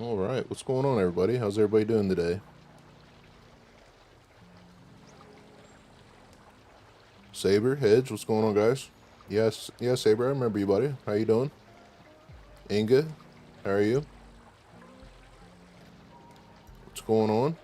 All right, what's going on, everybody? How's everybody doing today? Saber, Hedge, what's going on, guys? Yes, Saber, I remember you, buddy. How you doing? Inga, how are you? What's going on?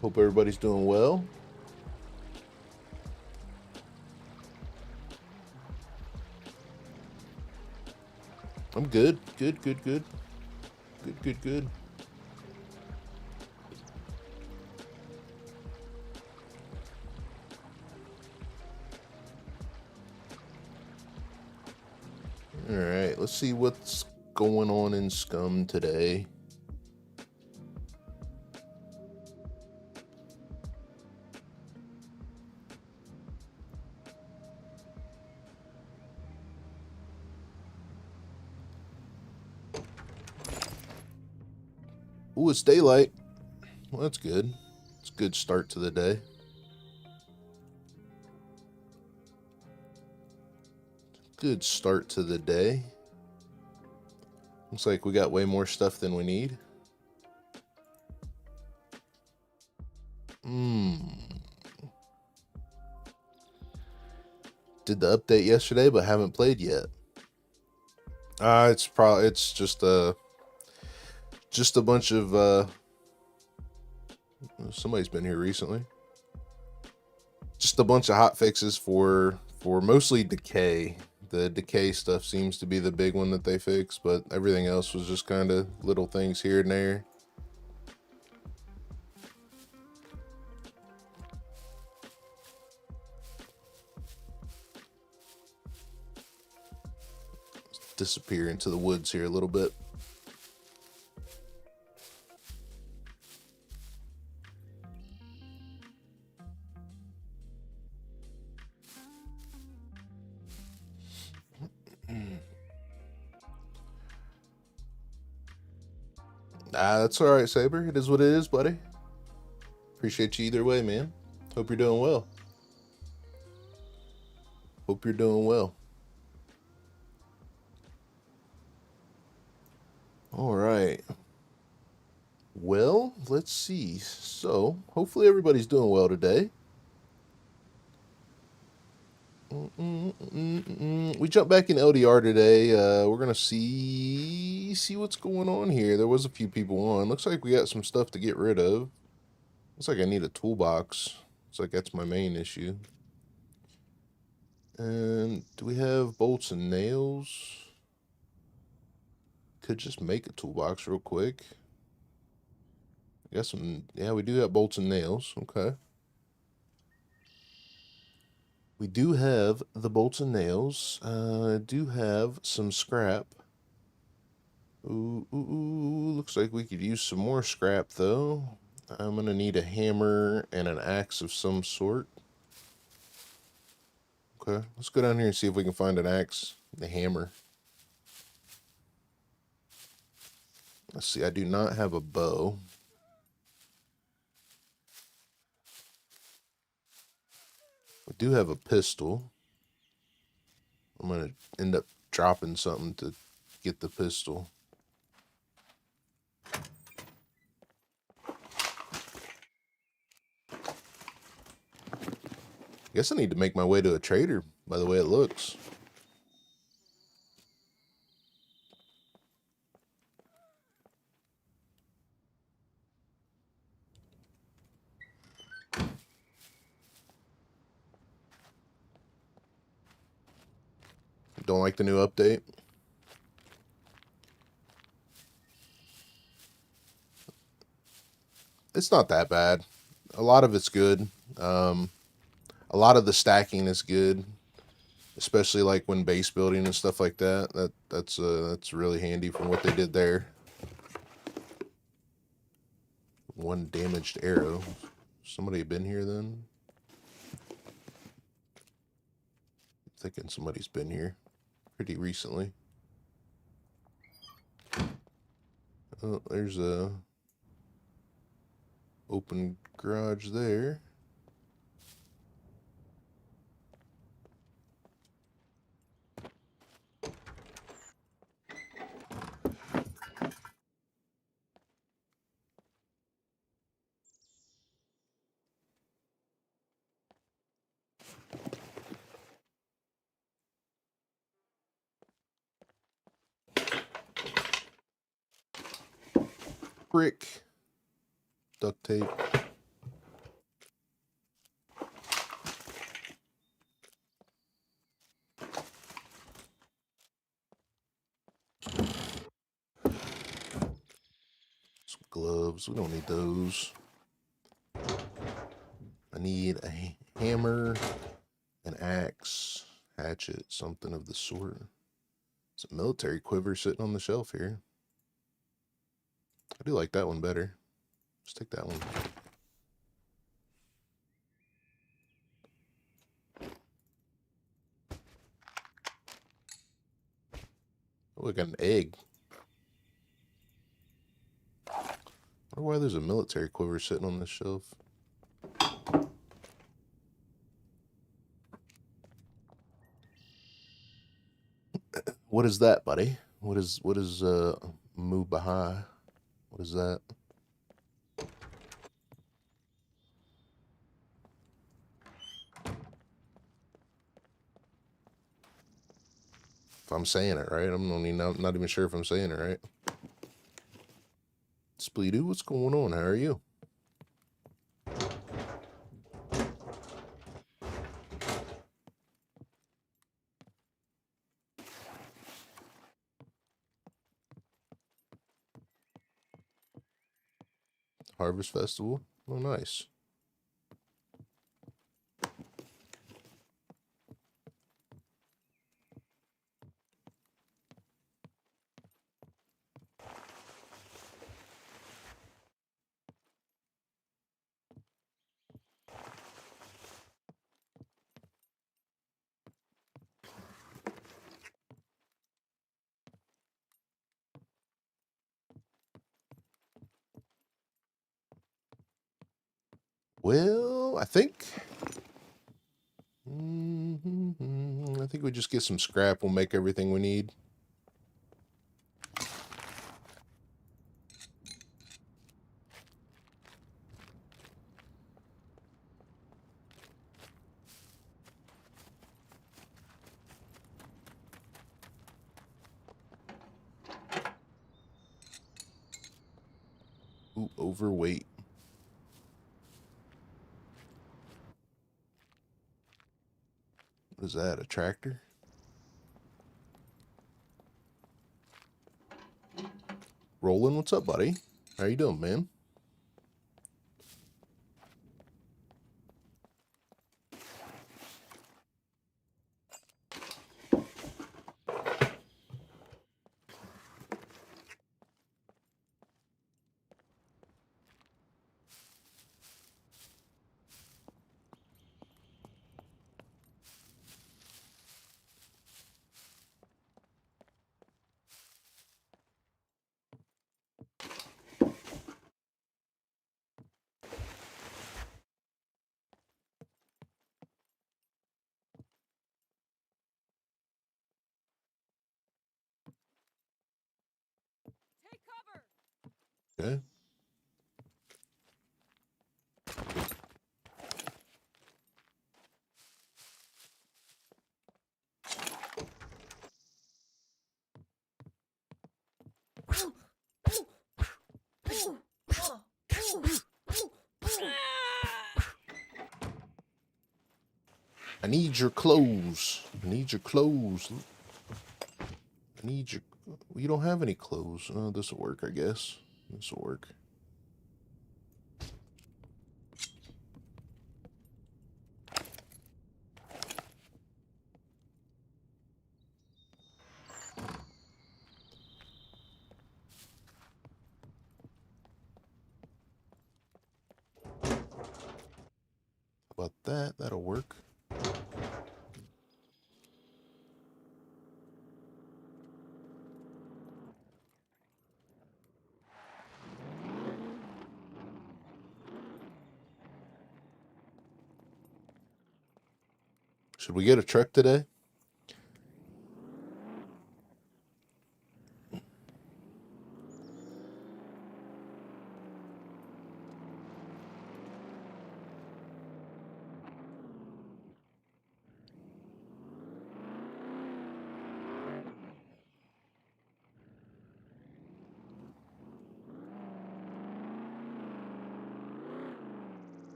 Hope everybody's doing well. I'm good. Good. Alright, let's see what's going on in SCUM today. Ooh, it's daylight. Well, that's good. It's a good start to the day. Good start to the day. Looks like we got way more stuff than we need. Did the update yesterday, but haven't played yet. It's just a bunch of somebody's been here recently. Just a bunch of hot fixes for mostly decay. The decay stuff seems to be the big one that they fixed, but everything else was just kind of little things here and there. Let's disappear into the woods here a little bit. That's all right, Saber. It is what it is, buddy. Appreciate you either way, man. Hope you're doing well. Hope you're doing well. All right. Well, let's see. So, hopefully everybody's doing well today. We jumped back in L.D.R today. We're gonna see what's going on here. There was a few people on. Looks like we got some stuff to get rid of. Looks like I need a toolbox. Looks like that's my main issue. And do we have bolts and nails? Could just make a toolbox real quick. I got some. Yeah, we do have bolts and nails. Okay. We do have the bolts and nails. I do have some scrap. Ooh, looks like we could use some more scrap, though. I'm going to need a hammer and an axe of some sort. Okay, let's go down here and see if we can find an axe and a hammer. Let's see, I do not have a bow. We do have a pistol. I'm going to end up dropping something to get the pistol. I guess I need to make my way to a trader, by the way it looks. Don't like the new update? It's not that bad. A lot of it's good. A lot of the stacking is good, especially like when base building and stuff like that. That's really handy from what they did there. One damaged arrow. Somebody been here then? I'm thinking somebody's been here pretty recently. Oh, there's a open garage there. Brick. Duct tape. Some gloves. We don't need those. I need a hammer, an axe, hatchet, something of the sort. It's a military quiver sitting on the shelf here. I do like that one better. Let's take that one. Oh, I got an egg. I wonder why there's a military quiver sitting on this shelf. What is that, buddy? What is Mubaha? What is that? If I'm saying it right, I'm not even sure if I'm saying it right. Spleedoo, what's going on? How are you? Harvest Festival? Oh, nice. Well, I think we just get some scrap. We'll make everything we need. Ooh, overweight. What is that, a tractor? Roland, what's up, buddy? How you doing, man? Okay. I need your clothes. I need your clothes. I need your... You don't have any clothes. Oh, this will work, I guess. This will work. How about that? That'll work. Should we get a truck today?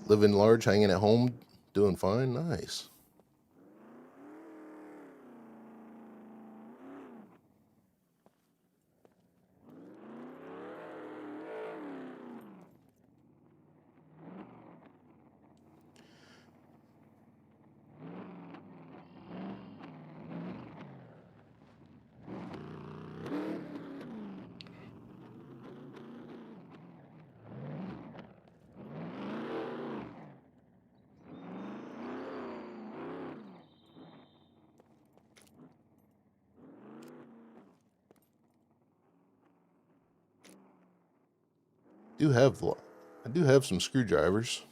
Living large, hanging at home, doing fine. Nice. I do have some screwdrivers.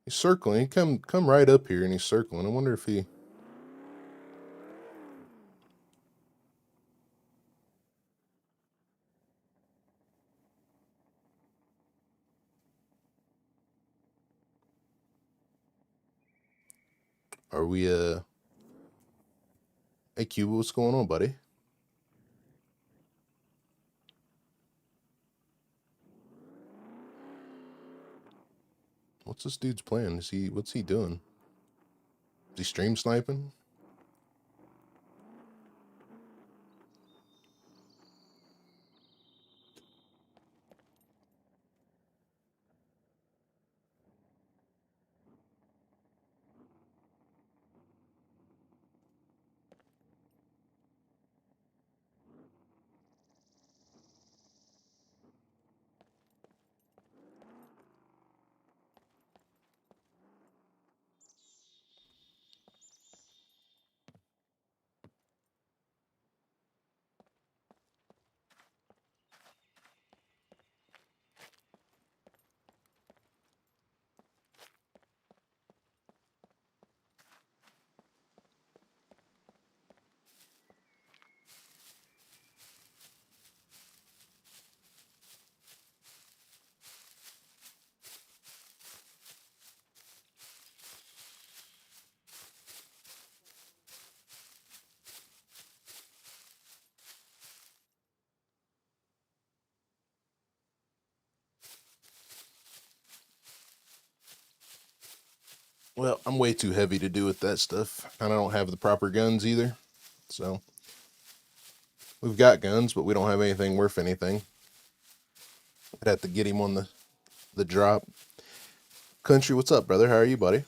He's circling. He come right up here and he's circling. I wonder if he... Are we, Hey, Cuba, what's going on, buddy? What's this dude's plan? What's he doing? Is he stream sniping? Well, I'm way too heavy to do with that stuff. And I don't have the proper guns either. So, we've got guns, but we don't have anything worth anything. I'd have to get him on the drop. Country, what's up, brother? How are you, buddy?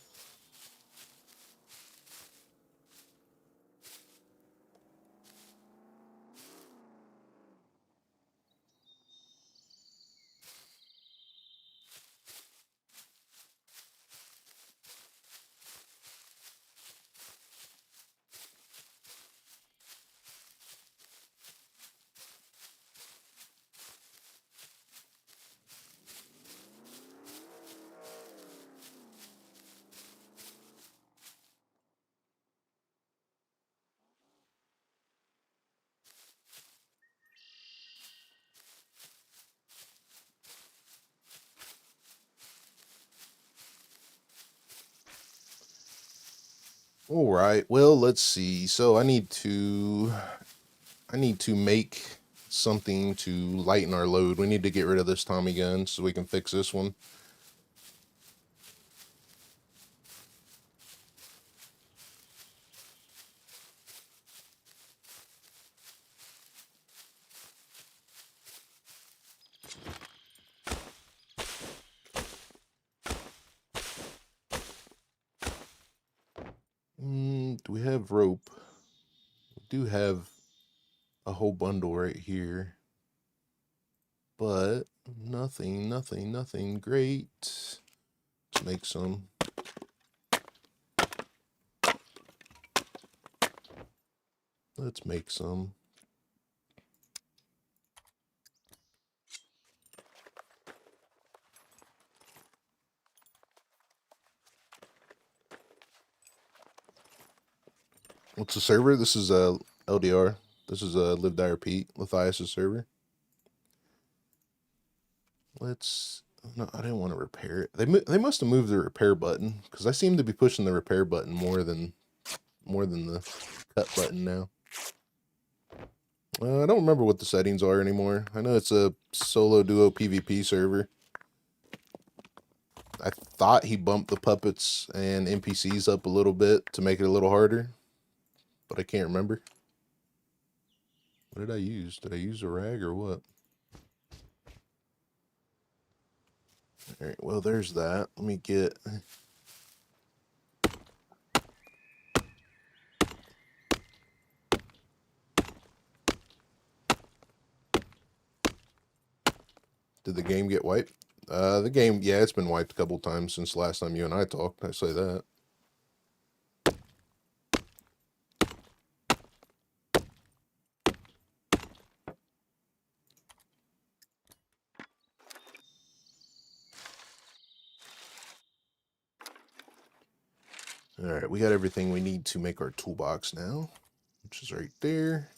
All right. Well, let's see. So I need to make something to lighten our load. We need to get rid of this Tommy gun so we can fix this one. Do we have rope? We do have a whole bundle right here. but nothing great. Let's make some. Let's make some. What's the server? This is L.D.R. This is L.D.R Pete, Luthais' server. Let's. No, I didn't want to repair it. They must have moved the repair button, because I seem to be pushing the repair button more than the cut button now. I don't remember what the settings are anymore. I know it's a solo duo PvP server. I thought he bumped the puppets and NPCs up a little bit to make it a little harder, but I can't remember. What did I use? Did I use a rag or what? Alright, well, there's that. Let me get... Did the game get wiped? The game, yeah, it's been wiped a couple times since last time you and I talked. I say that. Alright, we got everything we need to make our toolbox now, which is right there.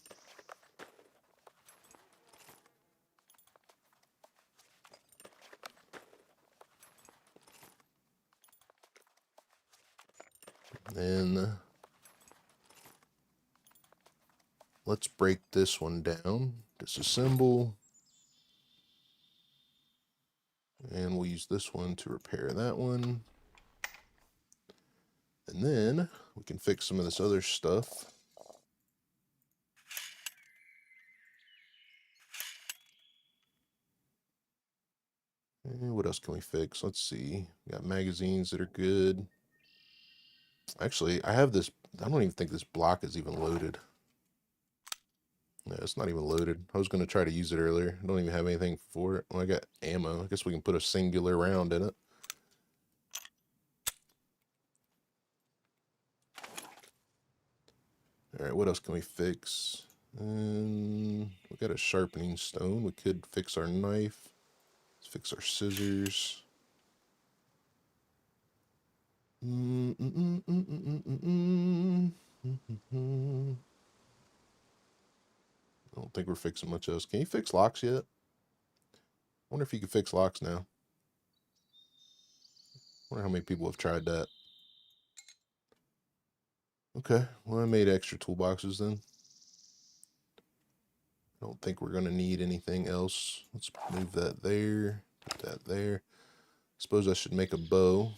Then let's break this one down, disassemble, and we'll use this one to repair that one. And then we can fix some of this other stuff. And what else can we fix? Let's see. We got magazines that are good. Actually, I have this. I don't even think this block is even loaded. Yeah, it's not even loaded. I was going to try to use it earlier. I don't even have anything for it. Well, I got ammo. I guess we can put a singular round in it. Alright, what else can we fix? We got a sharpening stone. We could fix our knife. Let's fix our scissors. I don't think we're fixing much else. Can you fix locks yet? I wonder if you can fix locks now. I wonder how many people have tried that. Okay, well, I made extra toolboxes then. I don't think we're going to need anything else. Let's move that there, put that there. Suppose I should make a bow.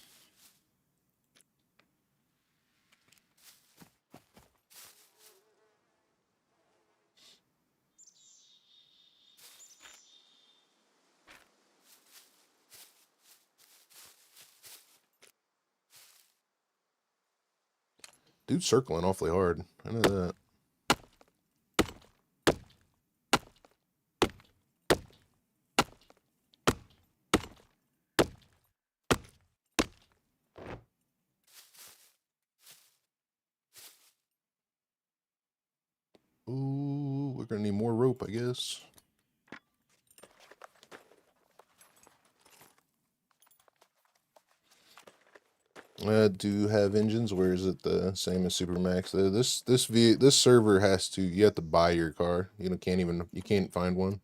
Dude's circling awfully hard. I know that. Ooh, we're gonna need more rope, I guess. I do have engines. Where is it the same as Supermax? This server has to. You have to buy your car. You can't find one.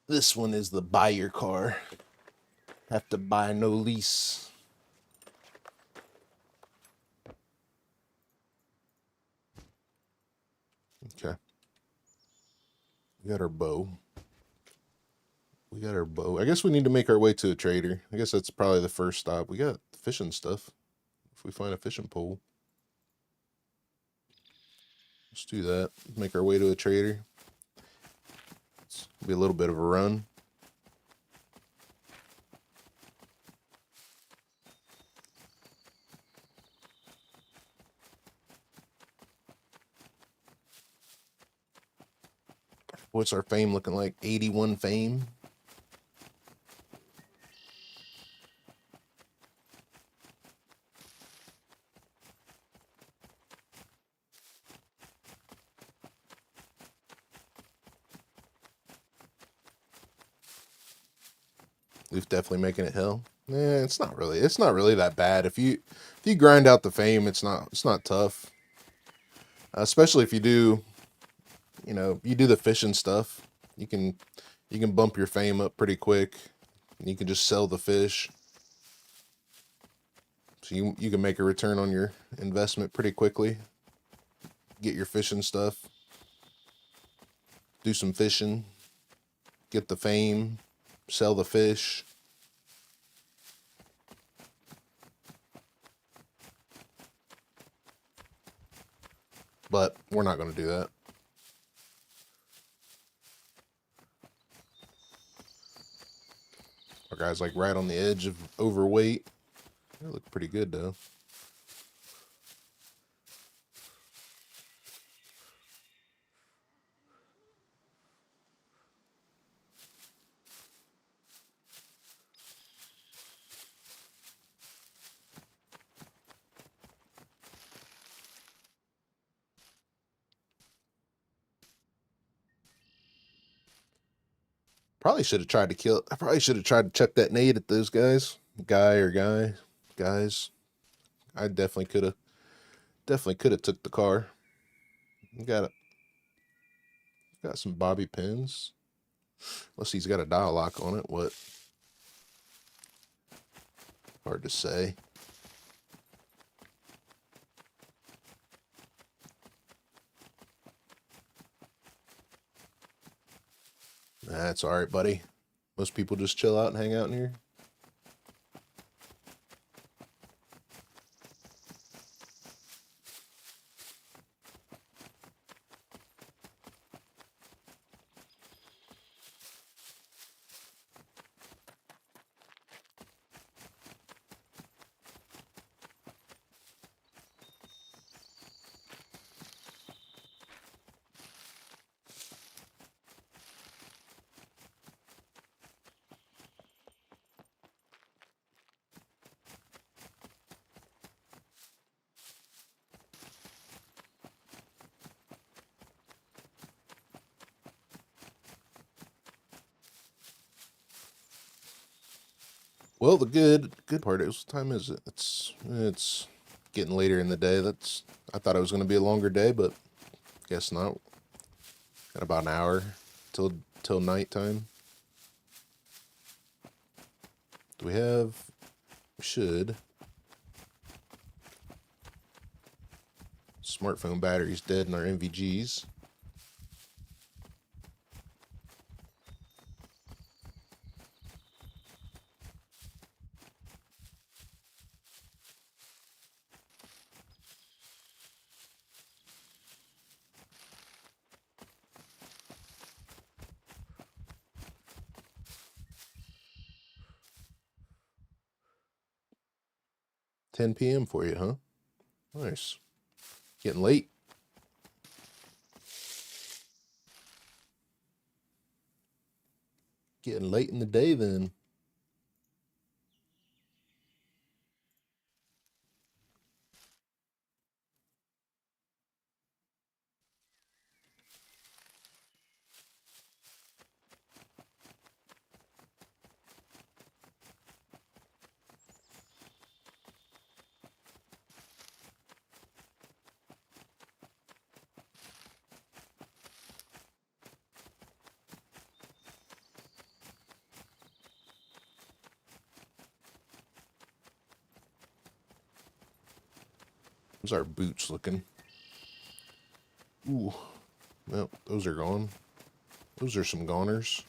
This one is the buy your car. Have to buy, no lease. Okay. We got our bow. I guess we need to make our way to a trader. I guess that's probably the first stop. We got fishing stuff. If we find a fishing pole. Let's do that. Make our way to a trader. It's gonna be a little bit of a run. What's our fame looking like? 81 fame. We've definitely making it hell. It's not really that bad. If you grind out the fame, it's not tough. Especially if you do, you do the fishing stuff. You can bump your fame up pretty quick. And you can just sell the fish. So you can make a return on your investment pretty quickly. Get your fishing stuff. Do some fishing. Get the fame. Sell the fish. But we're not going to do that. Our guy's like right on the edge of overweight. They look pretty good though. Probably should have tried to kill. I probably should have tried to chuck that nade at those guys. Guys. I definitely could have. Definitely could have took the car. Got some bobby pins. Unless he's got a dial lock on it. What? Hard to say. That's all right, buddy. Most people just chill out and hang out in here. Well, the good part is, what time is it? It's getting later in the day. I thought it was going to be a longer day, but guess not. Got about an hour till nighttime. Do we have? We should. Smartphone battery's dead in our MVGs. $10 p.m. for you, huh? Nice. Getting late. Getting late in the day then. How's our boots looking? Ooh. Well, those are gone. Those are some goners.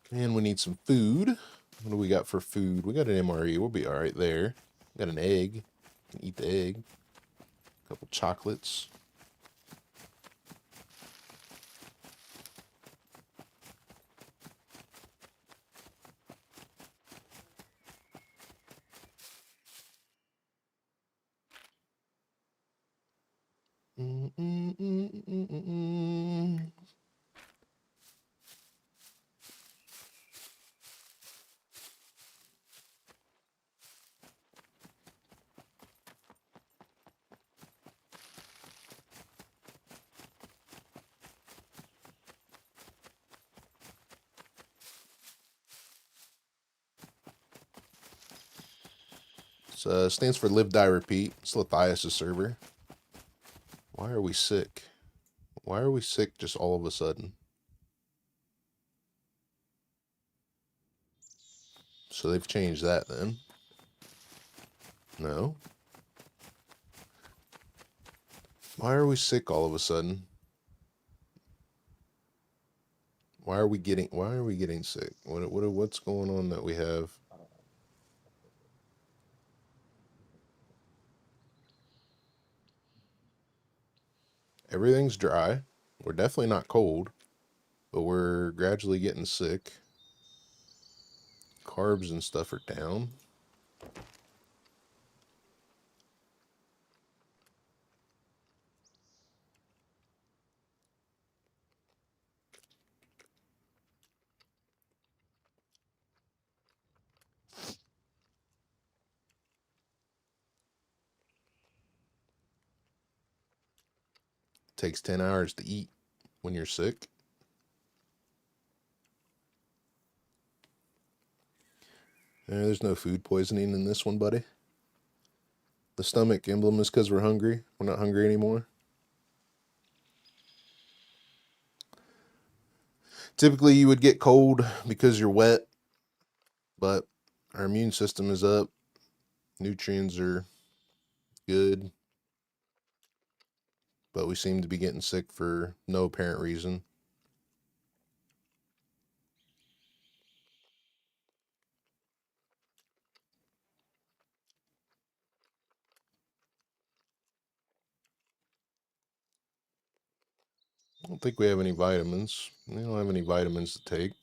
And we need some food. What do we got for food? We got an MRE. We'll be all right there. Got an egg. Can eat the egg. A couple chocolates. Stands for Live, Die, Repeat. It's Luthais' server. Why are we sick? Why are we sick just all of a sudden? So they've changed that then. No. Why are we sick all of a sudden? Why are we getting sick? What's going on that we have? Everything's dry. We're definitely not cold, but we're gradually getting sick. Carbs and stuff are down. Takes 10 hours to eat when you're sick. There's no food poisoning in this one, buddy. The stomach emblem is because we're hungry. We're not hungry anymore. Typically, you would get cold because you're wet, but our immune system is up. Nutrients are good, but we seem to be getting sick for no apparent reason. I don't think we have any vitamins. We don't have any vitamins to take.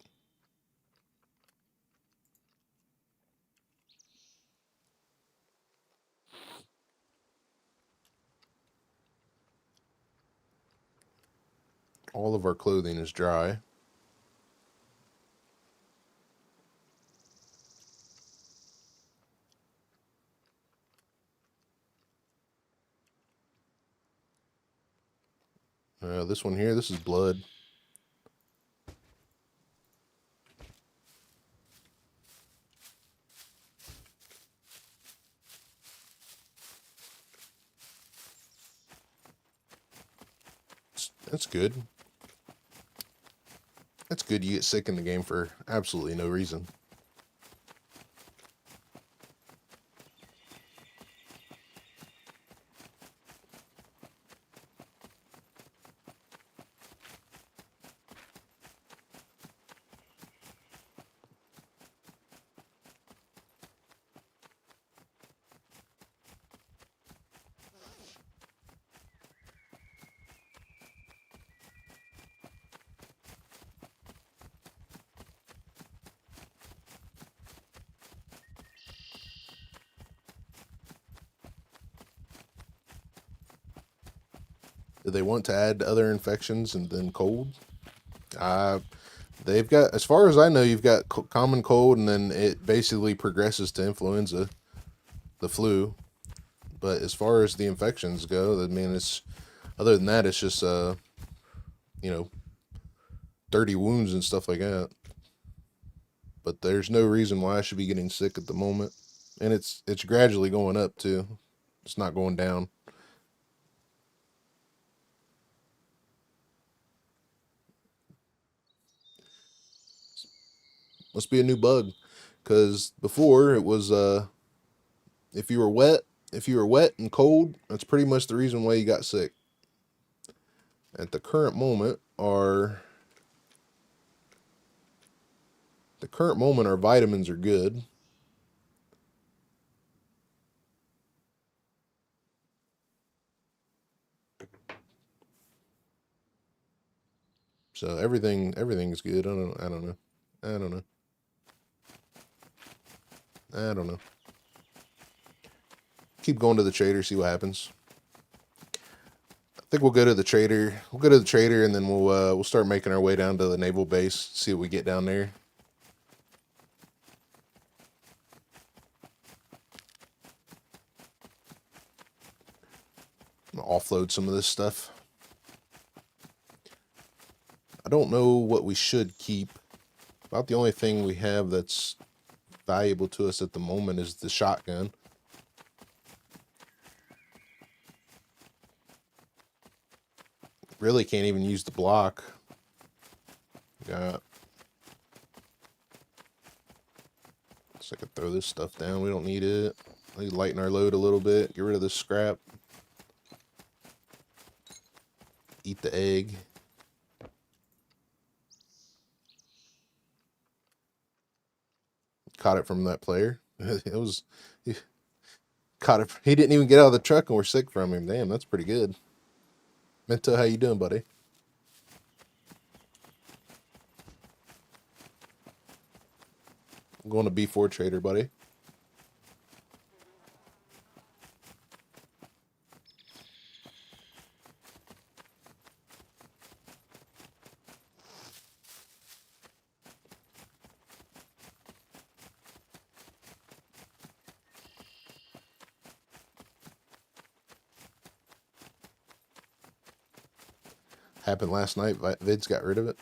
All of our clothing is dry. This one here, this is blood. That's good. That's good. You get sick in the game for absolutely no reason. Do they want to add other infections and then cold? They've got, as far as I know, you've got common cold, and then it basically progresses to influenza, the flu. But as far as the infections go, I mean, it's, other than that, it's just dirty wounds and stuff like that. But there's no reason why I should be getting sick at the moment, and it's gradually going up too. It's not going down. Must be a new bug, because before it was if you were wet and cold, that's pretty much the reason why you got sick. At the current moment, our vitamins are good. So everything's good. I don't know. I don't know. Keep going to the trader, see what happens. think we'll go to the trader. We'll go to the trader, and then we'll start making our way down to the naval base. See what we get down there. I'm gonna offload some of this stuff. I don't know what we should keep. About the only thing we have that's valuable to us at the moment is the shotgun. Really can't even use the block. Got. So I could throw this stuff down. We don't need it. We lighten our load a little bit. Get rid of this scrap. Eat the egg. Caught it from that player. It was. He caught it. He didn't even get out of the truck and we're sick from him. Damn, that's pretty good. Mento, how you doing, buddy? I'm going to B4 trader, buddy. Happened last night. Vids got rid of it.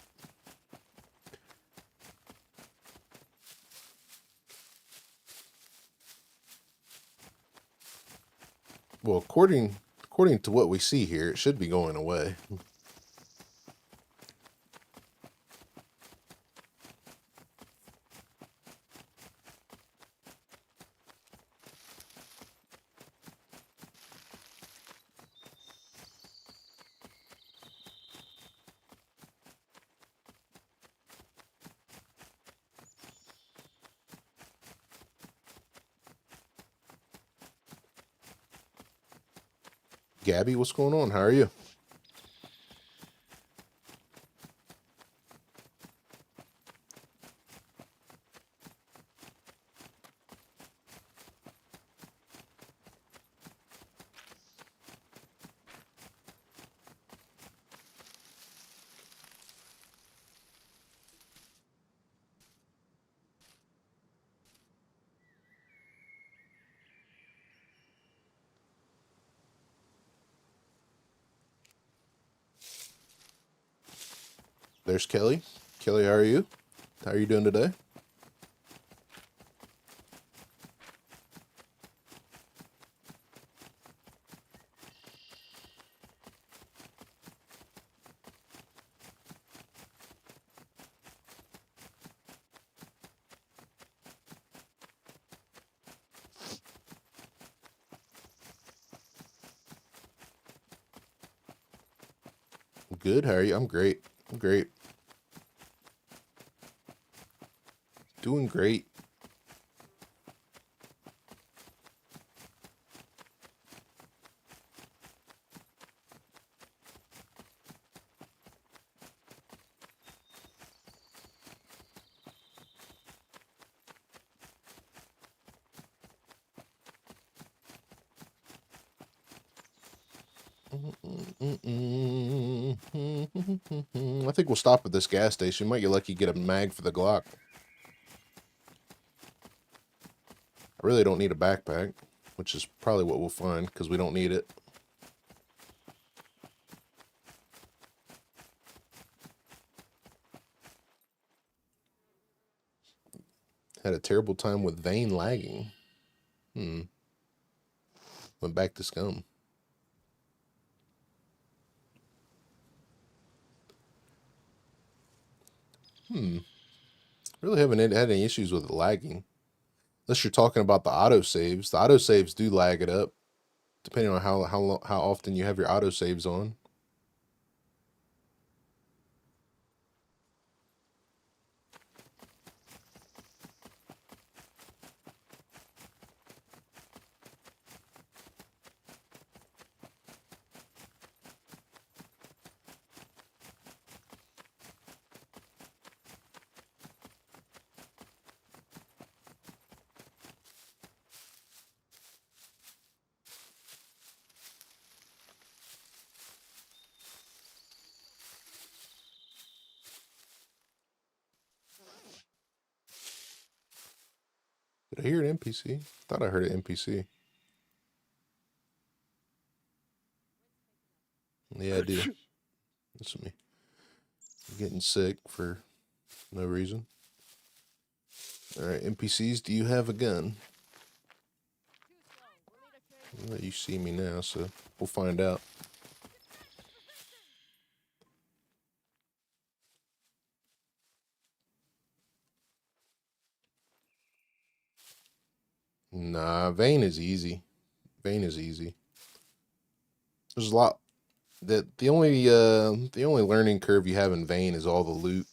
Well, according to what we see here, it should be going away. Gabby, what's going on? How are you? There's Kelly. Kelly, how are you? How are you doing today? I'm good. How are you? I'm great. I'm great. Doing great. I think we'll stop at this gas station. Might get lucky, get a mag for the Glock. I really don't need a backpack, which is probably what we'll find because we don't need it. Had a terrible time with vein lagging. Went back to SCUM. Really haven't had any issues with it lagging. Unless you're talking about the autosaves. The autosaves do lag it up, depending on how often you have your autosaves on. Did I hear an NPC? Thought I heard an NPC. Yeah, I do. That's me. I'm getting sick for no reason. Alright, NPCs, do you have a gun? Well, you see me now, so we'll find out. Nah, Vayne is easy. Vayne is easy. There's a lot. The only learning curve you have in Vayne is all the loot.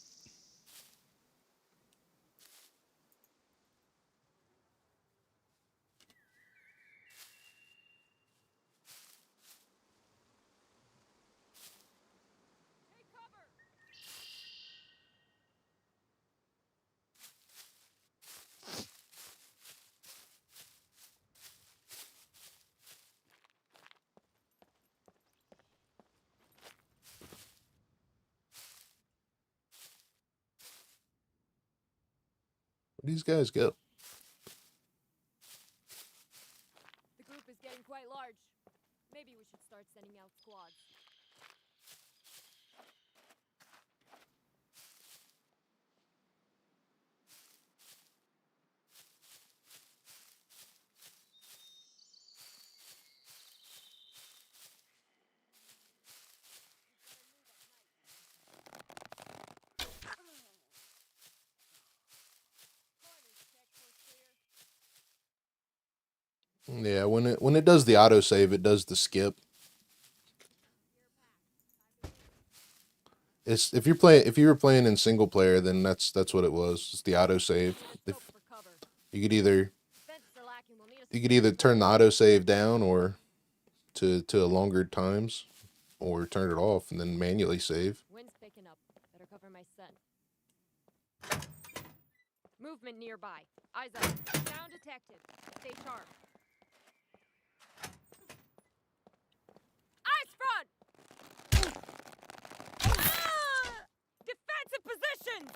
Where'd these guys go? The group is getting quite large. Maybe we should start sending out squads. Yeah, when it does the autosave, it does the skip. It's if you were playing in single player, then that's what it was. It's the autosave. If you could either turn the autosave down or to a longer times, or turn it off and then manually save. Wind's picking up. Better cover my scent. Movement nearby. Eyes up. Sound detected. Stay sharp. Eyes front! Defensive positions!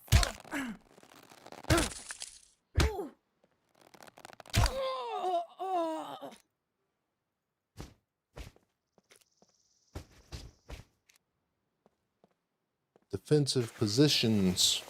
Defensive positions.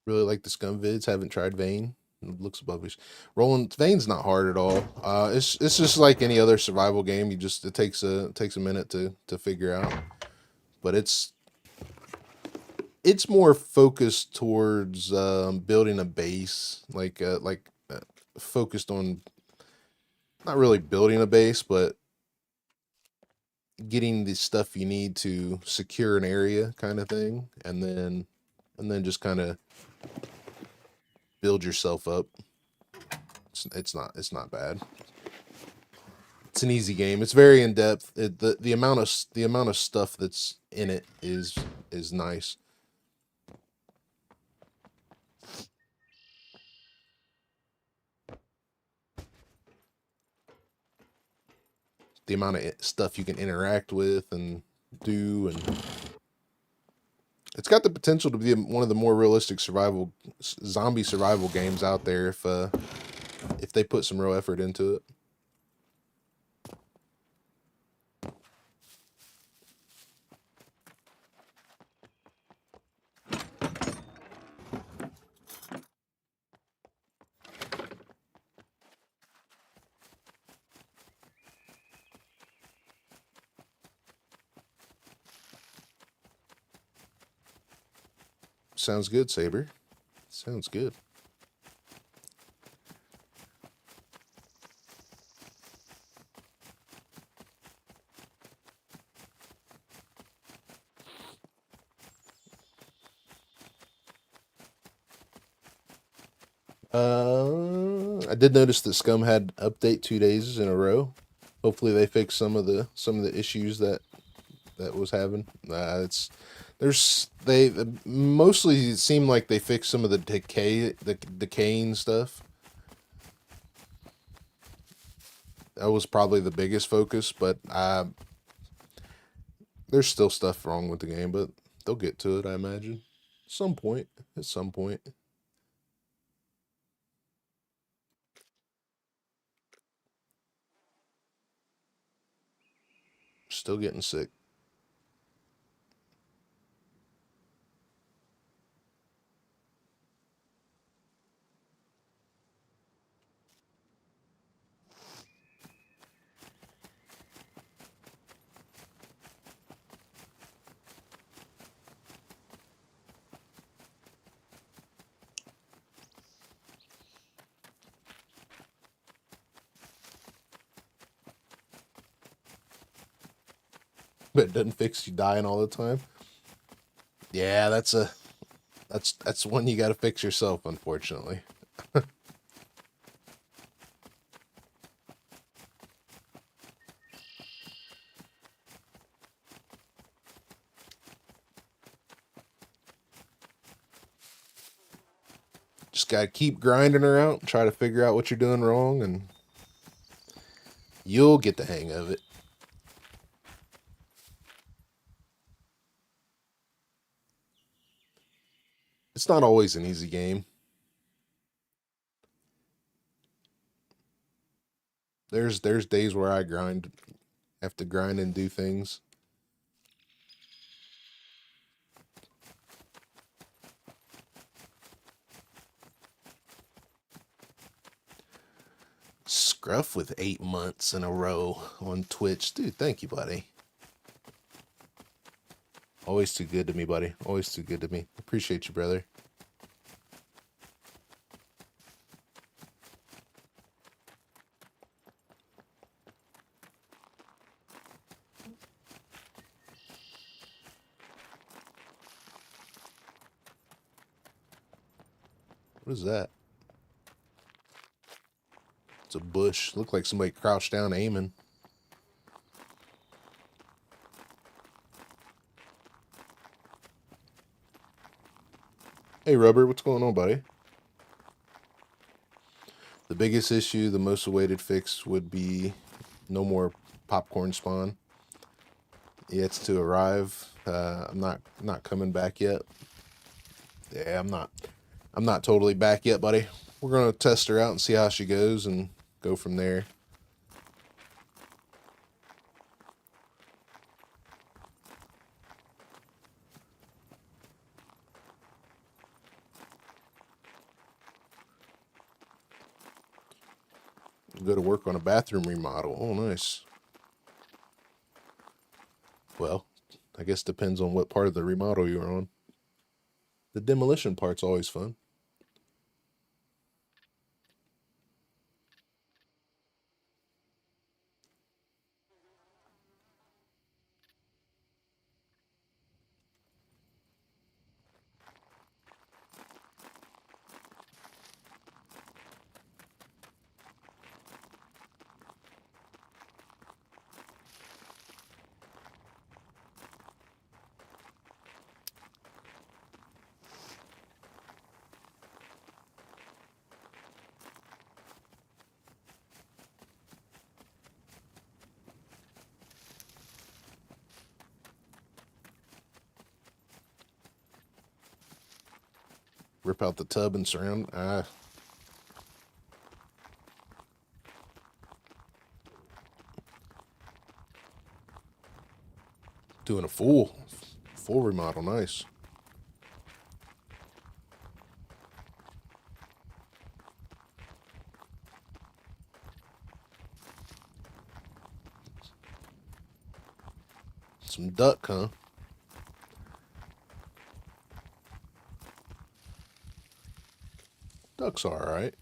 Really like the scum vids. Haven't tried Vayne. It looks above. Rolling Vayne's not hard at all. It's just like any other survival game. It takes a minute to figure out. But it's more focused towards building a base, focused on not really building a base, but getting the stuff you need to secure an area, kind of thing, and then just kind of build yourself up. It's not bad. It's an easy game. It's very in depth. The amount of stuff that's in it is nice. The amount of stuff you can interact with and do, and it's got the potential to be one of the more realistic zombie survival games out there if they put some real effort into it. Sounds good, Saber. Sounds good. I did notice that Scum had update 2 days in a row. Hopefully they fix some of the issues that was having. They mostly seem like they fixed some of the decaying stuff. That was probably the biggest focus, but there's still stuff wrong with the game, but they'll get to it, I imagine. At some point. Still getting sick. But it doesn't fix you dying all the time. Yeah, that's one you got to fix yourself, unfortunately. Just got to keep grinding her out, try to figure out what you're doing wrong, and you'll get the hang of it. It's not always an easy game. There's days where I have to grind and do things. Scruff with 8 months in a row on Twitch. Dude, thank you, buddy. Always too good to me, buddy. Always too good to me. Appreciate you, brother. What is that? It's a bush. Looked like somebody crouched down aiming. Hey, Rubber, what's going on, buddy? The biggest issue, the most awaited fix would be no more popcorn spawn. It's to arrive. I'm not coming back yet. Yeah, I'm not totally back yet, buddy. We're gonna test her out and see how she goes and go from there. Go to work on a bathroom remodel. Oh, nice. Well, I guess depends on what part of the remodel you're on. The demolition part's always fun. Rip out the tub and surround. Doing a full remodel. Nice. Some duck, huh? Duck's alright.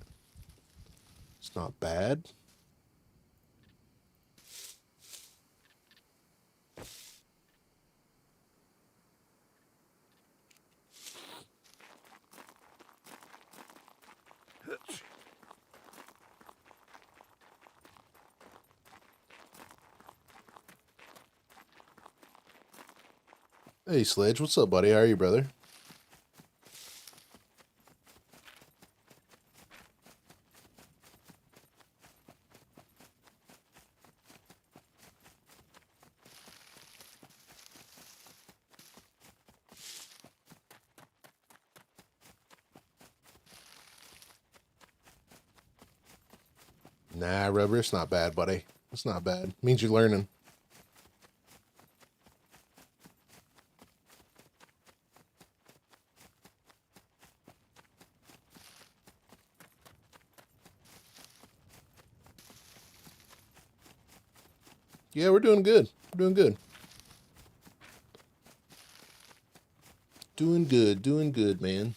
It's not bad. Hey, Sledge, what's up, buddy? How are you, brother? Nah, Rubber, it's not bad, buddy. It's not bad. Means you're learning. Yeah, we're doing good. We're doing good. Doing good, man.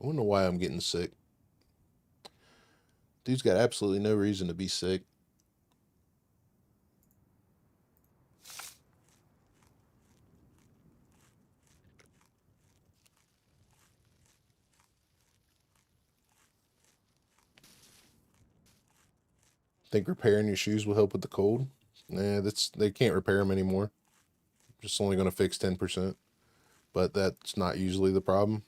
I wonder why I'm getting sick. Dude's got absolutely no reason to be sick. Think repairing your shoes will help with the cold? Nah, they can't repair them anymore. Just only going to fix 10%. But that's not usually the problem.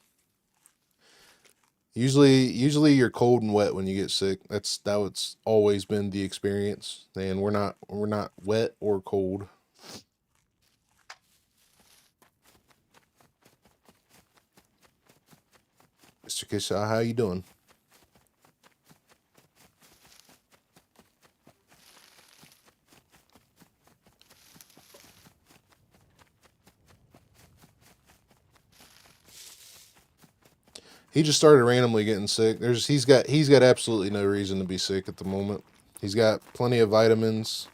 Usually you're cold and wet when you get sick. That's always been the experience. And we're not wet or cold. Mr. Kisha, how you doing? He just started randomly getting sick. He's got absolutely no reason to be sick at the moment. He's got plenty of vitamins.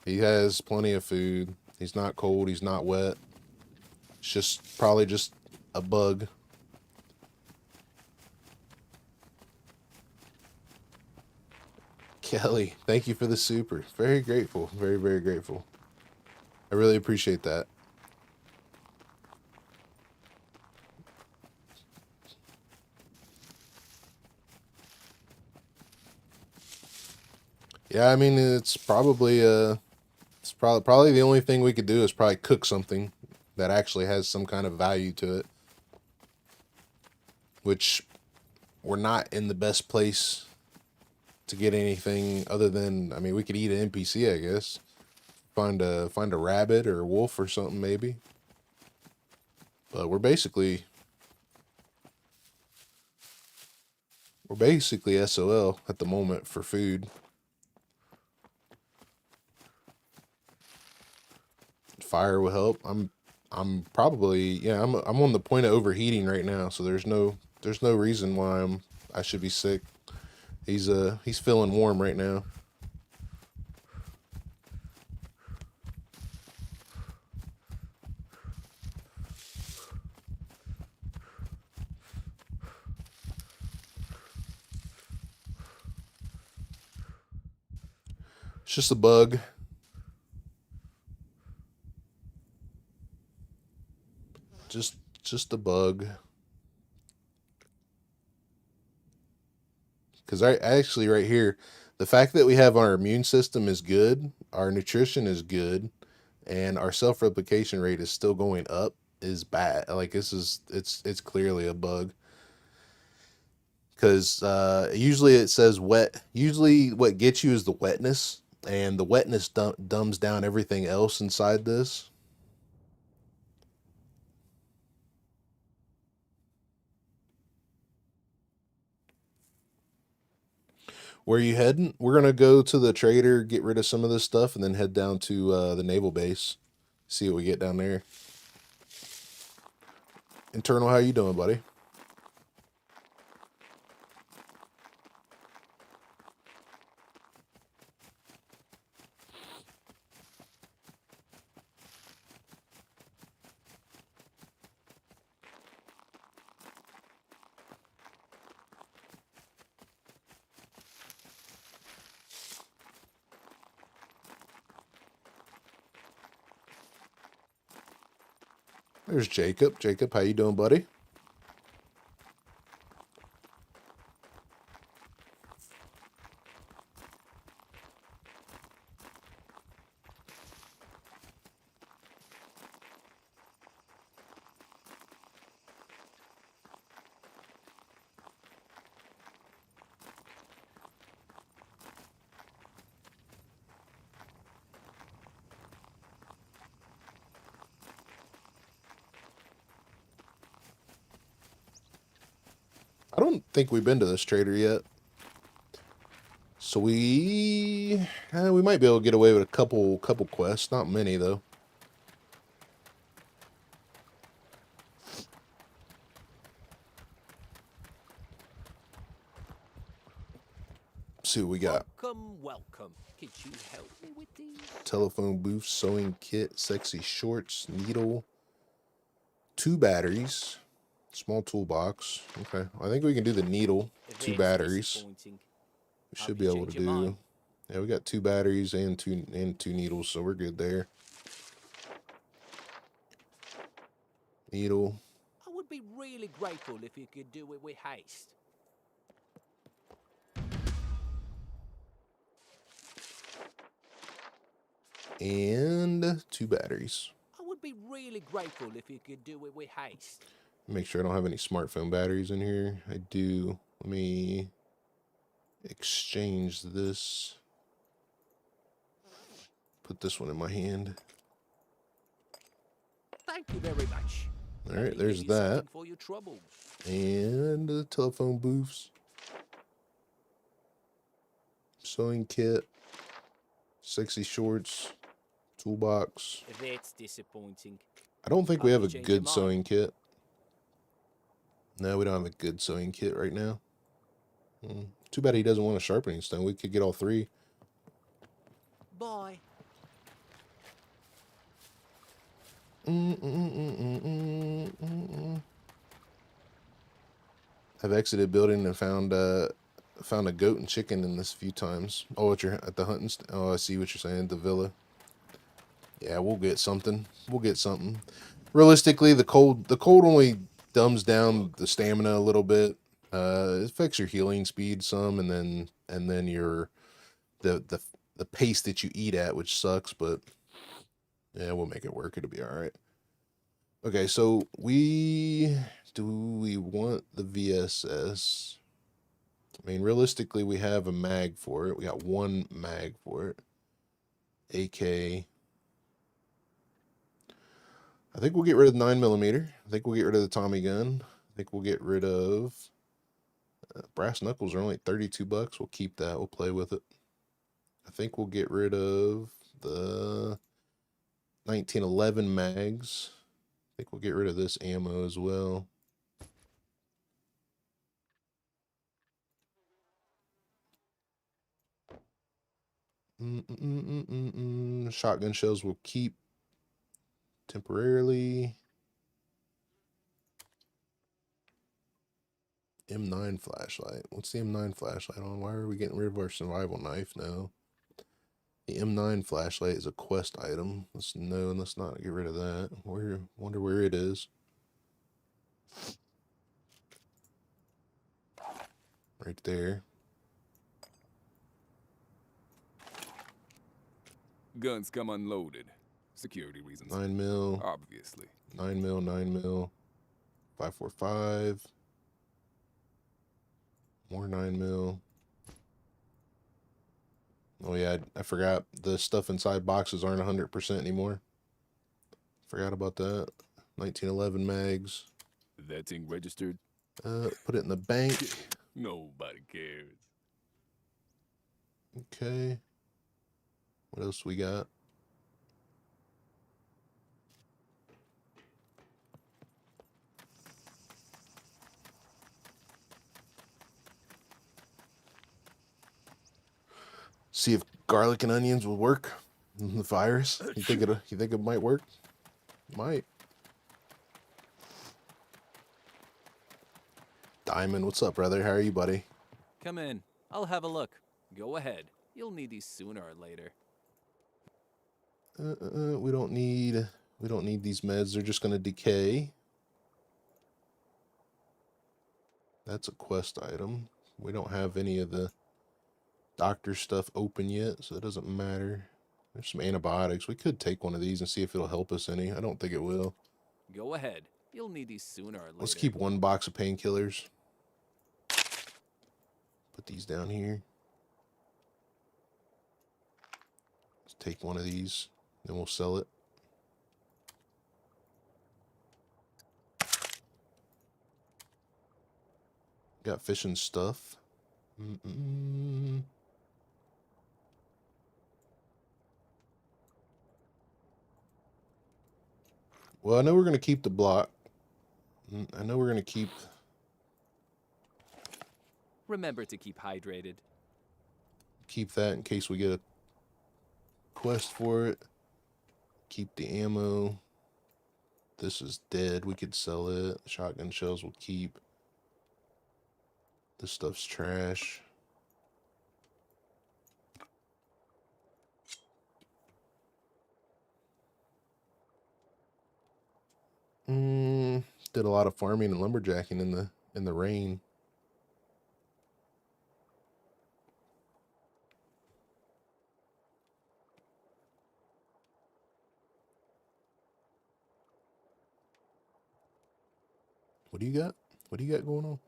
He has plenty of food. He's not cold, he's not wet. It's just probably just a bug. Kelly, thank you for the super. Very grateful. Very, very grateful. I really appreciate that. Yeah, I mean it's probably the only thing we could do is probably cook something that actually has some kind of value to it. Which we're not in the best place to get anything other than, I mean, we could eat an NPC, I guess. Find a rabbit or a wolf or something maybe. But we're basically SOL at the moment for food. Fire will help. I'm probably, yeah, I'm on the point of overheating right now, so there's no reason why I should be sick. He's feeling warm right now. It's just a bug. Just a bug. Because I actually right here, the fact that we have our immune system is good, our nutrition is good, and our self-replication rate is still going up is bad. Like it's clearly a bug. Because usually it says wet. Usually what gets you is the wetness, and the wetness dumbs down everything else inside this. Where are you heading? We're gonna go to the trader, get rid of some of this stuff, and then head down to the naval base. See what we get down there. Internal, how you doing, buddy? There's Jacob. Jacob, how you doing, buddy? I don't think we've been to this trader yet. So we might be able to get away with a couple quests. Not many, though. See what we got. Welcome, welcome. Could you help me with these? Telephone booth, sewing kit, sexy shorts, needle, 2 batteries, small toolbox. Okay, I think we can do the needle, 2 batteries. We should be able to do. Yeah, we got 2 batteries and two needles, so we're good there. Needle. I would be really grateful if you could do it with haste. And 2 batteries. I would be really grateful if you could do it with haste. Make sure I don't have any smartphone batteries in here. I do. Let me exchange this. Put this one in my hand. Thank you very much. All right, there's that. For your troubles. And the telephone booths. Sewing kit. Sexy shorts. Toolbox. That's disappointing. I don't think we have a Change your good mind. sewing kit. No, we don't have a good sewing kit right now. Too bad he doesn't want a sharpening stone. We could get all 3. Bye. I've exited building and found a goat and chicken in this a few times. Oh, at the hunting. Oh, I see what you're saying. The villa. Yeah, we'll get something. We'll get something. Realistically, the cold only dumbs down the stamina a little bit. It affects your healing speed some, and then your the pace that you eat at, which sucks. But yeah, we'll make it work. It'll be all right. Okay, so we want the VSS? I mean, realistically, we have a mag for it. We got 1 mag for it. AK. I think we'll get rid of the 9mm. I think we'll get rid of the Tommy gun. I think we'll get rid of brass knuckles are only $32. We'll keep that. We'll play with it. I think we'll get rid of the 1911 mags. I think we'll get rid of this ammo as well. Shotgun shells we'll keep temporarily. M9 flashlight. What's the M9 flashlight on? Why are we getting rid of our survival knife now? The M9 flashlight is a quest item. Let's not get rid of that. Wonder where it is. Right there. Guns come unloaded. Security reasons. 9mm. Obviously. 9mm. 5.45. More 9mm. Oh yeah, I forgot the stuff inside boxes aren't 100% anymore. Forgot about that. 1911 mags. That thing registered? Put it in the bank. Nobody cares. Okay. What else we got? See if garlic and onions will work. The virus. You think it might work? Might. Diamond, what's up, brother? How are you, buddy? Come in. I'll have a look. Go ahead. You'll need these sooner or later. We don't need We don't need these meds. They're just going to decay. That's a quest item. We don't have any of the doctor stuff open yet, so it doesn't matter. There's some antibiotics. We could take one of these and see if it'll help us any. I don't think it will. Go ahead. You'll need these sooner or later. Let's keep one box of painkillers. Put these down here. Let's take one of these, then we'll sell it. Got fishing stuff. Well, I know we're going to keep the block. I know we're going to keep... Remember to keep hydrated. Keep that in case we get a quest for it. Keep the ammo. This is dead. We could sell it. Shotgun shells we'll keep. This stuff's trash. Did a lot of farming and lumberjacking in the rain. What do you got? What do you got going on?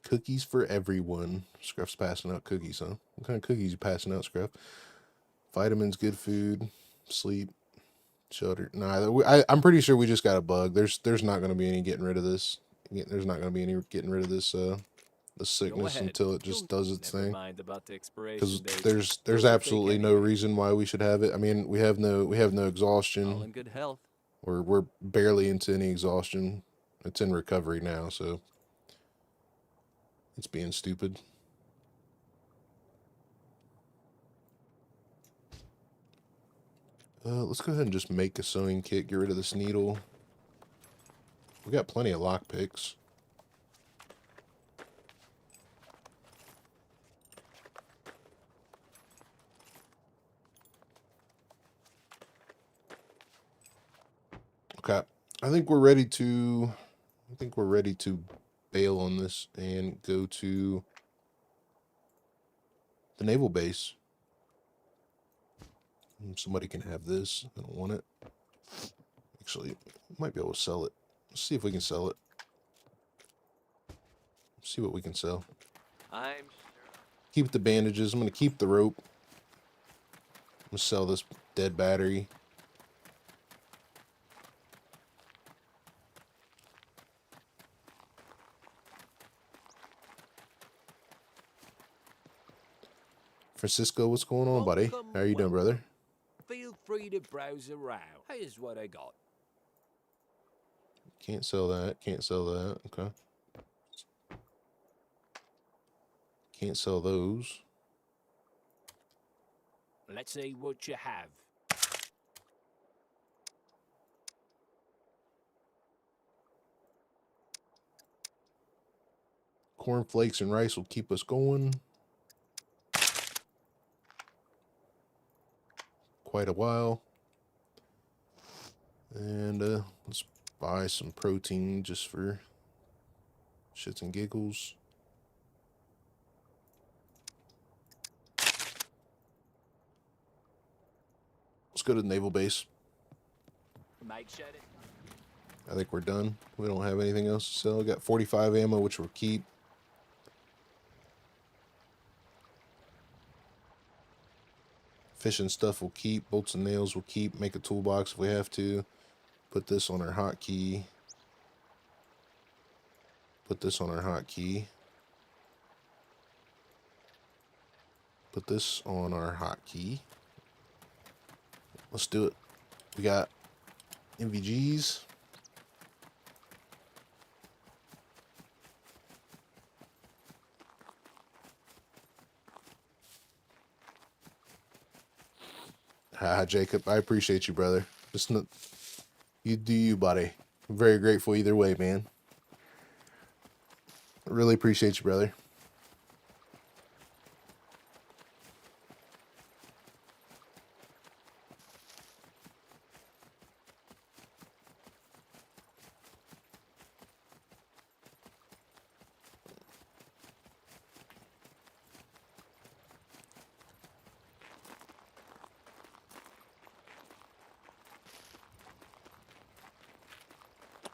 Cookies for everyone. Scruff's passing out cookies, huh? What kind of cookies you passing out, Scruff? Vitamins, good food, sleep, shelter. Nah, I'm pretty sure we just got a bug. There's not going to be any getting rid of this. There's not going to be any getting rid of this the sickness until it just does its thing. Because there's absolutely no reason why we should have it. I mean, we have no exhaustion. All in good health. We're barely into any exhaustion. It's in recovery now, so it's being stupid. Let's go ahead and just make a sewing kit. Get rid of this needle. We got plenty of lockpicks. Okay, I think we're ready to bail on this and go to the naval base. Somebody can have this. I don't want it. Actually, might be able to sell it. Let's see if we can sell it. See what we can sell. Keep the bandages. I'm going to keep the rope. I'm going to sell this dead battery. Francisco, what's going on, buddy? How are you doing, brother? Feel free to browse around. Here's what I got. Can't sell that. Can't sell that. Okay. Can't sell those. Let's see what you have. Cornflakes and rice will keep us going quite a while. And let's buy some protein just for shits and giggles. Let's go to the naval base. I think we're done. We don't have anything else to sell. Got 45 ammo, which we'll keep. Fishing stuff we'll keep. Bolts and nails we'll keep. Make a toolbox if we have to. Put this on our hotkey. Put this on our hotkey. Put this on our hotkey. Let's do it. We got NVGs. Hi, Jacob. I appreciate you, brother. Just not, you do you, buddy. I'm very grateful either way, man. I really appreciate you, brother.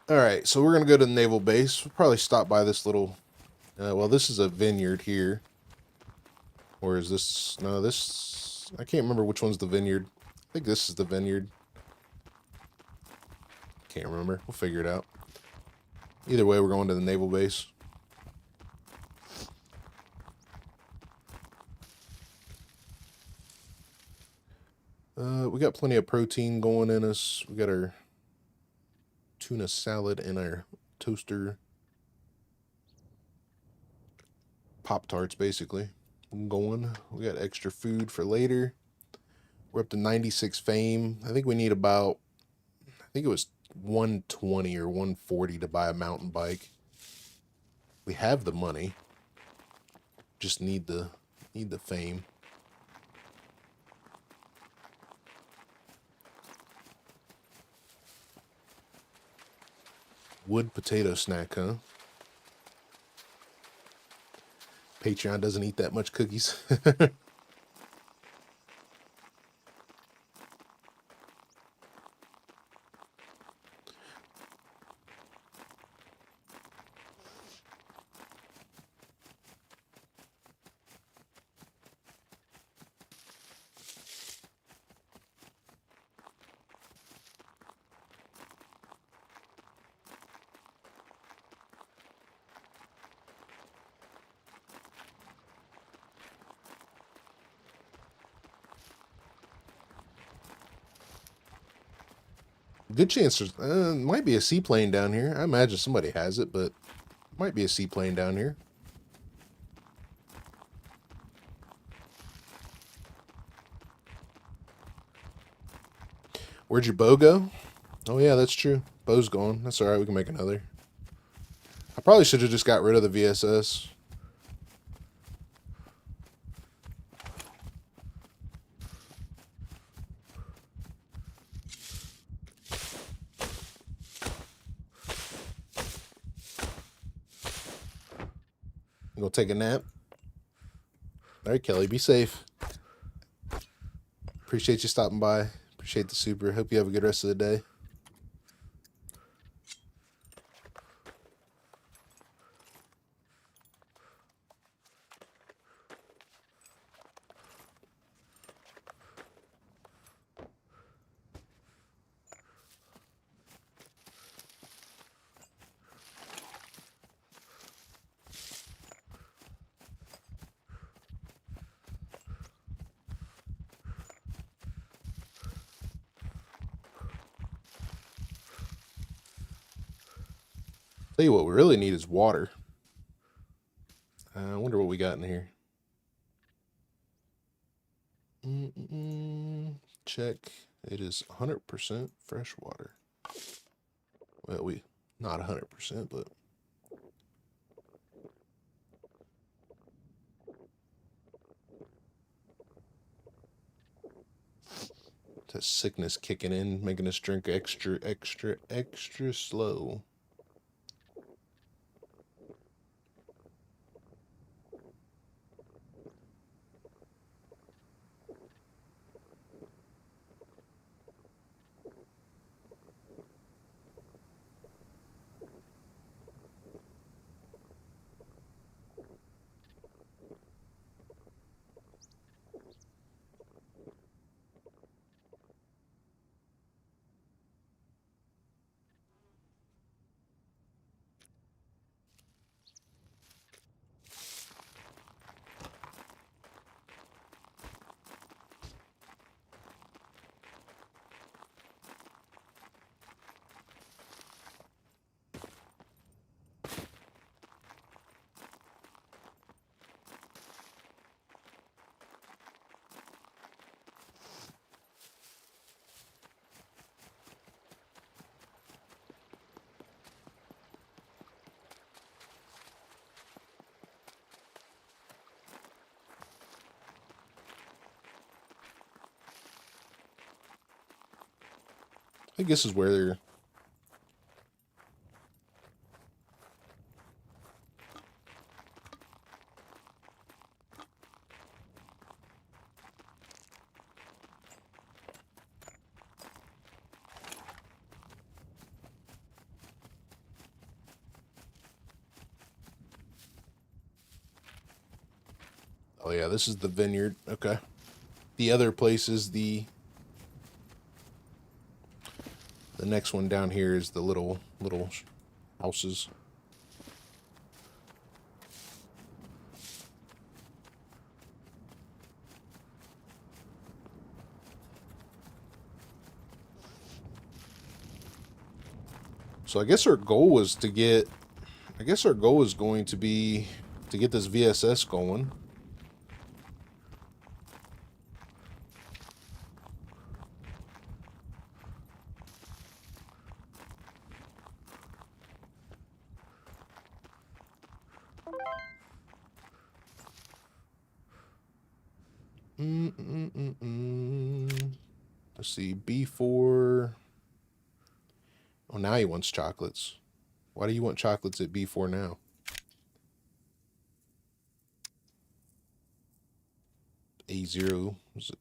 All right, so we're gonna go to the naval base. We'll probably stop by this little. Well, this is a vineyard here. Or is this? No, this. I can't remember which one's the vineyard. I think this is the vineyard. Can't remember. We'll figure it out. Either way, we're going to the naval base. We got plenty of protein going in us. We got our tuna salad and our toaster Pop-Tarts, basically. Going. We got extra food for later. We're up to 96 fame. I think we need about, I think it was 120 or 140 to buy a mountain bike. We have the money. Just need the fame. Wood potato snack, huh? Patreon doesn't eat that much cookies. Good chance there's might be a seaplane down here. I imagine somebody has it, but might be a seaplane down here. Where'd your bow go? Oh yeah, that's true. Bow's gone. That's alright, we can make another. I probably should have just got rid of the VSS. You gonna take a nap? Alright, Kelly, be safe. Appreciate you stopping by. Appreciate the super. Hope you have a good rest of the day. Tell you what we really need is water. I wonder what we got in here. Check. It is 100% fresh water. Well, not 100%, but that sickness kicking in, making us drink extra slow. I think this is where they're... Oh yeah, this is the vineyard. Okay. The other place is the next one down here is the little houses. So I guess our goal was to get, I guess our goal is going to be to get this VSS going. Let's see, B4. Oh, now he wants chocolates. Why do you want chocolates at B4 now? A0. Is it?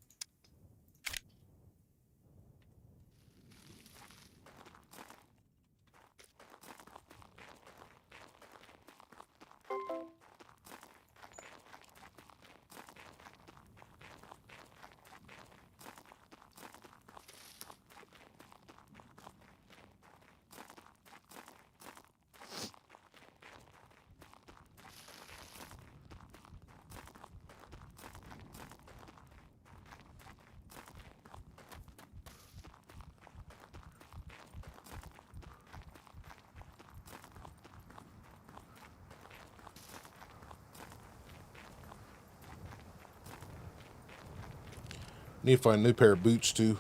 Need to find a new pair of boots too.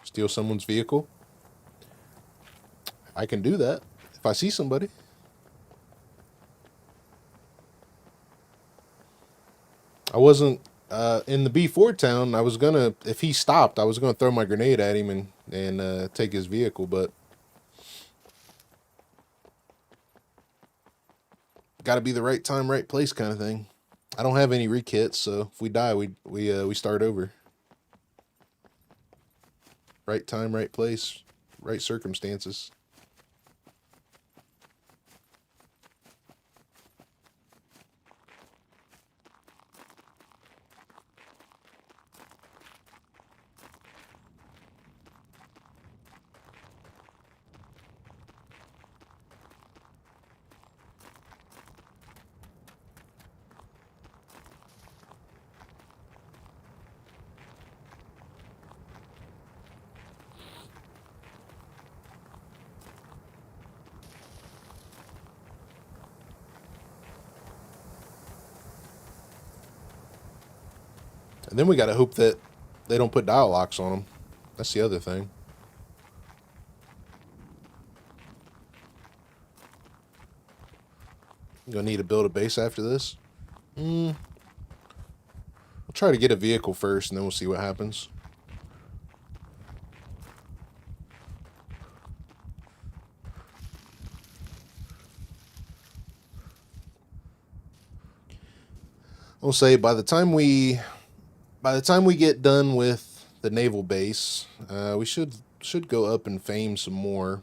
Steal someone's vehicle. I can do that if I see somebody. I wasn't in the B4 town. I was gonna, if he stopped, I was gonna throw my grenade at him and take his vehicle, but got to be the right time, right place kind of thing. I don't have any rekits, so if we die, we start over. Right time, right place, right circumstances. And then we got to hope that they don't put dial locks on them. That's the other thing. Gonna need to build a base after this. We'll try to get a vehicle first, and then we'll see what happens. I'll say by the time we get done with the naval base, we should go up in fame some more.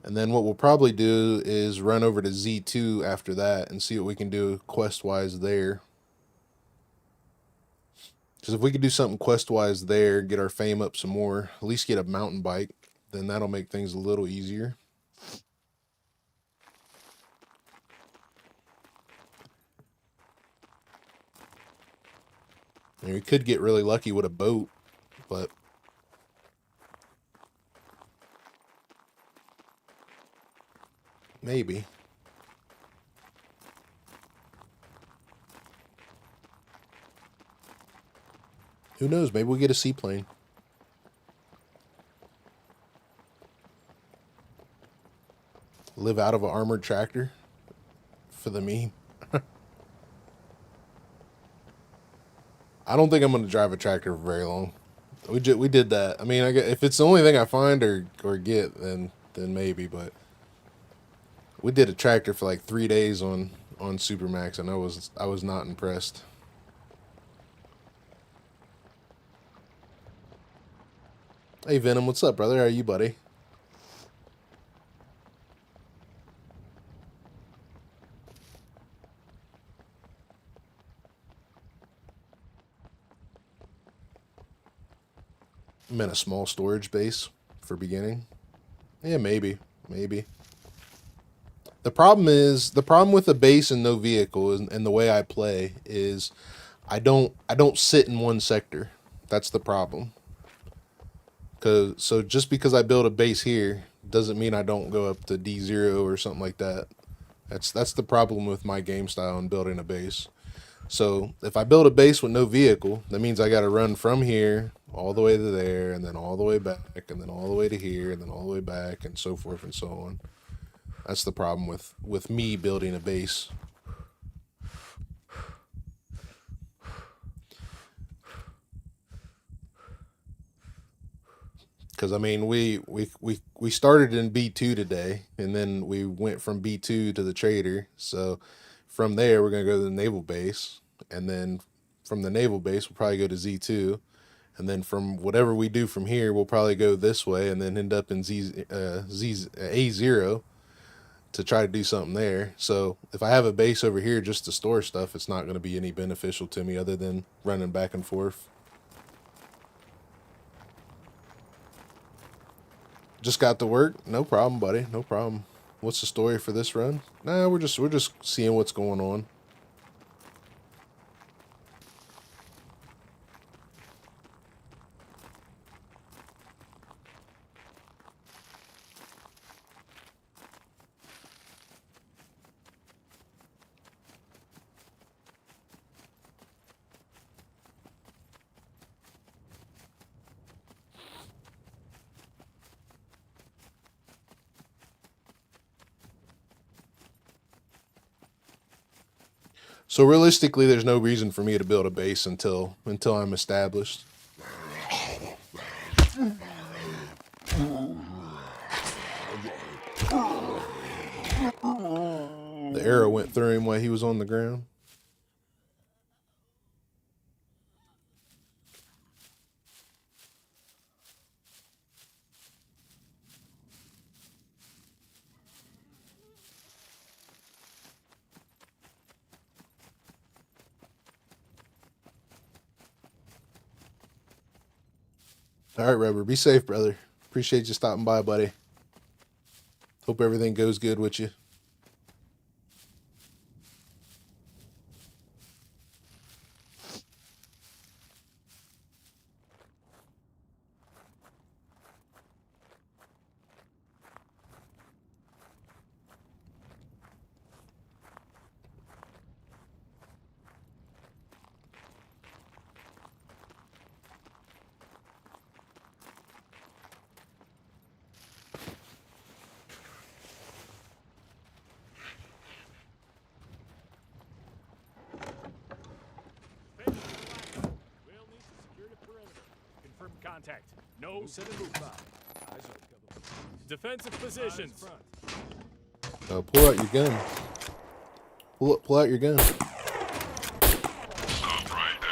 And then what we'll probably do is run over to Z2 after that and see what we can do quest-wise there. Because if we could do something quest-wise there, get our fame up some more, at least get a mountain bike, then that'll make things a little easier. And we could get really lucky with a boat, but maybe. Who knows? Maybe we'll get a seaplane. Live out of an armored tractor. for the meme. I don't think I'm gonna drive a tractor for very long. We did that. I mean, if it's the only thing I find or get, then maybe. But we did a tractor for like 3 days on Supermax, and I was not impressed. Hey Venom, what's up, brother? How are you, buddy? I'm in a small storage base for beginning. Yeah, maybe. The problem with a base and no vehicle and the way I play is I don't sit in one sector. That's the problem. So just because I build a base here doesn't mean I don't go up to D0 or something like that. That's the problem with my game style and building a base. So if I build a base with no vehicle, that means I got to run from here all the way to there, and then all the way back, and then all the way to here, and then all the way back, and so forth and so on. That's the problem with me building a base. Because I mean, we started in B2 today, and then we went from B2 to the trader. So from there, we're gonna go to the naval base, and then from the naval base, we'll probably go to Z2, and then from whatever we do from here, we'll probably go this way, and then end up in A0 to try to do something there. So if I have a base over here just to store stuff, it's not going to be any beneficial to me other than running back and forth. Just got to work. No problem, buddy. No problem. What's the story for this run? Nah, we're just seeing what's going on. So realistically, there's no reason for me to build a base until I'm established. The arrow went through him while he was on the ground. All right, Rubber, be safe, brother. Appreciate you stopping by, buddy. Hope everything goes good with you. Contact. No sudden movement. Defensive positions. Pull out your gun. Pull out your gun. Stop right there.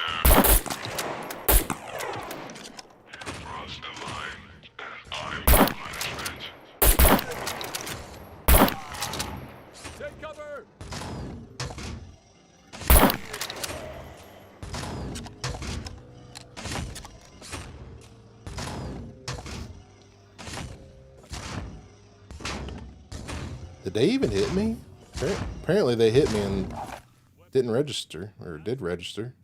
You crossed the line, and I want punishment. Take cover. Did they even hit me? Apparently they hit me and didn't register, or did register.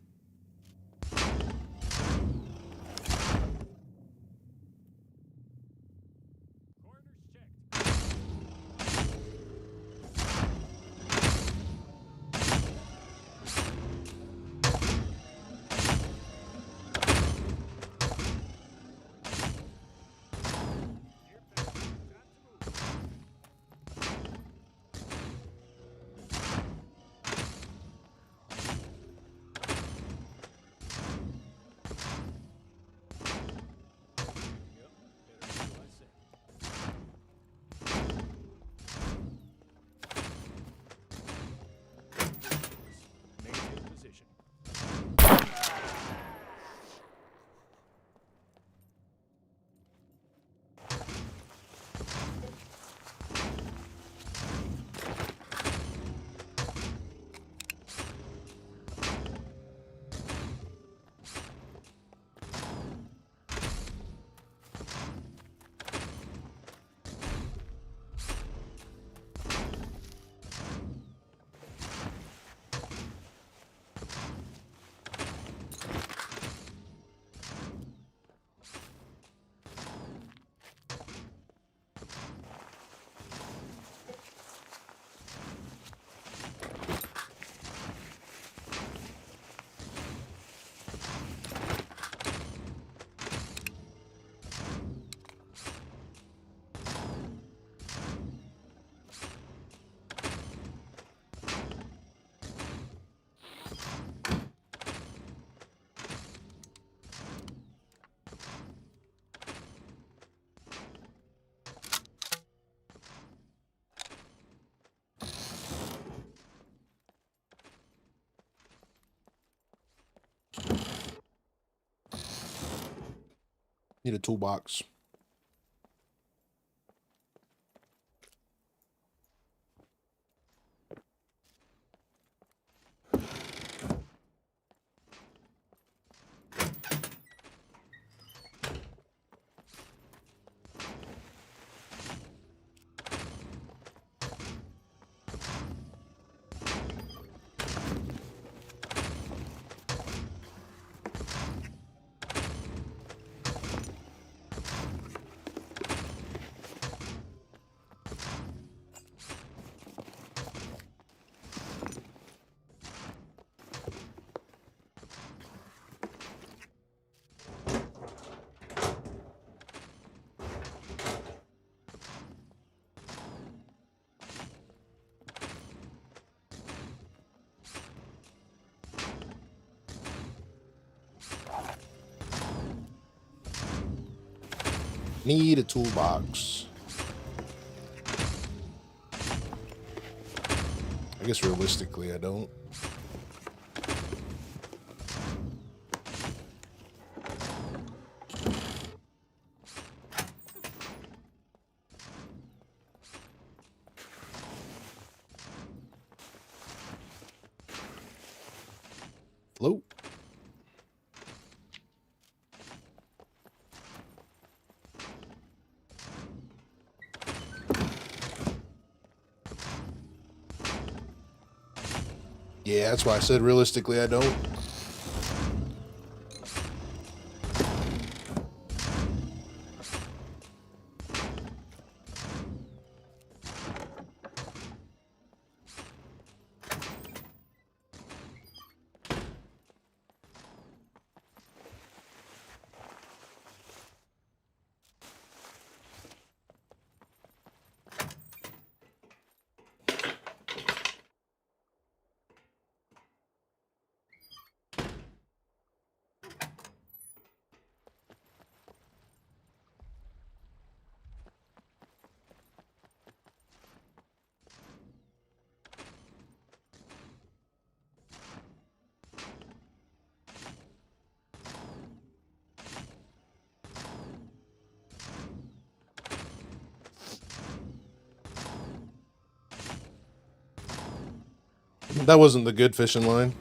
Need a toolbox. Need a toolbox. I guess realistically, I don't. Float. Yeah, that's why I said realistically I don't. That wasn't the good fishing line.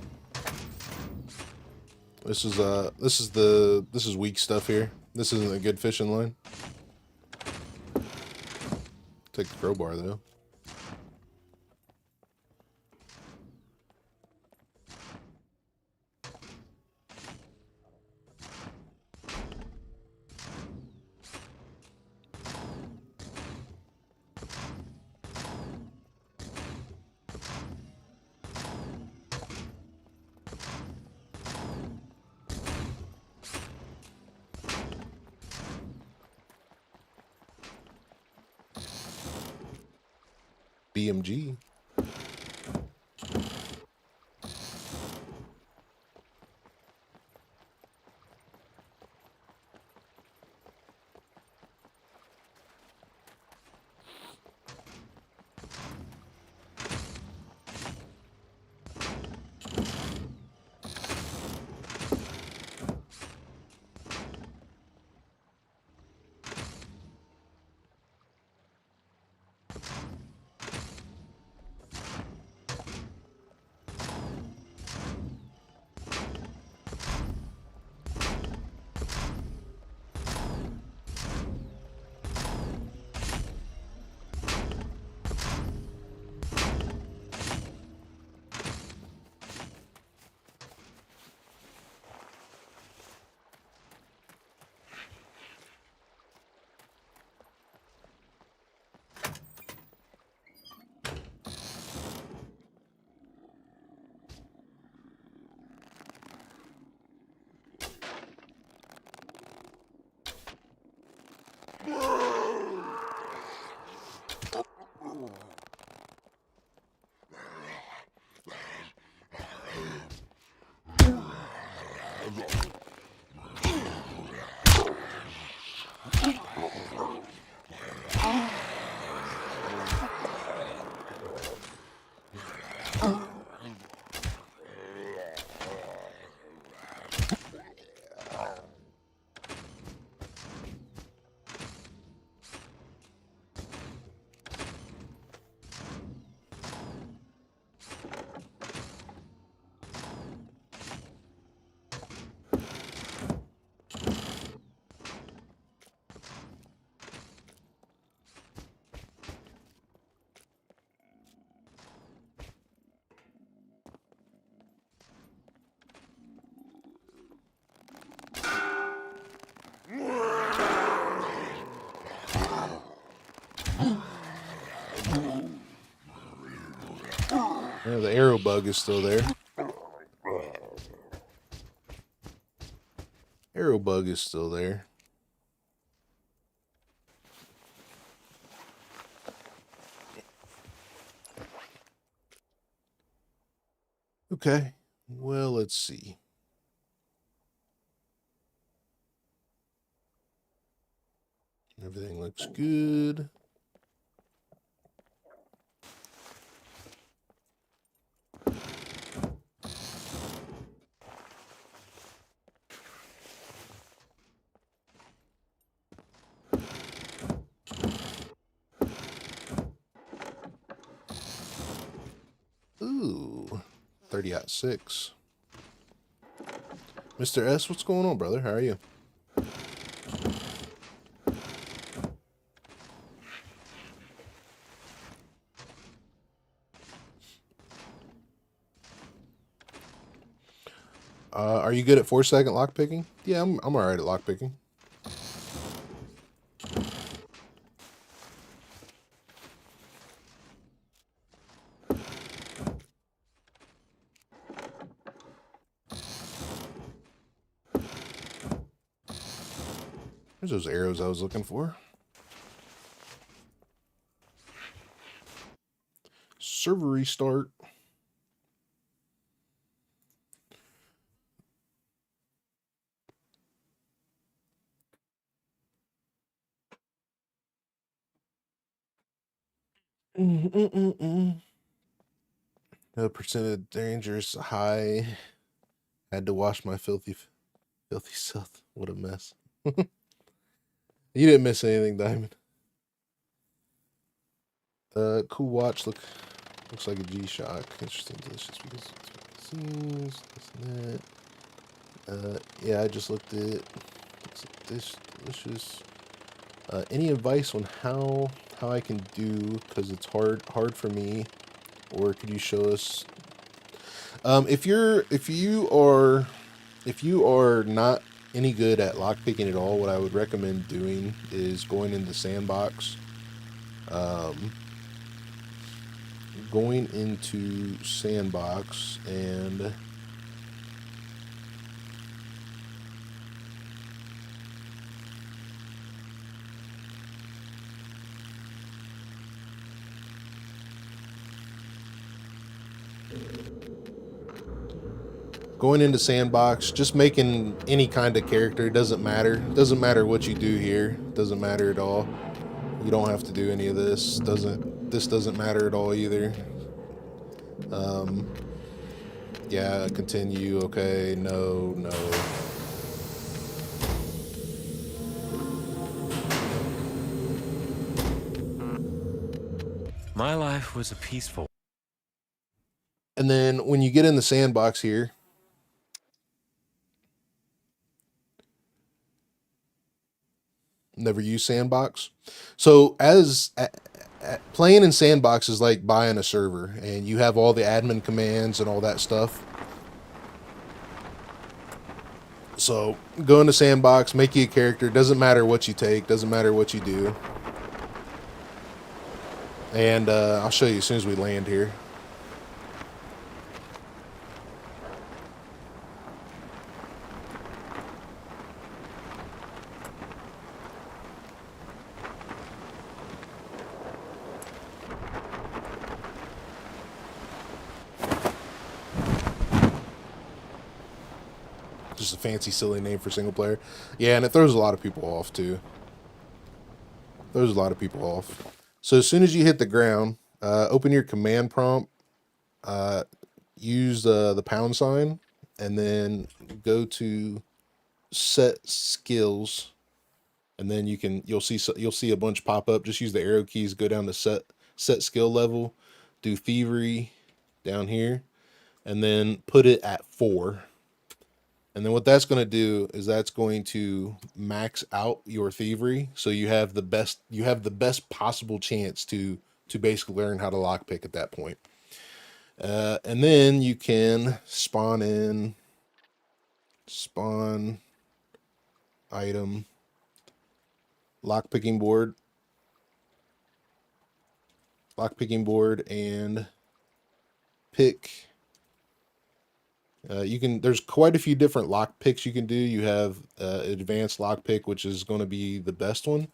This is weak stuff here. This isn't a good fishing line. Take the crowbar though. BMG. Yeah, the AIRO bug is still there. AIRO bug is still there. Okay, well, let's see. Everything looks good. Ooh, 30.6. Mr. S, what's going on, brother? How are you? Are you good at 4-second lockpicking? Yeah, I'm alright at lockpicking. There's those arrows I was looking for. Server restart. The percent of dangerous high. Had to wash my filthy self. What a mess. You didn't miss anything, Diamond. Cool watch. Looks like a G-Shock. Interesting, delicious because it's what it seems. This and that. Yeah, I just looked at it. Looks like this delicious. Any advice on how I can do, because it's hard for me, or could you show us? If you are not any good at lockpicking at all, what I would recommend doing is going into Sandbox. Going into Sandbox and just making any kind of character. It doesn't matter. It doesn't matter what you do here. It doesn't matter at all. You don't have to do any of this. This doesn't matter at all either. Yeah, continue. Okay, no. My life was a peaceful. And then when you get in the Sandbox here, never use Sandbox. So playing in Sandbox is like buying a server, and you have all the admin commands and all that stuff. So go into Sandbox, make you a character. Doesn't matter what you take, doesn't matter what you do. And I'll show you as soon as we land here. Just a fancy, silly name for single player. Yeah, and it throws a lot of people off too. Throws a lot of people off. So as soon as you hit the ground, open your command prompt, use the pound sign, and then go to set skills, and then you'll see a bunch pop up. Just use the arrow keys, go down to set skill level, do thievery down here, and then put it at 4. And then what that's going to do is that's going to max out your thievery, so you have the best possible chance to basically learn how to lockpick at that point. And then you can spawn item, lockpicking board, and pick. There's quite a few different lock picks you can do. You have advanced lock pick, which is going to be the best one.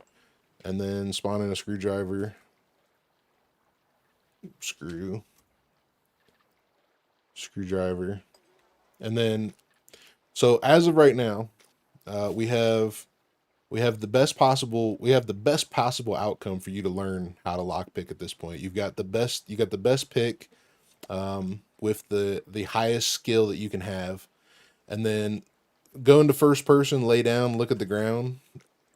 And then spawn in a screwdriver. Screwdriver. And then, so as of right now, we have the best possible outcome for you to learn how to lockpick at this point. You got the best pick with the highest skill that you can have, and then go into first person, lay down, look at the ground,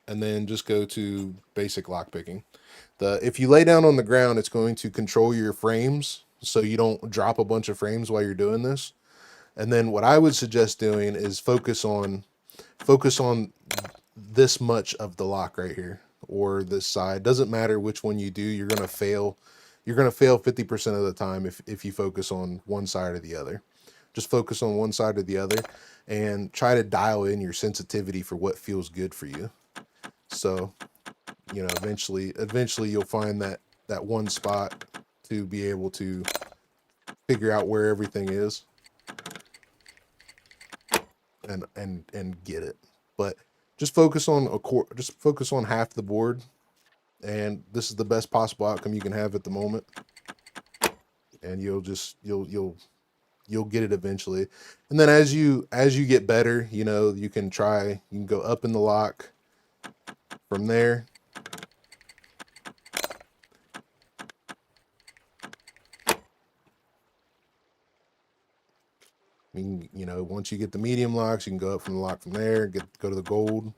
and then just go to basic lockpicking. If you lay down on the ground, it's going to control your frames so you don't drop a bunch of frames while you're doing this. And then what I would suggest doing is focus on this much of the lock right here, or this side. Doesn't matter which one you do, you're gonna fail. You're gonna fail 50% of the time if you focus on one side or the other. Just focus on one side or the other and try to dial in your sensitivity for what feels good for you. So, you know, eventually you'll find that one spot to be able to figure out where everything is and get it. But just focus on half the board, and this is the best possible outcome you can have at the moment. And you'll get it eventually. And then as you get better, you know, you can go up in the lock from there. You know, once you get the medium locks, you can go up from the lock from there, go to the gold.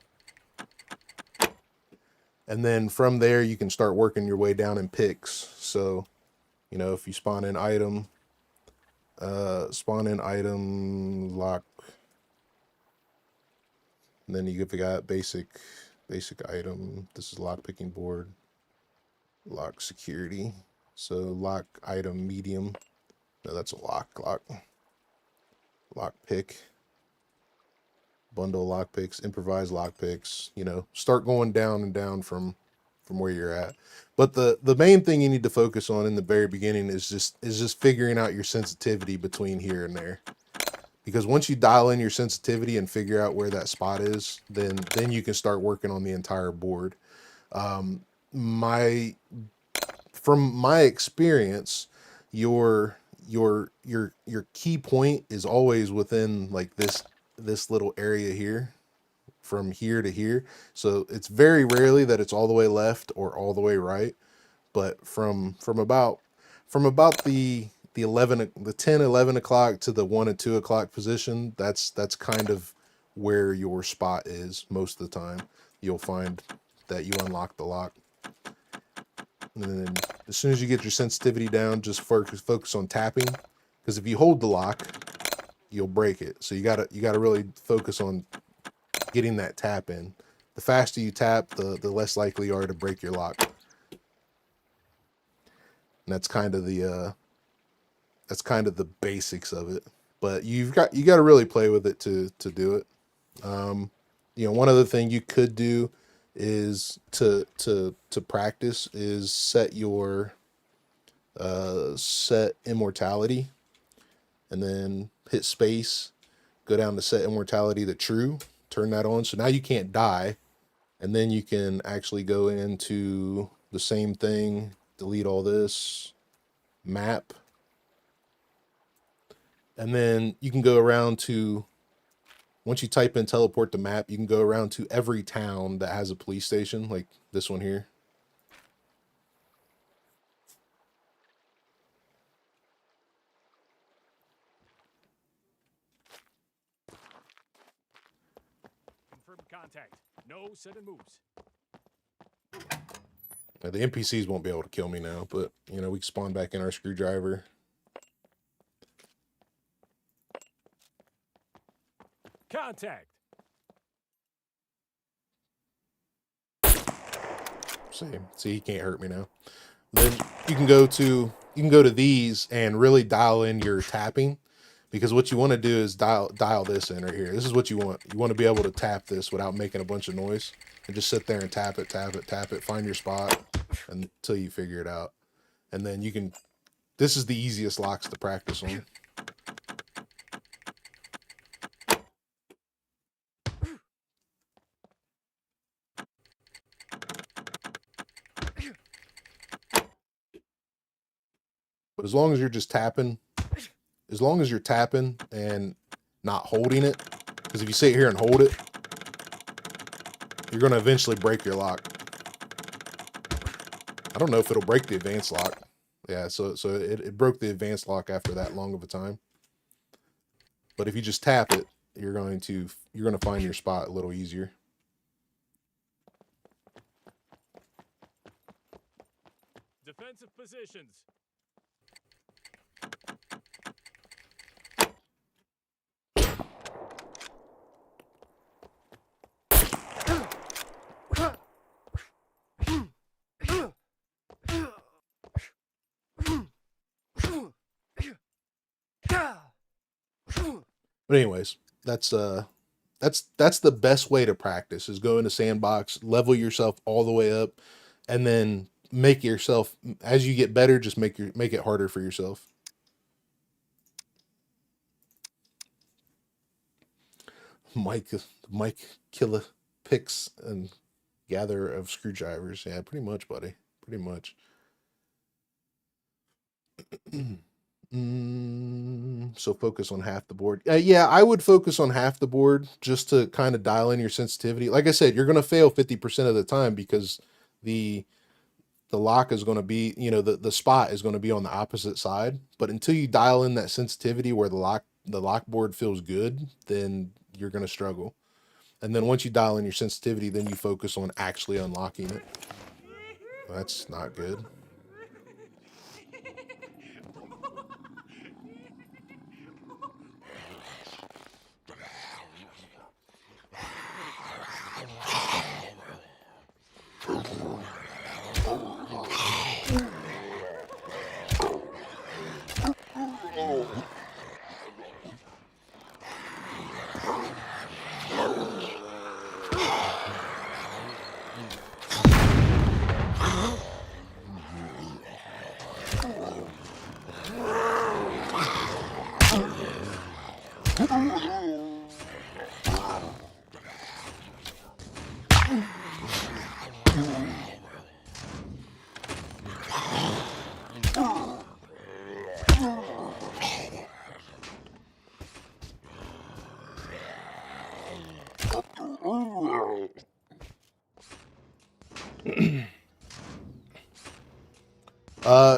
And then from there, you can start working your way down in picks. So, you know, if you spawn in item, lock. And then you've got basic item. This is lock picking board, lock security. So lock item medium. No, that's a lock pick, bundle lock picks, improvise lock picks. You know, start going down and down from where you're at. But the main thing you need to focus on in the very beginning is just figuring out your sensitivity between here and there. Because once you dial in your sensitivity and figure out where that spot is, then you can start working on the entire board. From my experience, your key point is always within like this little area here, from here to here. So it's very rarely that it's all the way left or all the way right, but from about the 10, 11 o'clock to the 1 and 2 o'clock position, that's kind of where your spot is most of the time. You'll find that you unlock the lock. And then as soon as you get your sensitivity down, just focus on tapping, because if you hold the lock, you'll break it. So you gotta really focus on getting that tap in. The faster you tap, the less likely you are to break your lock. And that's kind of the basics of it. But you got to really play with it to do it. You know, one other thing you could do is to practice is set your set immortality, and then hit space, go down to set immortality to true, turn that on. So now you can't die. And then you can actually go into the same thing, delete all this, map. And then you can go around to, once you type in teleport to map, you can go around to every town that has a police station, like this one here. Confirm contact. No sudden moves. Now, the NPCs won't be able to kill me now, but, you know, we can spawn back in our screwdriver. Contact. See, he can't hurt me now. Then you can go to these and really dial in your tapping, because what you want to do is dial this in right here. This is what you want. You want to be able to tap this without making a bunch of noise, and just sit there and tap it, find your spot until you figure it out. And then you can this is the easiest locks to practice on. But as long as you're just tapping, as long as you're tapping and not holding it, because if you sit here and hold it, you're going to eventually break your lock. I don't know if it'll break the advanced lock. Yeah, so it broke the advanced lock after that long of a time. But if you just tap it, you're going to find your spot a little easier. Defensive positions. But anyways, that's the best way to practice, is go in the sandbox, level yourself all the way up, and then make yourself, as you get better, just make it harder for yourself. Mike killer picks and gatherer of screwdrivers. Yeah, pretty much, buddy. Pretty much. So focus on half the board. Yeah, I would focus on half the board just to kind of dial in your sensitivity. Like I said, you're going to fail 50% of the time because the lock is going to be, you know, the spot is going to be on the opposite side. But until you dial in that sensitivity where the lock board feels good, then you're going to struggle. And then once you dial in your sensitivity, then you focus on actually unlocking it. That's not good.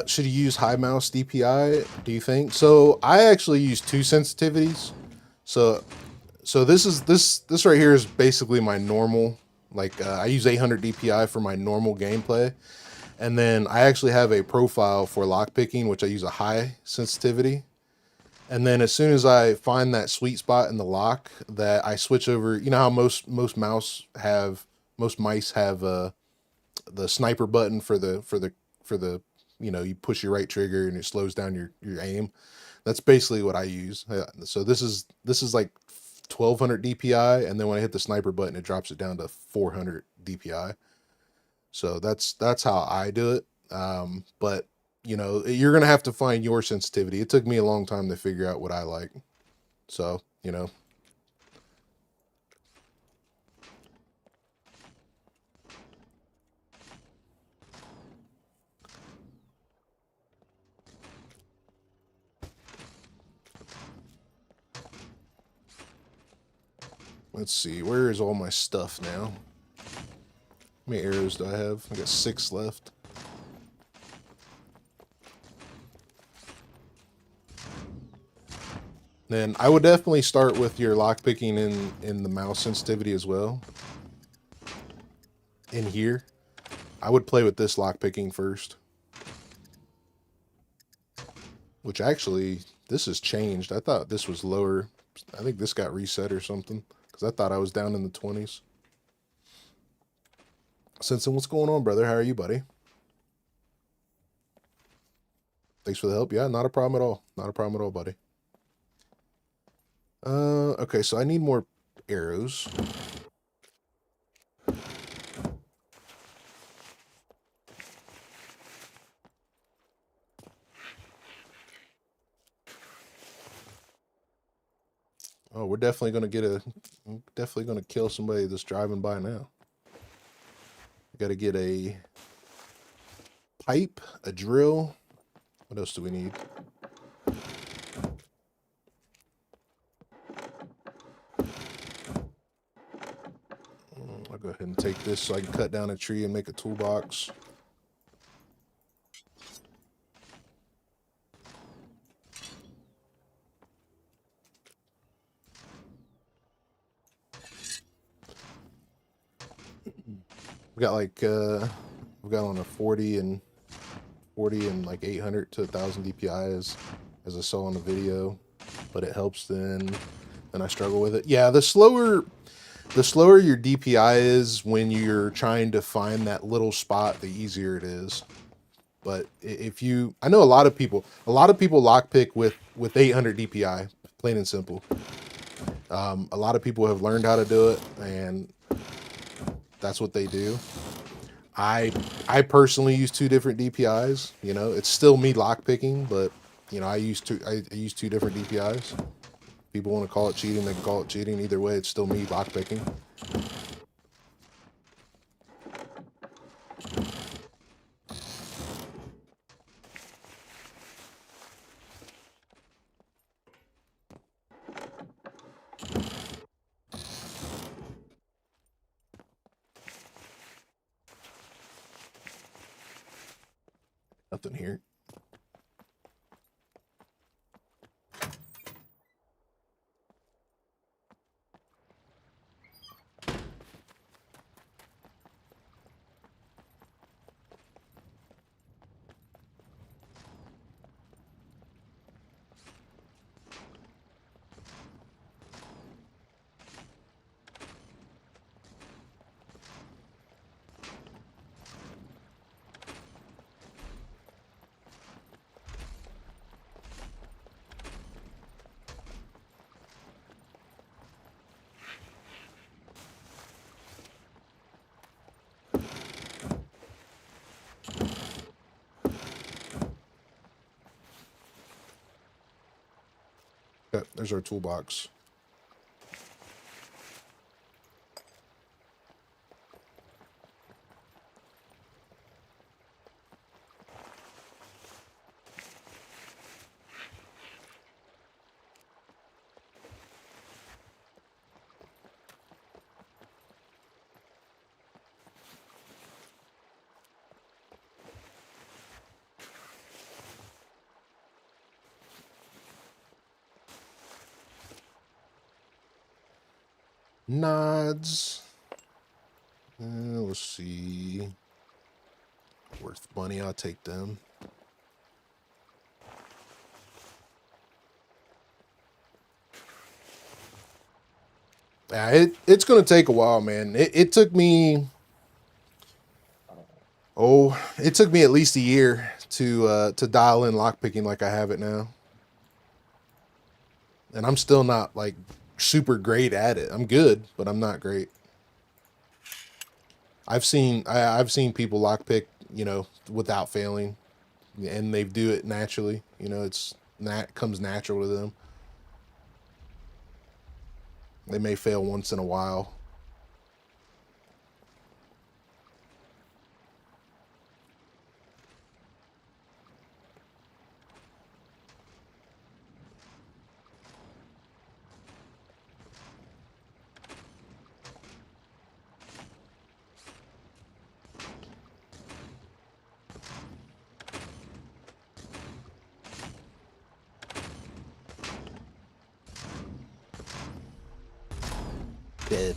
Should you use high mouse DPI, do you think? So I actually use two sensitivities. So this right here is basically my normal, like I use 800 DPI for my normal gameplay. And then I actually have a profile for lockpicking, which I use a high sensitivity. And then as soon as I find that sweet spot in the lock, that I switch over. You know how most mice have the sniper button for the you know, you push your right trigger and it slows down your aim. That's basically what I use. So this is like 1200 DPI, and then when I hit the sniper button, it drops it down to 400 DPI. So that's how I do it. But you know, you're gonna have to find your sensitivity. It took me a long time to figure out what I like. So, you know. Let's see, where is all my stuff now? How many arrows do I have? I got 6 left. Then I would definitely start with your lockpicking in the mouse sensitivity as well. In here, I would play with this lockpicking first. Which actually, this has changed. I thought this was lower. I think this got reset or something. Because I thought I was down in the 20s. Simpson, what's going on, brother? How are you, buddy? Thanks for the help. Yeah, not a problem at all. Not a problem at all, buddy. Okay, so I need more arrows. Oh, we're definitely gonna kill somebody that's driving by now. Got to get a pipe, a drill. What else do we need? I'll go ahead and take this so I can cut down a tree and make a toolbox. We got like we got on a 40 and like 800 to 1000 DPI as I saw in the video, but it helps then I struggle with it. Yeah, the slower your DPI is when you're trying to find that little spot, the easier it is. But if you, I know a lot of people lockpick with 800 DPI, plain and simple. A lot of people have learned how to do it, and that's what they do. I personally use 2 different DPIs. You know, it's still me lockpicking, but you know, I use 2 different DPIs. People want to call it cheating, they can call it cheating. Either way, it's still me lockpicking. Nothing here. Okay, there's our toolbox. Nods. Let's see. Worth money, I'll take them. Yeah, it's gonna take a while, man. It took me at least a year to dial in lockpicking like I have it now. And I'm still not like super great at it. I'm good, but I'm not great. I've seen people lockpick, you know, without failing, and they do it naturally. You know, comes natural to them. They may fail once in a while. Dead.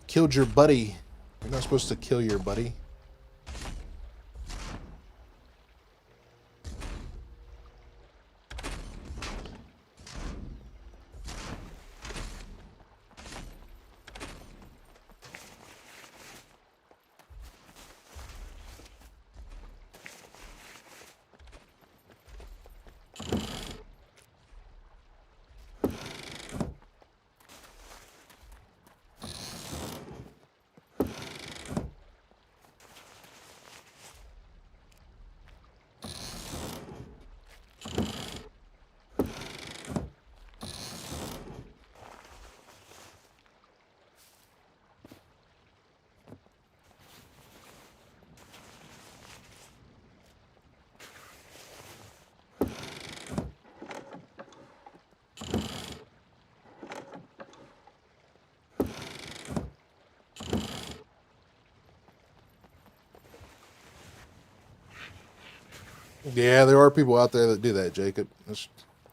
Killed your buddy. You're not supposed to kill your buddy. Yeah, there are people out there that do that, Jacob.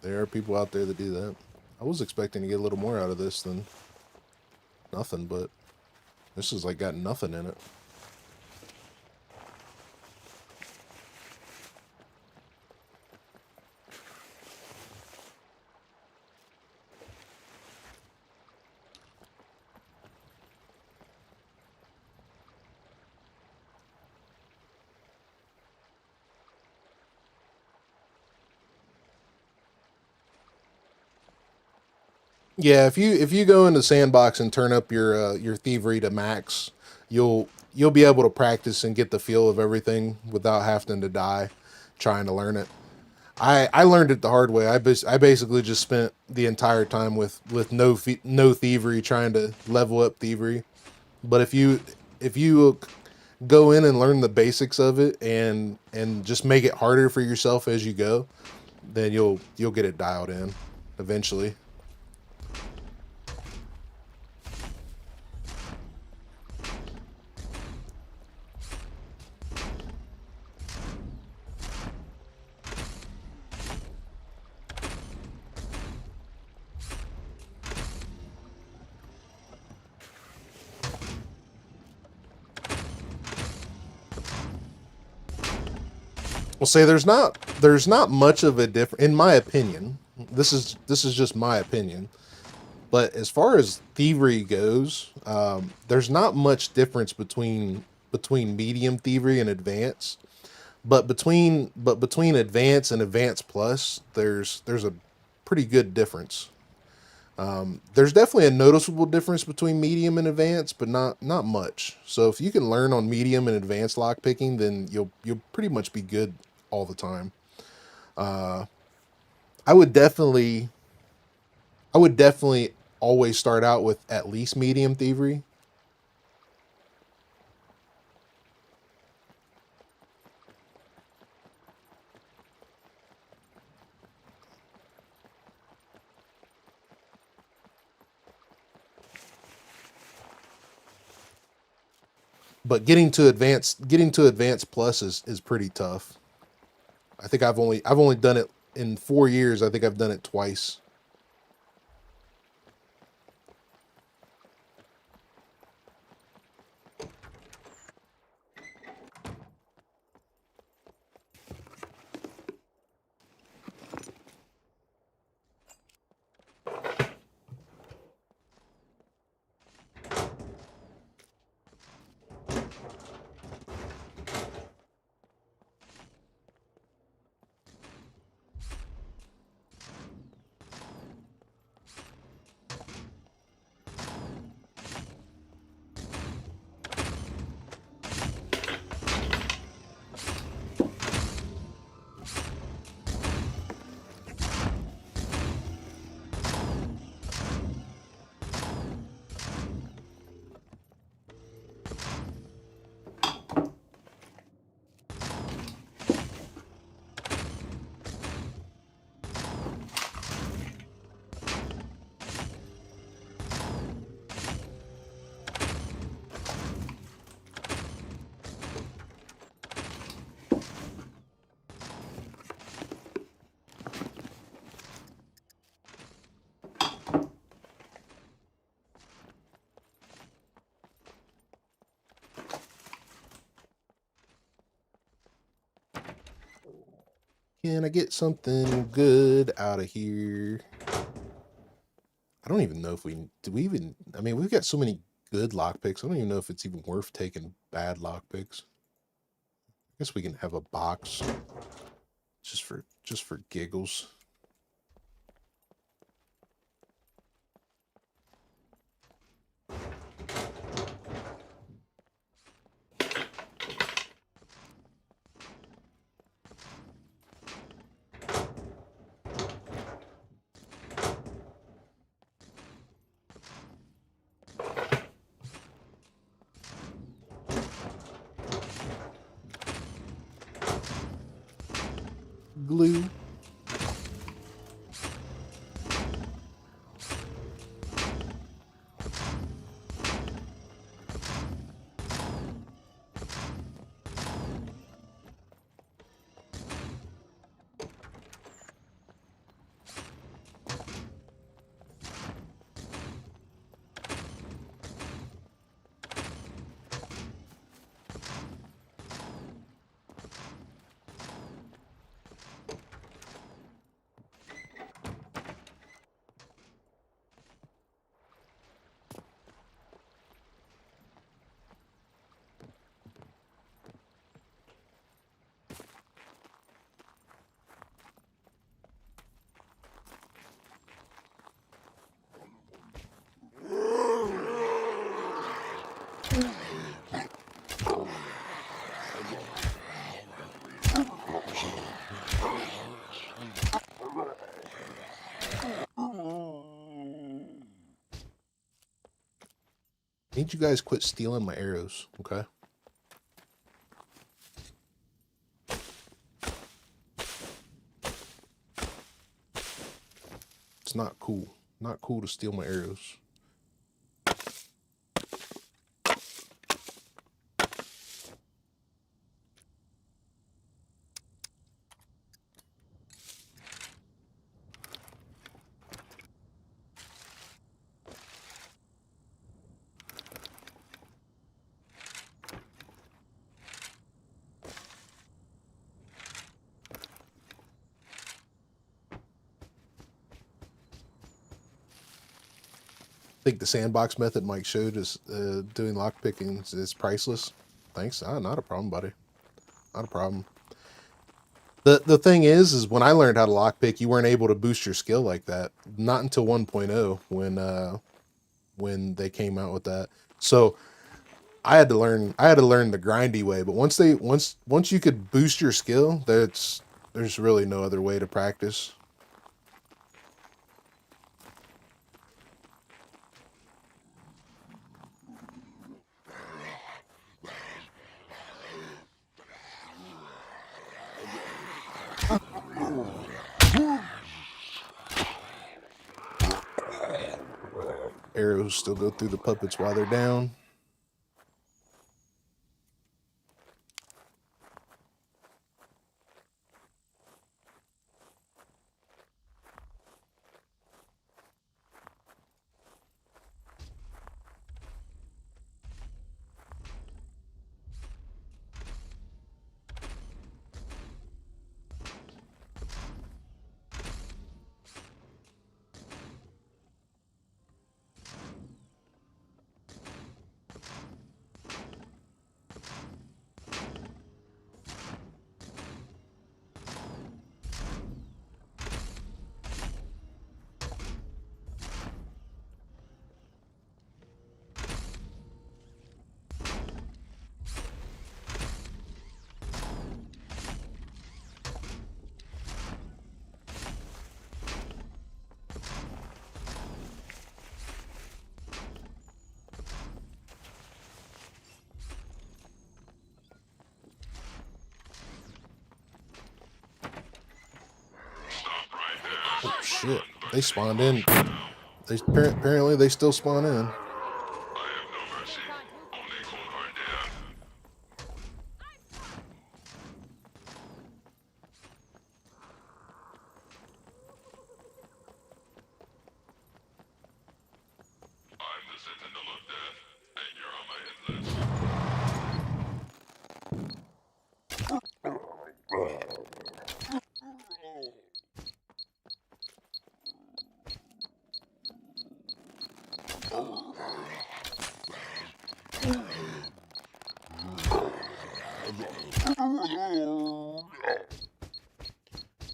There are people out there that do that. I was expecting to get a little more out of this than nothing, but this has like got nothing in it. Yeah, if you go into Sandbox and turn up your thievery to max, you'll be able to practice and get the feel of everything without having to die trying to learn it. I learned it the hard way. I basically just spent the entire time with no thievery trying to level up thievery. But if you go in and learn the basics of it and just make it harder for yourself as you go, then you'll get it dialed in eventually. Well, say there's not much of a difference in my opinion. This is just my opinion. But as far as thievery goes, there's not much difference between medium thievery and advanced. But between advanced and advanced plus, there's a pretty good difference. There's definitely a noticeable difference between medium and advanced, but not much. So if you can learn on medium and advanced lockpicking, then you'll pretty much be good all the time. I would definitely always start out with at least medium thievery. But getting to advanced plus is pretty tough. I think I've only done it in 4 years. I think I've done it twice. Can I get something good out of here? I don't even know if I mean, we've got so many good lockpicks. I don't even know if it's even worth taking bad lockpicks. I guess we can have a box just for giggles. Glue. Need you guys quit stealing my arrows, okay? It's not cool. Not cool to steal my arrows. I think the sandbox method Mike showed is doing lockpicking is priceless. Thanks. Not a problem, buddy. Not a problem. The thing is when I learned how to lockpick, you weren't able to boost your skill like that. Not until 1.0 when they came out with that. So I had to learn the grindy way. But once you could boost your skill, there's really no other way to practice. Arrows still go through the puppets while they're down. Oh shit! They spawned in. Apparently they still spawn in. I have no mercy. Only cold hard death. I'm the Sentinel of Death, and you're on my hit list.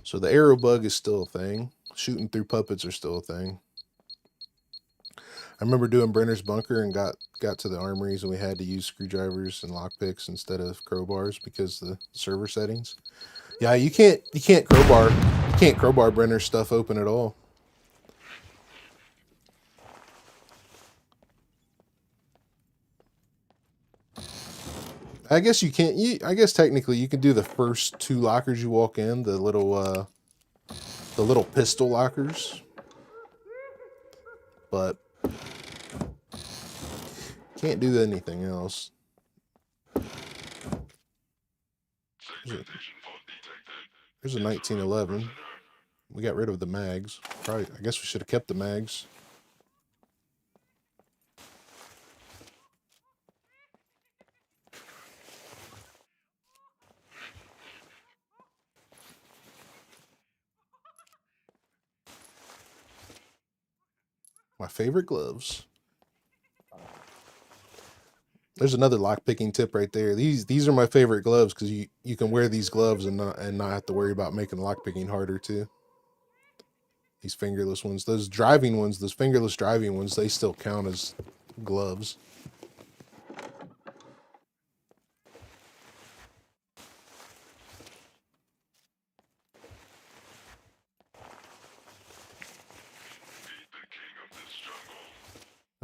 So the arrow bug is still a thing. Shooting through puppets are still a thing. I remember doing Brenner's Bunker and got to the armories and we had to use screwdrivers and lockpicks instead of crowbars because the server settings. Yeah, you can't crowbar Brenner's stuff open at all. I guess you can't. I guess technically you can do the first two lockers you walk in, the little pistol lockers, but can't do anything else. There's a 1911. We got rid of the mags. Probably. I guess we should have kept the mags. My favorite gloves. There's another lockpicking tip right there. These are my favorite gloves because you can wear these gloves and not have to worry about making lockpicking harder too. These fingerless ones, those fingerless driving ones, they still count as gloves.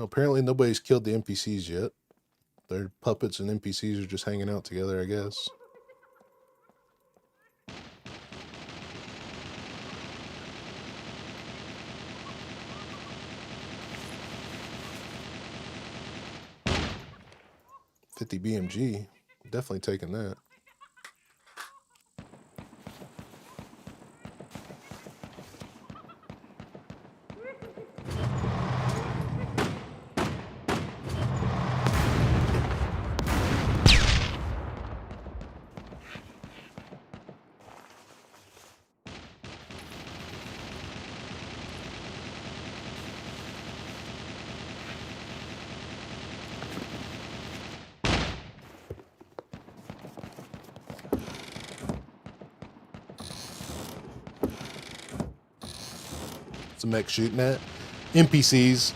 Well, apparently nobody's killed the NPCs yet. Their puppets and NPCs are just hanging out together, I guess. $50 BMG. Definitely taking that. Some mech shooting at NPCs.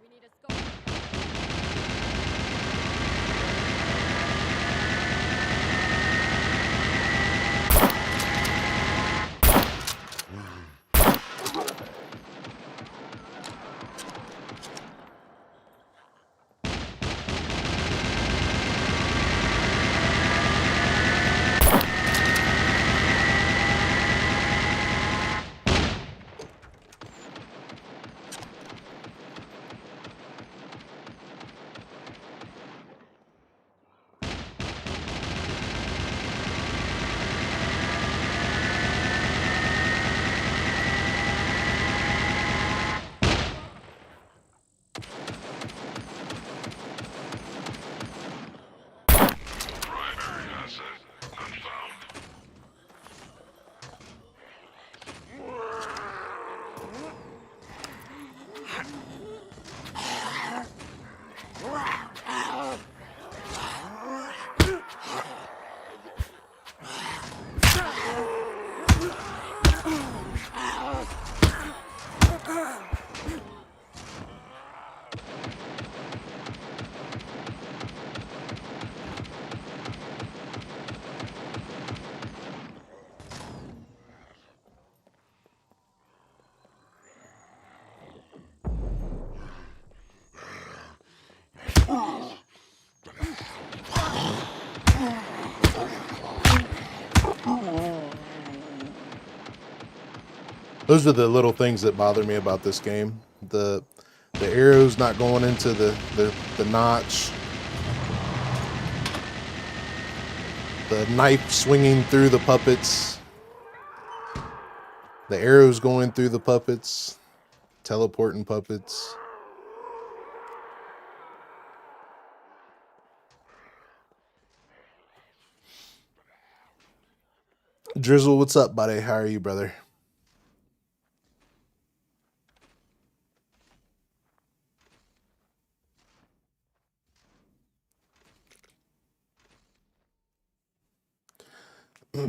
We need a scope. Primary asset unfound. Those are the little things that bother me about this game. The The arrow's not going into the notch. The knife swinging through the puppets. The arrow's going through the puppets. Teleporting puppets. Drizzle, what's up, buddy? How are you, brother?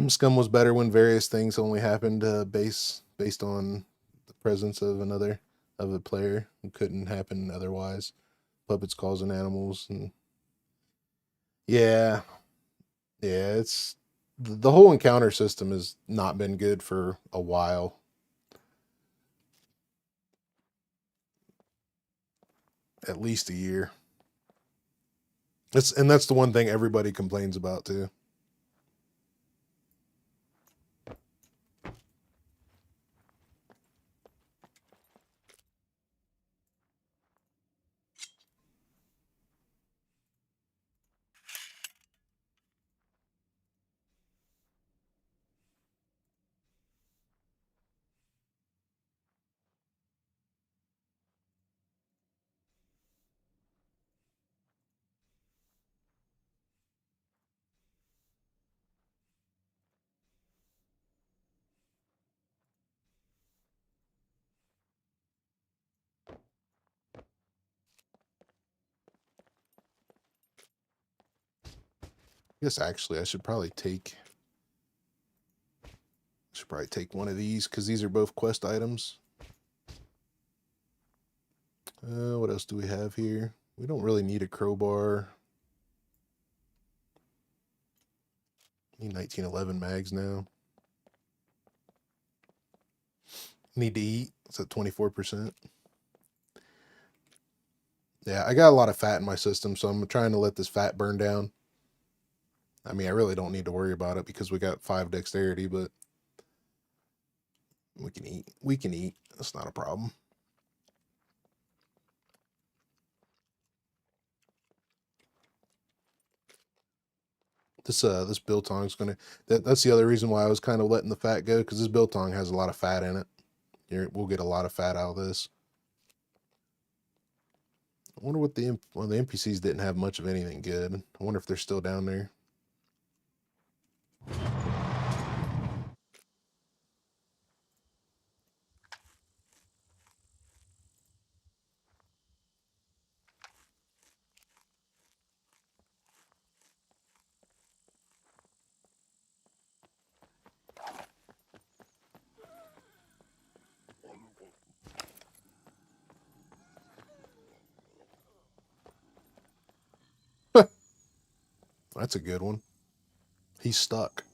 Scum was better when various things only happened based on the presence of a player who couldn't happen otherwise. Puppets causing animals, and yeah, it's the whole encounter system has not been good for a while. At least a year. That's the one thing everybody complains about too. I guess actually I should probably take one of these because these are both quest items. What else do we have here? We don't really need a crowbar. Need 1911 mags now. Need to eat. It's at 24%. Yeah, I got a lot of fat in my system, so I'm trying to let this fat burn down. I mean, I really don't need to worry about it because we got 5 dexterity, but we can eat. We can eat. That's not a problem. This biltong's gonna. That's the other reason why I was kind of letting the fat go, because this biltong has a lot of fat in it. We'll get a lot of fat out of this. I wonder what the NPCs didn't have much of anything good. I wonder if they're still down there. That's a good one. He's stuck.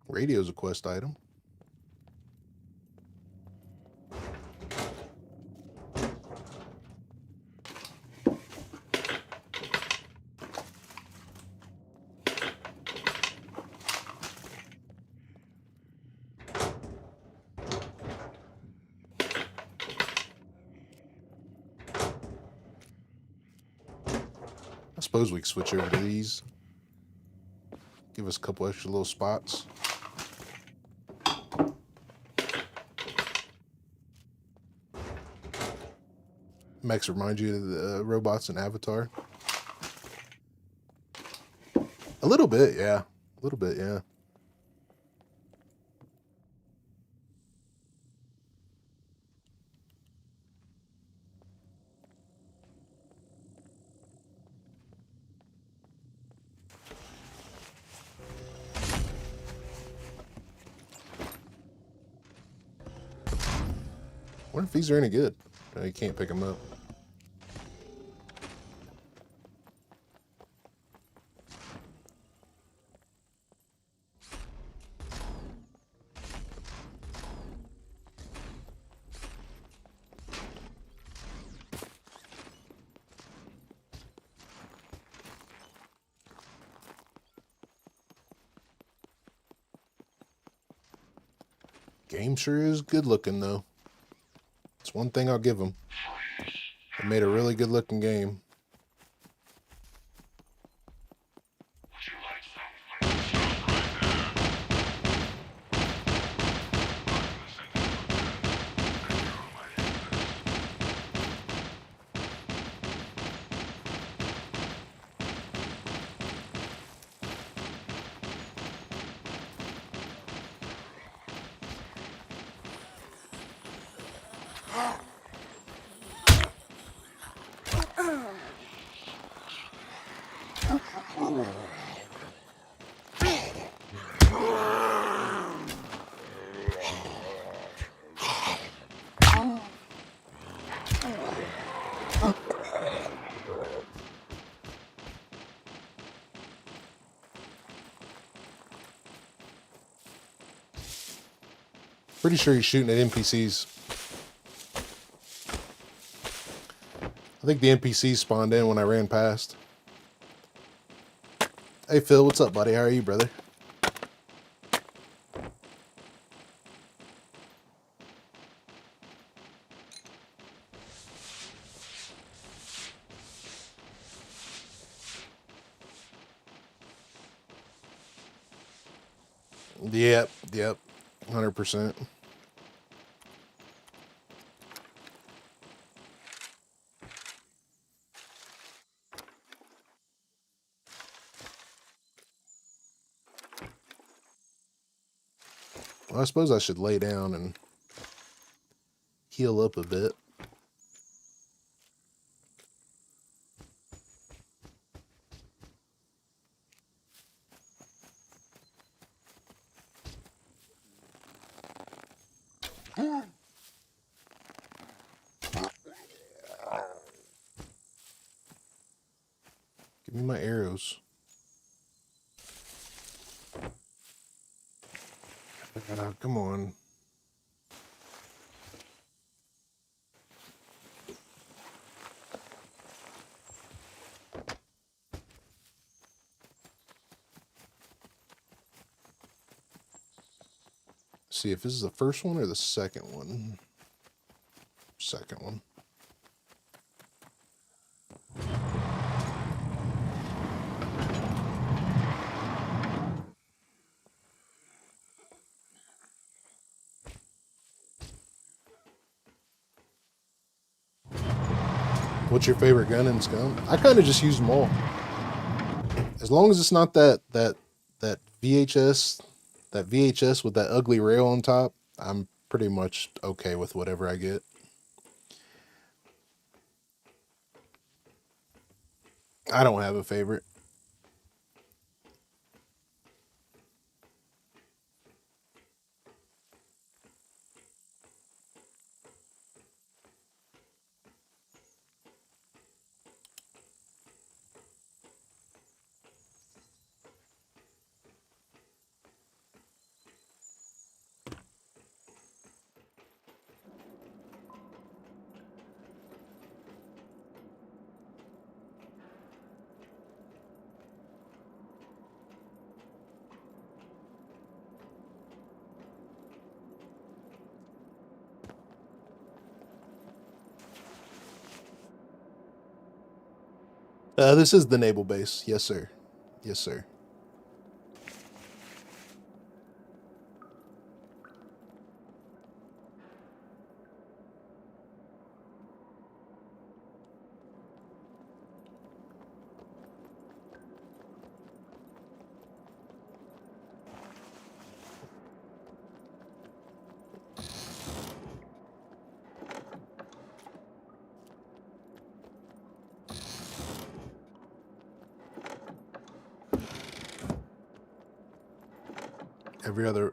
Radio's a quest item. I suppose we can switch over to these. Give us a couple extra little spots. Max remind you of the robots in Avatar? A little bit, yeah. A little bit, yeah. I wonder if these are any good. No, you can't pick them up. Game sure is good looking though. It's one thing I'll give them. They made a really good looking game. Pretty sure he's shooting at NPCs. I think the NPCs spawned in when I ran past. Hey Phil, what's up, buddy? How are you, brother? Yep, 100%. Well, I suppose I should lay down and heal up a bit. Give me my arrows. Come on. See if this is the first one or the second one. Second one. What's your favorite gun in Scum? I kind of just use them all. As long as it's not that VHS with that ugly rail on top, I'm pretty much okay with whatever I get. I don't have a favorite. This is the naval base. Yes, sir. Yes, sir.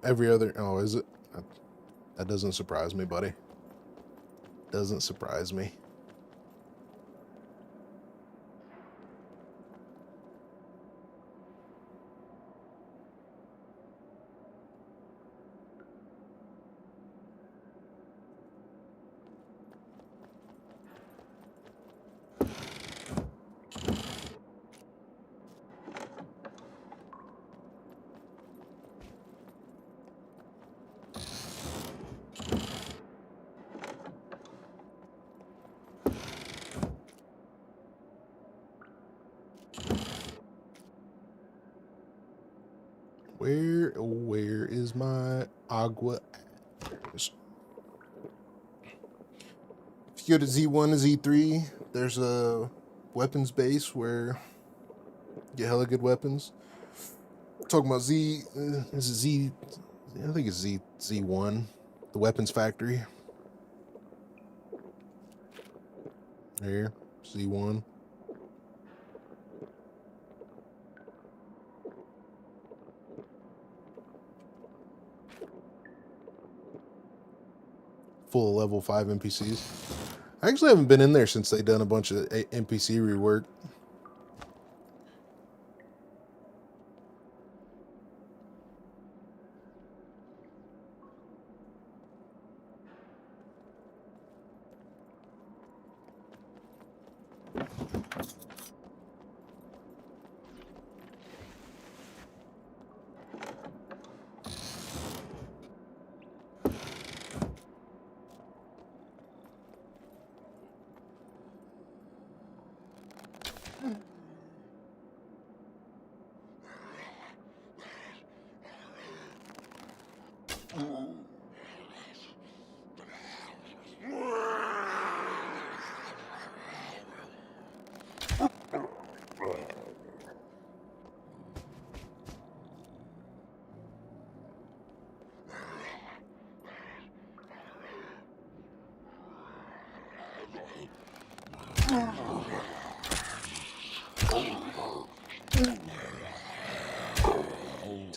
Every other, oh, is it? That doesn't surprise me, buddy. Doesn't surprise me. Where is my agua? If you go to Z1 and Z3, there's a weapons base where you get hella good weapons. Talking about Z, is it Z? I think it's Z1, the weapons factory. Here, Z1. Full of level 5 NPCs. I actually haven't been in there since they done a bunch of NPC rework.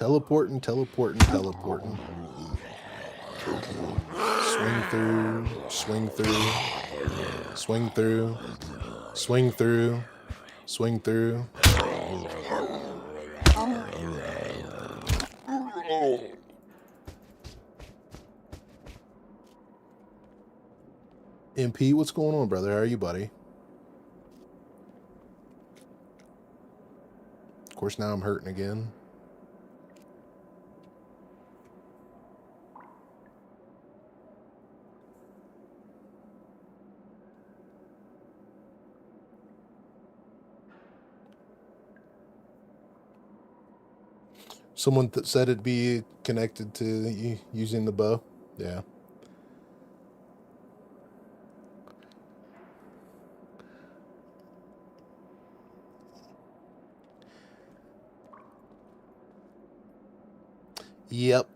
Teleporting. Swing through. Swing through. MP, what's going on, brother? How are you, buddy? Of course, now I'm hurting again. Someone said it'd be connected to using the bow. Yeah. Yep.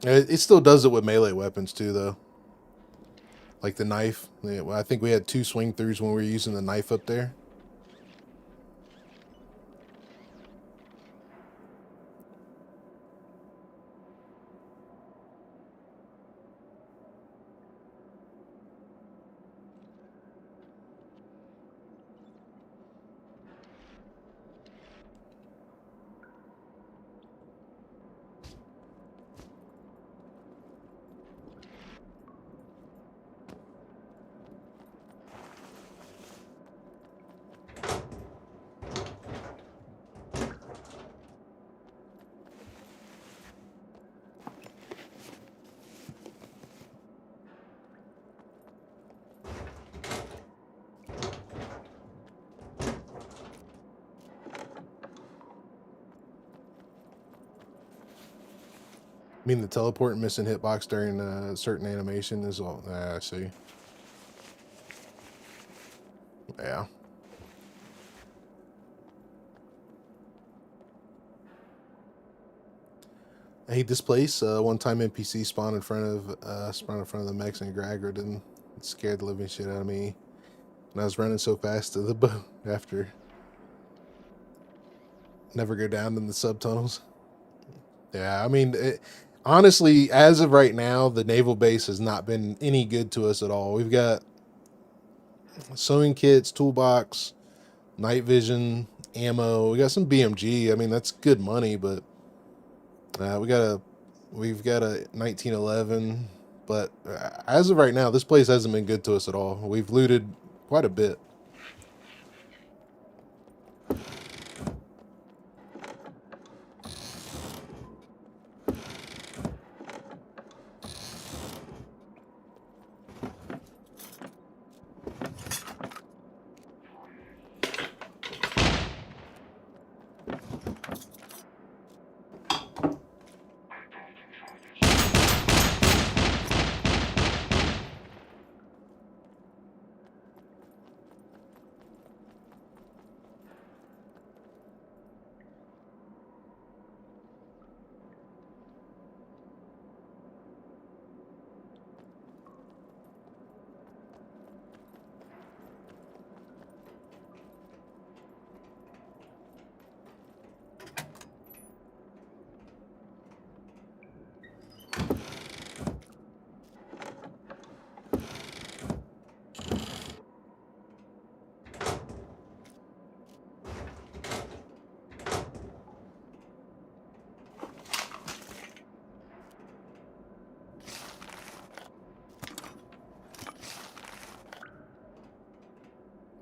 It still does it with melee weapons too, though. Like the knife. Yeah, I think we had 2 swing throughs when we were using the knife up there. I mean, the teleport and missing hitbox during a certain animation is all. I see. Yeah. I hate this place. One time NPC spawned in front of the mechs and Gragger and it scared the living shit out of me. And I was running so fast to the boat after. Never go down in the subtunnels. Yeah, I mean, honestly, as of right now, the naval base has not been any good to us at all. We've got sewing kits, toolbox, night vision, ammo. We got some BMG. I mean, that's good money, but we've got a 1911. But as of right now, this place hasn't been good to us at all. We've looted quite a bit.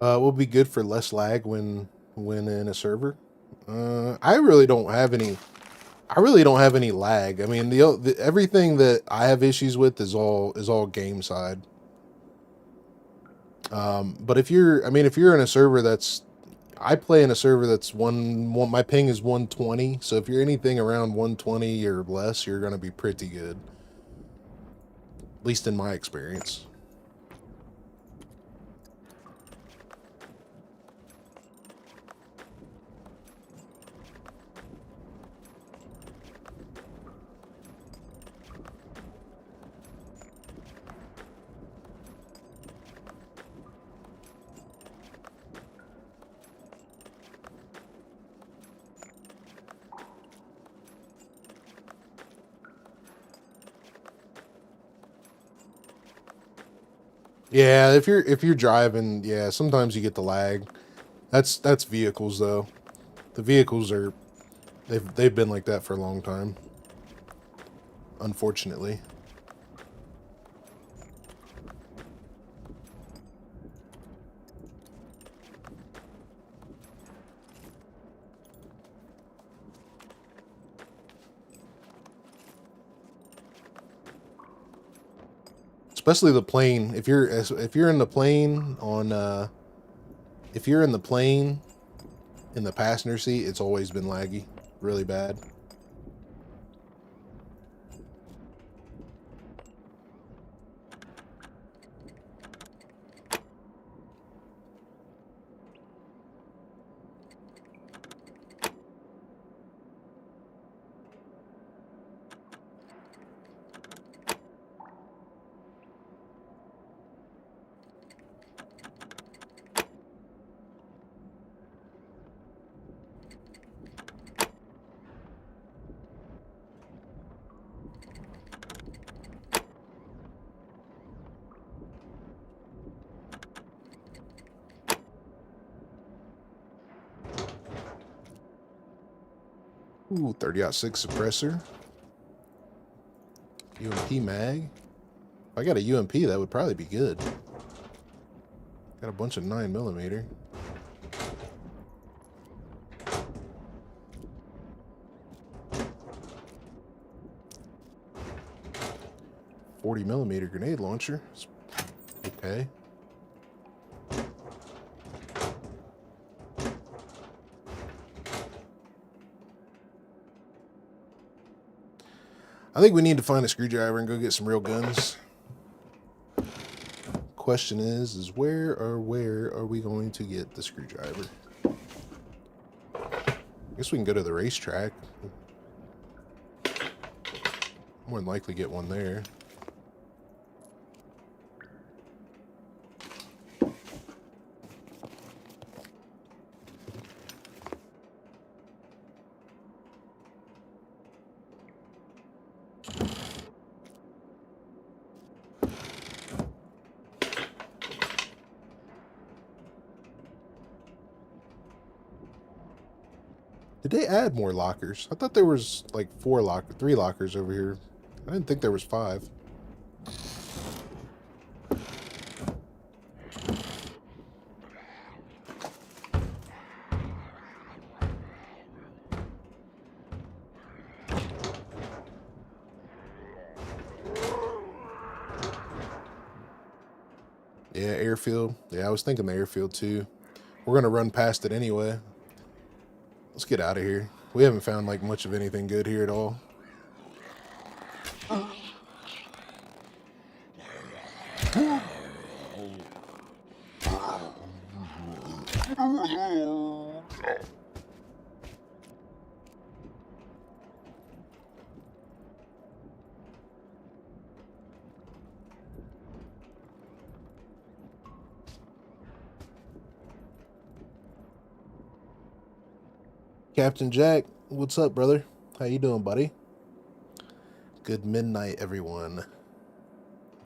Will be good for less lag when in a server. I really don't have any. I really don't have any lag. I mean, the everything that I have issues with is all game side. But if you're, I mean, if you're in a server that's, I play in a server that's my ping is 120. So if you're anything around 120 or less, you're gonna be pretty good. At least in my experience. Yeah, if you're driving, yeah, sometimes you get the lag. That's vehicles though. The vehicles are they've been like that for a long time. Unfortunately. Especially the plane. If you're in the plane on if you're in the plane in the passenger seat, it's always been laggy, really bad. Ooh, 30-06 suppressor. UMP mag. If I got a UMP, that would probably be good. Got a bunch of 9mm. .40mm grenade launcher. Okay. I think we need to find a screwdriver and go get some real guns. Question is where are we going to get the screwdriver? I guess we can go to the racetrack. More than likely get one there. Did they add more lockers? I thought there was like 3 lockers over here. I didn't think there was 5. Yeah, airfield. Yeah, I was thinking the airfield too. We're gonna run past it anyway. Let's get out of here. We haven't found like much of anything good here at all. Captain Jack, what's up, brother? How you doing, buddy? Good midnight, everyone.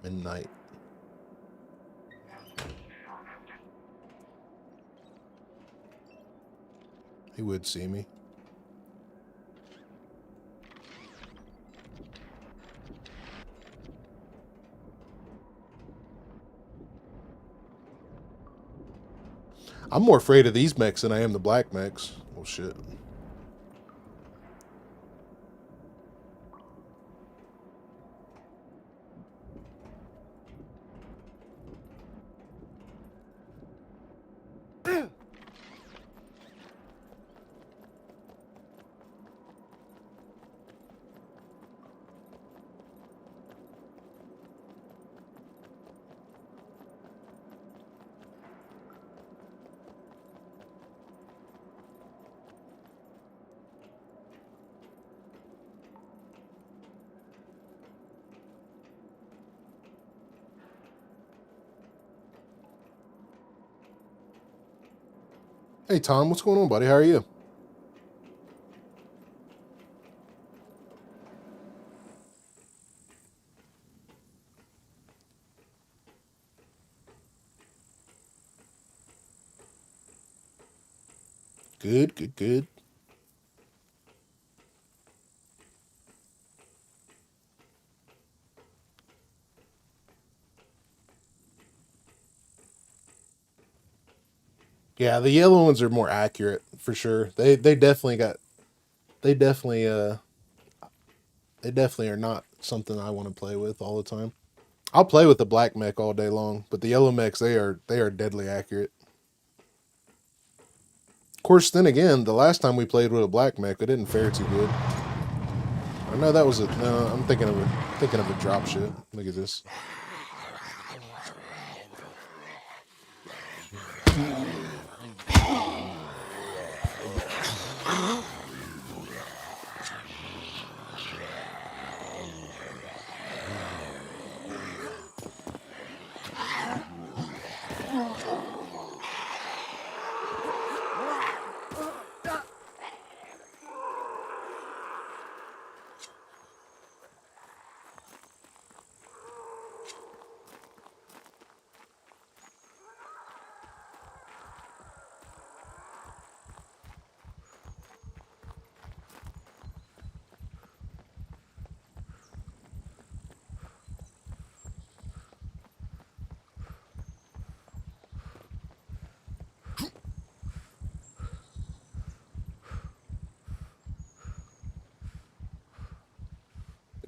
Midnight. He would see me. I'm more afraid of these mechs than I am the black mechs. Oh shit. Hey Tom, what's going on, buddy? How are you? Good, good, good. Yeah, the yellow ones are more accurate for sure. They definitely got they definitely are not something I want to play with all the time. I'll play with the black mech all day long, but the yellow mechs they are deadly accurate. Of course, then again, the last time we played with a black mech, it didn't fare too good. I know that was a no. I'm thinking of a drop shit. Look at this.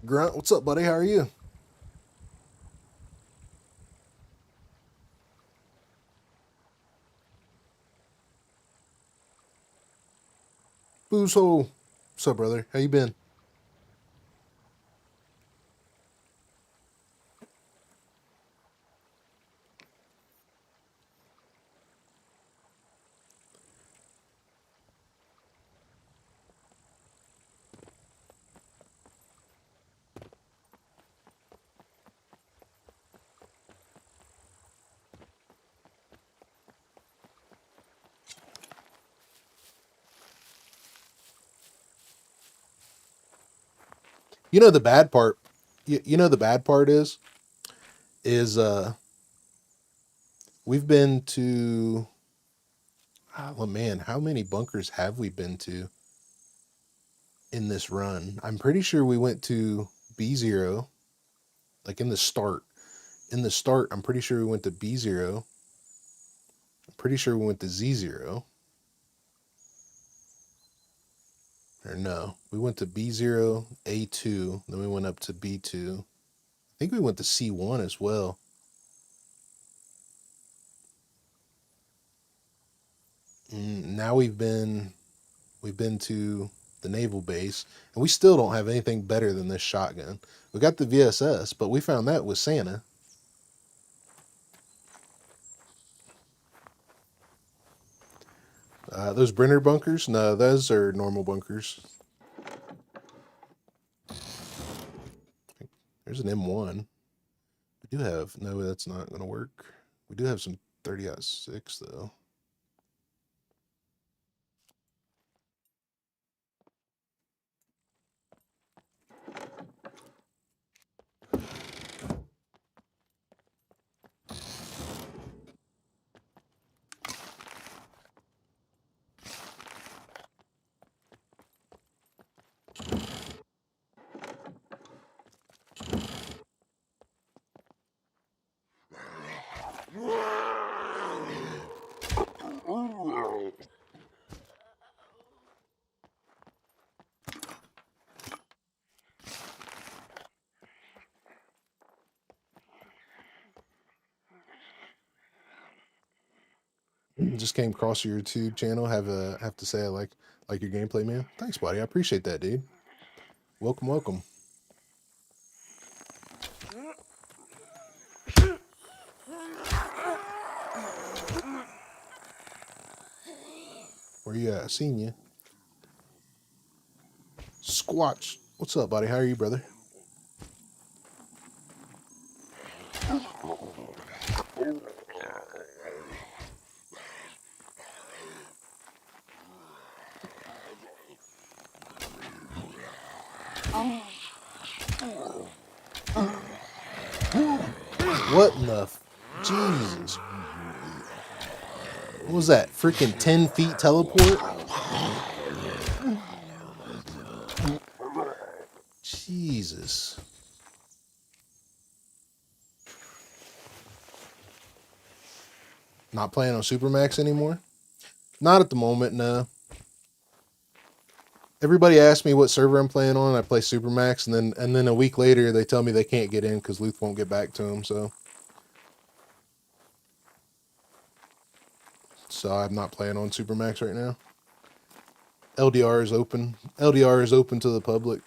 Grunt, what's up, buddy? How are you? Boozhole. What's up, brother? How you been? You know the bad part. You know the bad part is we've been to. Oh man, how many bunkers have we been to in this run? I'm pretty sure we went to B0, like in the start. In the start, I'm pretty sure we went to B0. I'm pretty sure we went to Z0. Or no, we went to B0, A2, then we went up to B2. I think we went to C1 as well. Now we've been to the naval base, and we still don't have anything better than this shotgun. We got the VSS, but we found that with Santa. Those Brenner bunkers? No, those are normal bunkers. There's an M1. We do have, no, that's not going to work. We do have some 30-06 though. Just came across your YouTube channel. Have to say I like your gameplay, man. Thanks, buddy. I appreciate that, dude. Welcome, welcome. Where you at? I seen you. Squatch. What's up, buddy? How are you, brother? What in the Jesus? What was that? Freaking 10 feet teleport? Jesus. Not playing on Supermax anymore? Not at the moment, no. Everybody asks me what server I'm playing on. I play Supermax, and then a week later they tell me they can't get in because Luth won't get back to them. So I'm not playing on Supermax right now. LDR is open. LDR is open to the public.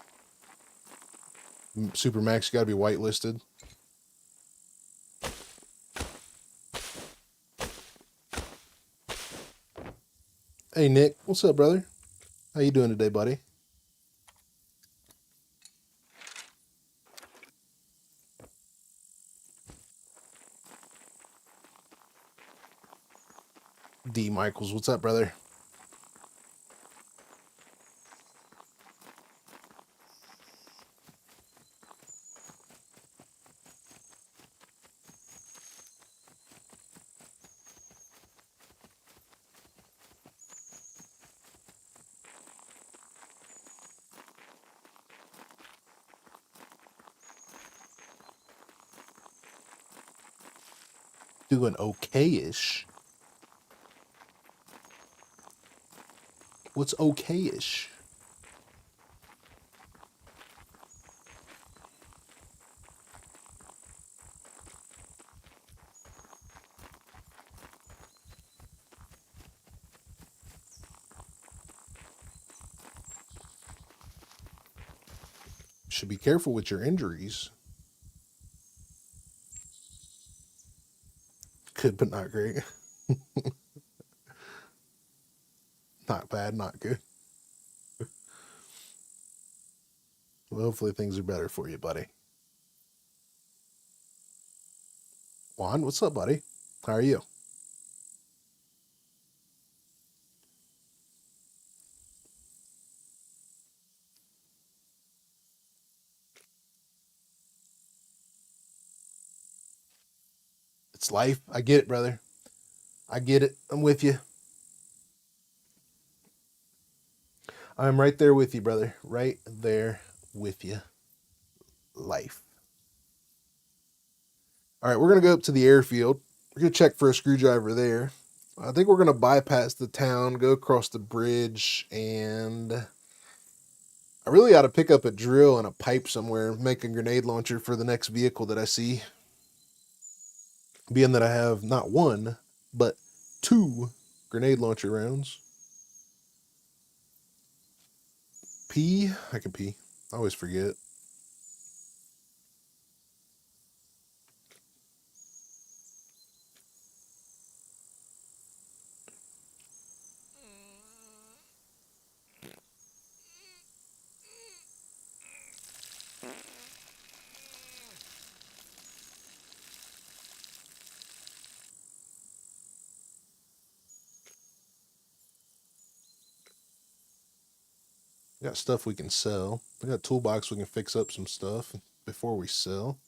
Supermax, you gotta be whitelisted. Hey Nick, what's up, brother? How you doing today, buddy? D Michaels, what's up, brother? Doing okay-ish. What's okay-ish? Should be careful with your injuries. Good, but not great. Not bad, not good. Well, hopefully things are better for you, buddy. Juan, what's up, buddy? How are you? It's life. I get it, brother. I get it. I'm with you. I'm right there with you, brother. Right there with you. Life. All right, we're going to go up to the airfield. We're going to check for a screwdriver there. I think we're going to bypass the town, go across the bridge, and I really ought to pick up a drill and a pipe somewhere and make a grenade launcher for the next vehicle that I see. Being that I have not one, but 2 grenade launcher rounds. Pee? I can pee. I always forget. We got stuff we can sell. We got a toolbox we can fix up some stuff before we sell.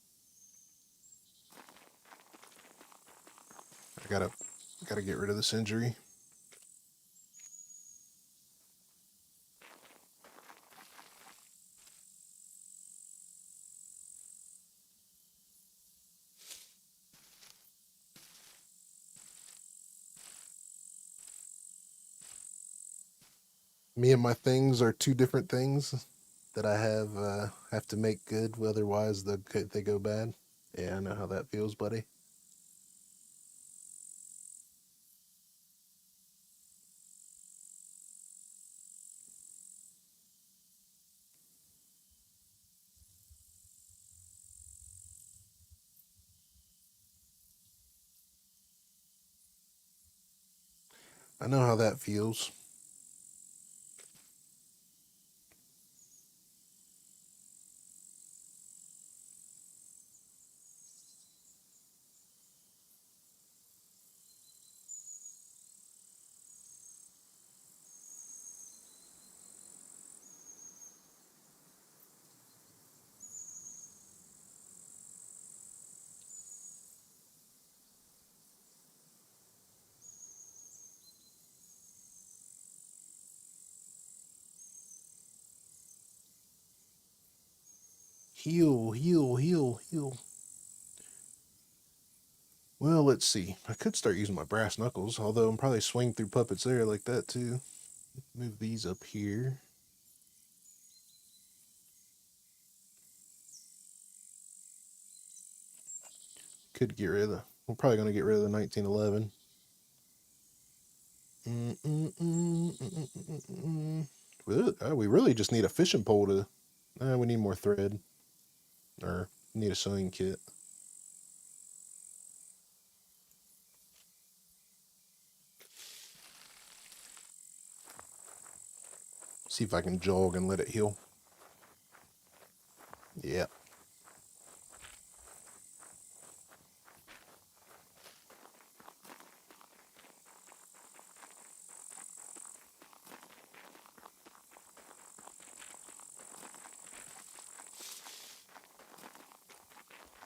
I gotta get rid of this injury. Me and my things are 2 different things that I have to make good, otherwise they go bad. Yeah, I know how that feels, buddy. I know how that feels. Heal, heal, heal, heal. Well, let's see. I could start using my brass knuckles, although I'm probably swing through puppets there like that too. Move these up here. Could get rid of the... We're probably going to get rid of the 1911. We really just need a fishing pole to... we need more thread. Or need a sewing kit. See if I can jog and let it heal. Yeah.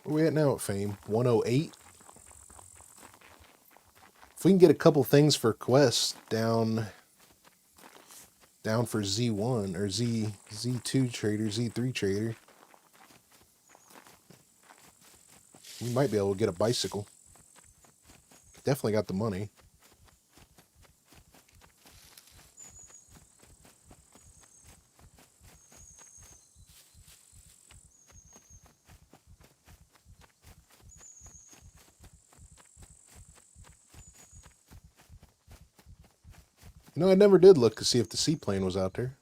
Where we at now at Fame? 108? If we can get a couple things for Quest down for Z1 or Z2 trader, Z3 trader, we might be able to get a bicycle. Definitely got the money. You know, I never did look to see if the seaplane was out there.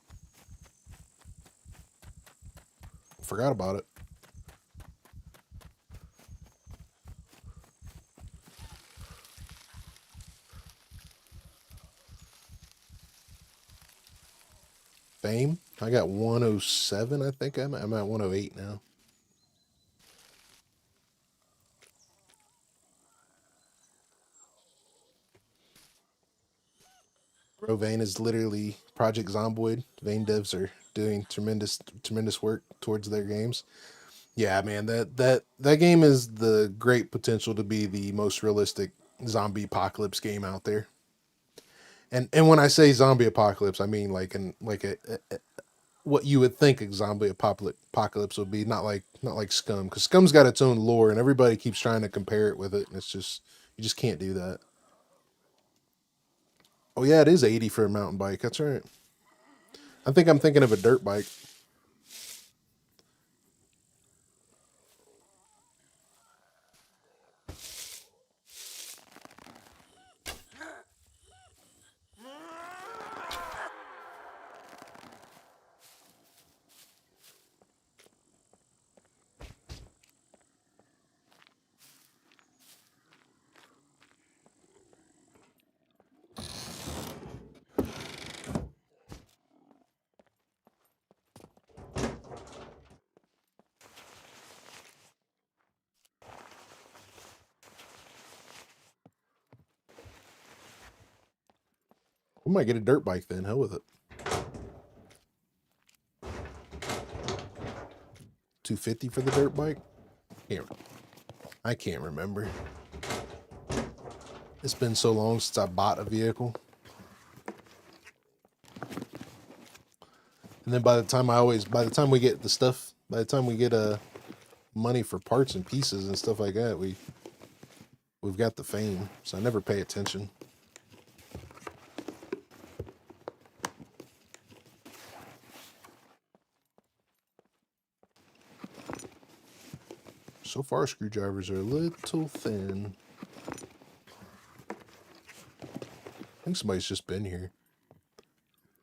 Forgot about it. Fame? I got 107, I think. I'm at 108 now. Bro, Vane is literally Project Zomboid. Vane devs are doing tremendous work towards their games. Yeah, man, that game is the great potential to be the most realistic zombie apocalypse game out there. And when I say zombie apocalypse, I mean like what you would think a zombie apocalypse would be, not like Scum, because Scum's got its own lore and everybody keeps trying to compare it with it, and it's just, you just can't do that. Oh yeah, it is 80 for a mountain bike. That's right. I think I'm thinking of a dirt bike. We might get a dirt bike then. Hell with it. 250 for the dirt bike? I can't remember. It's been so long since I bought a vehicle. And then by the time we get the stuff, by the time we get money for parts and pieces and stuff like that, we've got the fame. So I never pay attention. So far, screwdrivers are a little thin. I think somebody's just been here.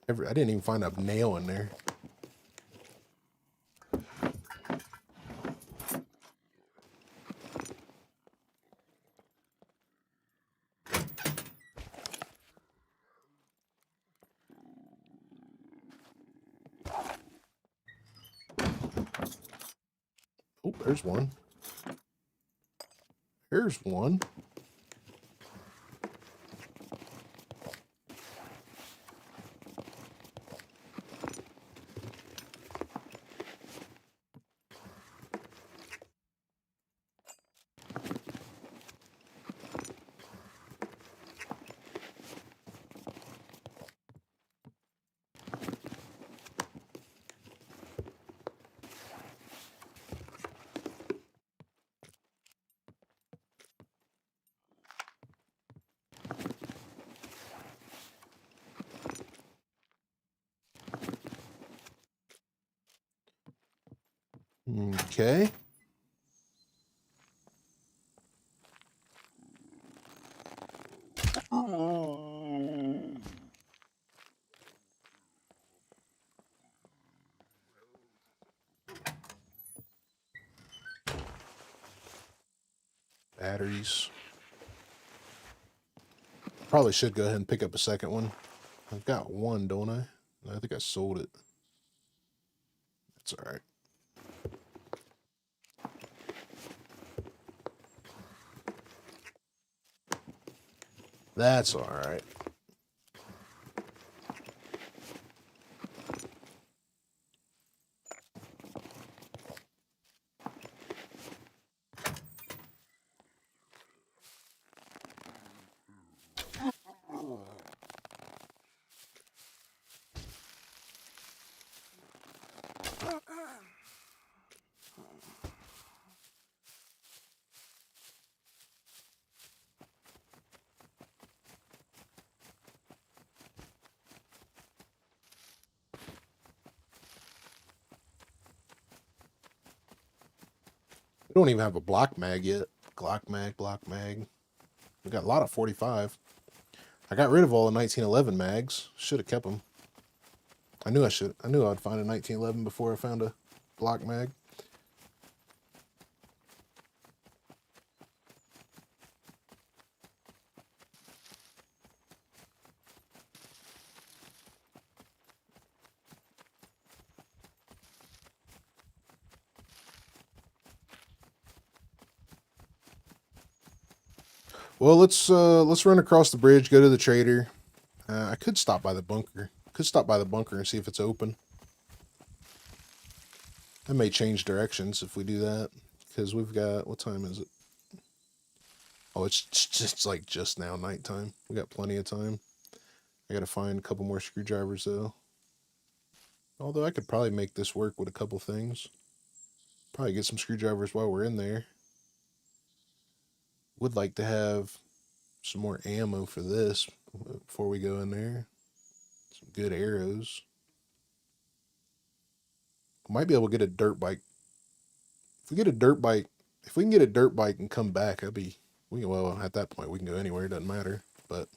I didn't even find a nail in there. there's one. Here's one. Okay. Batteries. Probably should go ahead and pick up a second one. I've got one, don't I? I think I sold it. That's all right. That's all right. We don't even have a block mag yet. Glock mag, block mag. We got a lot of 45. I got rid of all the 1911 mags. Should have kept them. I knew I should. I knew I'd find a 1911 before I found a block mag. Well, let's run across the bridge, go to the trader. I could stop by the bunker. Could stop by the bunker and see if it's open. That may change directions if we do that, because we've got, what time is it? Oh, it's just like just now nighttime. We got plenty of time. I gotta find a couple more screwdrivers though. Although I could probably make this work with a couple things. Probably get some screwdrivers while we're in there. Would like to have some more ammo for this before we go in there. Some good arrows. Might be able to get a dirt bike. If we get a dirt bike, if we can get a dirt bike and come back, that'd be, well, at that point we can go anywhere, it doesn't matter. But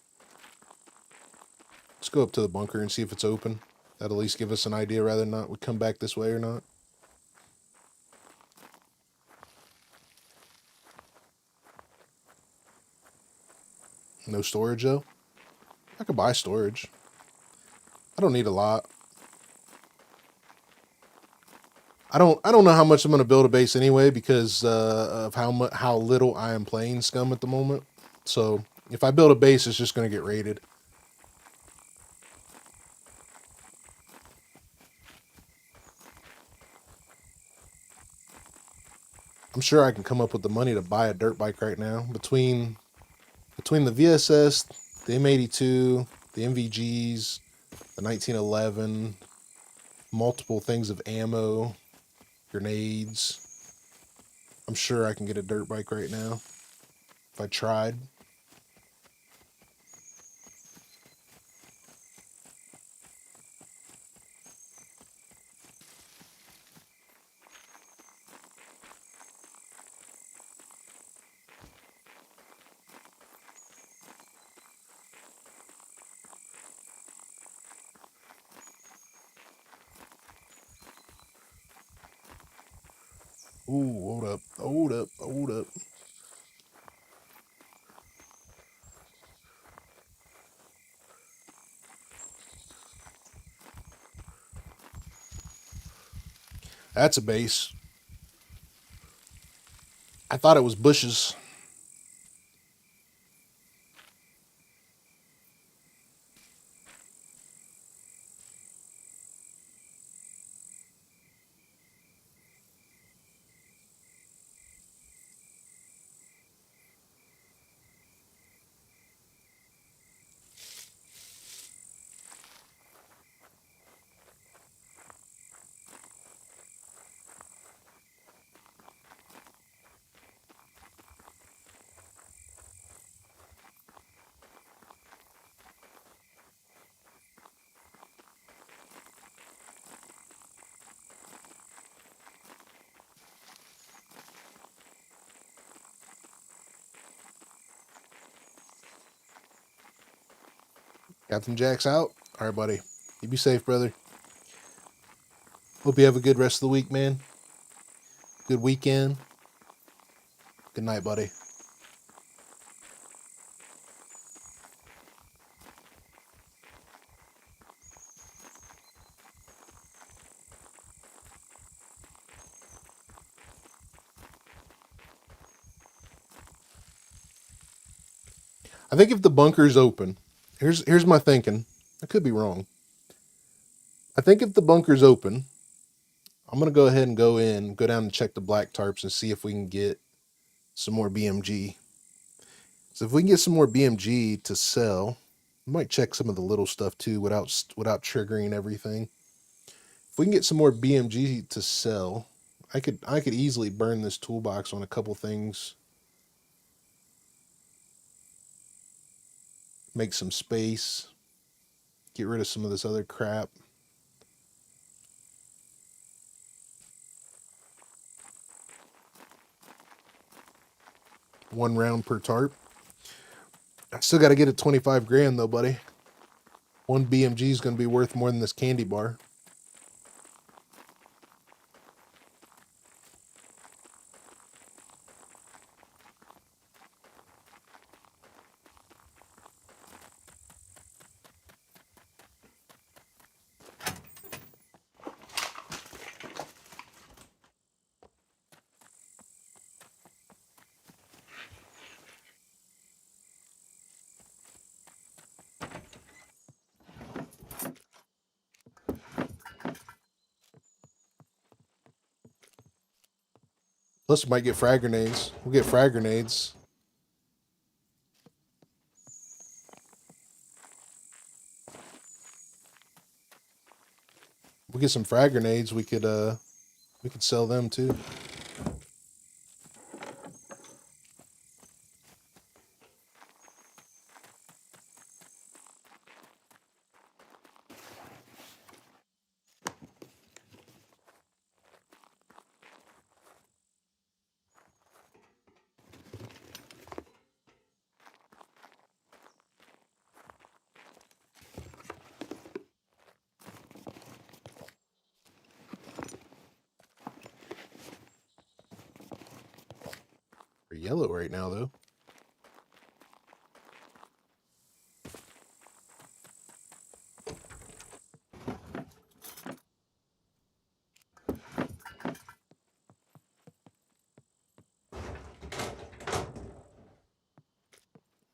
let's go up to the bunker and see if it's open. That'll at least give us an idea whether or not we come back this way or not. No storage though. I could buy storage. I don't need a lot. I don't know how much I'm going to build a base anyway because of how little I am playing Scum at the moment. So if I build a base, it's just going to get raided. I'm sure I can come up with the money to buy a dirt bike right now. Between the VSS, the M82, the MVGs, the 1911, multiple things of ammo, grenades. I'm sure I can get a dirt bike right now if I tried. Ooh, hold up, hold up, hold up. That's a base. I thought it was bushes. Captain Jack's out. All right, buddy. You be safe, brother. Hope you have a good rest of the week, man. Good weekend. Good night, buddy. I think if the bunker's open, here's my thinking. I could be wrong. I think if the bunker's open, I'm gonna go ahead and go down and check the black tarps and see if we can get some more BMG. So if we can get some more BMG to sell, we might check some of the little stuff too without triggering everything. If we can get some more BMG to sell, I could easily burn this toolbox on a couple things. Make some space. Get rid of some of this other crap. One round per tarp. I still got to get it 25 grand though, buddy. One BMG is going to be worth more than this candy bar. Plus, we might get frag grenades. We'll get frag grenades. We'll get some frag grenades. We could sell them too. They're yellow right now though.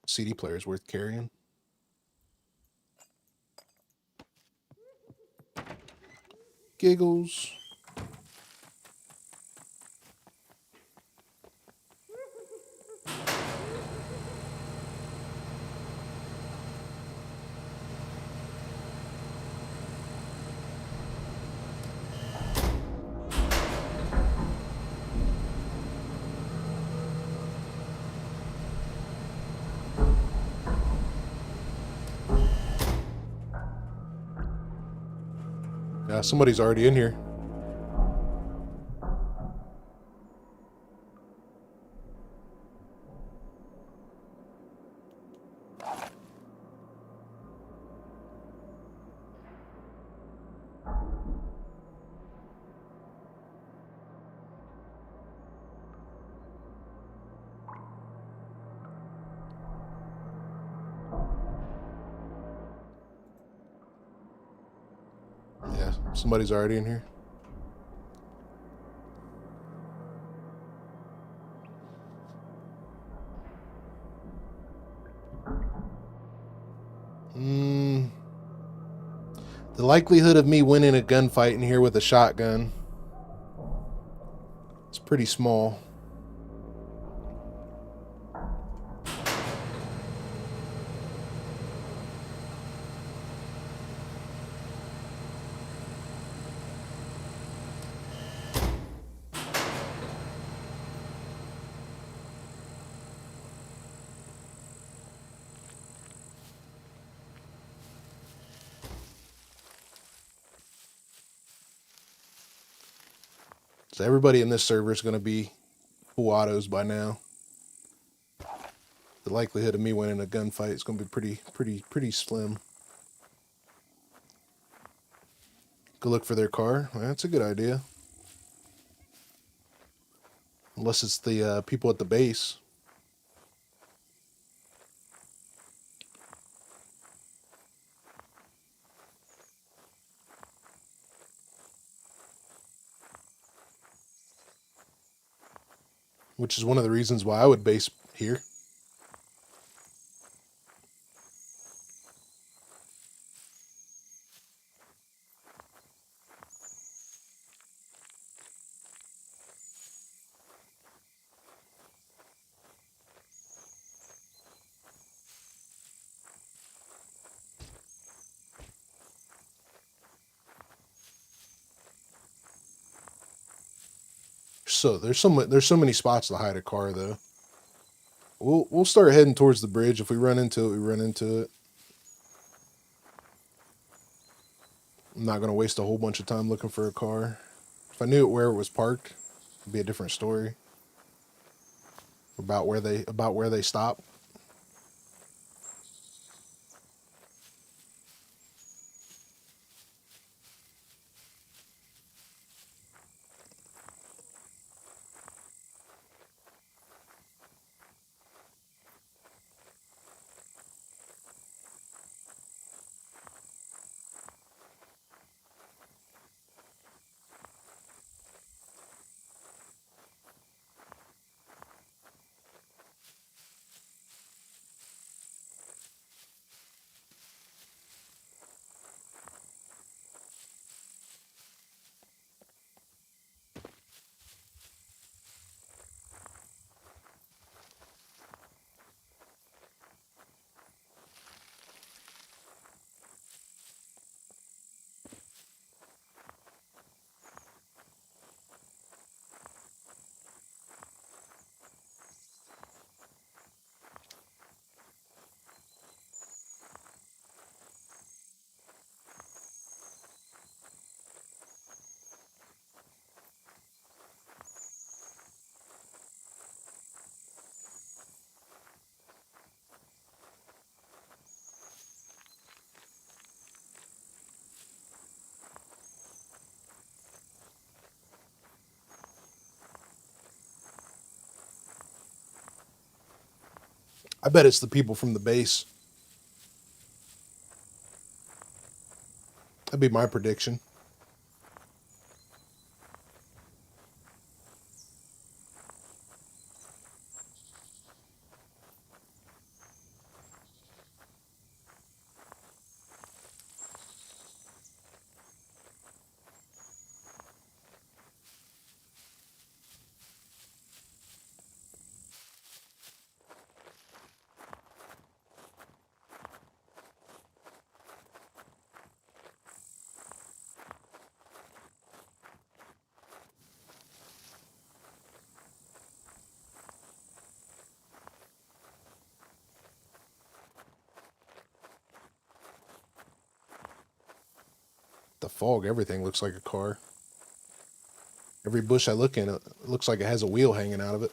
CD player is worth carrying. Giggles. Yeah, somebody's already in here. Yeah, somebody's already in here. The likelihood of me winning a gunfight in here with a shotgun is pretty small. So everybody in this server is going to be full autos by now. The likelihood of me winning a gunfight is going to be pretty slim. Go look for their car. Well, that's a good idea. Unless it's the people at the base. Which is one of the reasons why I would base here. So there's so many spots to hide a car though. We'll start heading towards the bridge. If we run into it, we run into it. I'm not gonna waste a whole bunch of time looking for a car. If I knew where it was parked, it'd be a different story. About where they stop. I bet it's the people from the base. That'd be my prediction. The fog, everything looks like a car. Every bush I look in, it looks like it has a wheel hanging out of it.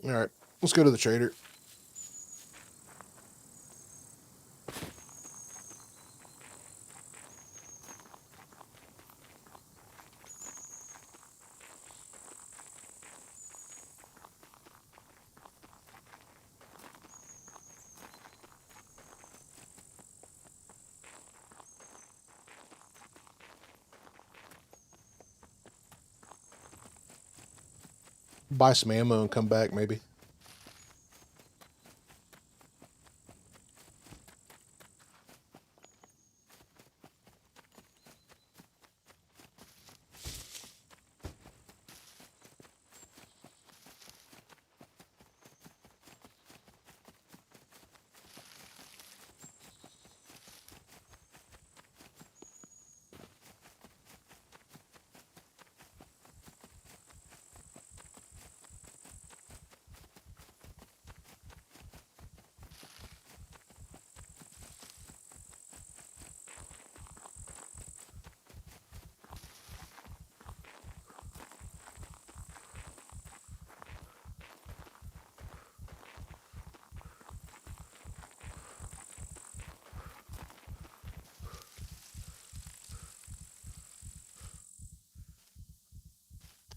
All right, let's go to the trader. Buy some ammo and come back, maybe.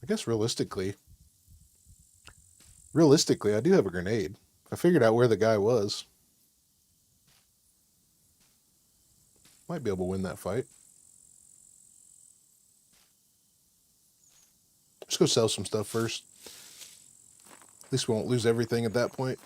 I guess realistically, I do have a grenade. I figured out where the guy was. Might be able to win that fight. Let's go sell some stuff first. At least we won't lose everything at that point.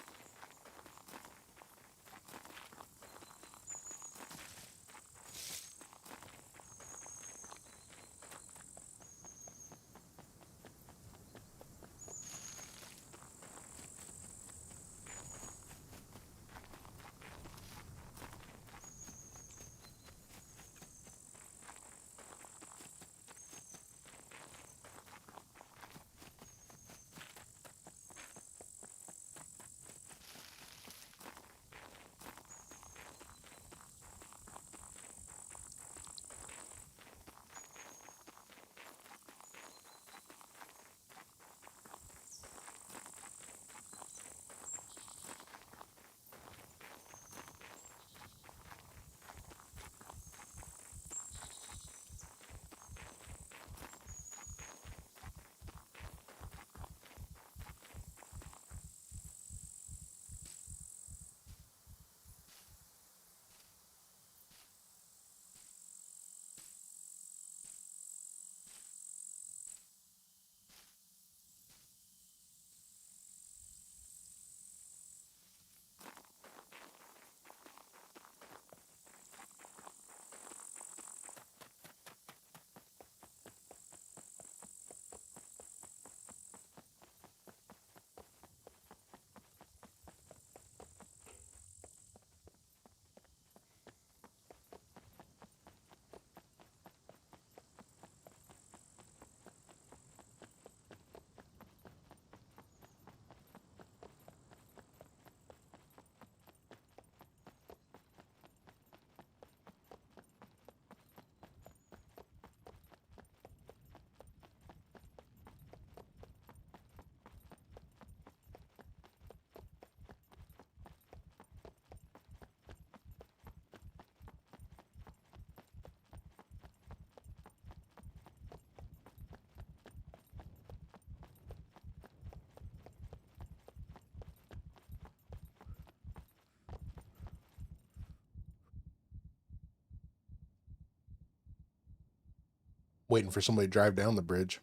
Waiting for somebody to drive down the bridge.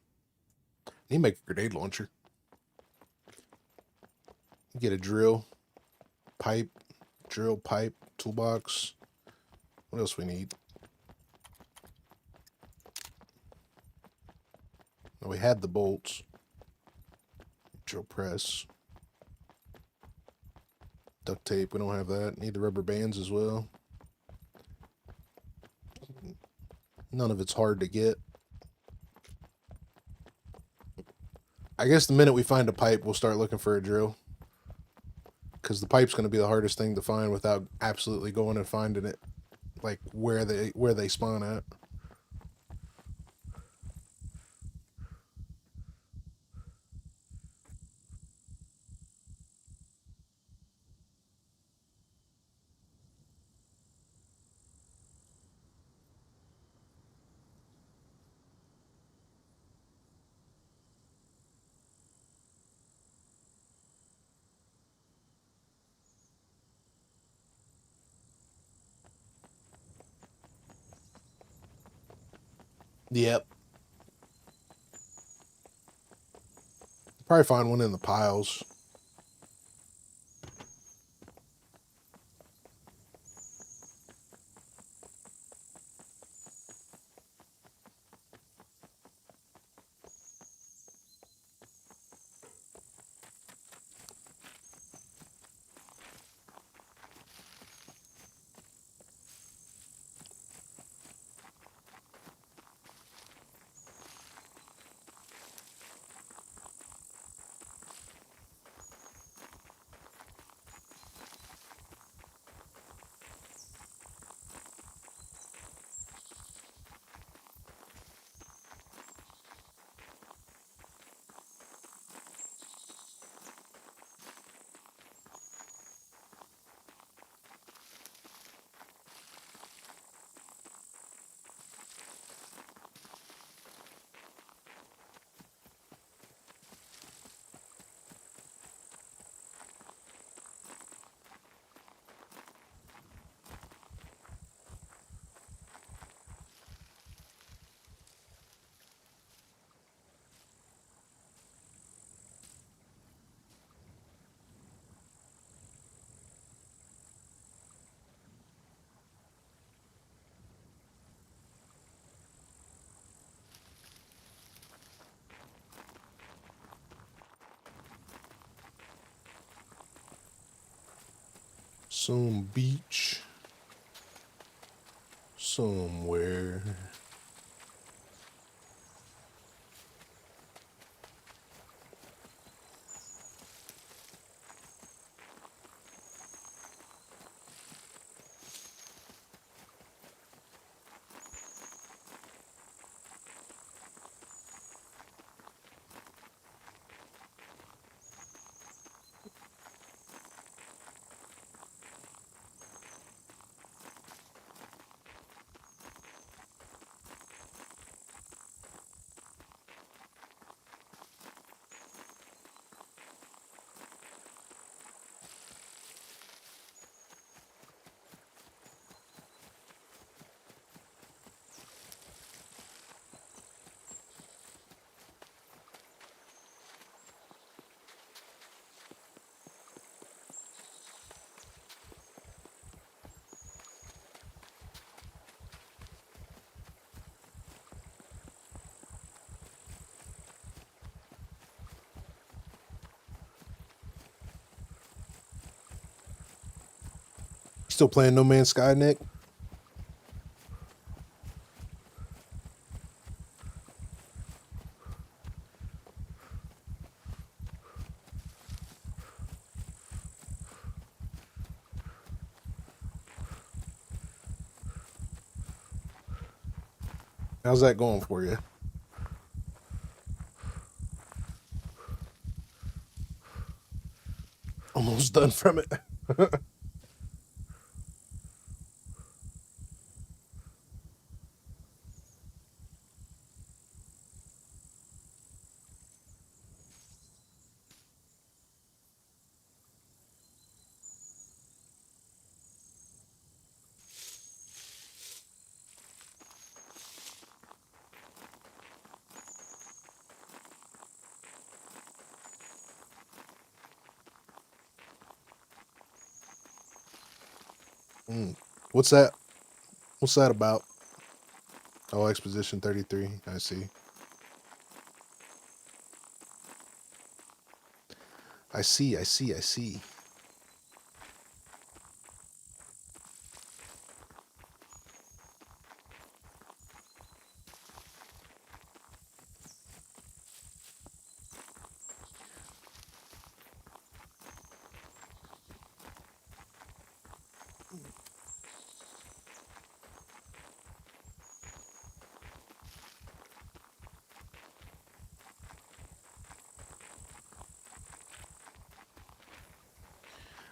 Need to make a grenade launcher. Get a drill, pipe, toolbox. What else we need? We had the bolts. Drill press. Duct tape, we don't have that. Need the rubber bands as well. None of it's hard to get. I guess the minute we find a pipe, we'll start looking for a drill. Because the pipe's going to be the hardest thing to find without absolutely going and finding it. Like where they spawn at. Yep. Probably find one in the piles. Some beach somewhere. Still playing No Man's Sky, Nick? How's that going for you? Almost done from it. What's that? What's that about? Oh, Exposition 33. I see. I see.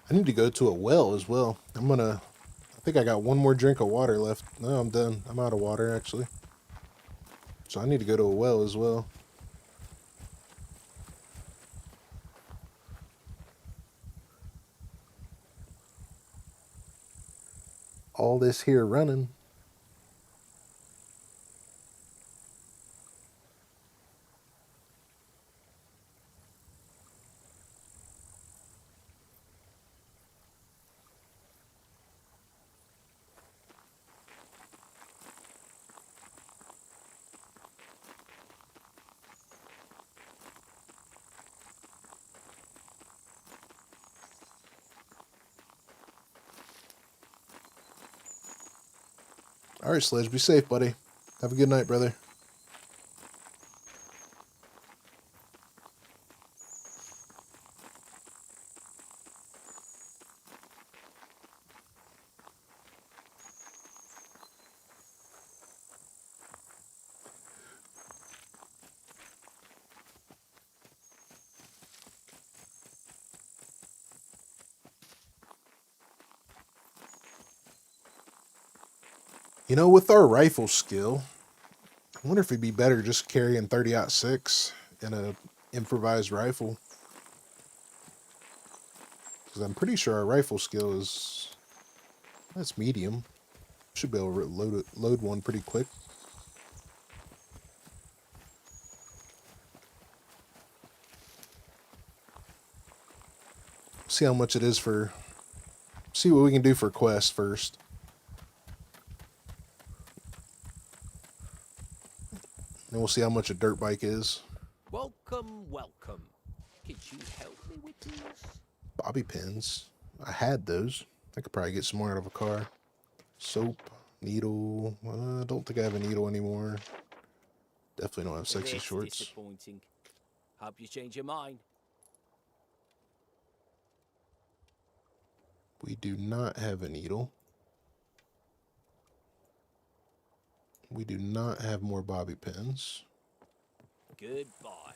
I need to go to a well as well. I think I got one more drink of water left. No, I'm done. I'm out of water, actually. So I need to go to a well as well. All this here running. All right, Sledge, be safe, buddy. Have a good night, brother. You know, with our rifle skill, I wonder if it'd be better just carrying 30-06 in a improvised rifle. Because I'm pretty sure our rifle skill is... that's medium. Should be able to load one pretty quick. See how much it is for... see what we can do for quest first. And we'll see how much a dirt bike is. Welcome, welcome. Could you help me with this? Bobby pins. I had those. I could probably get some more out of a car. Soap, needle. I don't think I have a needle anymore. Definitely don't have sexy That's shorts. disappointing. Hope you change your mind. We do not have a needle. We do not have more bobby pins. Goodbye.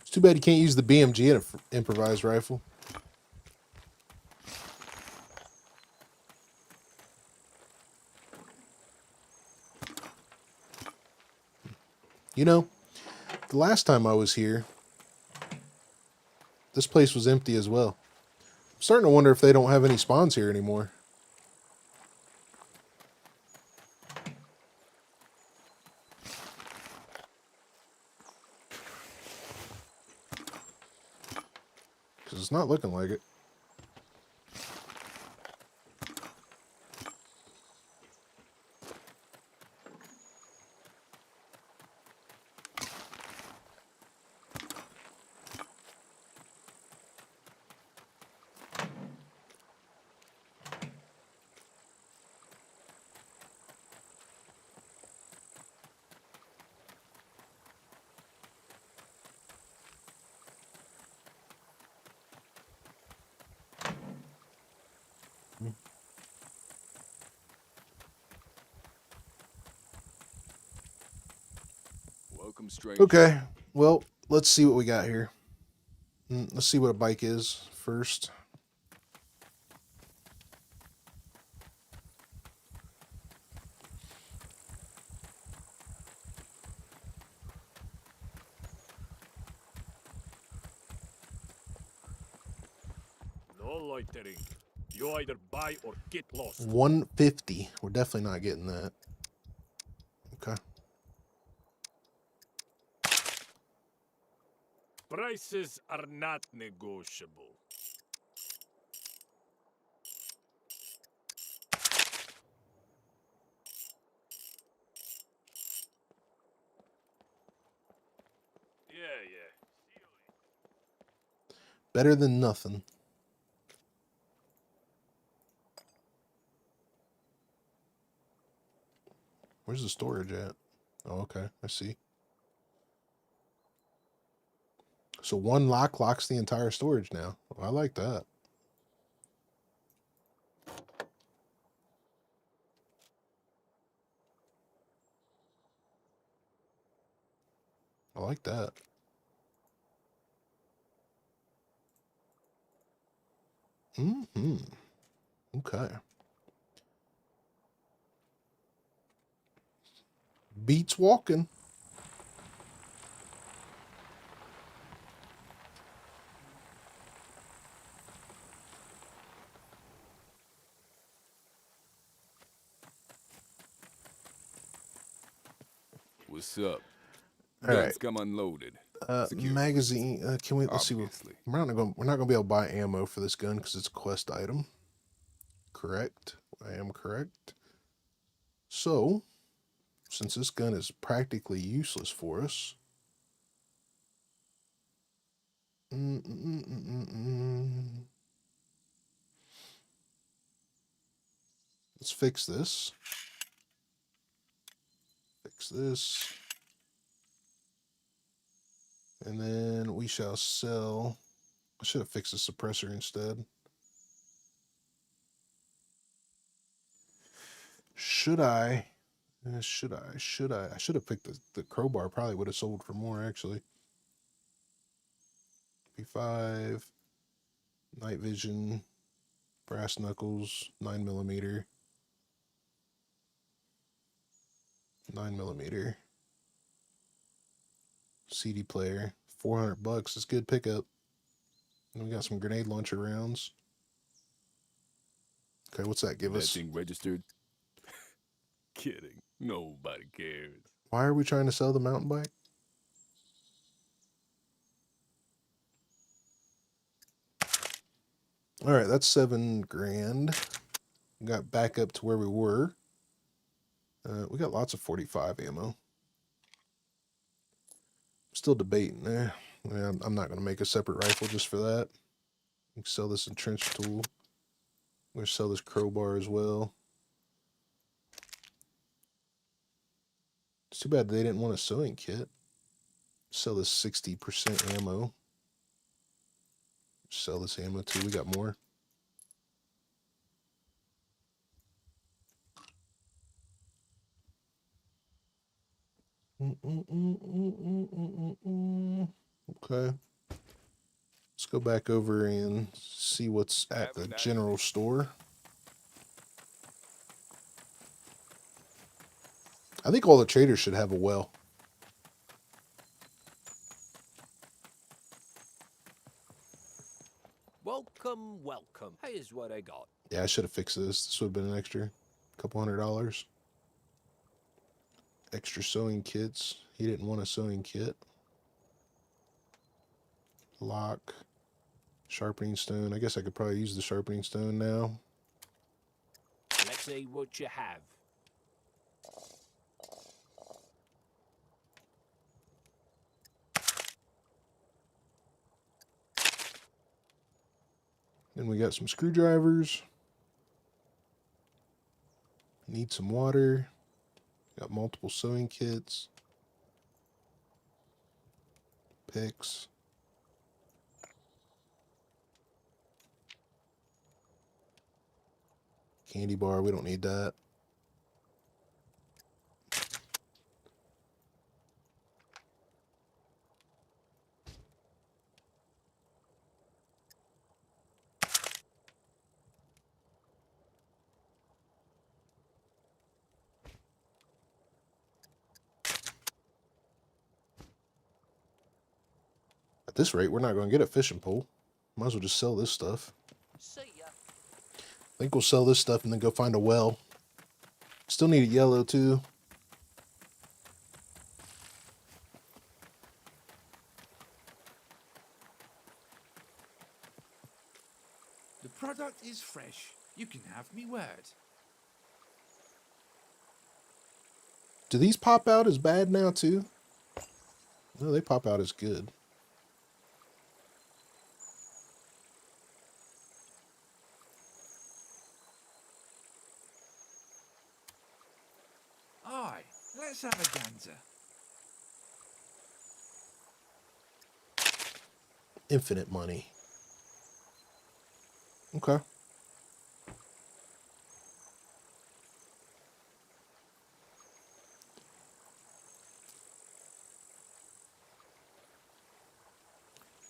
It's too bad you can't use the BMG in an improvised rifle. You know, the last time I was here, this place was empty as well. I'm starting to wonder if they don't have any spawns here anymore. Because it's not looking like it. Welcome, stranger. Okay, well, let's see what we got here. Let's see what a bike is first. No loitering. You either buy or get lost. 150. We're definitely not getting that. Okay. Prices are not negotiable. Yeah. Better than nothing. Where's the storage at? Oh, okay. I see. So one lock locks the entire storage now. I like that. I like that. Okay. Beats walking. What's up? All Guns right. come unloaded. Security Magazine. Can we? Let's see. Obviously. We're not gonna be able to buy ammo for this gun because it's a quest item. Correct. I am correct. So, since this gun is practically useless for us, let's fix this. Fix this. And then we shall sell. I should have fixed the suppressor instead. Should I? Should I? I should have picked the crowbar. Probably would have sold for more, actually. P5, night vision, brass knuckles, 9mm. 9mm. CD player, $400. It's good pickup. And we got some grenade launcher rounds. Okay, what's that give That us? thing registered? Kidding. Nobody cares. Why are we trying to sell the mountain bike? All right, that's $7,000. We got back up to where we were. We got lots of 45 ammo. Still debating there. Yeah, I'm not going to make a separate rifle just for that. We can sell this entrench tool. We're going to sell this crowbar as well. It's too bad they didn't want a sewing kit. Sell this 60% ammo. Sell this ammo too. We got more. Okay. Let's go back over and see what's at the general store. I think all the traders should have a well. Welcome, welcome. Here's what I got. Yeah, I should have fixed this. This would have been an extra couple $100. Extra sewing kits. He didn't want a sewing kit. Lock. Sharpening stone. I guess I could probably use the sharpening stone now. Let's see what you have. Then we got some screwdrivers. Need some water. Got multiple sewing kits. Picks. Candy bar, we don't need that. At this rate, we're not going to get a fishing pole. Might as well just sell this stuff. See ya. I think we'll sell this stuff and then go find a well. Still need a yellow too. The product is fresh. You can have me word. Do these pop out as bad now too? No, they pop out as good. Aye, let's have a gander. Infinite money. Okay.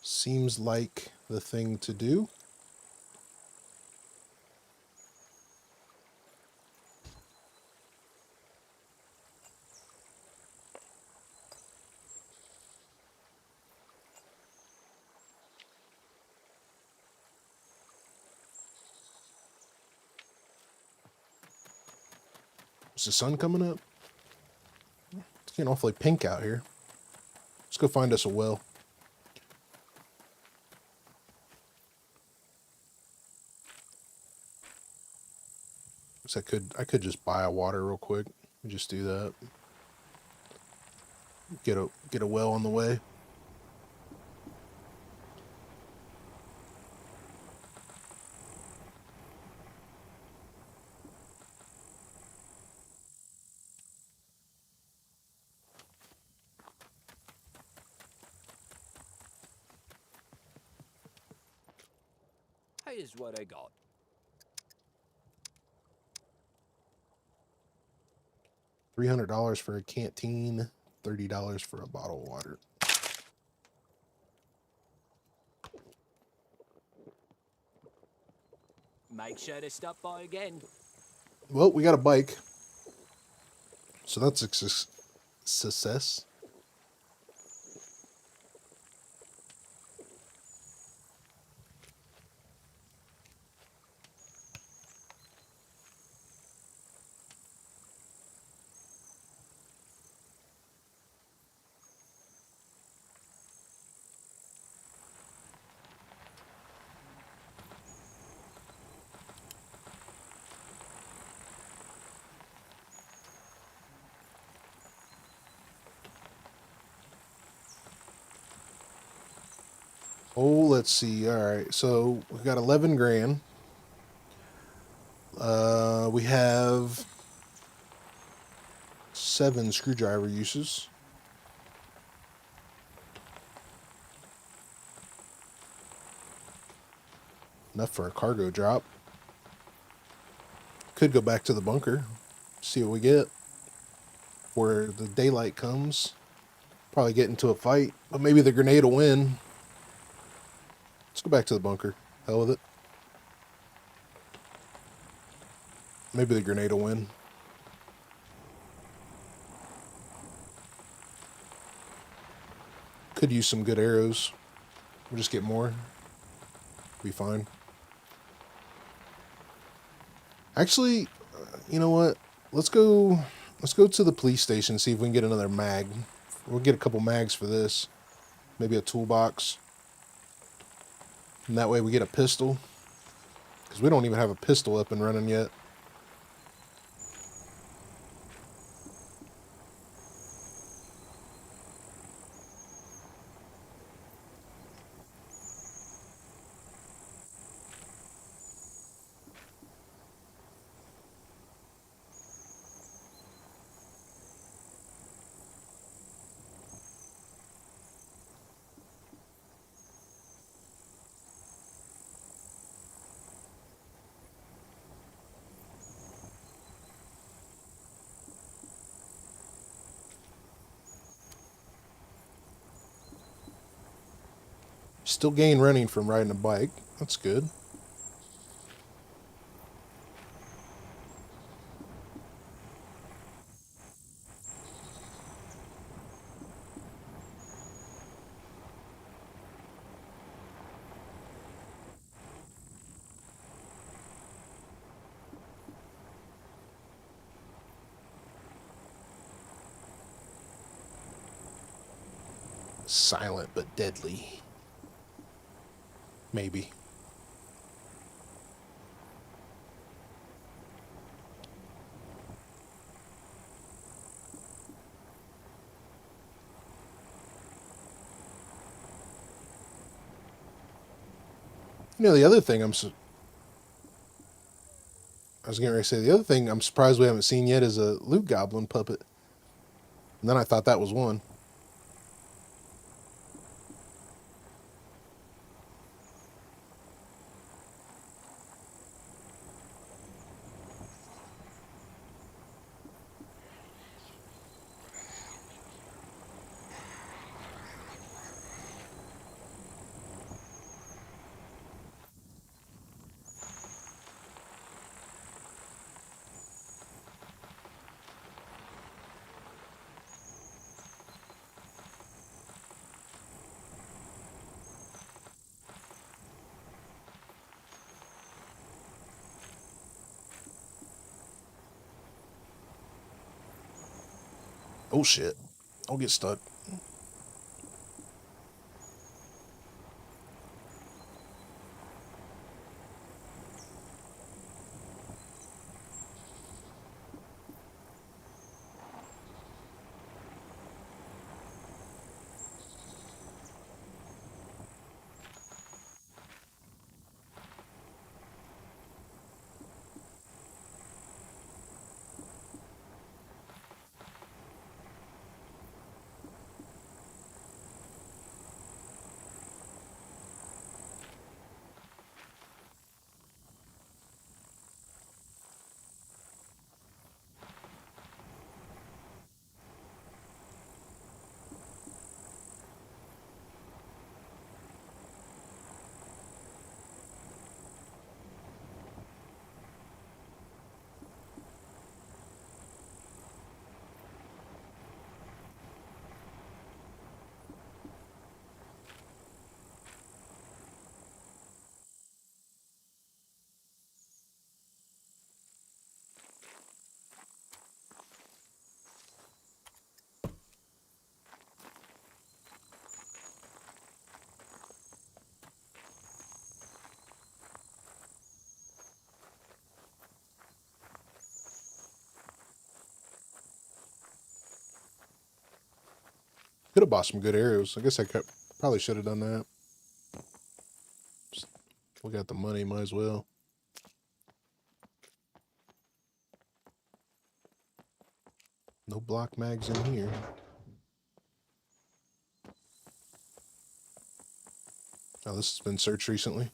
Seems like the thing to do. Is the sun coming up? It's getting awfully pink out here. Let's go find us a well. So I could just buy a water real quick. Just do that. Get a well on the way. Here's what I got. $300 for a canteen, $30 for a bottle of water. Make sure to stop by again. Well, we got a bike, so that's a success. Oh, let's see. All right, so we've got 11 grand. We have 7 screwdriver uses. Enough for a cargo drop. Could go back to the bunker, see what we get. Where the daylight comes, probably get into a fight, but maybe the grenade will win. Let's go back to the bunker. Hell with it. Maybe the grenade will win. Could use some good arrows. We'll just get more. Be fine. Actually, you know what? Let's go to the police station, see if we can get another mag. We'll get a couple mags for this. Maybe a toolbox. And that way we get a pistol. Because we don't even have a pistol up and running yet. Still gain running from riding a bike. That's good. Silent but deadly. Maybe. You know, the other thing I was getting ready to say, the other thing I'm surprised we haven't seen yet is a loot goblin puppet. And then I thought that was one. Oh shit. I'll get stuck. Could have bought some good arrows. I guess probably should have done that. We got the money, might as well. No block mags in here. Oh, this has been searched recently.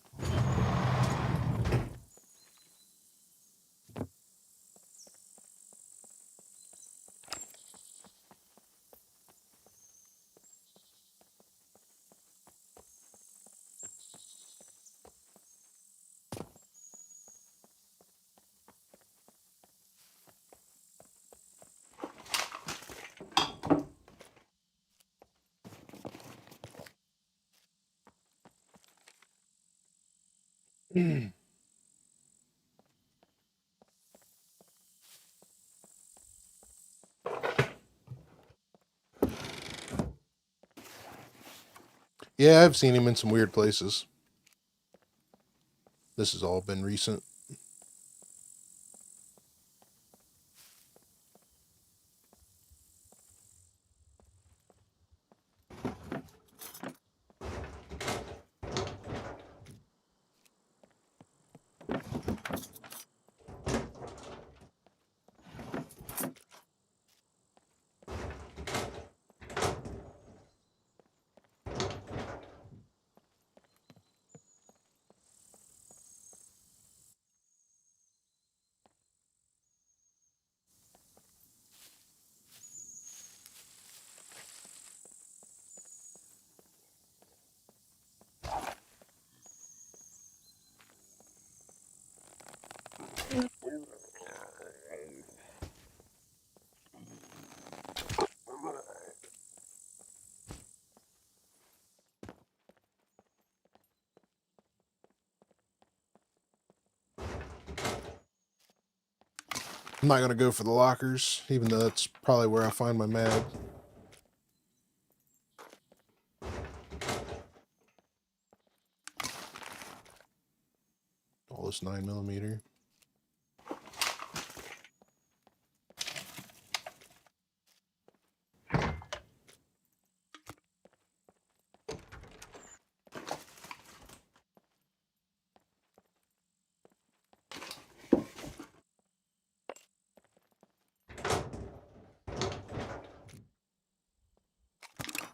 Yeah, I've seen him in some weird places. This has all been recent. I'm not going to go for the lockers, even though that's probably where I find my mag. All this 9mm.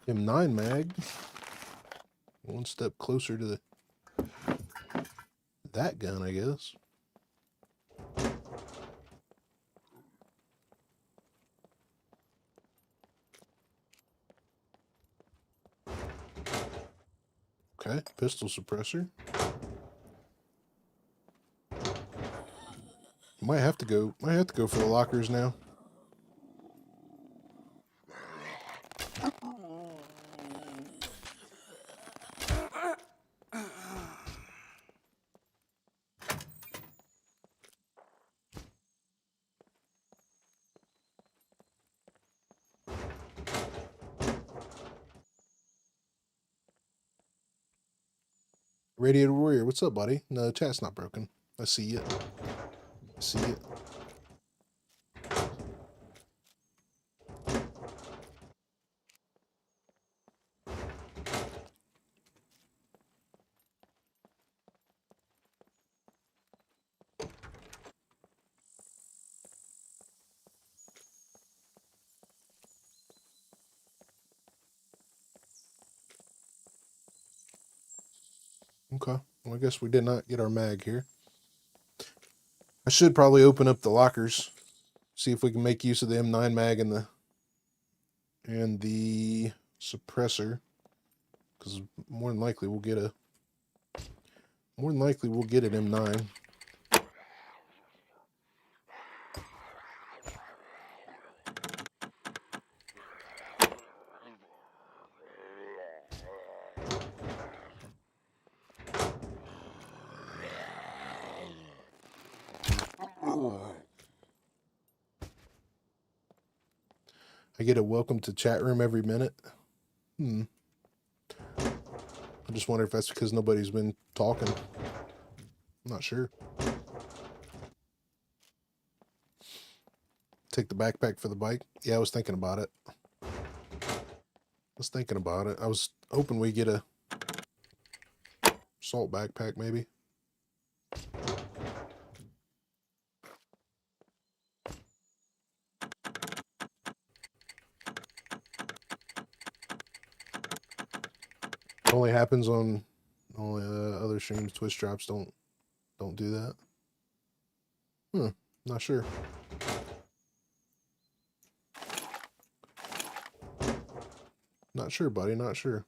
M9 mag. One step closer to that gun, I guess. Okay, pistol suppressor. Might have to go for the lockers now. Radiator Warrior, what's up, buddy? No, chat's not broken. I see it. I see it. Okay. Well, I guess we did not get our mag here. I should probably open up the lockers, see if we can make use of the M9 mag and the suppressor, because more than likely we'll get an M9. I get a welcome to chat room every minute. I just wonder if that's because nobody's been talking. I'm not sure. Take the backpack for the bike. Yeah, I was thinking about it. was thinking about it. I was hoping we get a salt backpack maybe. It only happens on other streams. Twitch drops don't do that. Not sure. Not sure, buddy. Not sure.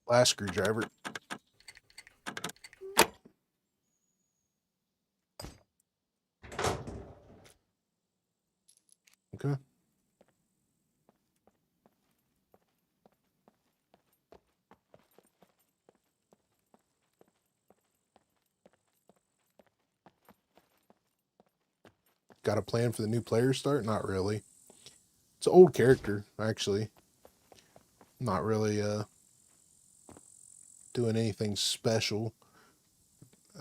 Last screwdriver. Okay. Got a plan for the new player start? Not really. It's an old character, actually. Not really doing anything special.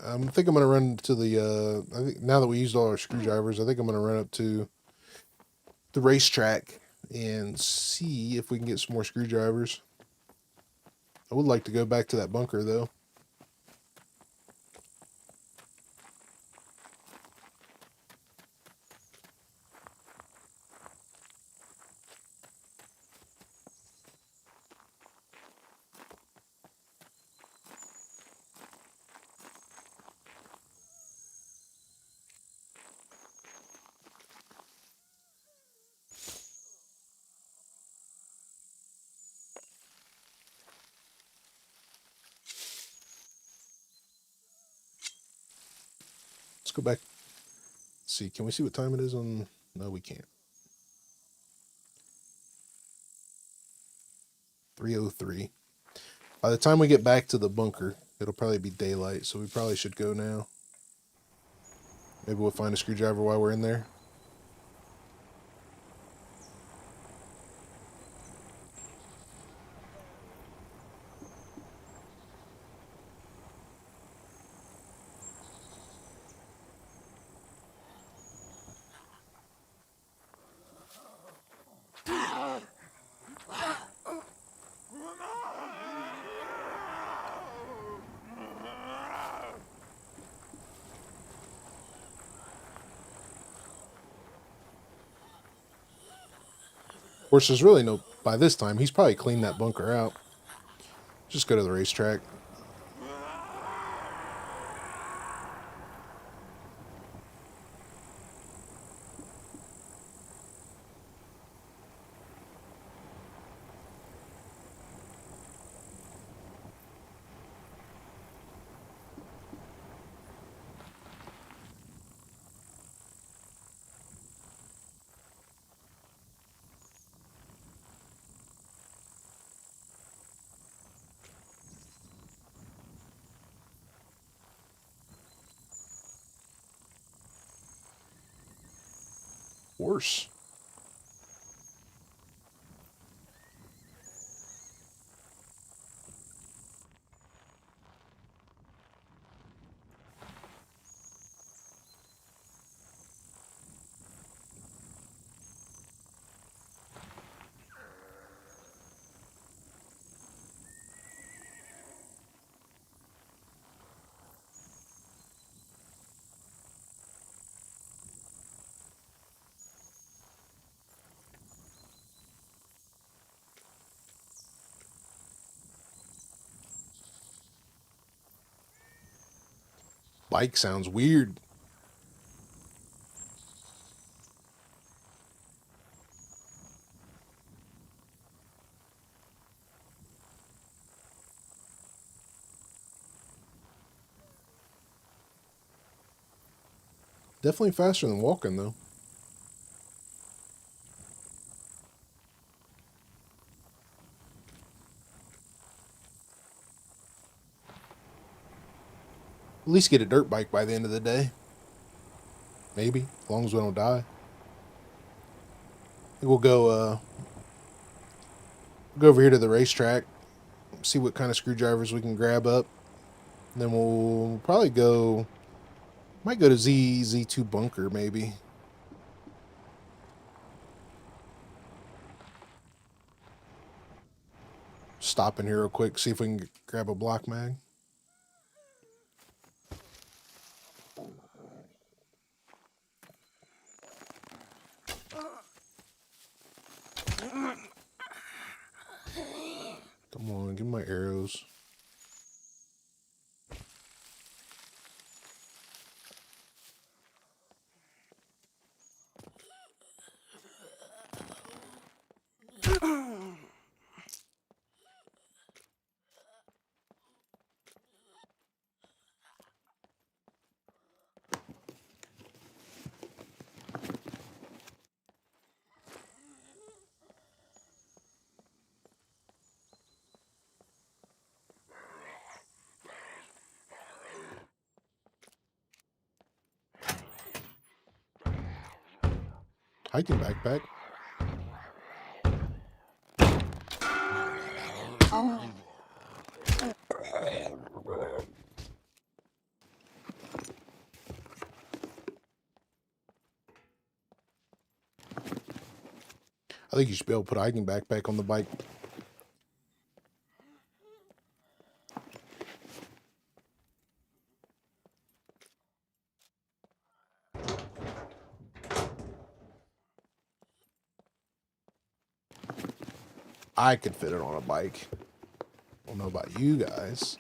I think I'm gonna run to the I think now that we used all our screwdrivers, I think I'm gonna run up to the racetrack and see if we can get some more screwdrivers. I would like to go back to that bunker though. Let's go back. Let's see, can we see what time it is on? No, we can't. 3:03. By the time we get back to the bunker, it'll probably be daylight, so we probably should go now. Maybe we'll find a screwdriver while we're in there. Of course, there's really no... By this time, he's probably cleaned that bunker out. Just go to the racetrack. Horse. Bike sounds weird. Definitely faster than walking, though. A least get a dirt bike by the end of the day. Maybe, as long as we don't die. I think we'll go over here to the racetrack, see what kind of screwdrivers we can grab up. And then we'll probably might go to Z2 bunker maybe. Stop in here real quick, see if we can grab a block mag. Come on, give me my arrows. Hiking backpack. I think you should be able to put a hiking backpack on the bike. I could fit it on a bike. I don't know about you guys.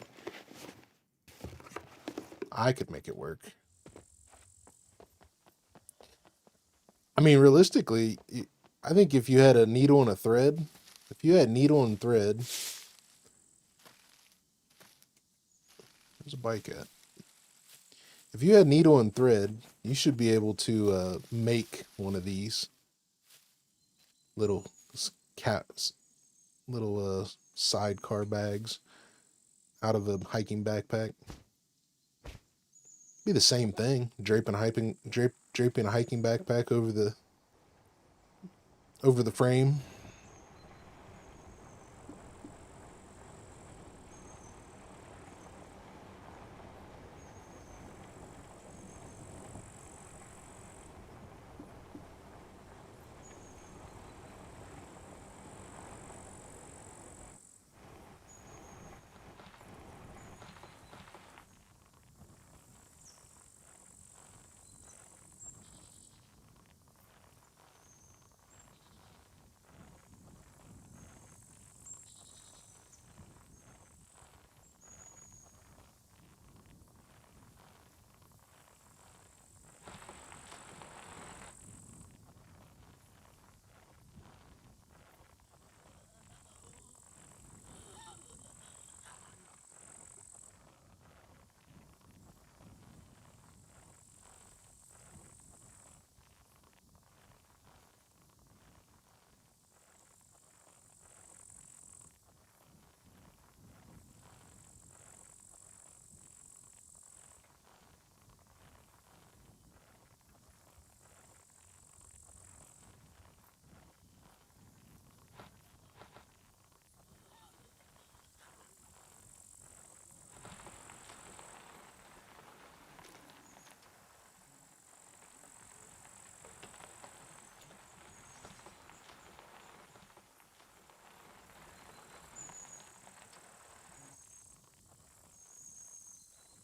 I could make it work. I mean, realistically, I think if you had a needle and a thread, if you had needle and thread, where's a bike at? If you had needle and thread, you should be able to make one of these little sidecar bags out of a hiking backpack. Be the same thing, draping a hiking backpack over the frame.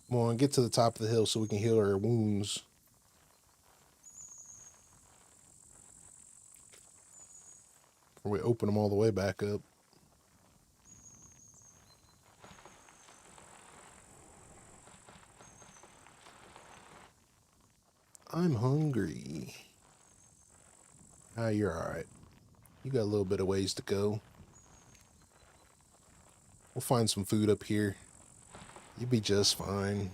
Come on, get to the top of the hill so we can heal our wounds. Or we open them all the way back up. I'm hungry. Ah, you're alright. You got a little bit of ways to go. We'll find some food up here. You'll be just fine.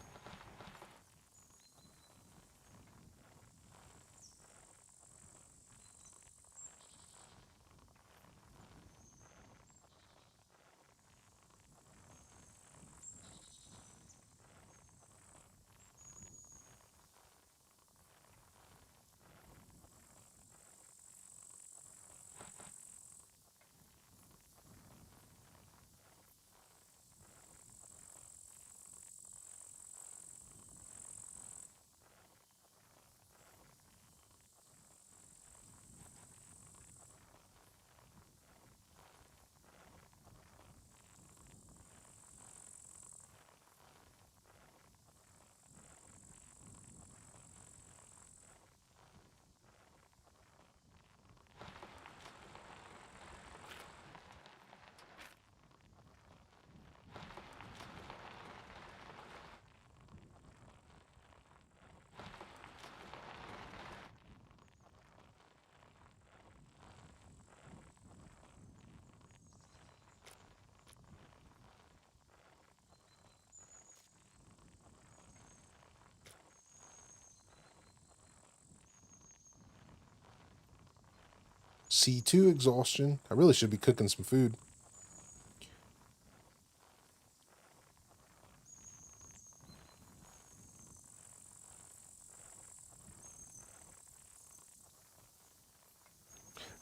C2 exhaustion. I really should be cooking some food.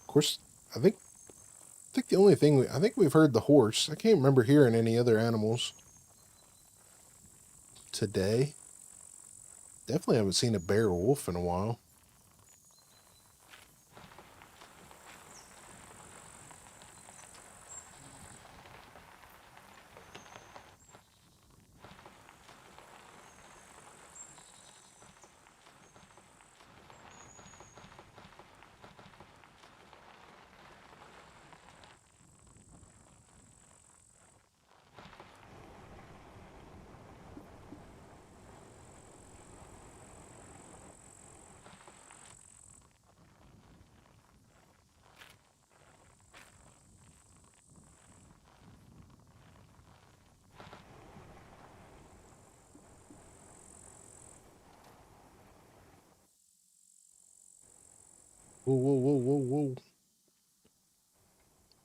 Of course, I think the only thing I think we've heard the horse. I can't remember hearing any other animals today. Definitely haven't seen a bear or wolf in a while. Whoa, whoa, whoa, whoa, whoa.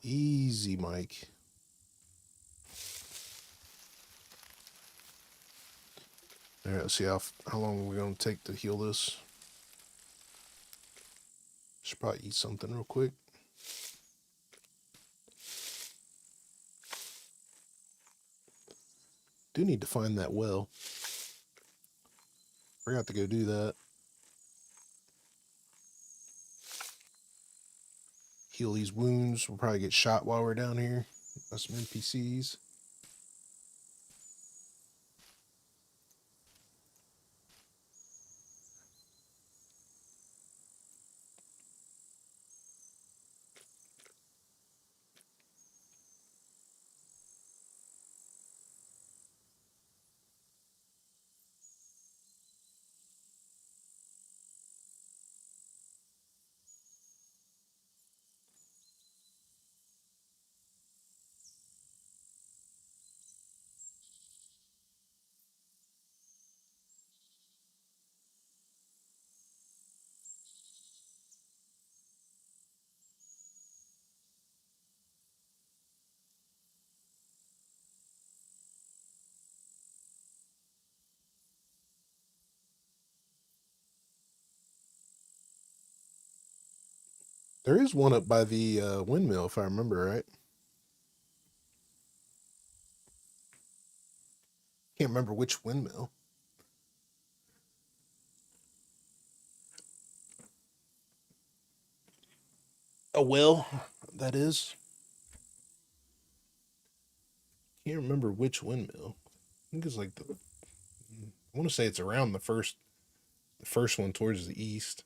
Easy, Mike. All right, let's see how long we're going to take to heal this. Should probably eat something real quick. Do need to find that well. Forgot to go do that. Heal these wounds. We'll probably get shot while we're down here by some NPCs. There is one up by the windmill, if I remember right. Can't remember which windmill. A well, that is. Can't remember which windmill. I think it's like I want to say it's around the first one towards the east.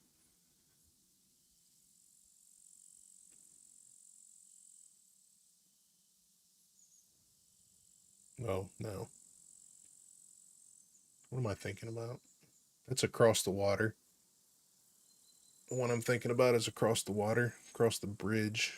Oh, no. What am I thinking about? That's across the water. The one I'm thinking about is across the water, across the bridge.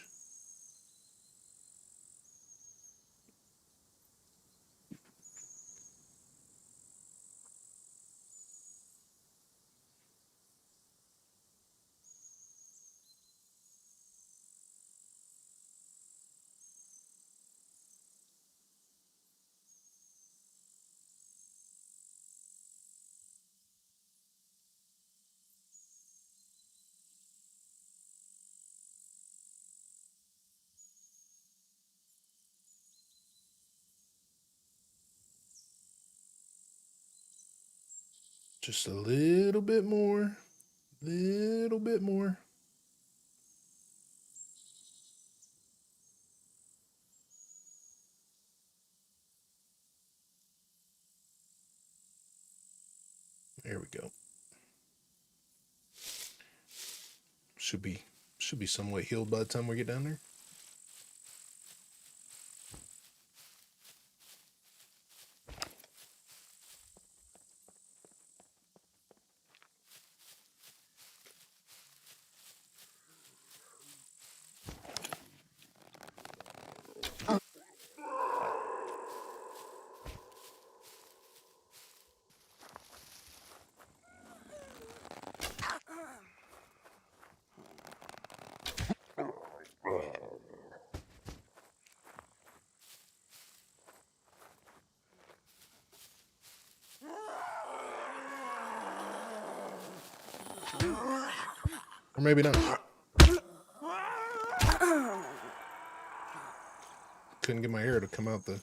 Just a little bit more. Little bit more. There we go. Should be somewhat healed by the time we get down there. Or maybe not. Couldn't get my AIRO to come out the...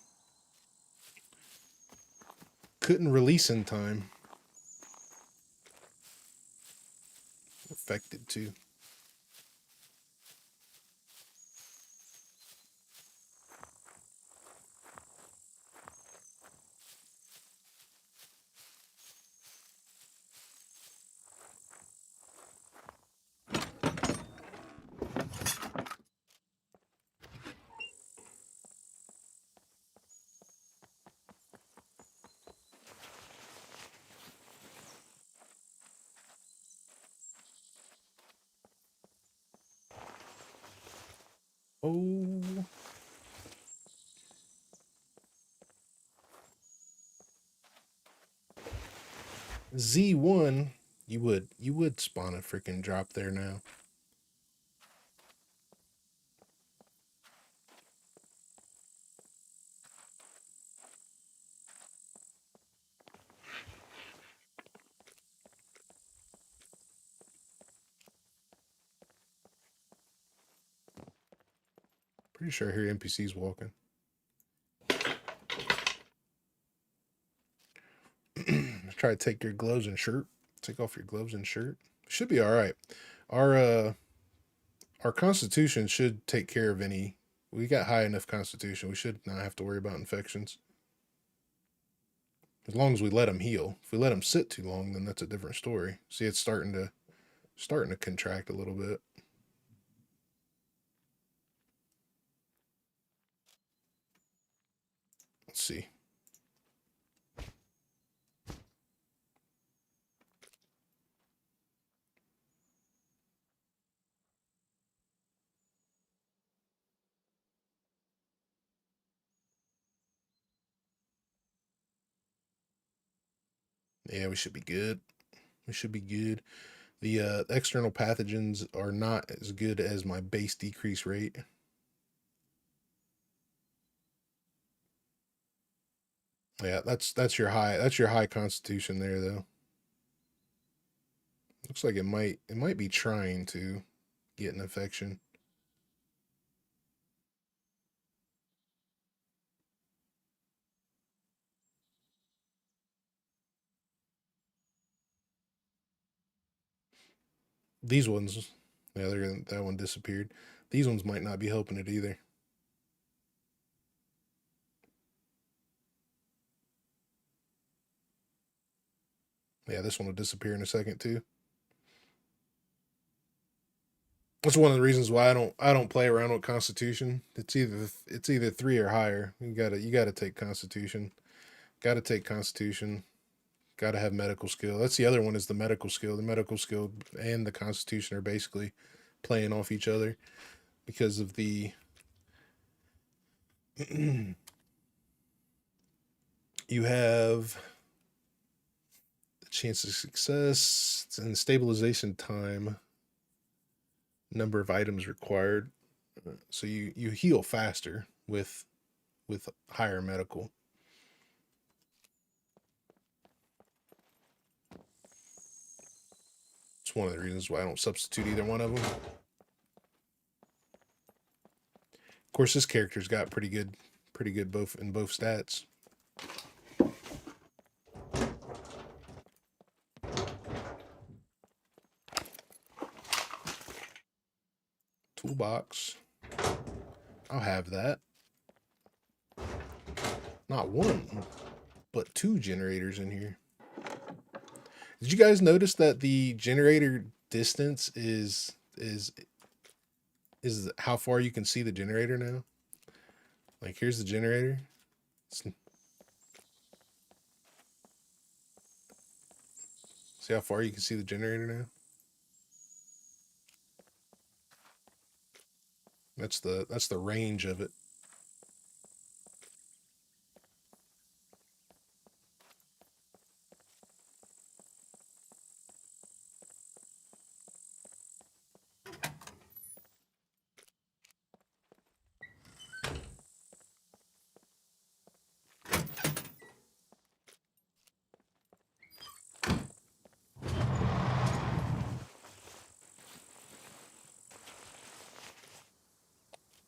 Couldn't release in time. Affected too. Oh. Z1, you would spawn a freaking drop there now. Pretty sure I hear NPCs walking. Try to take your gloves and shirt. Take off your gloves and shirt. Should be all right. Our constitution should take care of any. We got high enough constitution. We should not have to worry about infections. As long as we let them heal. If we let them sit too long, then that's a different story. See, it's starting to contract a little bit. Let's see. Yeah, we should be good. We should be good. The external pathogens are not as good as my base decrease rate. Yeah, that's your high constitution there though. Looks like it might be trying to get an infection. These ones, yeah, that one disappeared. These ones might not be helping it either. Yeah, this one will disappear in a second too. That's one of the reasons why I don't play around with Constitution. It's either 3 or higher. You gotta take Constitution. Gotta take Constitution. Gotta have medical skill. That's the other one, is the medical skill. The medical skill and the Constitution are basically playing off each other because of the you have the chance of success and stabilization time, number of items required. So you heal faster with higher medical. It's one of the reasons why I don't substitute either one of them. Of course, this character's got pretty good both stats. Toolbox. I'll have that. Not one, but 2 generators in here. Did you guys notice that the generator distance is how far you can see the generator now? Like, here's the generator. See how far you can see the generator now? That's the range of it.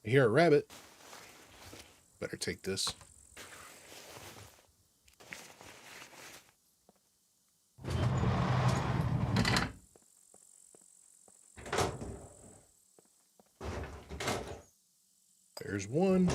I hear a rabbit. Better take this. There's one.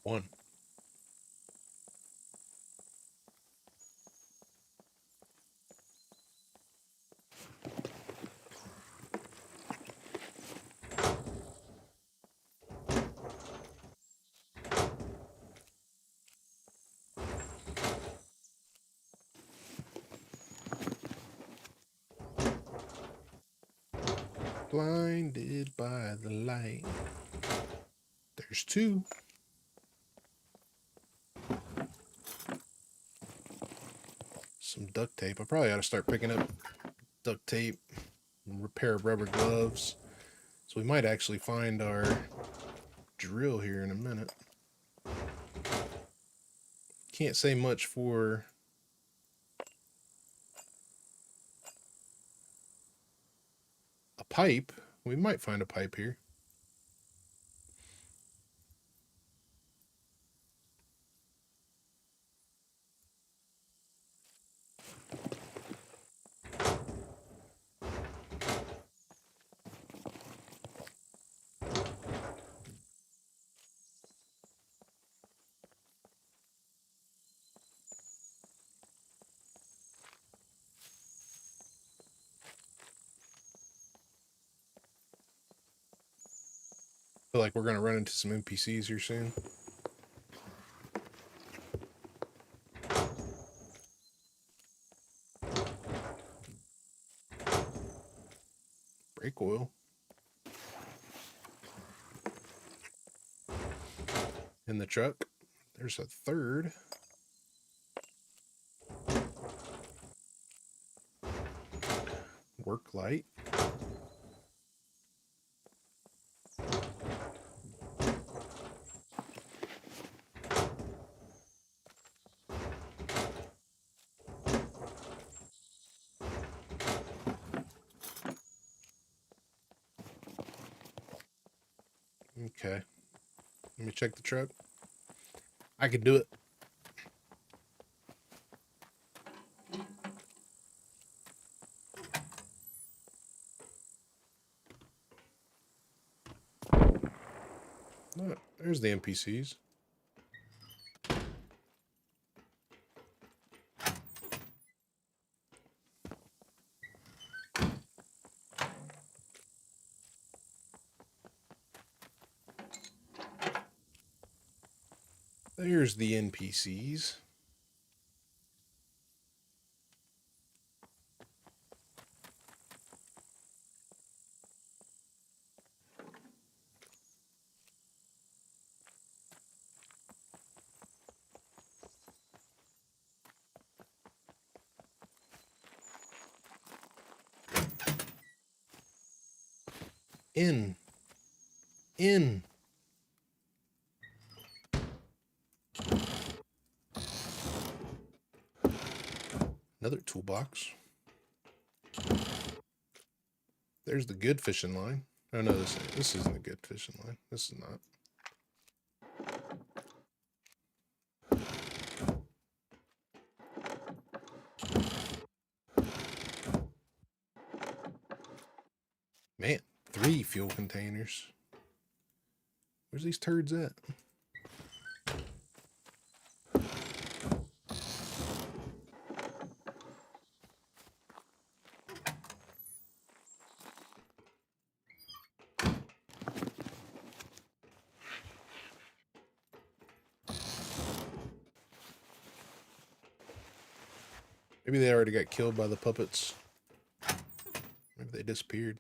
One. Blinded by the light. There's two. Some duct tape. I probably ought to start picking up duct tape and a pair of rubber gloves. So we might actually find our drill here in a minute. Can't say much for a pipe. We might find a pipe here. Feel like we're going to run into some NPCs here soon. Brake oil. In the truck. There's a third. Work light. Okay. Let me check the truck. I can do it. Oh, there's the NPCs. There's the NPCs. In. Another toolbox. There's the good fishing line. Oh no, this isn't a good fishing line. This is not. Man, 3 fuel containers. Where's these turds at? Maybe they already got killed by the puppets. Maybe they disappeared.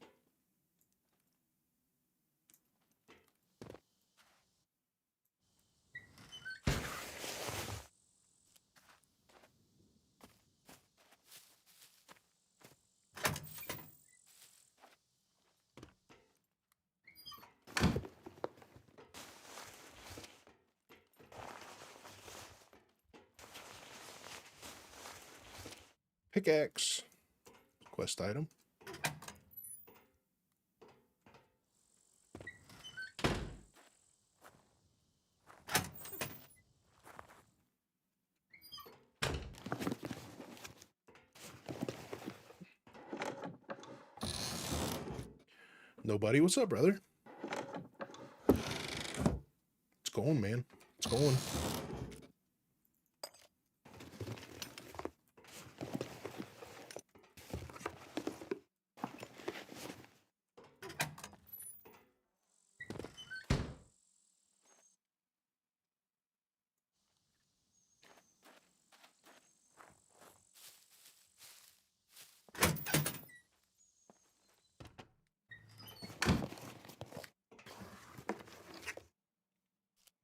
Pickaxe. Quest item. Nobody. What's up, brother? It's going, man. It's going.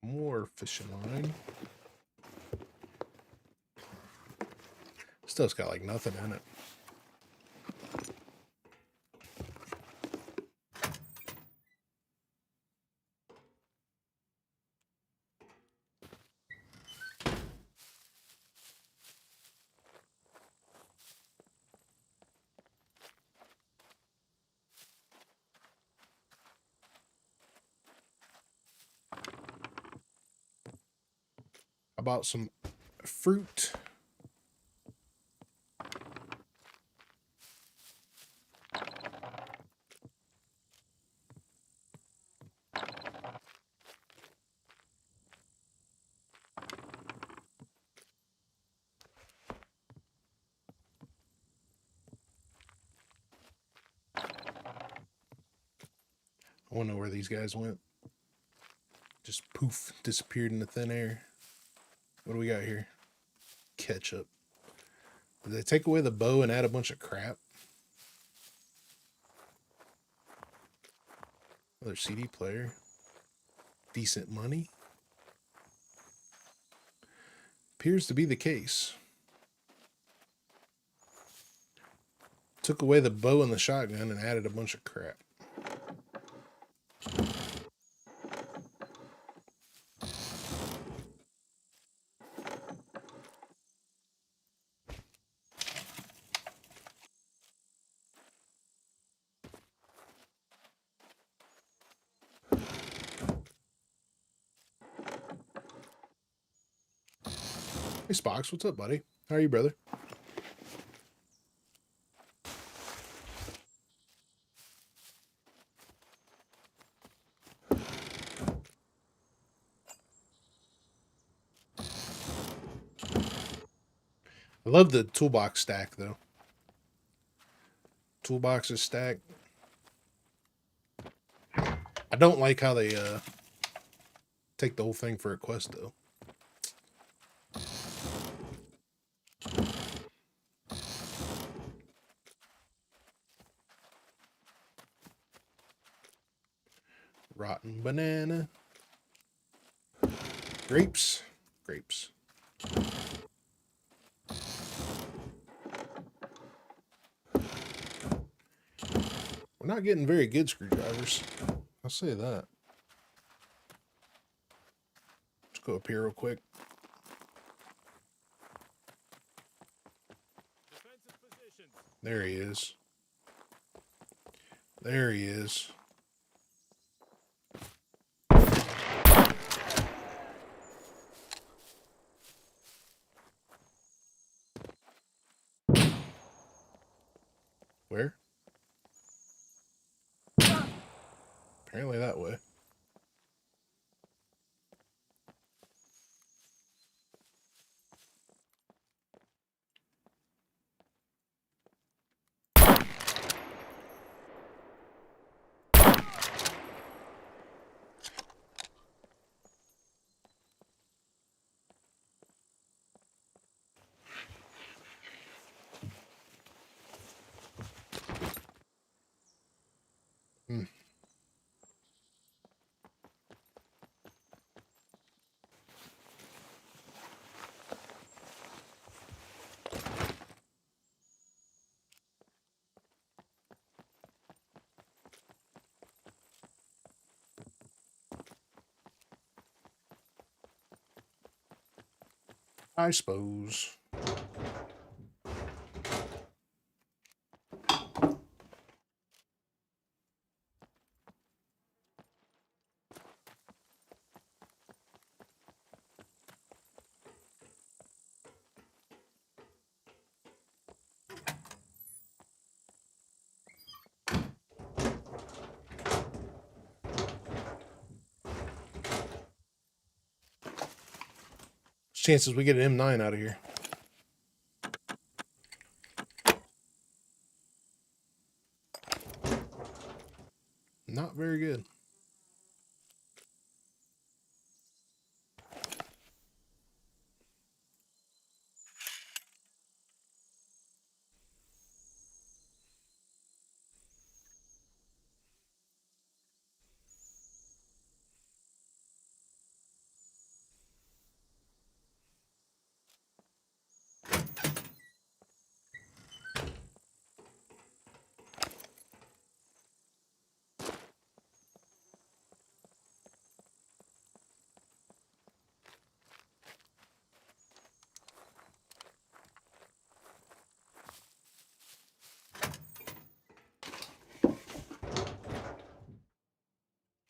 More fishing line. Stuff's got like nothing in it. How about some fruit? I want to know where these guys went. Just poof, disappeared in the thin air. What do we got here? Ketchup. Did they take away the bow and add a bunch of crap? Another CD player. Decent money. Appears to be the case. Took away the bow and the shotgun and added a bunch of crap. Hey, Spox, what's up, buddy? How are you, brother? I love the toolbox stack, though. Toolboxes stack. I don't like how they take the whole thing for a quest, though. Rotten banana. Grapes. Grapes. We're not getting very good screwdrivers. I'll say that. Let's go up here real quick. There he is. There he is. Where? Apparently that way. I suppose. Chances we get an M9 out of here. Not very good.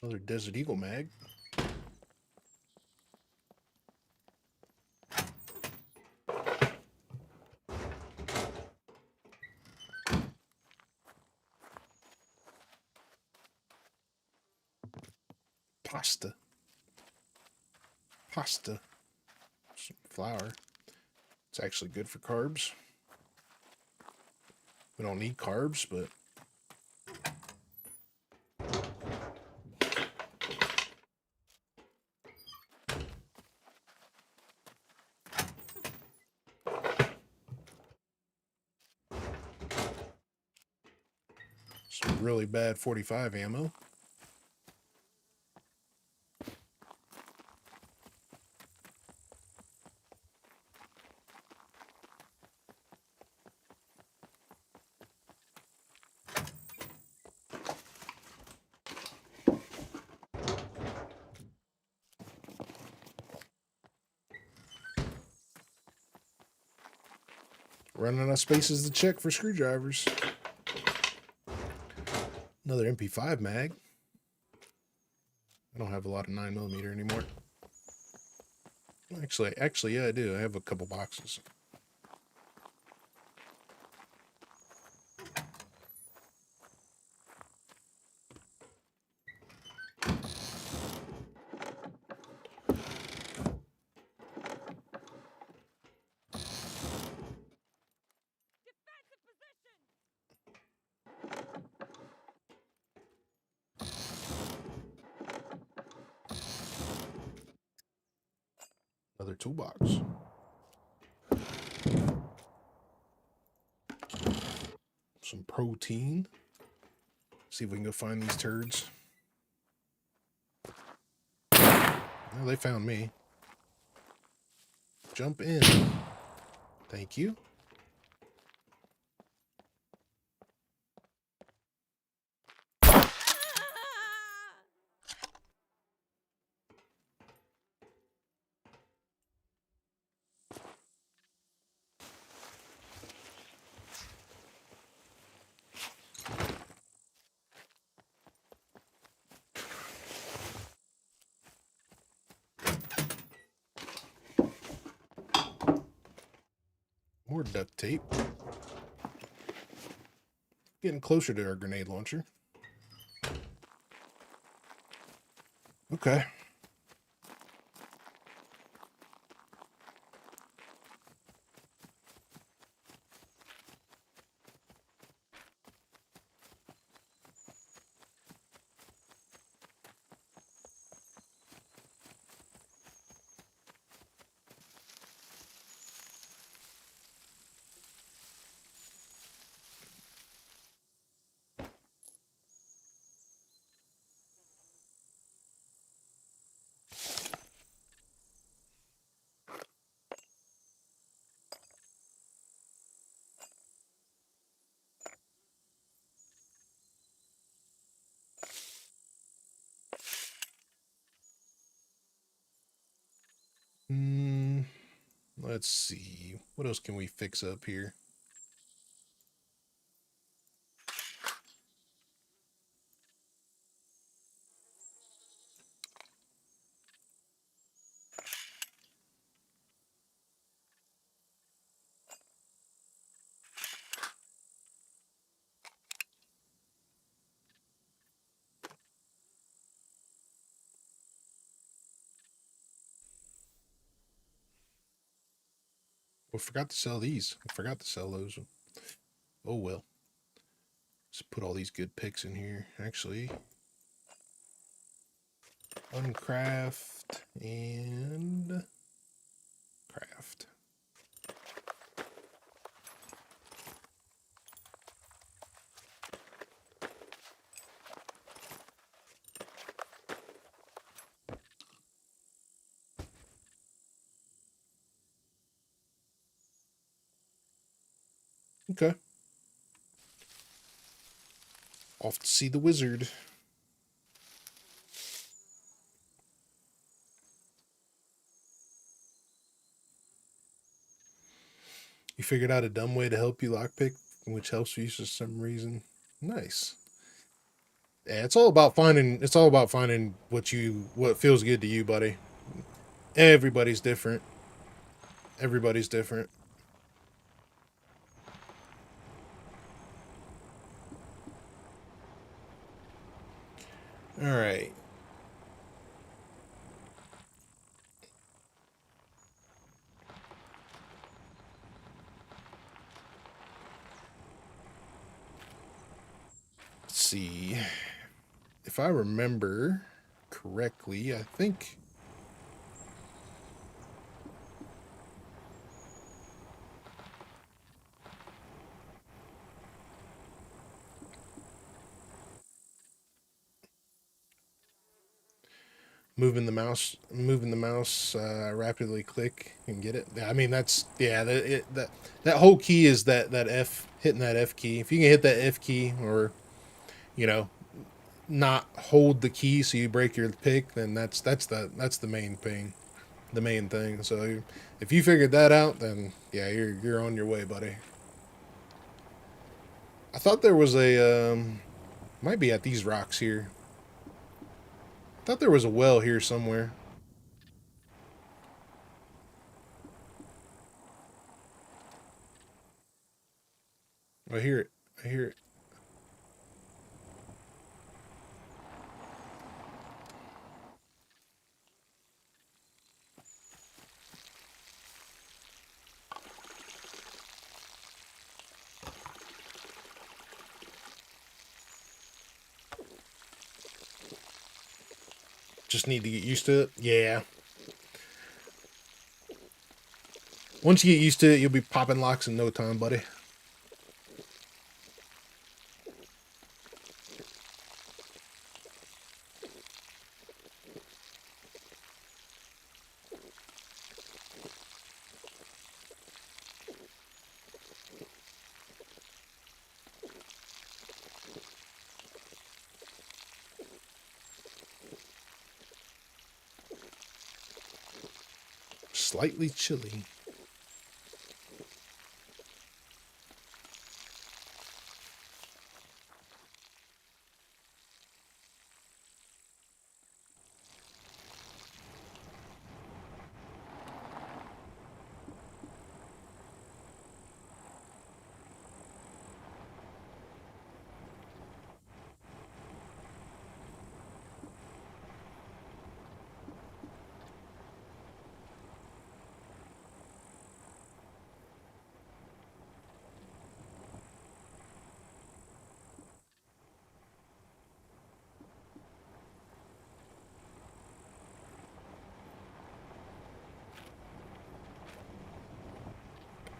Another Desert Eagle mag. Pasta. Pasta. Some flour. It's actually good for carbs. We don't need carbs, but some really bad 45 ammo. Running out of spaces to check for screwdrivers. Another MP5 mag. I don't have a lot of 9mm anymore. Actually, yeah, I do. I have a couple boxes. Another toolbox. Some protein. See if we can go find these turds. Well, they found me. Jump in. Thank you. More duct tape. Getting closer to our grenade launcher. Okay. Let's see. What else can we fix up here? Well, forgot to sell these. I forgot to sell those. Oh well. Let's put all these good picks in here. Actually, uncraft and craft. Okay. Off to see the wizard. You figured out a dumb way to help you lockpick, which helps you for some reason. Nice. Yeah, it's all about finding what feels good to you, buddy. Everybody's different. Everybody's different. All right. Let's see. If I remember correctly, I think moving the mouse rapidly click and get it. I mean, that's, yeah, that whole key is that F, hitting that F key. If you can hit that F key, or, you know, not hold the key so you break your pick, then that's the main thing. So if you figured that out, then yeah, you're on your way, buddy. I thought there was a might be at these rocks here. I thought there was a well here somewhere. I hear it. I hear it. Just need to get used to it. Yeah. Once you get used to it, you'll be popping locks in no time, buddy. Slightly chilly.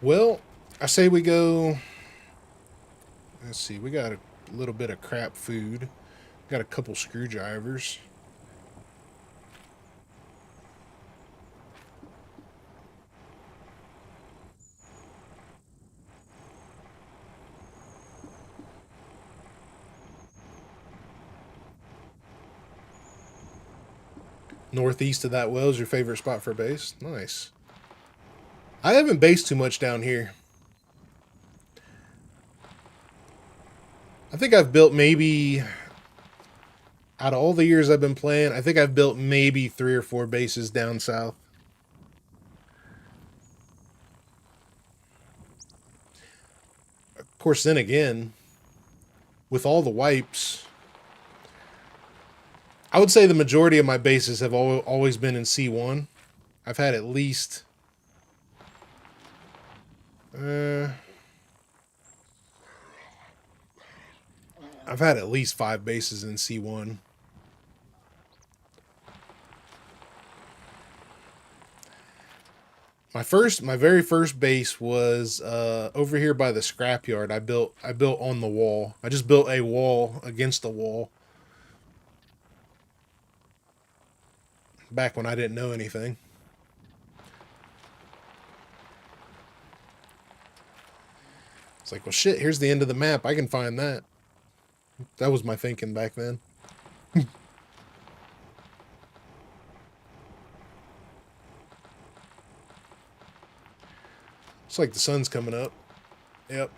Well, I say we go. Let's see. We got a little bit of crap food. Got a couple screwdrivers. Northeast of that well is your favorite spot for base. Nice. I haven't based too much down here. I think I've built maybe, out of all the years I've been playing, I think I've built maybe 3 or 4 bases down south. Of course, then again, with all the wipes, I would say the majority of my bases have always been in C1. I've had at least... I've had at least 5 bases in C1. My very first base was over here by the scrapyard. I built on the wall. I just built a wall against the wall. Back when I didn't know anything. It's like, well, shit, here's the end of the map. I can find that. That was my thinking back then. It's like the sun's coming up. Yep.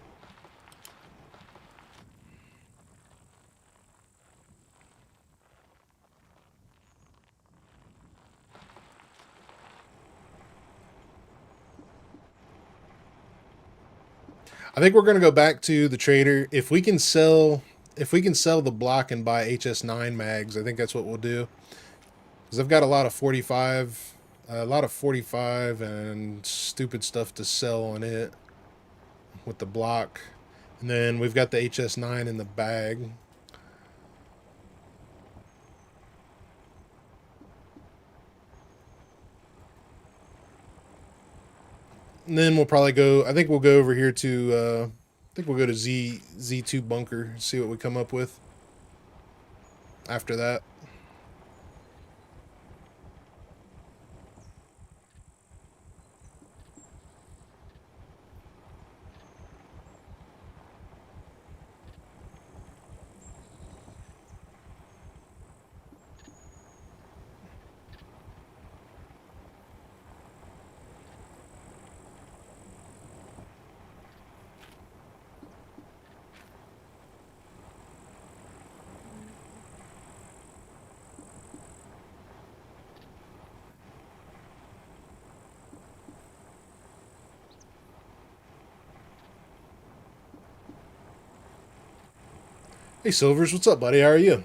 I think we're going to go back to the trader. If we can sell the block and buy HS9 mags, I think that's what we'll do. Because I've got a lot of 45 and stupid stuff to sell on it with the block. And then we've got the HS9 in the bag. And then we'll probably go, I think we'll go over here to, I think we'll go to Z2 bunker, see what we come up with after that. Hey Silvers, what's up, buddy? How are you?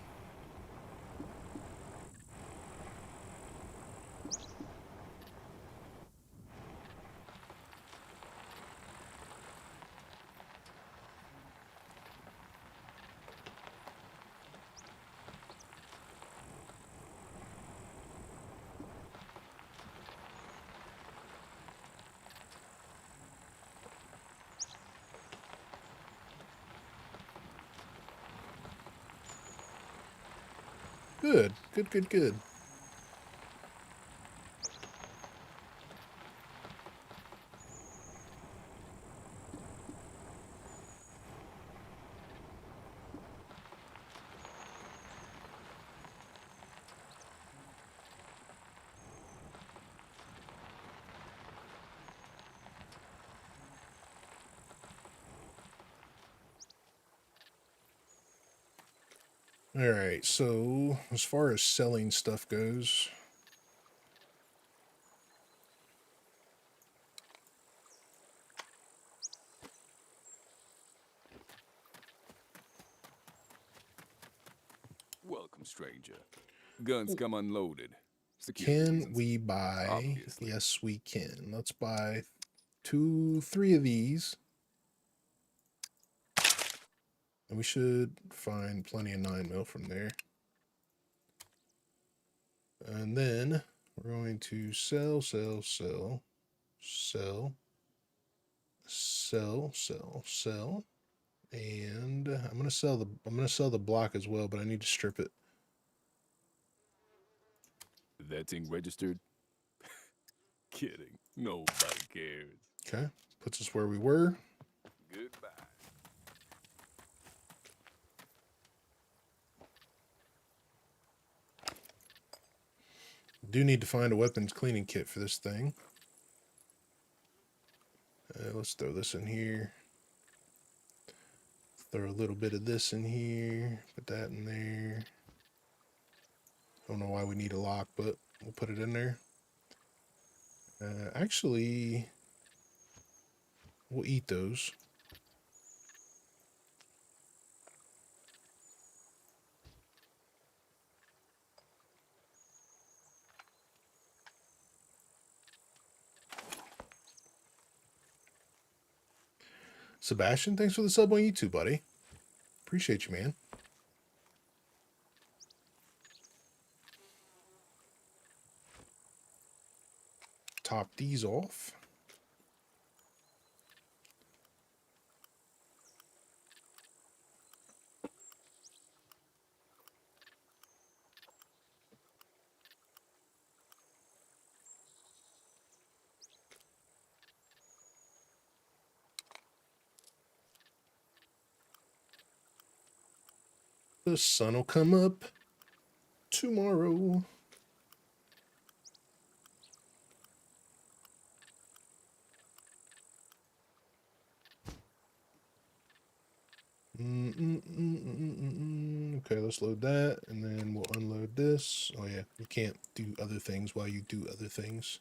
Good, good, good, good. All right, so as far as selling stuff goes, Welcome, stranger. Guns come unloaded. Security can reasons. we buy? Obviously. Yes, we can. Let's buy 3 of these. And we should find plenty of 9mm from there. And then we're going to sell. And I'm gonna sell the block as well, but I need to strip it. That thing registered? Kidding. Nobody cares. Okay, puts us where we were. Goodbye. Do need to find a weapons cleaning kit for this thing. Let's throw this in here. Throw a little bit of this in here. Put that in there. Don't know why we need a lock, but we'll put it in there. Actually, we'll eat those. Sebastian, thanks for the sub on YouTube, buddy. Appreciate you, man. Top these off. The sun will come up tomorrow. Okay, let's load that, and then we'll unload this. Oh yeah, you can't do other things while you do other things.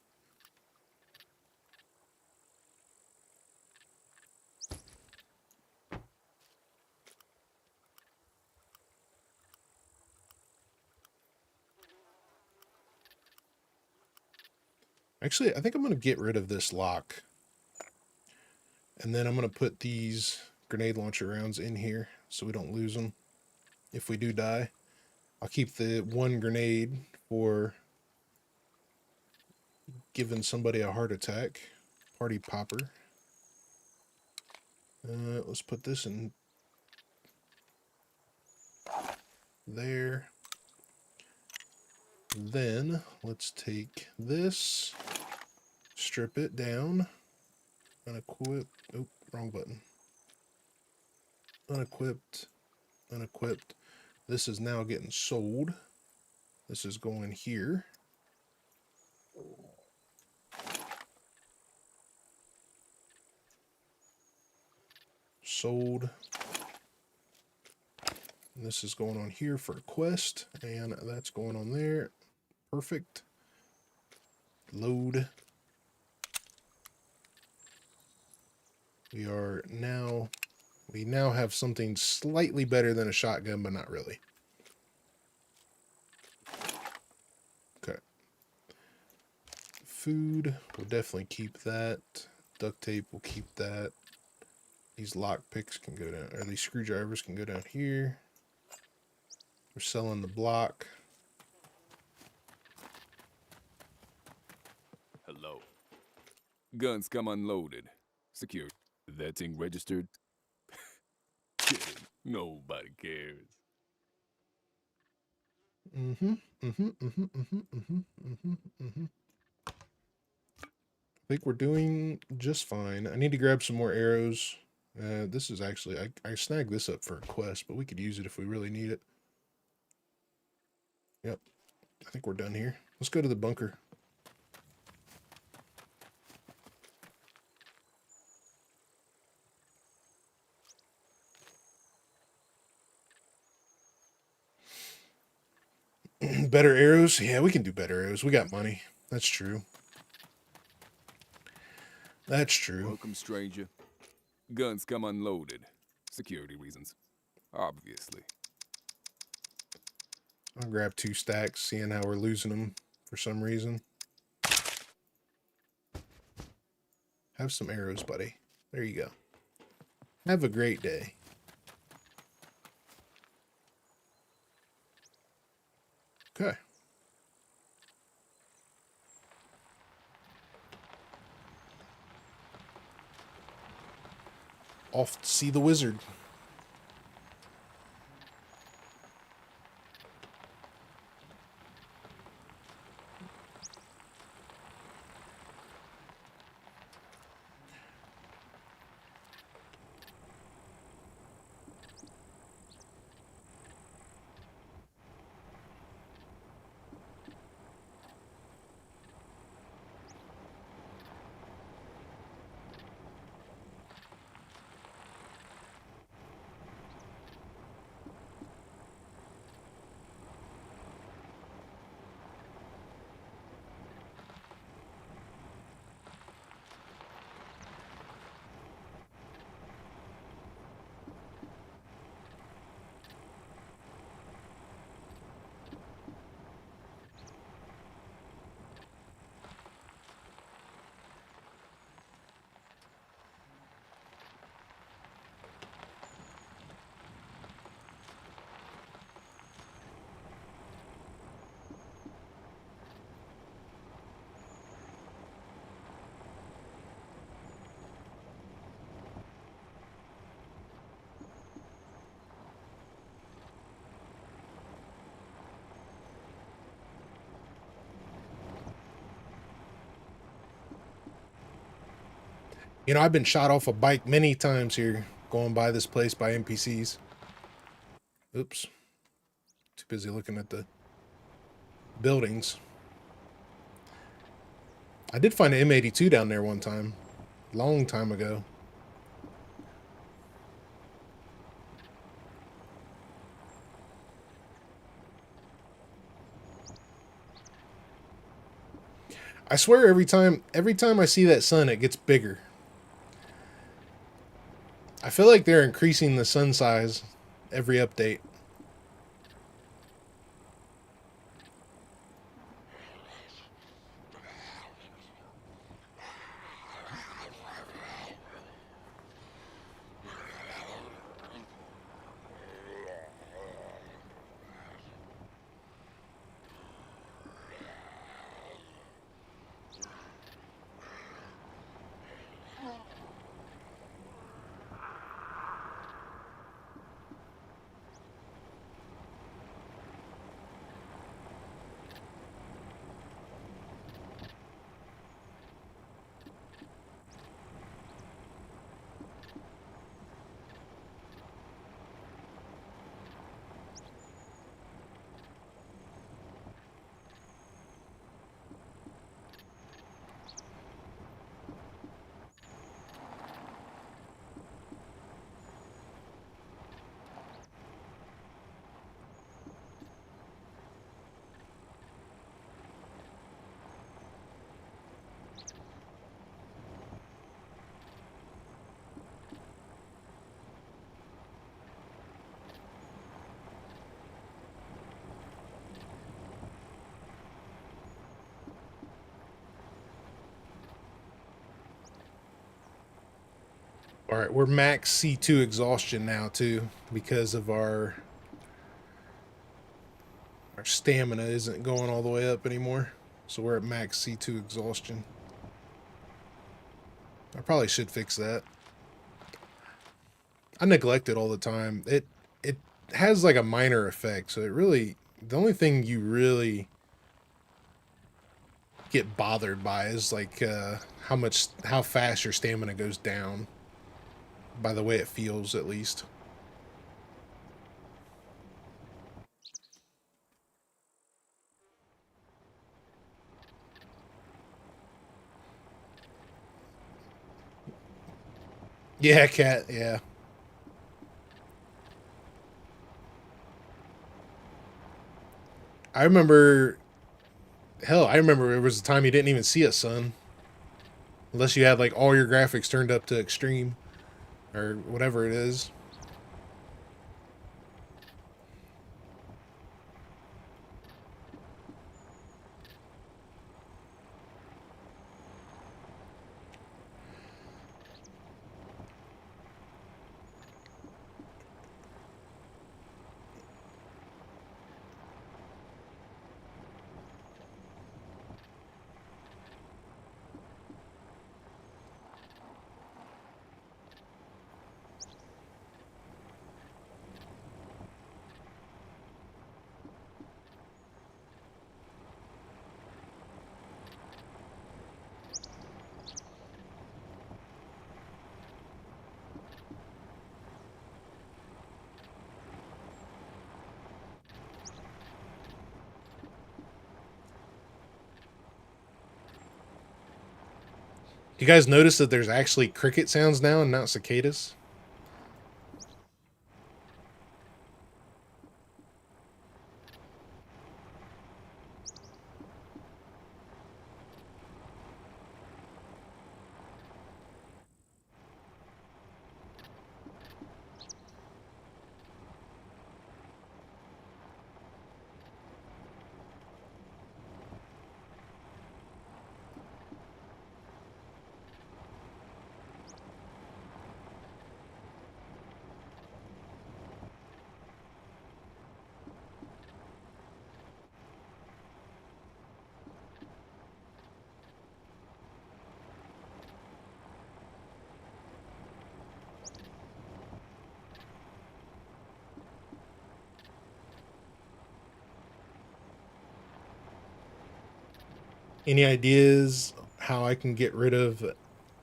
Actually, I think I'm going to get rid of this lock. And then I'm going to put these grenade launcher rounds in here so we don't lose them if we do die. I'll keep the one grenade for giving somebody a heart attack. Party popper. Let's put this in there. Then let's take this, strip it down, unequip, oh, wrong button. Unequipped, unequipped. This is now getting sold. This is going here. Sold. And this is going on here for a quest, and that's going on there. Perfect. Load. We now have something slightly better than a shotgun, but not really. Okay. Food, we'll definitely keep that. Duct tape, we'll keep that. These lock picks can go down, or these screwdrivers can go down here. We're selling the block. Hello. Guns come unloaded. Secure. That thing registered? Kidding. Nobody cares. I think we're doing just fine. I need to grab some more arrows. This is actually, I snagged this up for a quest, but we could use it if we really need it. Yep. I think we're done here. Let's go to the bunker. Better arrows? Yeah, we can do better arrows. We got money. That's true. That's true. Welcome, stranger. Guns come unloaded. Security reasons. Obviously. I'll grab 2 stacks, seeing how we're losing them for some reason. Have some arrows, buddy. There you go. Have a great day. Okay. Off to see the wizard. You know, I've been shot off a bike many times here, going by this place by NPCs. Oops. Too busy looking at the buildings. I did find an M82 down there one time. Long time ago. I swear every time I see that sun, it gets bigger. I feel like they're increasing the sun size every update. All right, we're max C2 exhaustion now too, because of our stamina isn't going all the way up anymore. So we're at max C2 exhaustion. I probably should fix that. I neglect it all the time. It has like a minor effect, so it really, the only thing you really get bothered by is like how fast your stamina goes down. By the way it feels, at least. Yeah, cat, yeah. I remember, hell, I remember it was a time you didn't even see a sun. Unless you had like all your graphics turned up to extreme. Or whatever it is. You guys notice that there's actually cricket sounds now and not cicadas? Any ideas how I can get rid of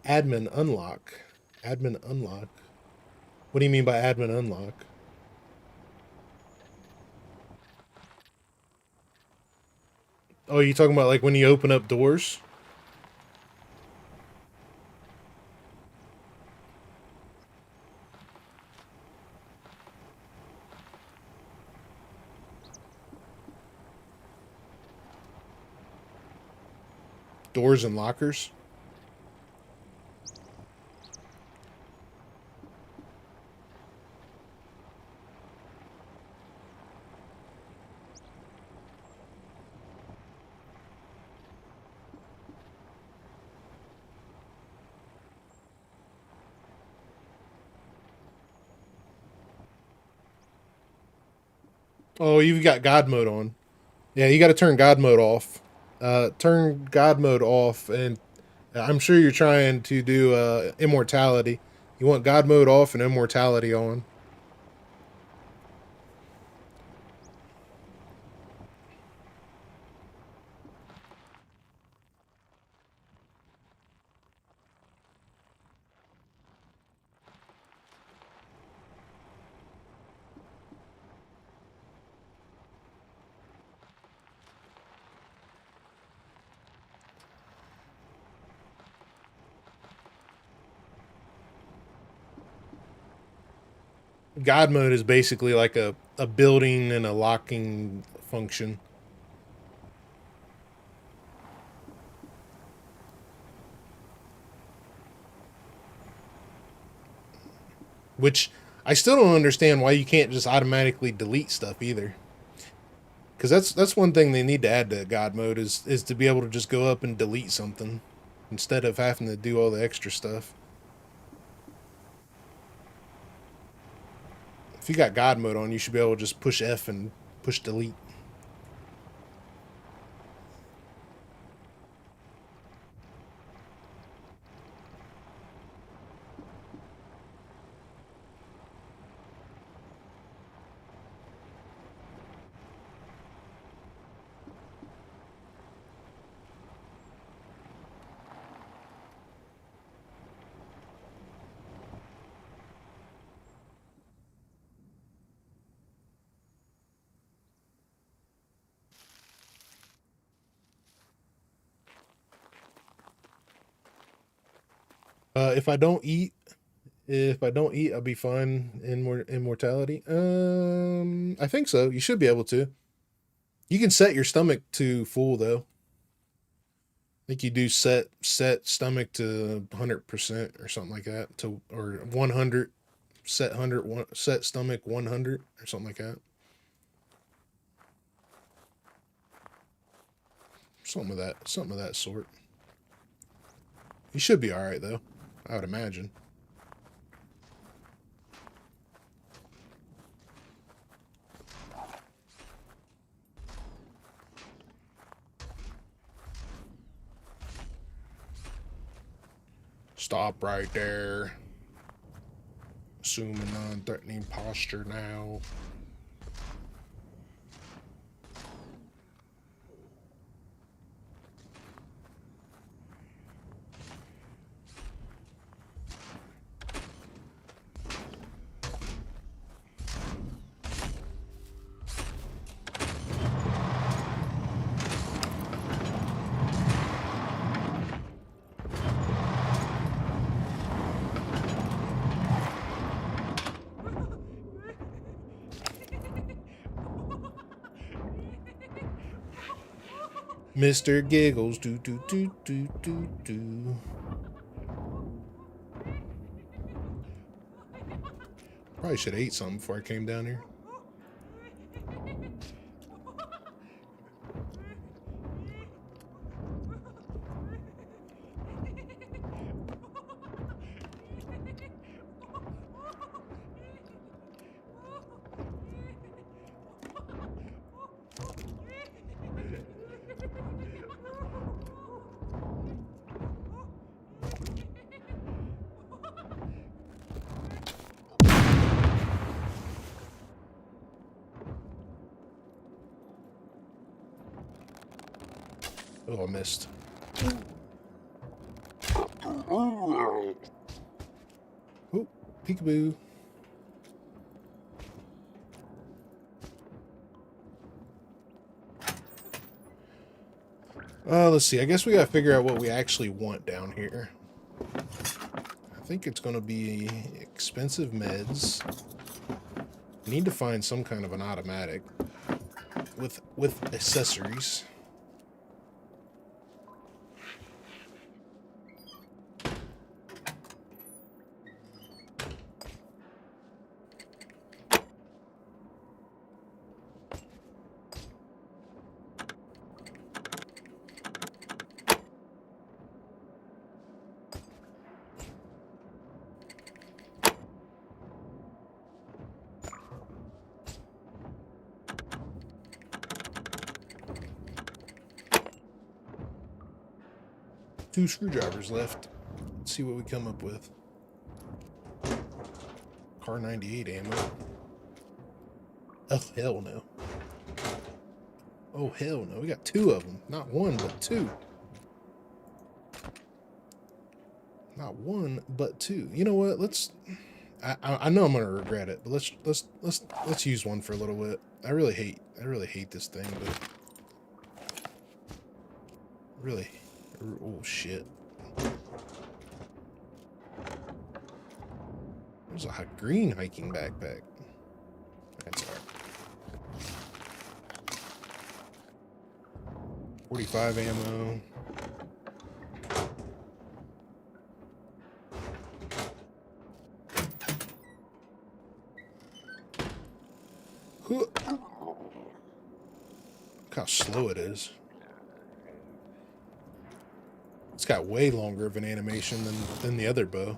Admin unlock. Admin unlock. What do you mean by admin unlock? Oh, you talking about like when you open up doors? Doors and lockers? Oh, you've got God mode on. Yeah, you got to turn God mode off. Turn God mode off, and I'm sure you're trying to do immortality. You want God mode off and immortality on. God mode is basically like a building and a locking function. Which I still don't understand why you can't just automatically delete stuff either. Because that's one thing they need to add to God mode is to be able to just go up and delete something instead of having to do all the extra stuff. If you got God mode on, you should be able to just push F and push delete. If I don't eat, I'll be fine in immortality. I think so. You should be able to. You can set your stomach to full though. I think you do set stomach to 100% or something like that, to or 100, set 100, set stomach 100 or something like that. Something of that sort. You should be all right though, I would imagine. Stop right there. Assuming non-threatening posture now. Mr. Giggles, do do do do do do. Probably should have ate something before I came down here. Oh, I missed. Oh, peekaboo. Let's see. I guess we gotta figure out what we actually want down here. I think it's gonna be expensive meds. I need to find some kind of an automatic with accessories. Two screwdrivers left. Let's see what we come up with. Car 98 ammo. Oh, hell no. Oh, hell no. We got two of them. Not one, but two. Not one, but two. You know what? Let's... I know I'm gonna regret it, but let's use one for a little bit. I really hate this thing, but really, oh shit. There's a green hiking backpack. That's alright. 45 ammo. Look how slow it is. It's got way longer of an animation than the other bow.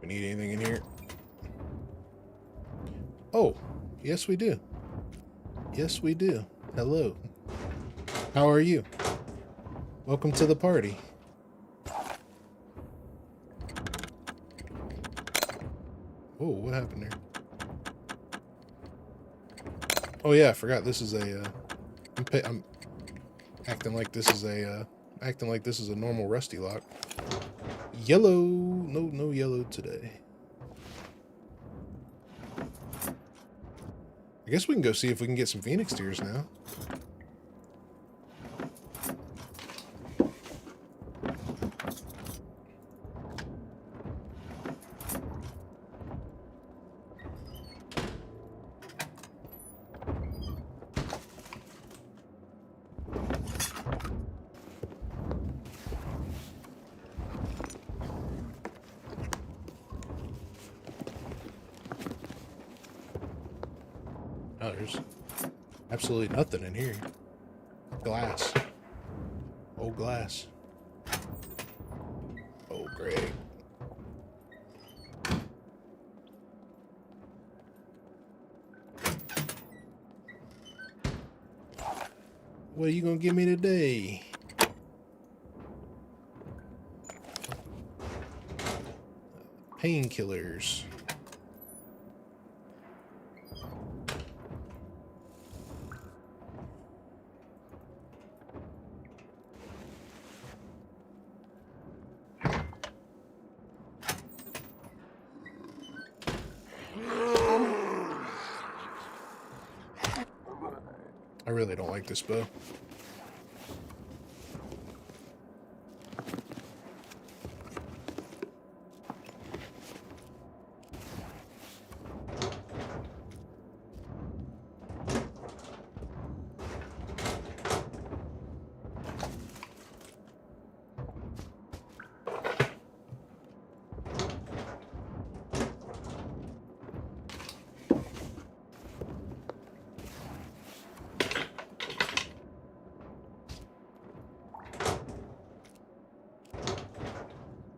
We need anything in here? Oh, yes we do. Yes we do. Hello. How are you? Welcome to the party. Oh, what happened there? Oh yeah, I forgot this is a I'm acting like this is a normal rusty lock. Yellow. No yellow today. I guess we can go see if we can get some Phoenix tears now. Oh, there's absolutely nothing in here. Glass. Oh, glass. Oh, great. What are you gonna give me today? Painkillers. I really don't like this bow.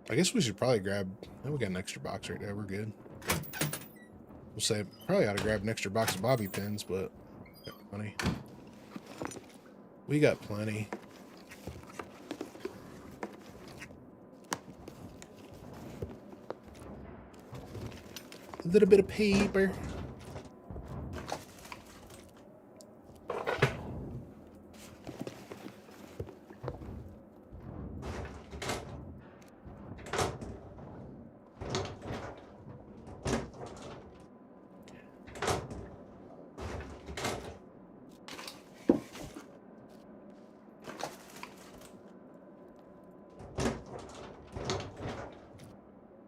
I guess we should probably grab... Oh, we got an extra box right there. We're good. We'll say probably ought to grab an extra box of bobby pins, but got plenty. We got plenty. A little bit of paper.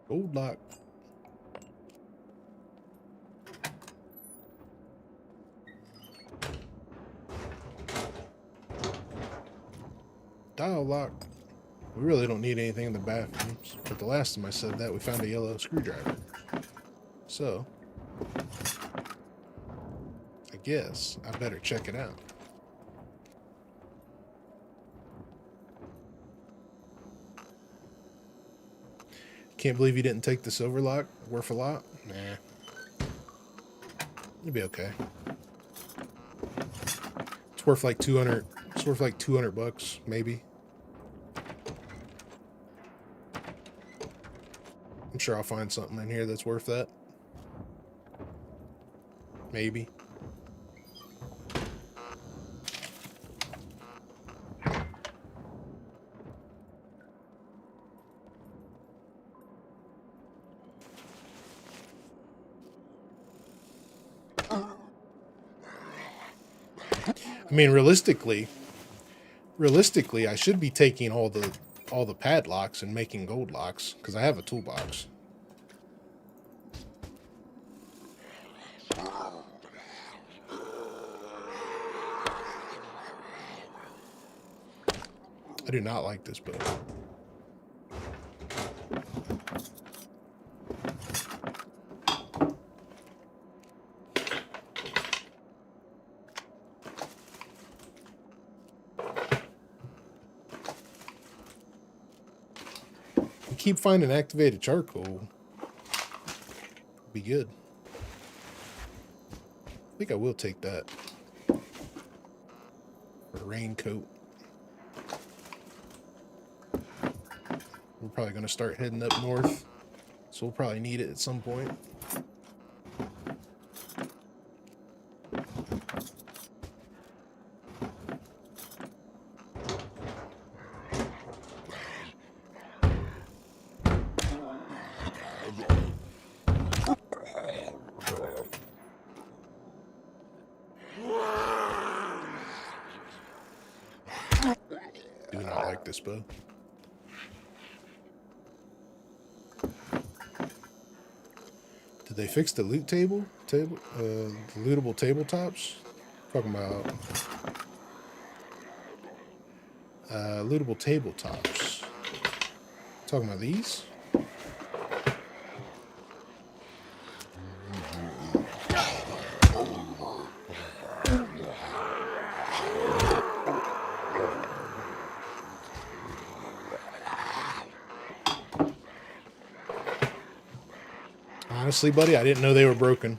Gold lock. Dial lock. We really don't need anything in the bathrooms, but the last time I said that, we found a yellow screwdriver. So, I guess I better check it out. Can't believe you didn't take the silver lock. Worth a lot? Nah. You'll be okay. It's worth like 200. It's worth like 200 bucks, maybe. I'm sure I'll find something in here that's worth that. Maybe. I mean, realistically, I should be taking all the padlocks and making gold locks because I have a toolbox. I do not like this bow. Keep finding activated charcoal. Be good. I think I will take that. For a raincoat. We're probably going to start heading up north, so we'll probably need it at some point. Do not like this bow. Did they fix the loot the lootable tabletops? Talking about lootable tabletops. Talking about these? Honestly, buddy, I didn't know they were broken.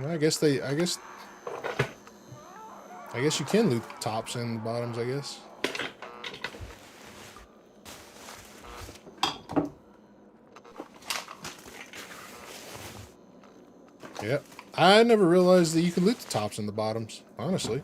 Well, I guess you can loot the tops and bottoms, I guess. Yep. I never realized that you could loot the tops and the bottoms, honestly.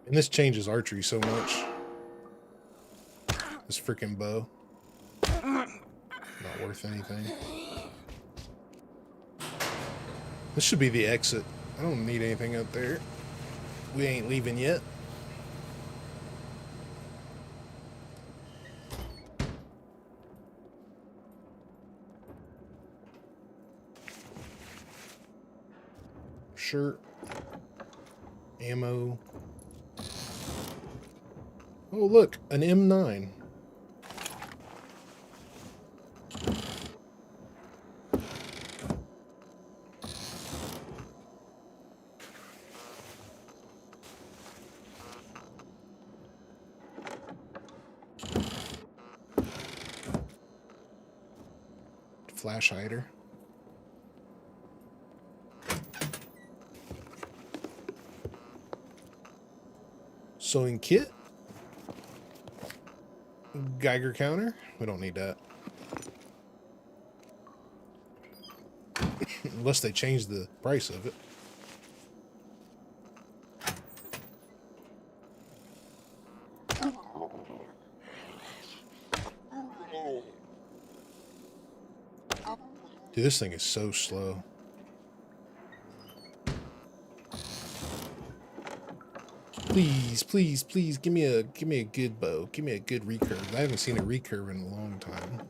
And this changes archery so much. This freaking bow. Not worth anything. This should be the exit. I don't need anything out there. We ain't leaving yet. Shirt. Ammo. Oh, look, an M9. Flash hider. Sewing kit. Geiger counter. We don't need that. Unless they change the price of it. Dude, this thing is so slow. Please, please, please, give me a good bow. Give me a good recurve. I haven't seen a recurve in a long time.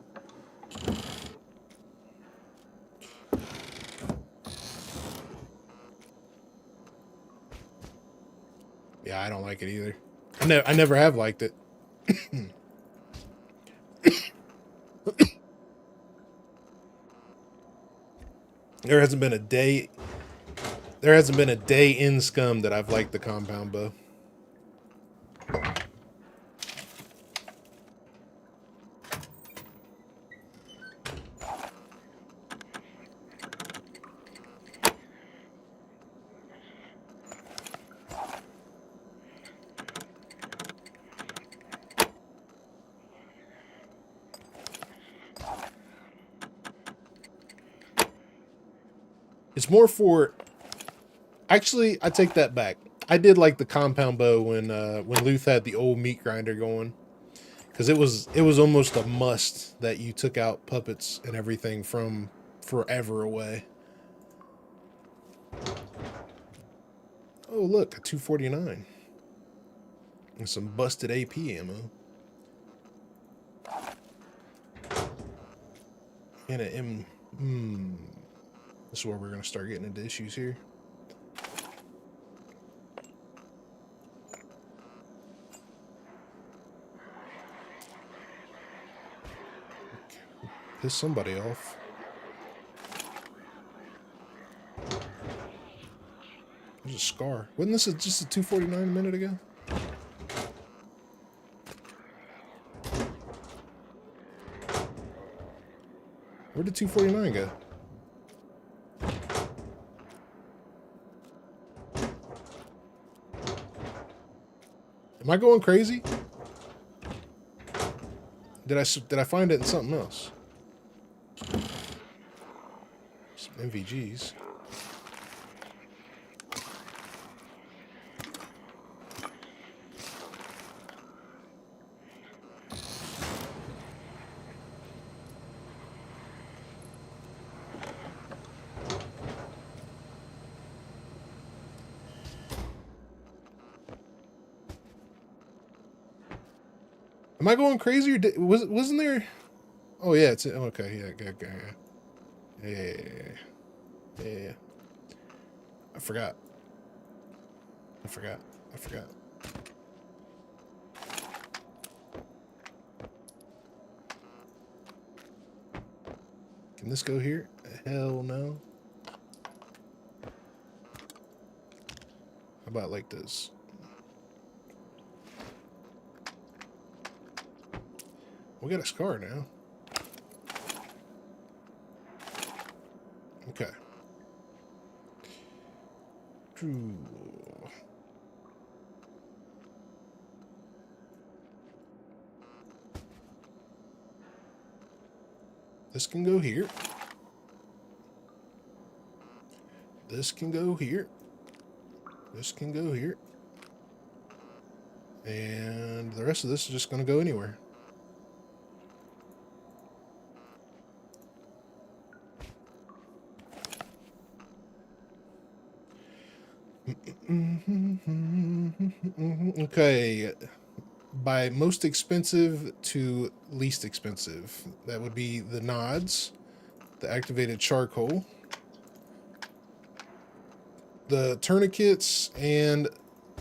Yeah, I don't like it either. I never have liked it. There hasn't been a day in Scum that I've liked the compound bow. It's more for... Actually, I take that back. I did like the compound bow when Luthais had the old meat grinder going, because it was almost a must that you took out puppets and everything from forever away. Oh look, a 249 and some busted AP ammo and an M. This is where we're gonna start getting into issues here. Piss somebody off. There's a scar. Wasn't this just a 249 a minute ago? Where did 249 go? Am I going crazy? Did I find it in something else? Some MVGs. Am I going crazy, or wasn't there? Oh yeah, it's okay. Yeah, yeah. I forgot. I forgot. Can this go here? Hell no. How about like this? We got a scar now. Okay. This can go here. This can go here. This can go here. And the rest of this is just going to go anywhere. Okay. By most expensive to least expensive. That would be the nods, the activated charcoal, the tourniquets, and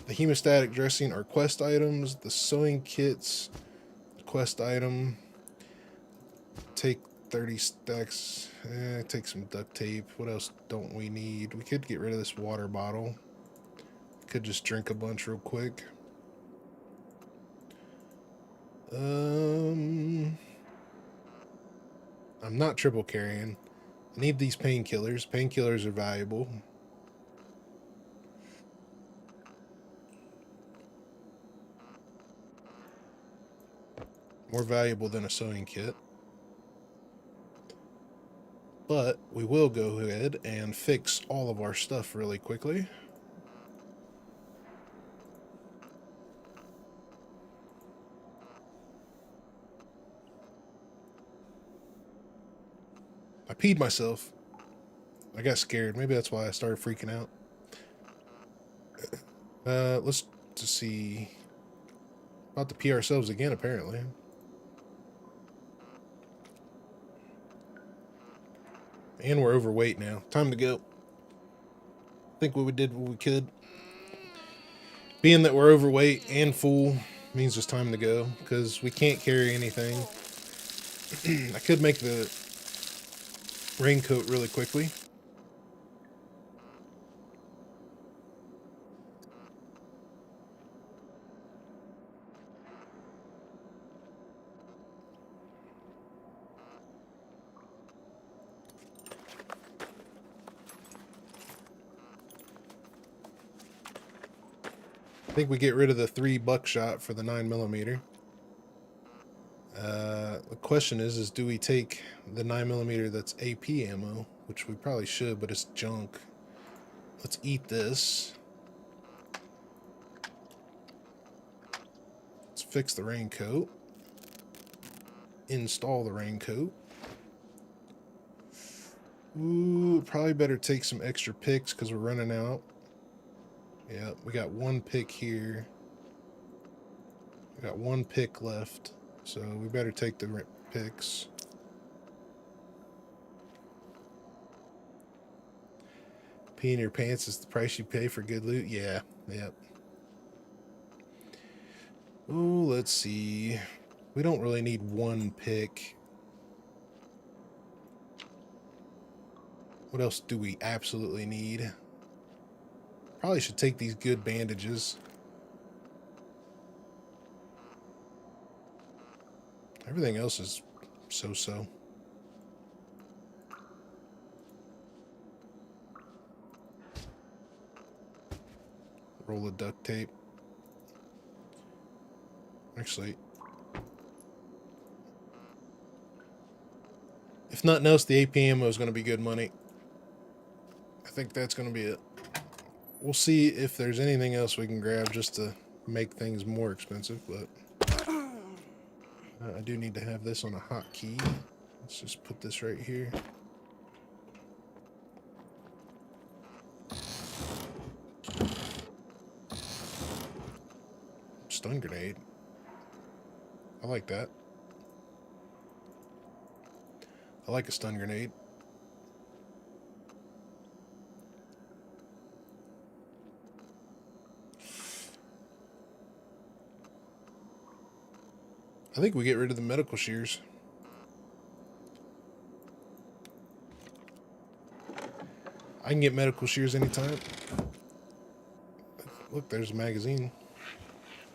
the hemostatic dressing are quest items. The sewing kits, quest item. Take 30 stacks. Take some duct tape. What else don't we need? We could get rid of this water bottle. Could just drink a bunch real quick. I'm not triple carrying. I need these painkillers. Painkillers are valuable. More valuable than a sewing kit. But we will go ahead and fix all of our stuff really quickly. I peed myself. I got scared. Maybe that's why I started freaking out. Let's just see. About to pee ourselves again, apparently. And we're overweight now. Time to go. I think we did what we could. Being that we're overweight and full means it's time to go, because we can't carry anything. I could make the raincoat really quickly. I think we get rid of the 3 buckshot for the 9mm. The question is do we take the 9mm that's AP ammo, which we probably should, but it's junk. Let's eat this. Let's fix the raincoat. Install the raincoat. Ooh, probably better take some extra picks because we're running out. Yeah, we got 1 pick here. We got 1 pick left, so we better take the picks. Pee in your pants is the price you pay for good loot? Yeah, yep. Ooh, let's see. We don't really need 1 pick. What else do we absolutely need? Probably should take these good bandages. Everything else is so-so. Roll of duct tape. Actually, if nothing else, the AP ammo is going to be good money. I think that's going to be it. We'll see if there's anything else we can grab just to make things more expensive, but I do need to have this on a hotkey. Let's just put this right here. Stun grenade. I like that. I like a stun grenade. I think we get rid of the medical shears. I can get medical shears anytime. Look, there's a magazine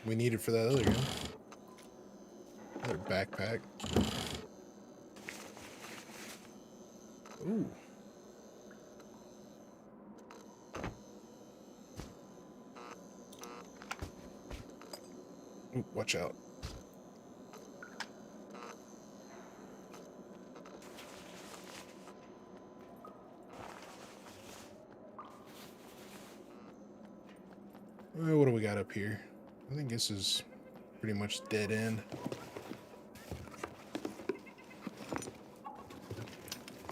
we needed for that other gun. Another backpack. Ooh. Ooh, watch out. What do we got up here? I think this is pretty much dead end.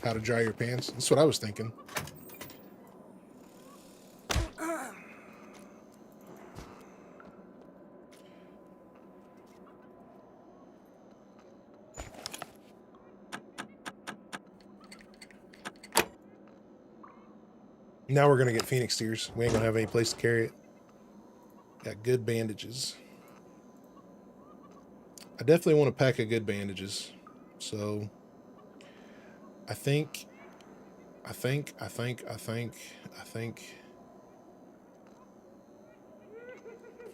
How to dry your pants. That's what I was thinking. Now we're gonna get Phoenix tears. We ain't gonna have any place to carry it. Got good bandages. I definitely want a pack of good bandages. So I think.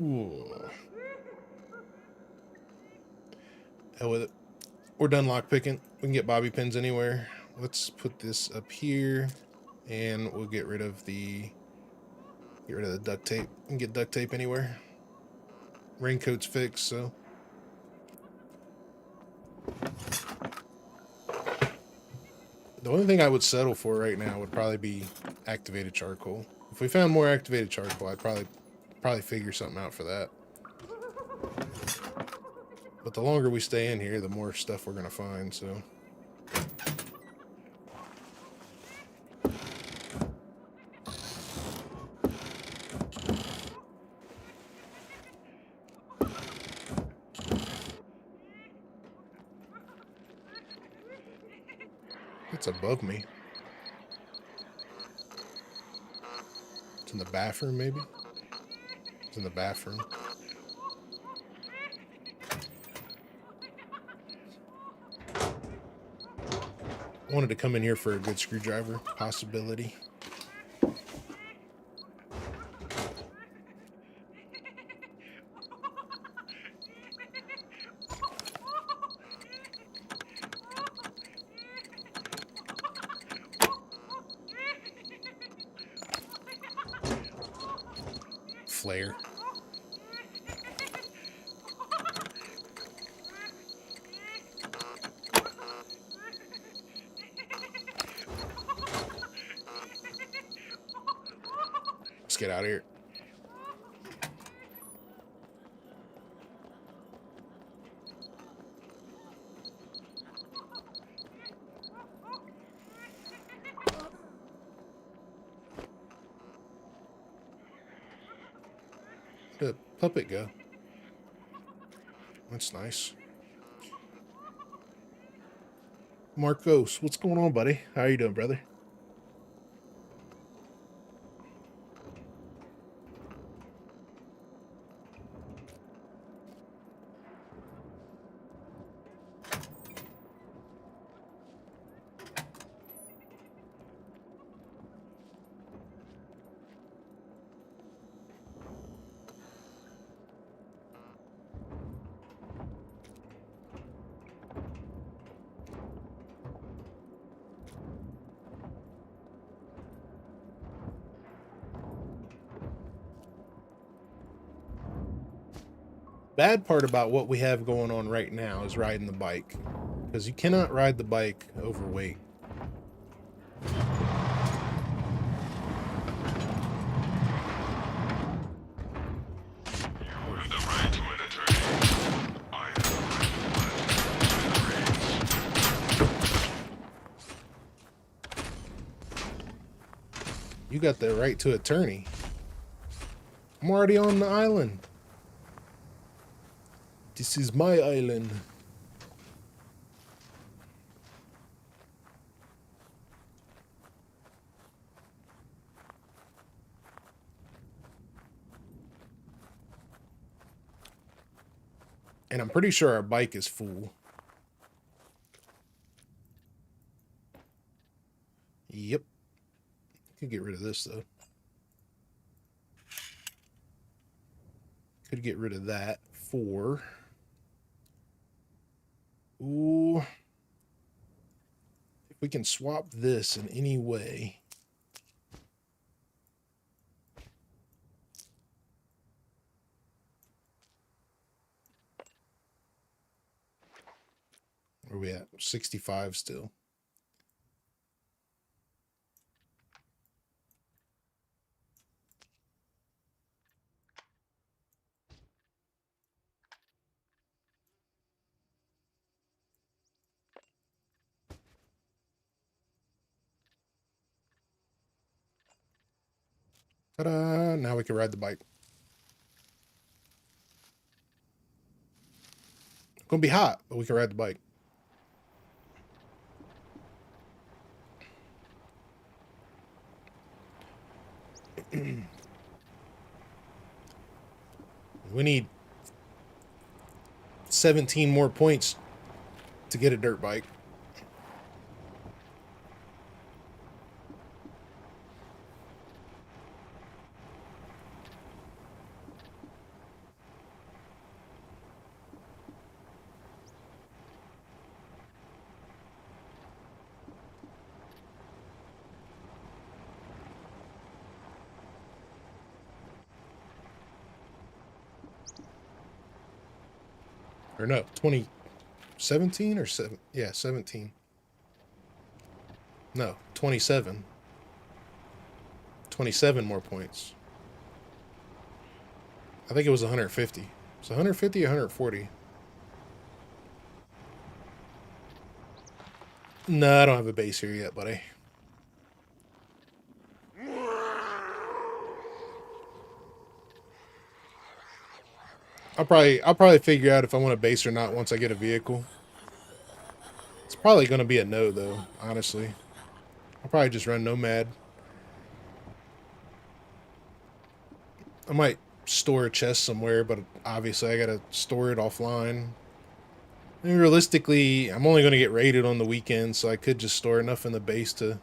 Ooh. Hell with it. We're done lockpicking. We can get bobby pins anywhere. Let's put this up here, and we'll get rid of the duct tape. We can get duct tape anywhere. Raincoat's fixed, so. The only thing I would settle for right now would probably be activated charcoal. If we found more activated charcoal, I'd probably figure something out for that. But the longer we stay in here, the more stuff we're gonna find, so. It's above me. It's in the bathroom, maybe? It's in the bathroom. I wanted to come in here for a good screwdriver possibility. Flare. Let's get out of here. Where'd the puppet go? That's nice. Marcos, what's going on, buddy? How you doing, brother? Bad part about what we have going on right now is riding the bike, because you cannot ride the bike overweight. You got the right to attorney. I'm already on the island. This is my island. And I'm pretty sure our bike is full. Yep. Could get rid of this, though. Could get rid of that for... Ooh. If we can swap this in any way... Where are we at? 65 still. Ta-da! Now we can ride the bike. It's gonna be hot, but we can ride the bike. We need 17 more points to get a dirt bike. Or no, 2017 or 7? Yeah, 17. No, 27. 27 more points. I think it was 150. It's 150 or 140. No, I don't have a base here yet, buddy. I'll probably figure out if I want a base or not once I get a vehicle. It's probably going to be a no, though, honestly. I'll probably just run Nomad. I might store a chest somewhere, but obviously I got to store it offline. I mean, realistically, I'm only going to get raided on the weekend, so I could just store enough in the base to...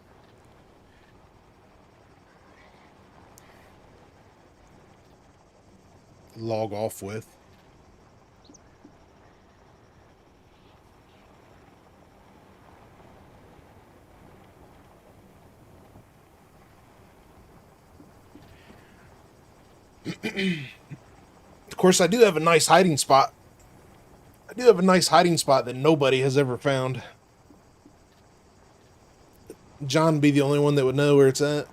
log off with. Of course, I do have a nice hiding spot. I do have a nice hiding spot that nobody has ever found. John be the only one that would know where it's at.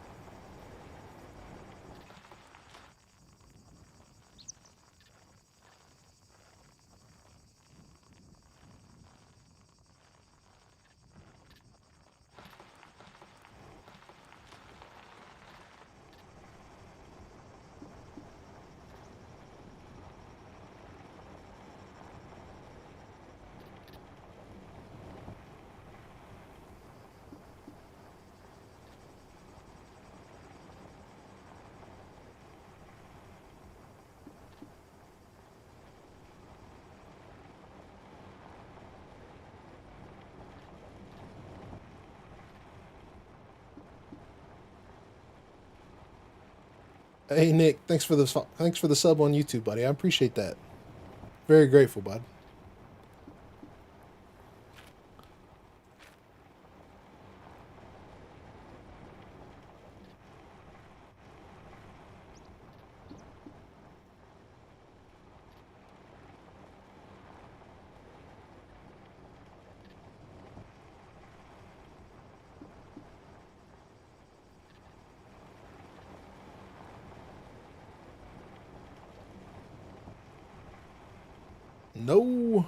Hey Nick, thanks for the sub on YouTube, buddy. I appreciate that. Very grateful, bud. No.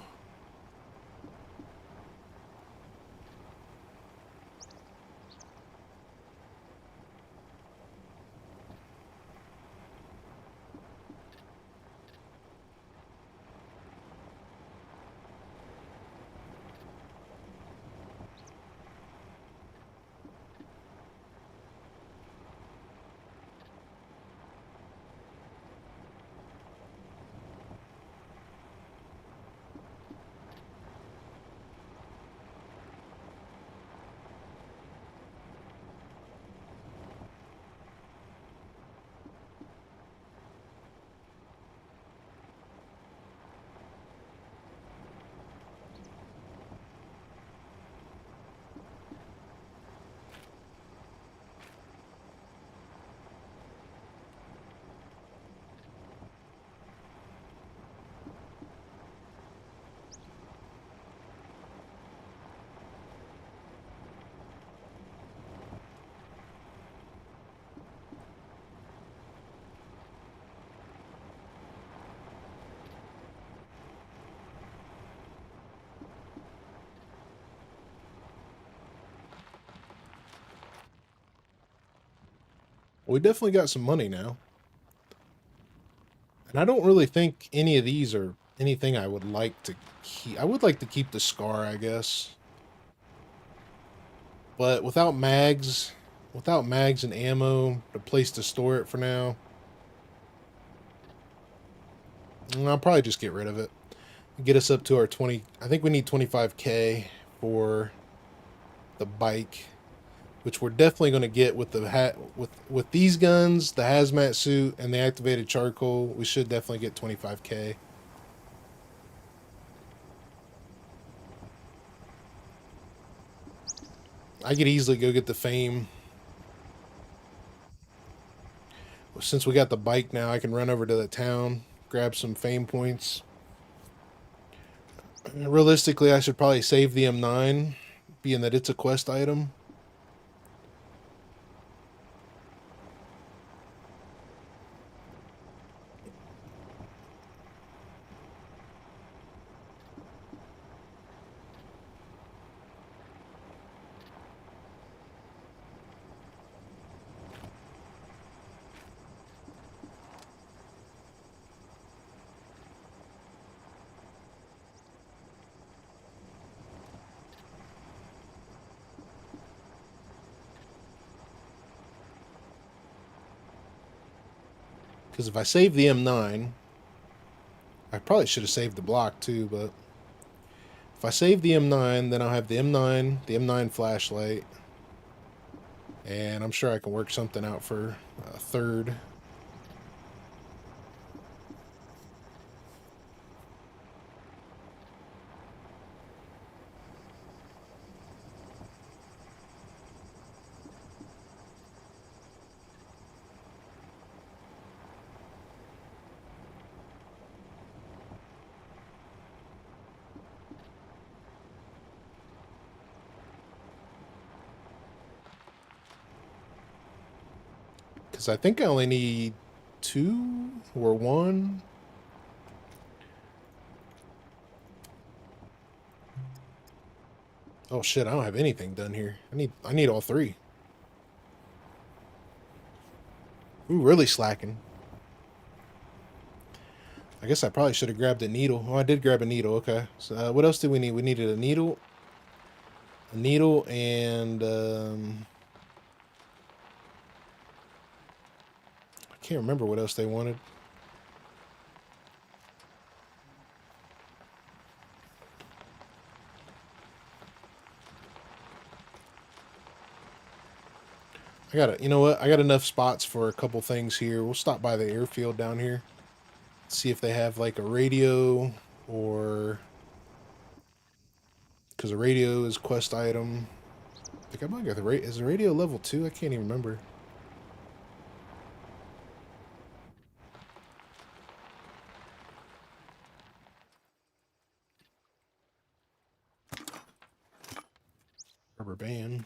We definitely got some money now. And I don't really think any of these are anything I would like to keep. I would like to keep the SCAR, I guess. But without mags and ammo, the place to store it for now, I'll probably just get rid of it. Get us up to our 20. I think we need 25K for the bike, which we're definitely going to get with the with these guns, the hazmat suit, and the activated charcoal. We should definitely get 25K. I could easily go get the fame. Since we got the bike now, I can run over to the town, grab some fame points. Realistically, I should probably save the M9, being that it's a quest item. Because if I save the M9, I probably should have saved the block too, but if I save the M9, then I'll have the M9 flashlight, and I'm sure I can work something out for a third. Because I think I only need 2 or 1. Oh shit, I don't have anything done here. I need all 3. Ooh, really slacking. I guess I probably should have grabbed a needle. Oh, I did grab a needle. Okay. So what else did we need? We needed a needle, and I can't remember what else they wanted. You know what? I got enough spots for a couple things here. We'll stop by the airfield down here. See if they have like a radio, or because a radio is quest item. I think I might get is the radio level 2? I can't even remember. Rubber band.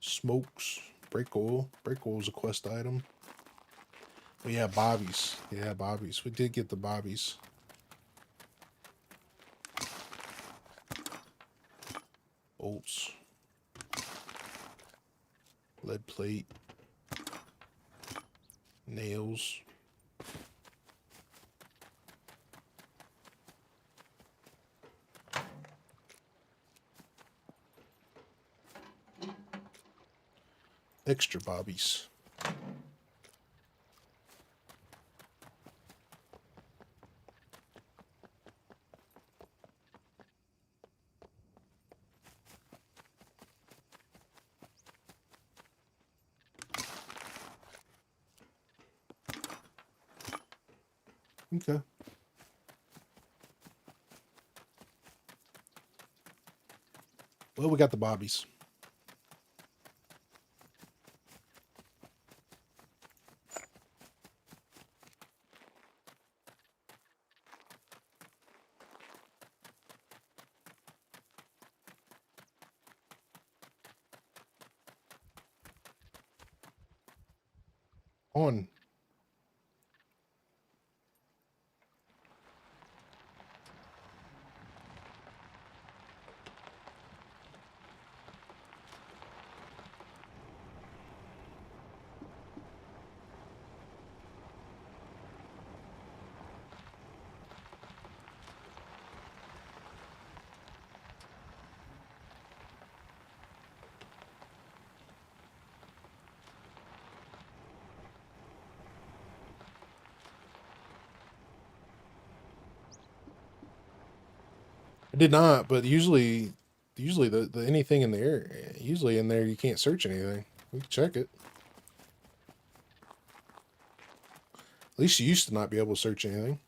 Smokes. Brake oil. Brake oil is a quest item. Oh yeah, bobbies. Yeah, bobbies. We did get the bobbies. Bolts. Lead plate. Nails. Extra bobbies. Okay. Well, we got the bobbies. On. I did not, but usually the anything in there, usually in there you can't search anything. We can check it. At least you used to not be able to search anything.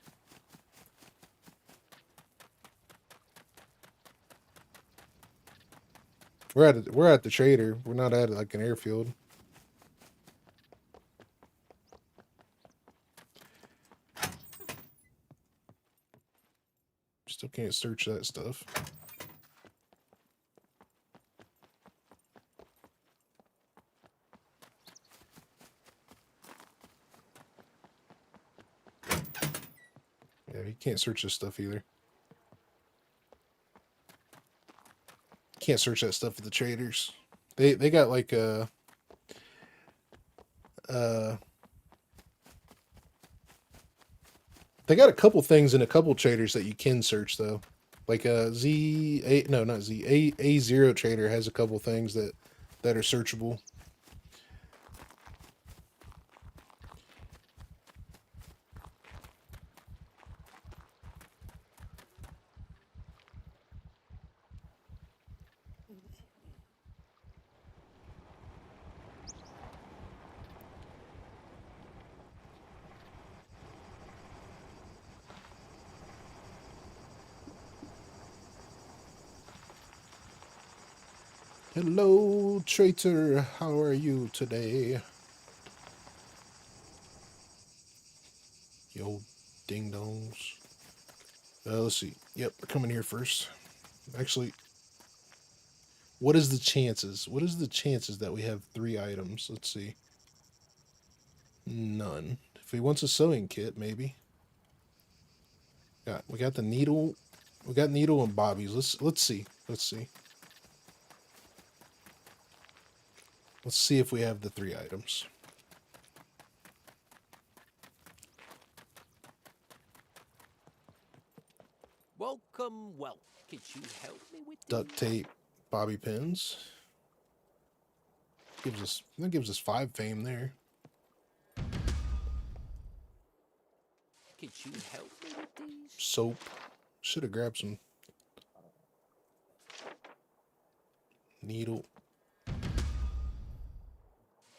We're at the trader. We're not at like an airfield. Still can't search that stuff. Yeah, you can't search this stuff either. Can't search that stuff at the traders. They got like they got a couple things in a couple traders that you can search though. Like A0 trader has a couple things that are searchable. Hello, traitor. How are you today? Yo, ding dongs. Let's see. Yep, we're coming here first. Actually, what is the chances? What is the chances that we have 3 items? Let's see. None. If he wants a sewing kit, maybe. We got the needle. We got needle and bobbies. Let's see. Let's see. Let's see if we have the 3 items. Welcome, well. Could you help me with Duct tape, bobby pins. That gives us 5 fame there. Could you help me with these? Soap. Should have grabbed some. Needle.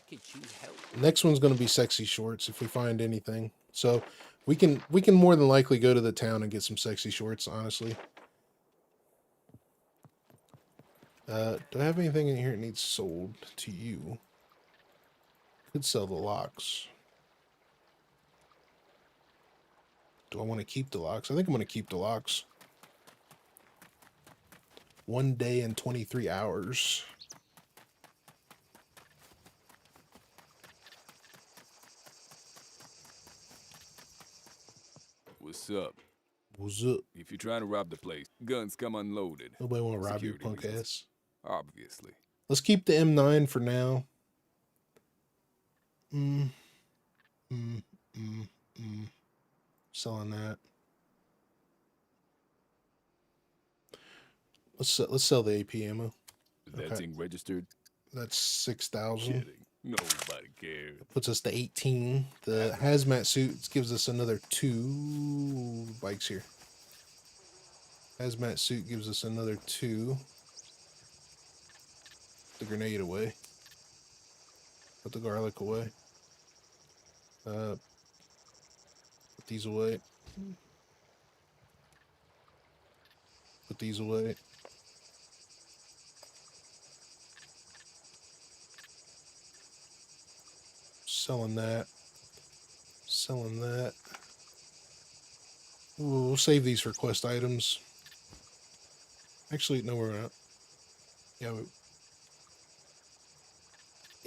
Could you help me? Next one's going to be sexy shorts if we find anything. So we can more than likely go to the town and get some sexy shorts, honestly. Do I have anything in here that needs sold to you? Could sell the locks. Do I want to keep the locks? I think I'm going to keep the locks. 1 day and 23 hours. What's up? What's up? If you're trying to rob the place, guns come unloaded. Nobody want to rob your Security punk reasons. ass. Obviously. Let's keep the M9 for now. Selling that. Let's sell the AP ammo. Is that Okay. thing registered? That's 6,000. Kidding. Nobody cares. Puts us to 18. The hazmat suit gives us another 2 bikes here. Hazmat suit gives us another 2. Put the grenade away. Put the garlic away. Put these away. Put these away. Selling that. Selling that. Ooh, we'll save these for quest items. Actually, no, we're not. Yeah, we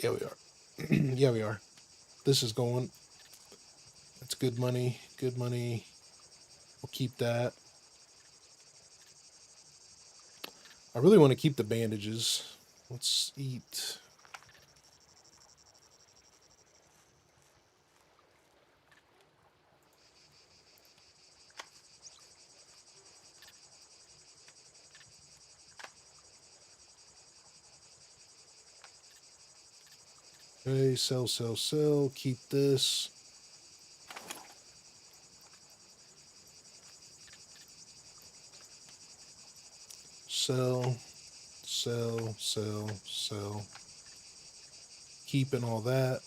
are. Yeah, we are. This is going. That's good money. Good money. We'll keep that. I really want to keep the bandages. Let's eat. Okay, sell, sell, sell. Keep this. Sell, sell, sell, sell. Keeping all that.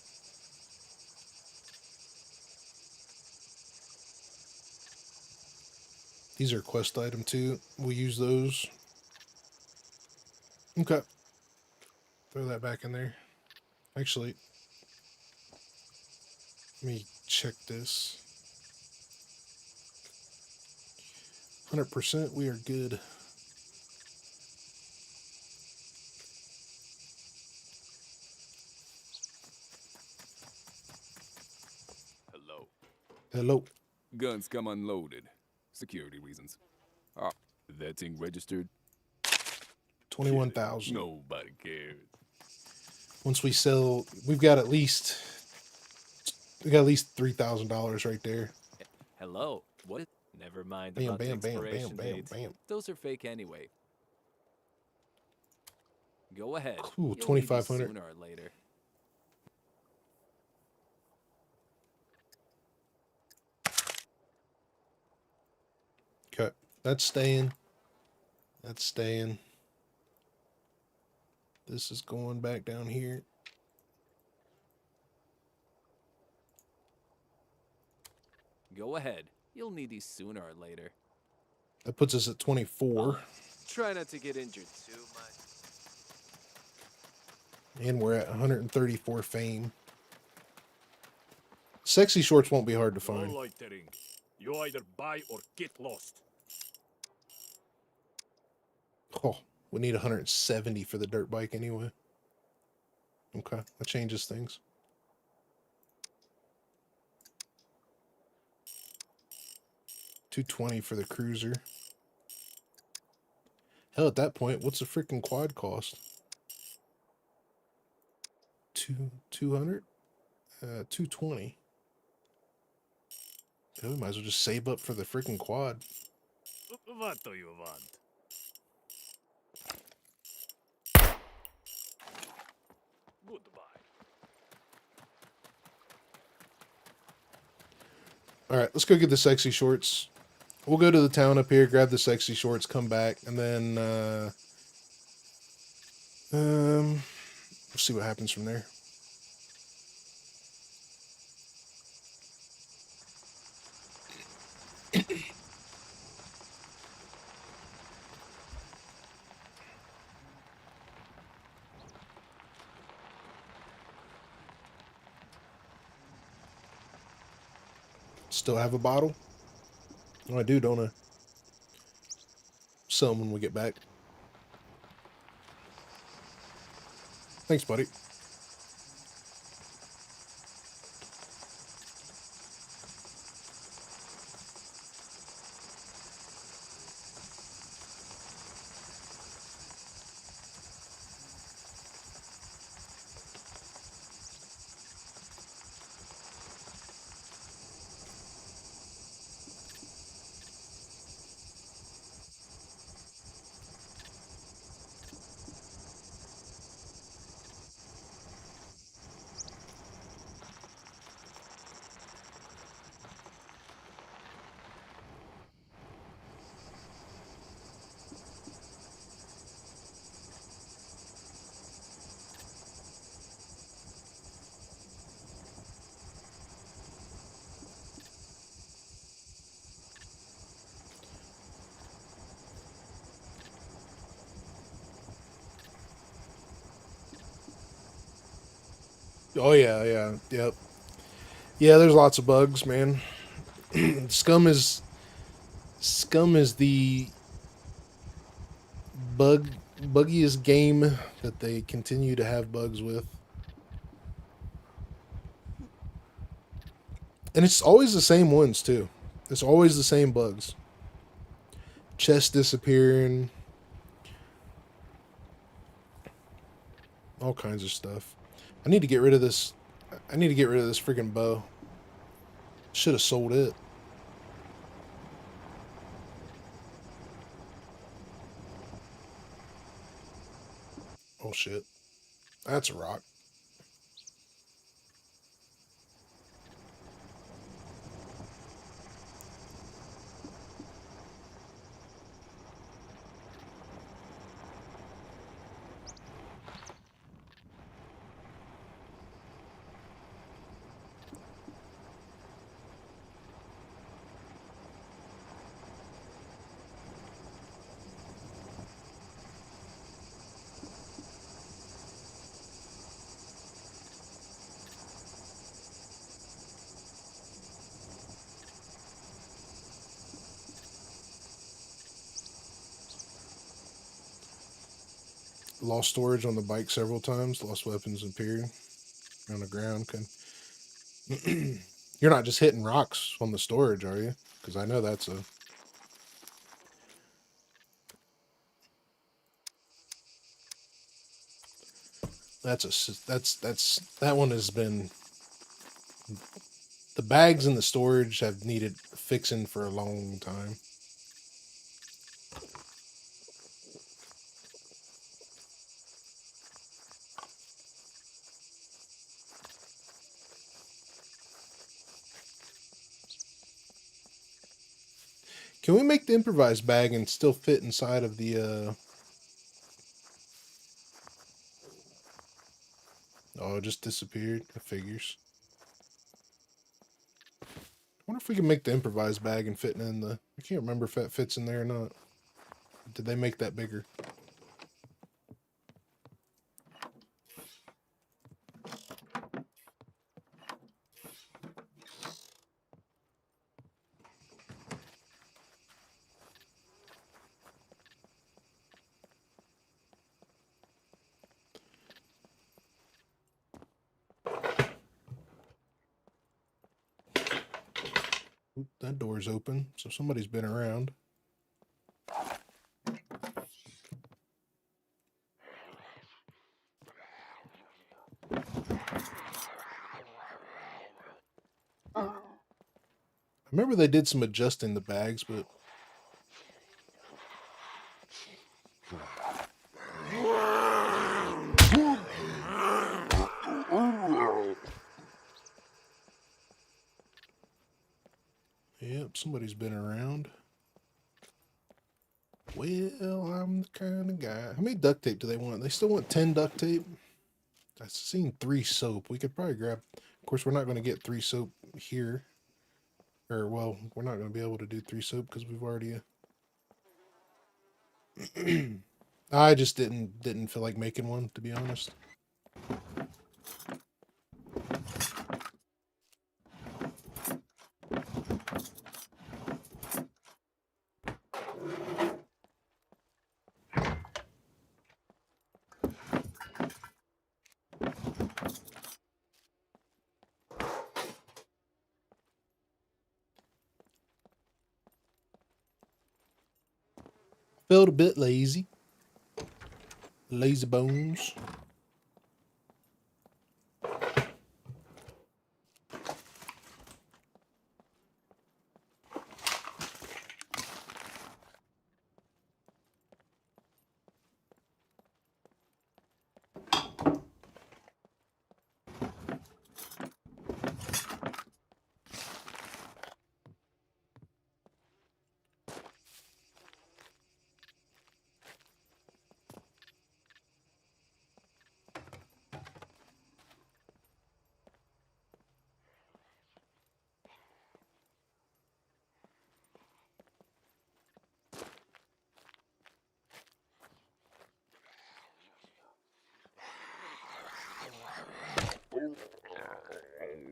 These are quest item too. We'll use those. Okay. Throw that back in there. Actually, let me check this. 100%, we are good. Hello. Hello. Guns come unloaded. Security reasons. Ah, that thing registered? 21,000. Nobody cares. Once we sell, we got at least $3,000 right there. Hello. What? Never mind Bam, about the bam, bam, bam, expiration bam, dates. bam. Those are fake anyway. Go ahead. Cool, You'll need these 2,500. sooner or later. Okay, that's staying. That's staying. This is going back down here. Go ahead. You'll need these sooner or later. That puts us at 24. Try not to get injured too much. And we're at 134 fame. Sexy shorts won't be hard to No find. loitering. You either buy or get lost. Oh, we need 170 for the dirt bike anyway. Okay, that changes things. $220 for the cruiser. Hell, at that point, what's the freaking quad cost? 200? 220. Yeah, we might as well just save up for the freaking quad. What do you want? Goodbye. Alright, let's go get the sexy shorts. We'll go to the town up here, grab the sexy shorts, come back, and then we'll see what happens from there. Still have a bottle? Oh, I do, don't I? Sell them when we get back. Thanks, buddy. Oh yeah, yep. Yeah, there's lots of bugs, man. Scum is the buggiest game that they continue to have bugs with. And it's always the same ones too. It's always the same bugs. Chest disappearing. All kinds of stuff. I need to get rid of this. I need to get rid of this freaking bow. Should have sold it. Oh shit. That's a rock. lost storage on the bike several times. Lost weapons and period on the ground. You're not just hitting rocks on the storage, are you? Because I know that's a... That one has been... The bags in the storage have needed fixing for a long time. Can we make the improvised bag and still fit inside of the, Oh, it just disappeared. It figures. I wonder if we can make the improvised bag and fit in the... I can't remember if that fits in there or not. Did they make that bigger? Oop, that door's open, so somebody's been around. I remember they did some adjusting the bags, but... Yep, somebody's been around. Well, I'm the kind of guy... How many duct tape do they want? They still want 10 duct tape? I've seen 3 soap. We could probably grab... Of course, we're not going to get 3 soap here. Or, well, we're not going to be able to do 3 soap because we've already... I just didn't feel like making one, to be honest. Felt a bit lazy. Lazy bones.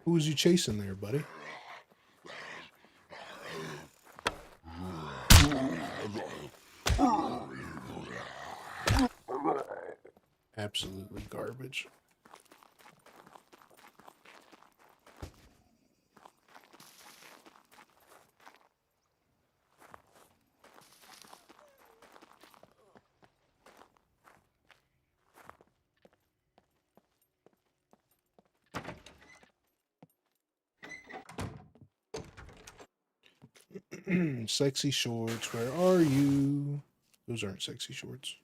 Who was you chasing there, buddy? Absolutely garbage. Sexy shorts, where are you? Those aren't sexy shorts.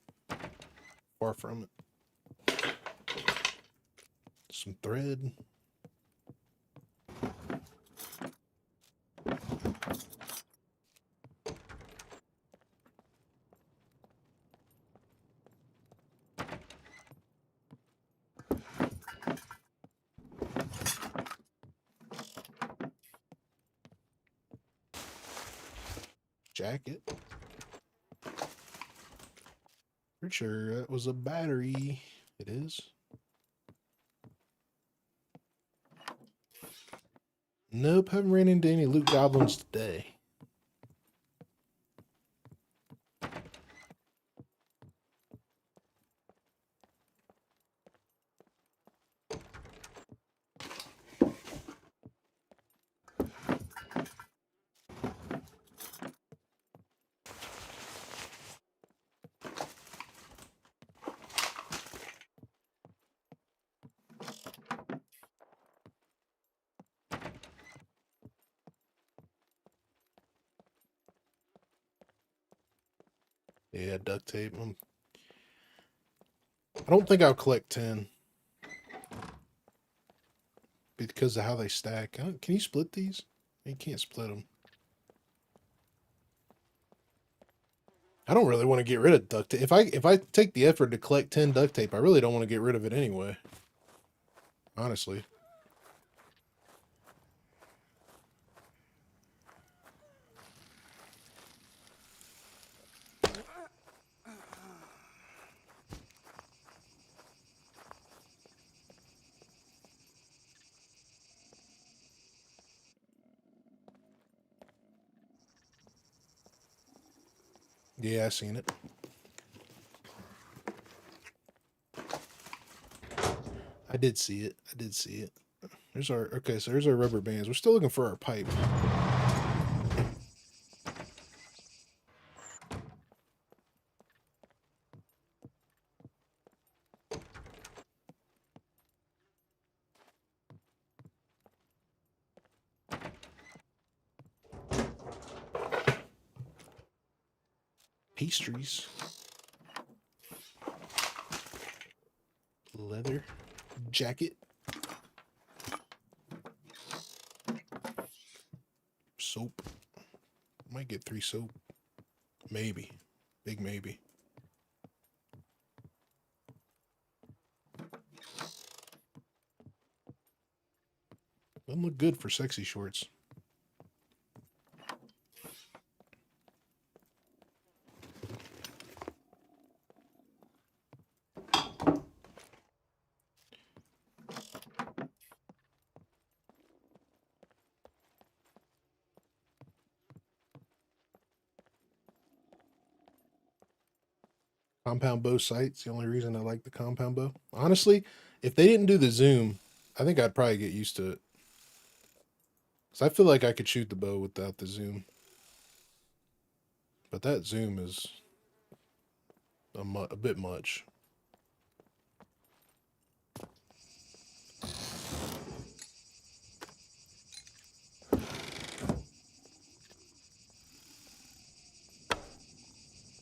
Far from it. Some thread. Jacket. Pretty sure that was a battery. It is. Nope, haven't ran into any loot goblins today. Yeah, duct tape. I don't think I'll collect 10 because of how they stack. Can you split these? You can't split them. I don't really want to get rid of duct tape. If I take the effort to collect 10 duct tape, I really don't want to get rid of it anyway. Honestly. Yeah, I seen it. I did see it. I did see it. There's our, okay, so there's our rubber bands. We're still looking for our pipe. Pastries. Leather jacket. Soap. Might get 3 soap. Maybe. Big maybe. Doesn't look good for sexy shorts. Compound bow sights, the only reason I like the compound bow. Honestly, if they didn't do the zoom, I think I'd probably get used to it. Because I feel like I could shoot the bow without the zoom. But that zoom is a bit much.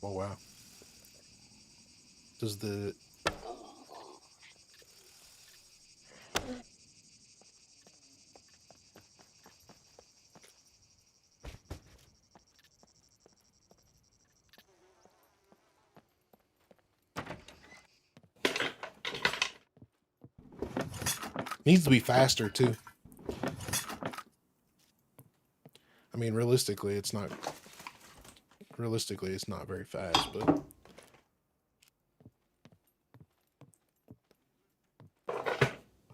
Oh, wow. Does the... Needs to be faster, too. I mean, realistically, it's not very fast, but...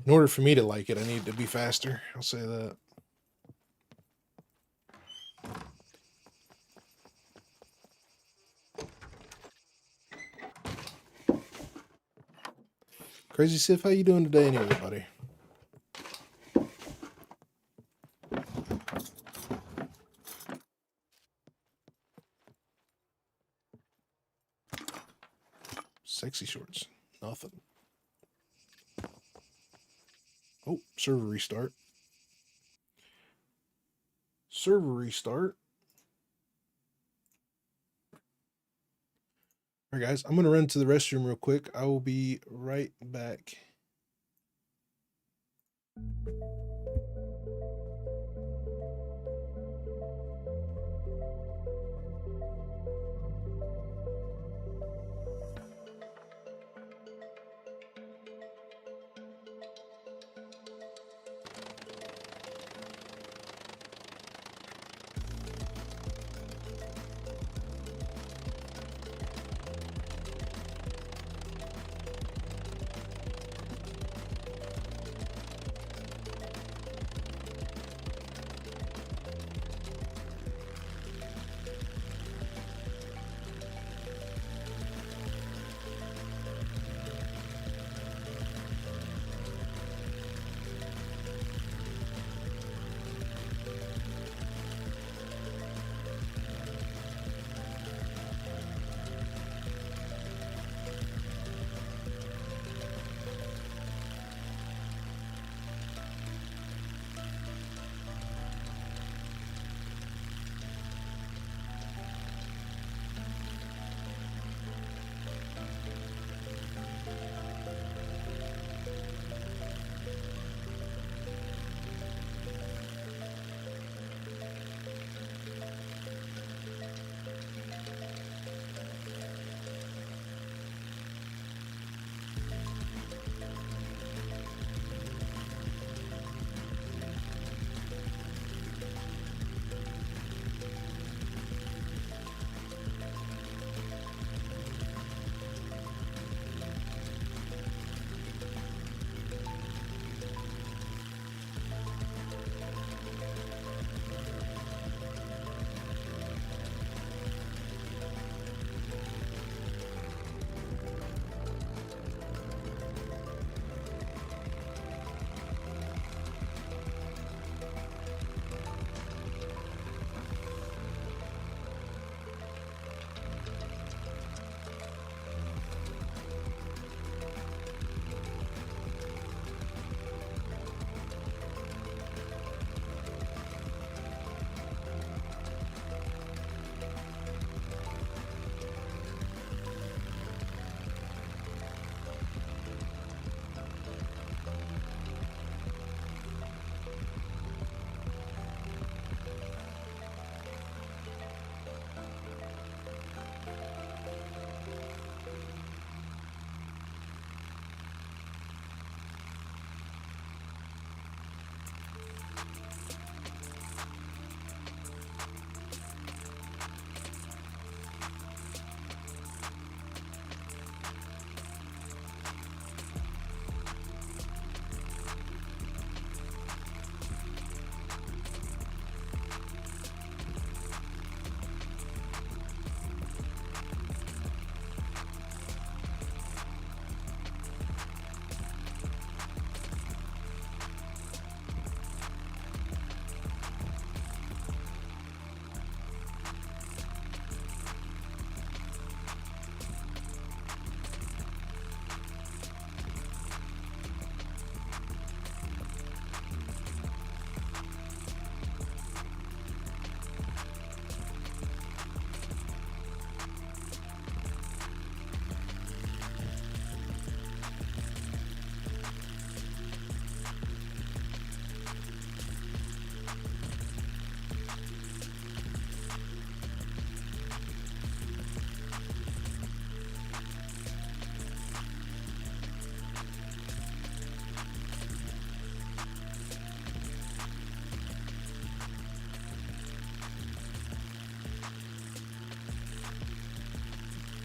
In order for me to like it, I need to be faster. I'll say that. Crazy Sif, how you doing today anyway, buddy? Sexy shorts. Nothing. Oh, server restart. Server restart. All right, guys, I'm going to run to the restroom real quick. I will be right back.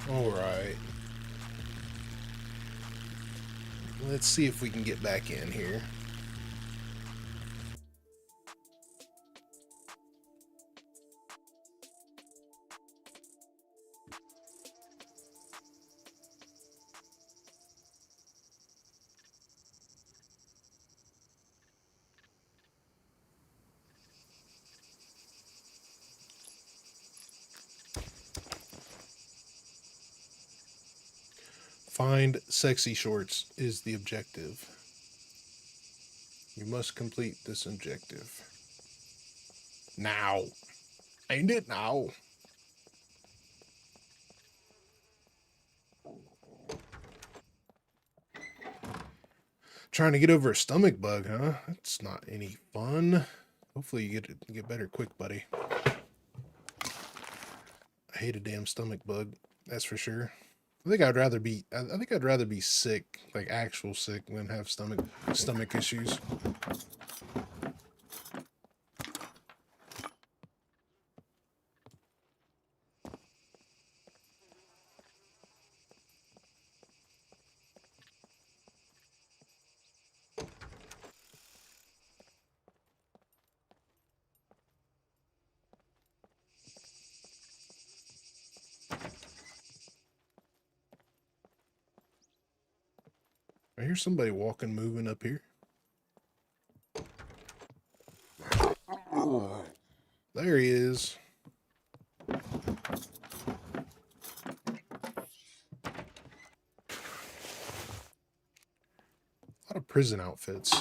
Alright. Let's see if we can get back in here. Find sexy shorts is the objective. You must complete this objective. Now. Ain't it now? Trying to get over a stomach bug, huh? That's not any fun. Hopefully you get better quick, buddy. I hate a damn stomach bug, that's for sure. I think I'd rather be sick, like actual sick, than have stomach issues. I hear somebody walking, moving up here. There he is. A lot of prison outfits.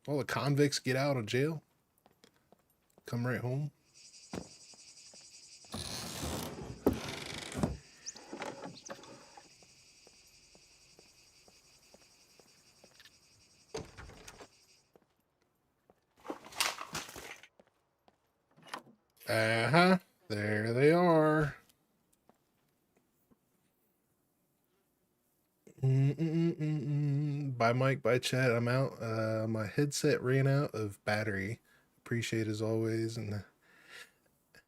All the convicts get out of jail, come right home. Uh-huh. There they are. Bye, Mike. Bye, chat. I'm out. My headset ran out of battery. Appreciate as always, and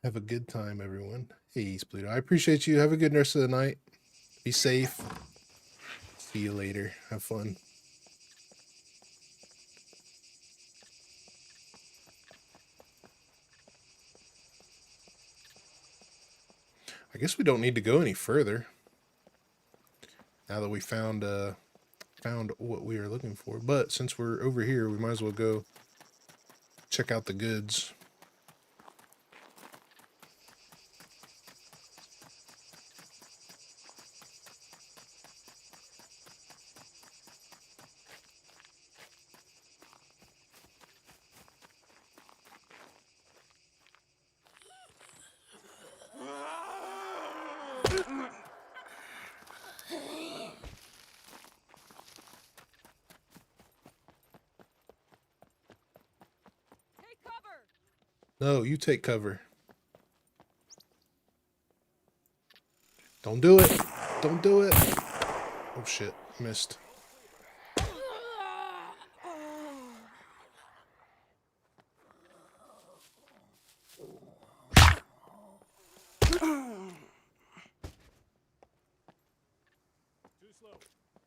have a good time, everyone. Hey, Spluto. I appreciate you. Have a good rest of the night. Be safe. See you later. Have fun. I guess we don't need to go any further. Now that we found what we are looking for. But since we're over here, we might as well go check out the goods. No, you take cover. Don't do it. Don't do it. Oh shit, missed. Too slow.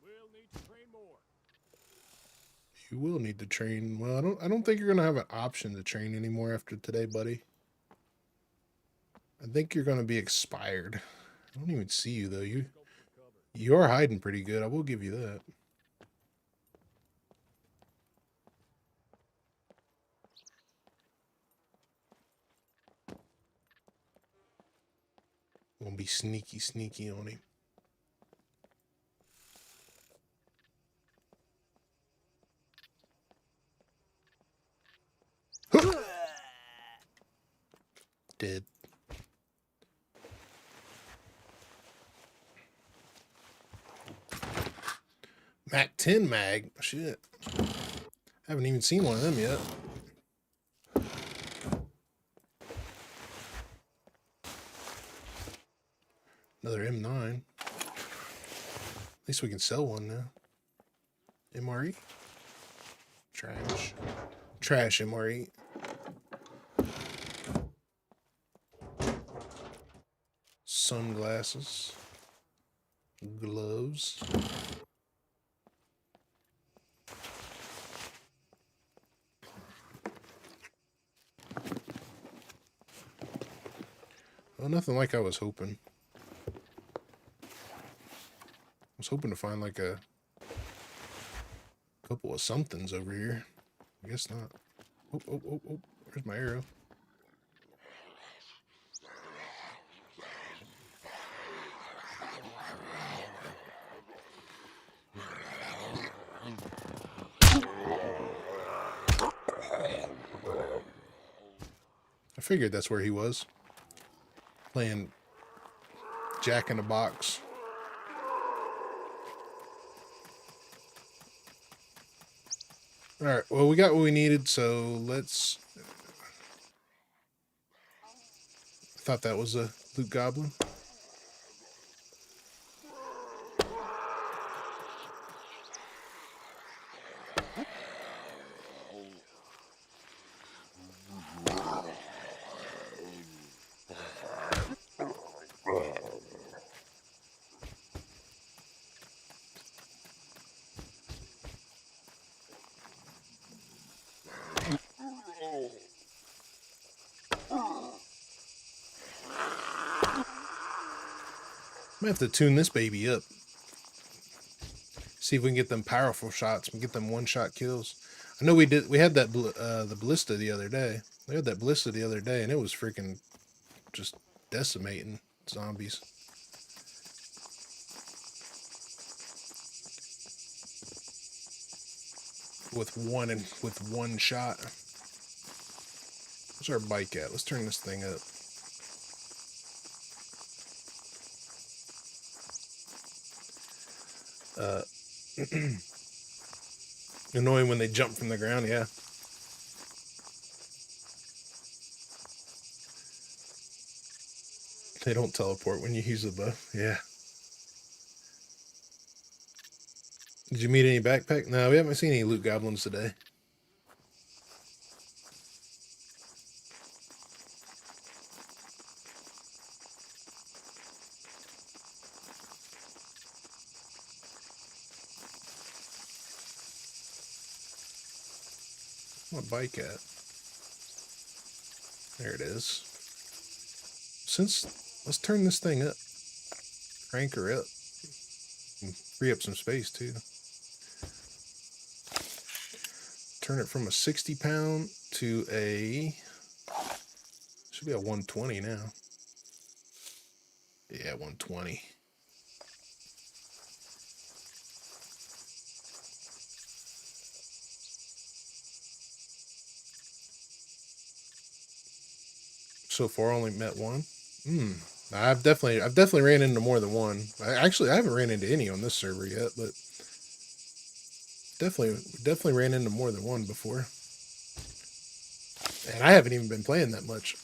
We'll need to train more. You will need to train. Well, I don't think you're gonna have an option to train anymore after today, buddy. I think you're gonna be expired. I don't even see you though. You are hiding pretty good. I will give you that. Gonna be sneaky on him. Dead. Mac 10 mag. Shit. Haven't even seen one of them yet. Another M9. At least we can sell one now. MRE? Trash. Trash MRE. Sunglasses. Gloves. Well, nothing like I was hoping. I was hoping to find like a couple of somethings over here. I guess not. Oh. Where's my arrow? I figured that's where he was. Playing Jack in the Box. Alright, well, we got what we needed, so let's... I thought that was a loot goblin. Might have to tune this baby up. See if we can get them powerful shots and get them one-shot kills. I know we did. We had that the ballista the other day. We had that ballista the other day, and it was freaking just decimating zombies. With one shot. Where's our bike at? Let's turn this thing up. Annoying when they jump from the ground, yeah. They don't teleport when you use the bow, yeah. Did you meet any backpack? No, we haven't seen any loot goblins today. Where's my bike at? There it is. Let's turn this thing up. Crank her up. And free up some space too. Turn it from a 60-pound to a... Should be a 120 now. Yeah, 120. So far, only met one. I've definitely ran into more than one. I haven't ran into any on this server yet, but definitely ran into more than one before. And I haven't even been playing that much.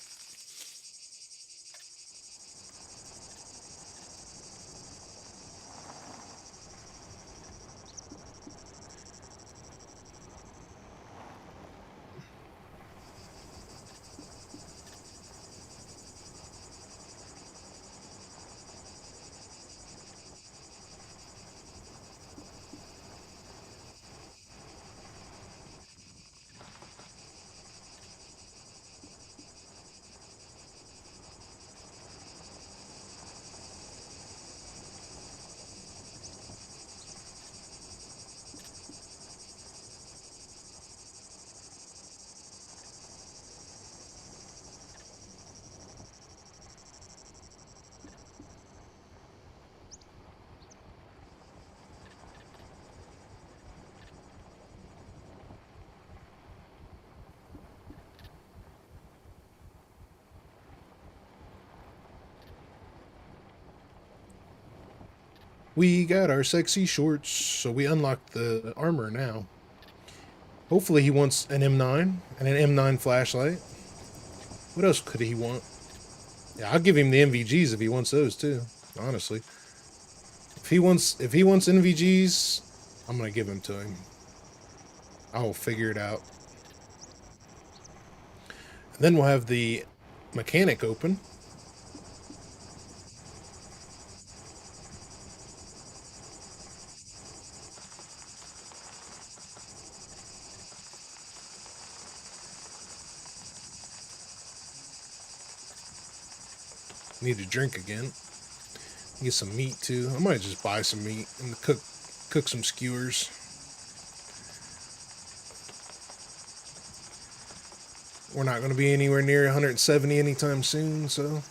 We got our sexy shorts, so we unlocked the armor now. Hopefully he wants an M9 and an M9 flashlight. What else could he want? Yeah, I'll give him the NVGs if he wants those too, honestly. If he wants NVGs, I'm gonna give them to him. I'll figure it out. And then we'll have the mechanic open. Need a drink again. Get some meat too. I might just buy some meat and cook some skewers. We're not going to be anywhere near 170 anytime soon, so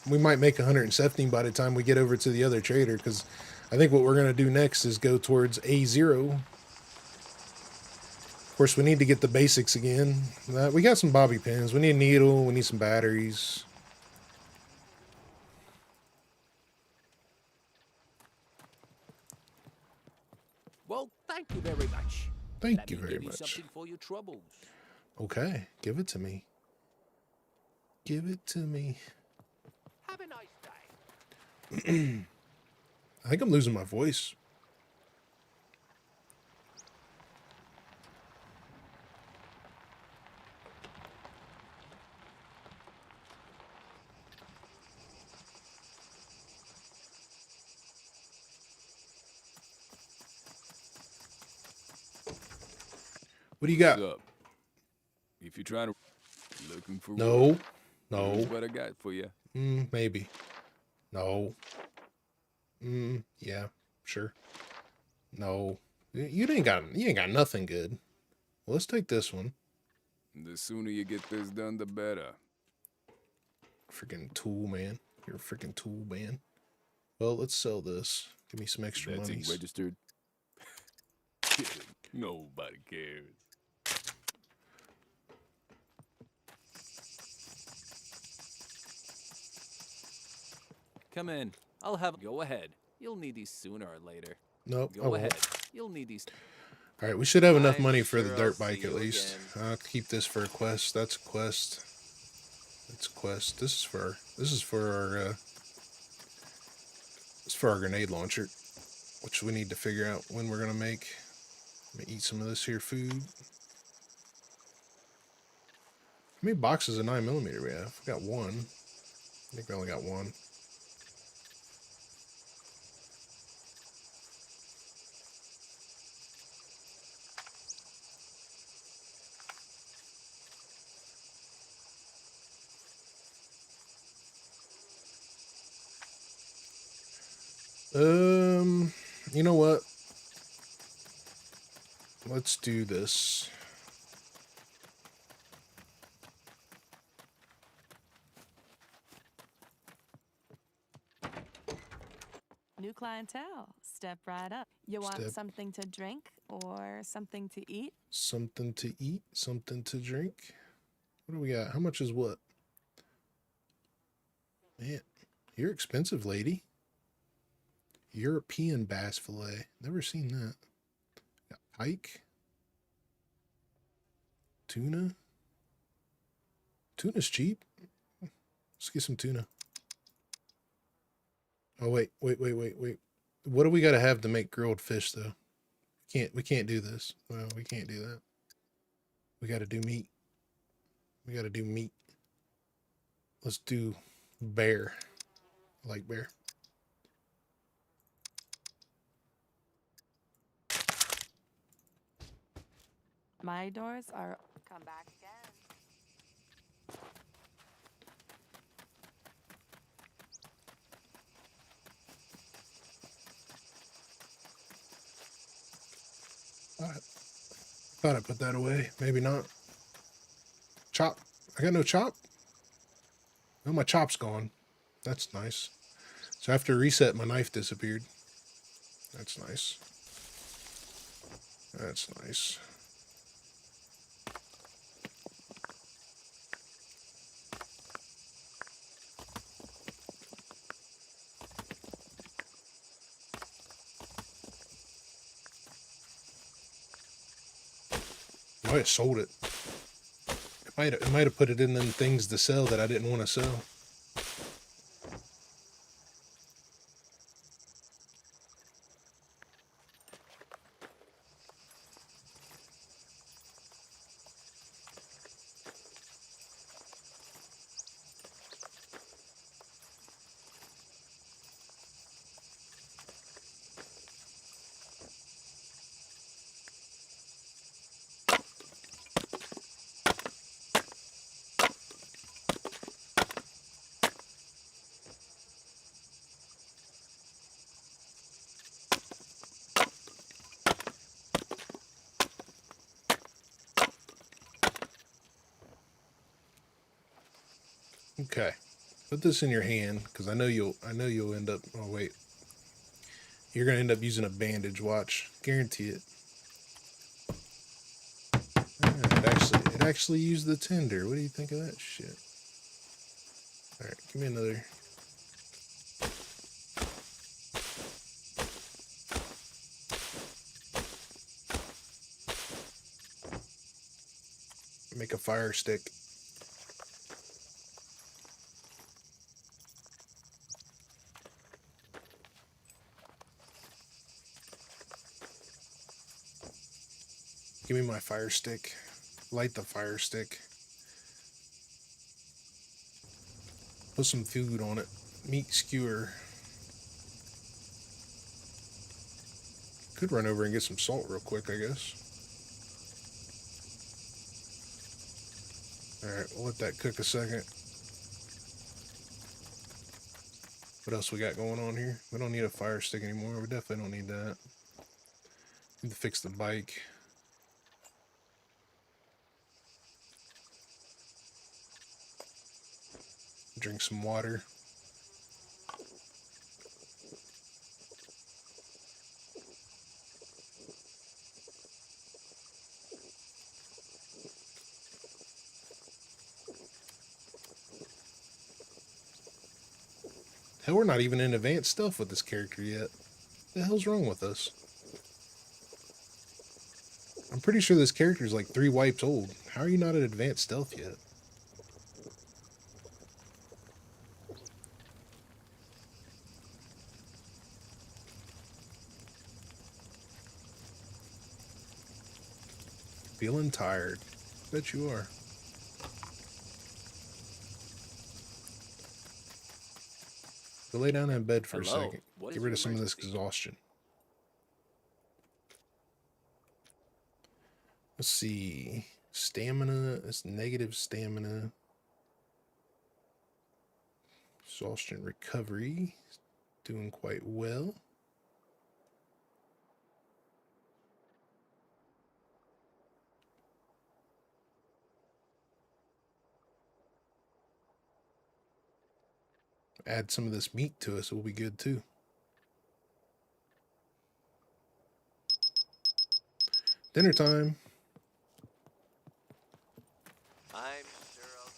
we might make 170 by the time we get over to the other trader, because I think what we're going to do next is go towards A0. Of course, we need to get the basics again. We got some bobby pins. We need a needle. We need some batteries. Well, thank you very much. Thank you Let me very give you much. something for your troubles. Okay, give it to me. Give it to me. Have a nice day. I think I'm losing my voice. What do you got? What's up? If you're trying to looking for No. work, No. here's what I got for you. Maybe. No. Yeah, sure. No. You ain't got nothing good. Well, let's take this one. The sooner you get this done, the better. Freaking tool, man. You're a freaking tool, man. Well, let's sell this. Give me some extra That money. thing registered? Kidding. Nobody cares. Come in. I'll have. Go ahead. You'll need these sooner or later. Nope. Go I ahead. won't. You'll need these. All right, we should have enough I'm money for sure the I'll dirt see bike at you least. again. I'll keep this for a quest. That's a quest. That's a quest. This is for our grenade launcher, which we need to figure out when we're gonna make. Let me eat some of this here food. How many boxes of 9mm we have? We got one. I think we only got one. You know what? Let's do this. New clientele. Step right up. You want Step. something to drink or something to eat? Something to eat, something to drink. What do we got? How much is what? Man, you're expensive, lady. European bass fillet. Never seen that. Got pike. Tuna. Tuna's cheap. Let's get some tuna. Oh, wait. What do we got to have to make grilled fish, though? We can't do this. Well, we can't do that. We got to do meat. We got to do meat. Let's do bear. I like bear. My doors are. Come back again. Thought I put that away. Maybe not. Chop. I got no chop. Oh, my chop's gone. That's nice. So after reset, my knife disappeared. That's nice. That's nice. I might have sold it. It might have put it in them things to sell that I didn't want to sell. Okay, put this in your hand because I know you'll end up. Oh wait, you're gonna end up using a bandage. Watch, guarantee it. It actually used the tinder. What do you think of that shit? All right, give me another. Make a fire stick. Give me my fire stick. Light the fire stick. Put some food on it. Meat skewer. Could run over and get some salt real quick, I guess. Alright, we'll let that cook a second. What else we got going on here? We don't need a fire stick anymore. We definitely don't need that. Need to fix the bike. Drink some water. Hell, we're not even in advanced stealth with this character yet. What the hell's wrong with us? I'm pretty sure this character is like 3 wipes old. How are you not at advanced stealth yet? Feeling tired. Bet you are. Go lay down in bed for a second. Get rid of some of this exhaustion. Let's see. Stamina. It's negative stamina. Exhaustion recovery. Doing quite well. Add some of this meat to us, it will be good too. Dinner time. I'm sure I'll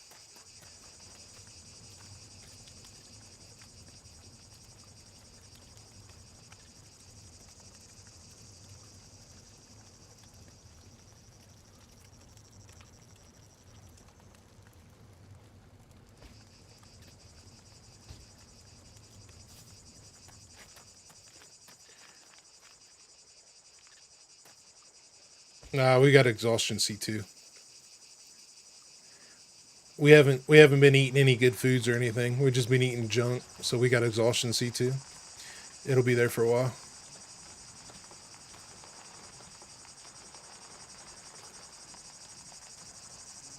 Nah, we got exhaustion C2. We haven't been eating any good foods or anything. We've just been eating junk, so we got exhaustion C2. It'll be there for a while.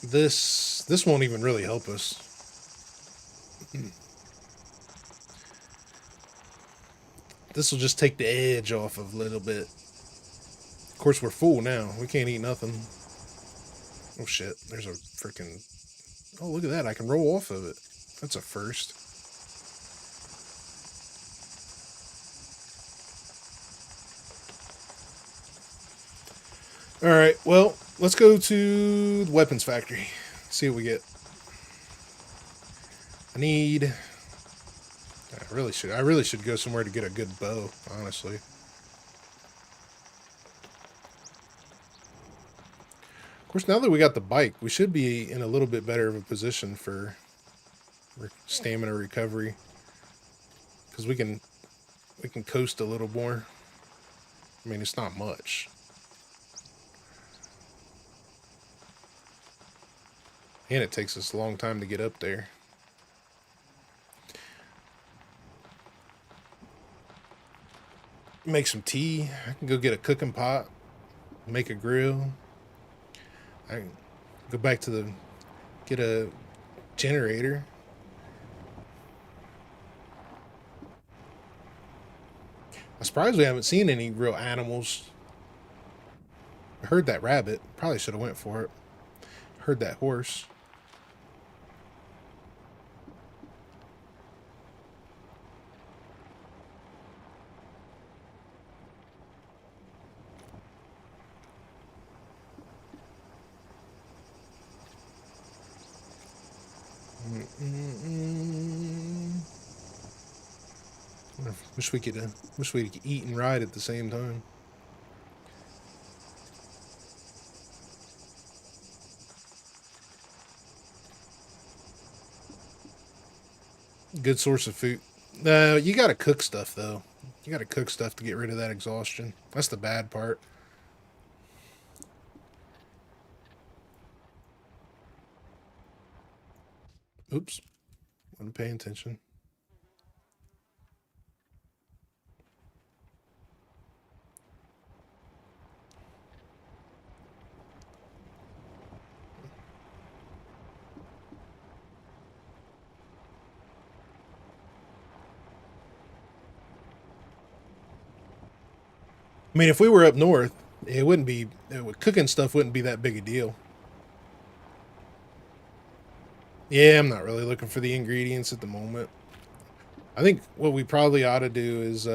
This won't even really help us. This will just take the edge off of a little bit. Of course, we're full now. We can't eat nothing. Oh shit, there's a freaking... Oh, look at that. I can roll off of it. That's a first. Alright, well, let's go to the weapons factory. See what we get. I really should go somewhere to get a good bow, honestly. course, now that we got the bike, we should be in a little bit better of a position for stamina recovery, because we can coast a little more. I mean, it's not much. And it takes us a long time to get up there. Make some tea. I can go get a cooking pot, make a grill. I can go back to get a generator. I'm surprised we haven't seen any real animals. I heard that rabbit. Probably should have went for it. Heard that horse. Wish we could eat and ride at the same time. Good source of food. You gotta cook stuff though. You gotta cook stuff to get rid of that exhaustion. That's the bad part. Oops. Wasn't paying attention. I mean, if we were up north, it wouldn't be, cooking stuff wouldn't be that big a deal. Yeah, I'm not really looking for the ingredients at the moment. I think what we probably ought to do is,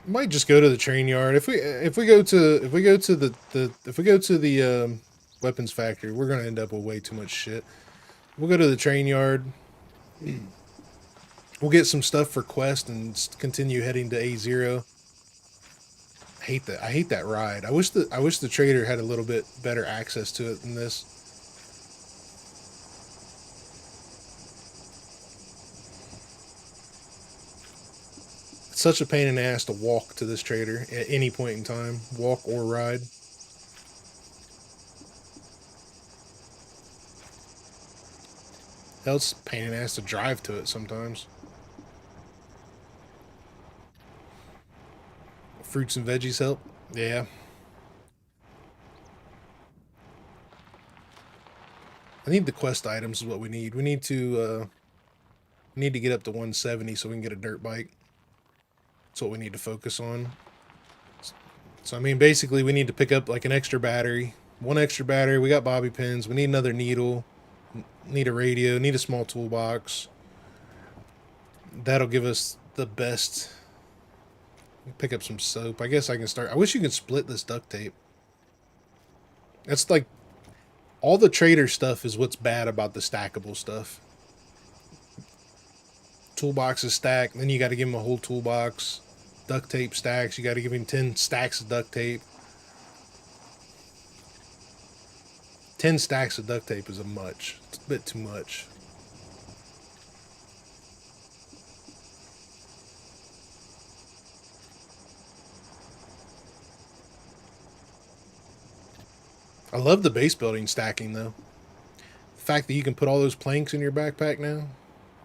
might just go to the train yard. If we go to the weapons factory, we're gonna end up with way too much shit. We'll go to the train yard. We'll get some stuff for Quest and continue heading to A0. I hate that ride. I wish the trader had a little bit better access to it than this. It's such a pain in the ass to walk to this trader at any point in time. Walk or ride. Hell, it's a pain in the ass to drive to it sometimes. Fruits and veggies help. Yeah. I need the quest items is what we need. We need to get up to 170 so we can get a dirt bike. That's what we need to focus on. So I mean, basically we need to pick up like an extra battery. One extra battery. We got bobby pins. We need another needle. Need a radio. Need a small toolbox. That'll give us the best. Pick up some soap. I guess I can start. I wish you could split this duct tape. That's like all the trader stuff is what's bad about the stackable stuff. Toolbox is stacked, then you got to give him a whole toolbox. Duct tape stacks, you got to give him 10 stacks of duct tape. 10 stacks of duct tape is a bit too much. I love the base building stacking though. The fact that you can put all those planks in your backpack now,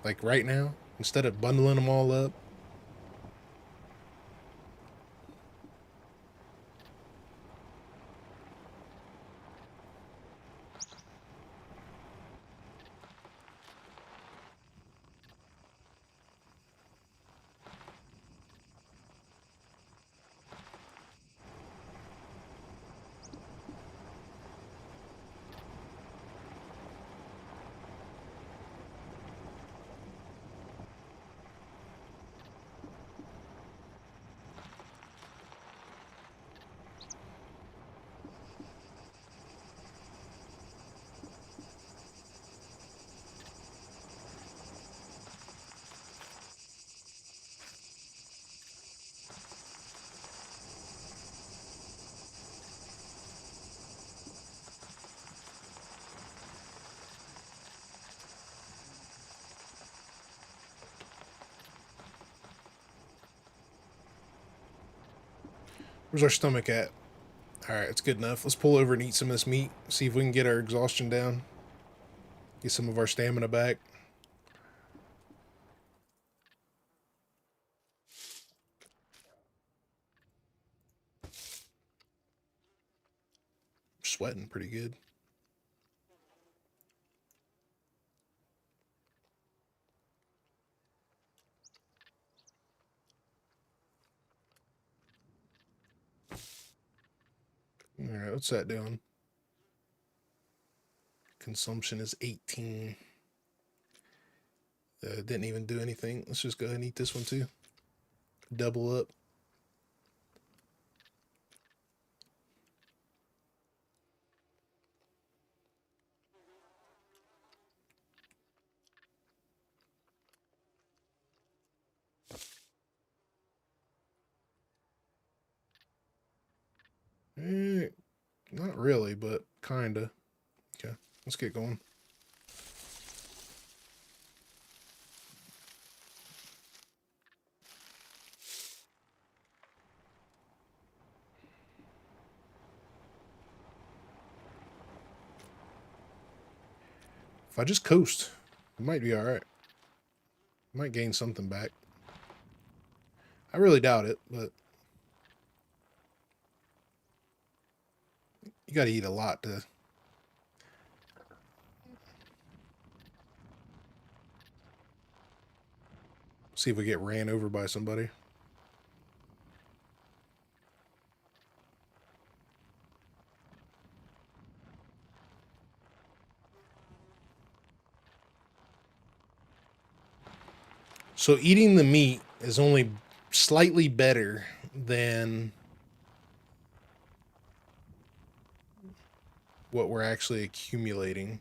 like right now, instead of bundling them all up. Where's our stomach at? Alright, it's good enough. Let's pull over and eat some of this meat. See if we can get our exhaustion down. Get some of our stamina back. Sweating pretty good. Alright, what's that doing? Consumption is 18. Didn't even do anything. Let's just go ahead and eat this one too. Double up. Not really, but kinda. Okay, let's get going. If I just coast, it might be alright. Might gain something back. I really doubt it, but you gotta eat a lot to see if we get ran over by somebody. So eating the meat is only slightly better than what we're actually accumulating.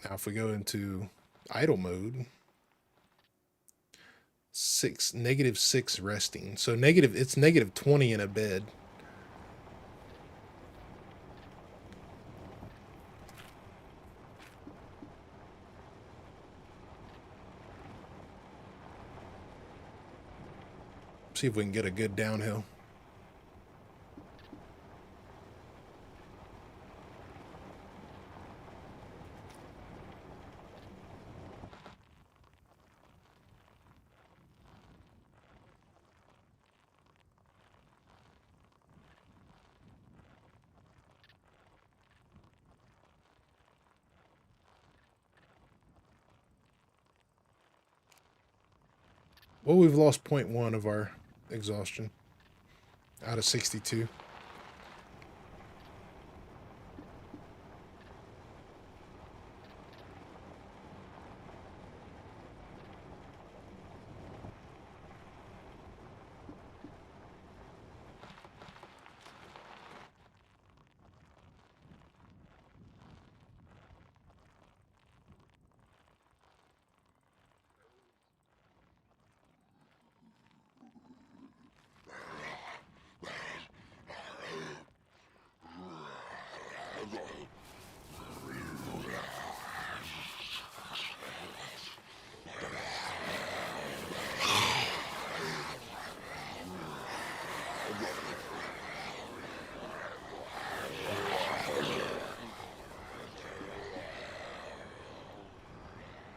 Now if we go into idle mode, -6 resting. So it's -20 in a bed. See if we can get a good downhill. Well, we've lost 0.1 of our exhaustion out of 62.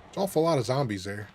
It's an awful lot of zombies there.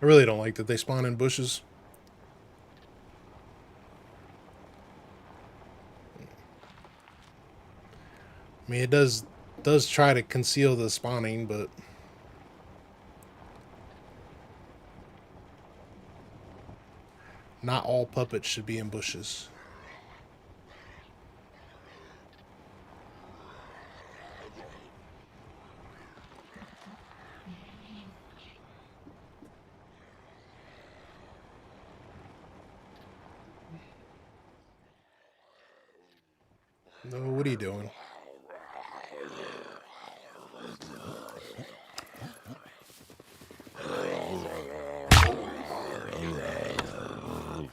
I really don't like that they spawn in bushes. I mean, it does try to conceal the spawning, but Not all puppets should be in bushes. No, what are you doing?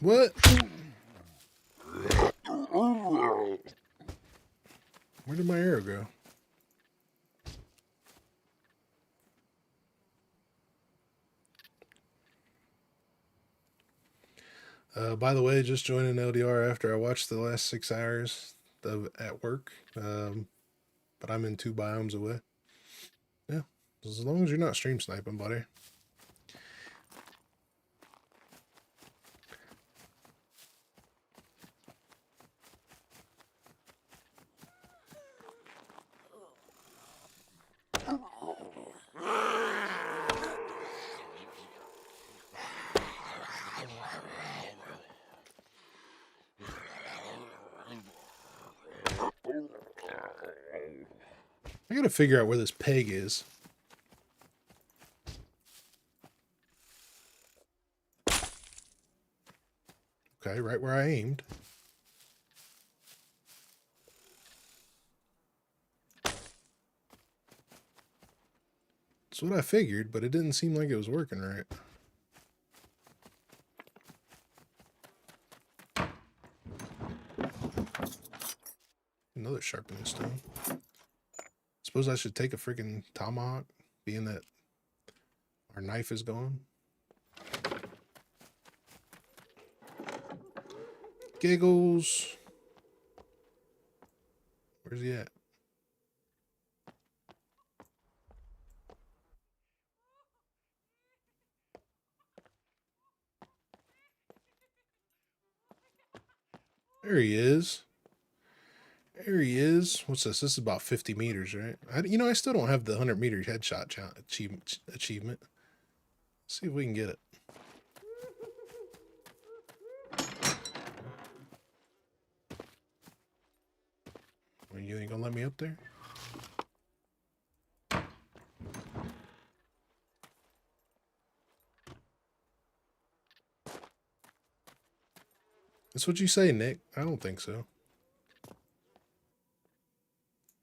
What? Where did my arrow go? By the way, just joining L.D.R after I watched the last 6 hours at work. But I'm in 2 biomes away. Yeah, as long as you're not stream sniping, buddy. I gotta figure out where this peg is. Okay, right where I aimed. That's what I figured, but it didn't seem like it was working right. Another sharpening stone. Suppose I should take a freaking tomahawk, being that our knife is gone. Giggles. Where's he at? There he is. There he is. What's this? This is about 50 meters, right? I still don't have the 100-meter headshot achievement. Let's see if we can get it. Well, you ain't gonna let me up there? That's what you say, Nick. I don't think so.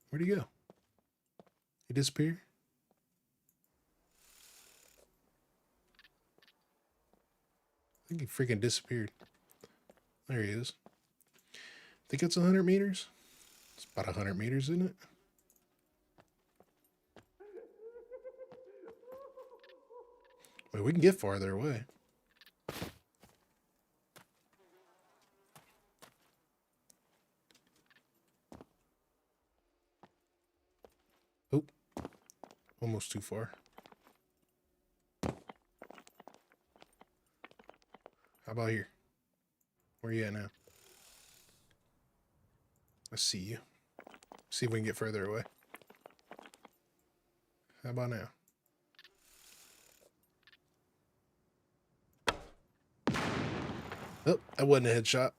Where'd he go? He disappeared? I think he freaking disappeared. There he is. Think it's 100 meters? It's about 100 meters, isn't it? Wait, we can get farther away. Oh, almost too far. How about here? Where you at now? Let's see you. See if we can get further away. How about now? Oh, that wasn't a headshot.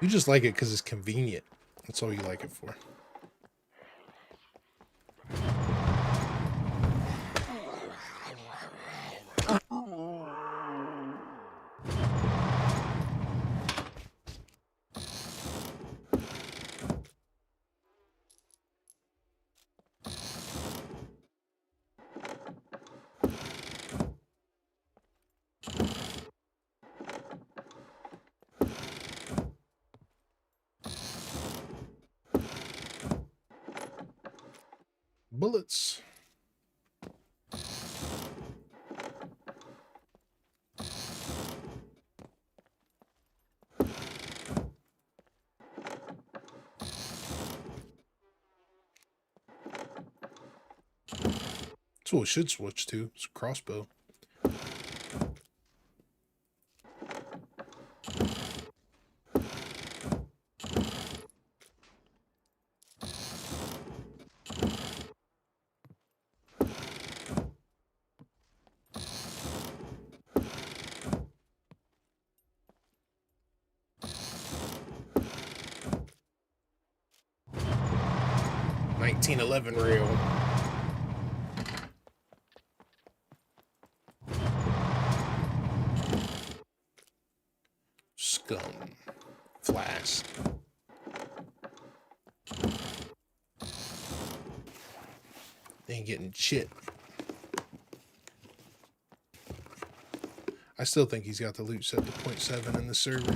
You just like it because it's convenient. That's all you like it for. bullets. That's what we should switch to. It's a crossbow. $1911 rail. Scum. Flask. Ain't getting shit. I still think he's got the loot set to 0.7 in the server.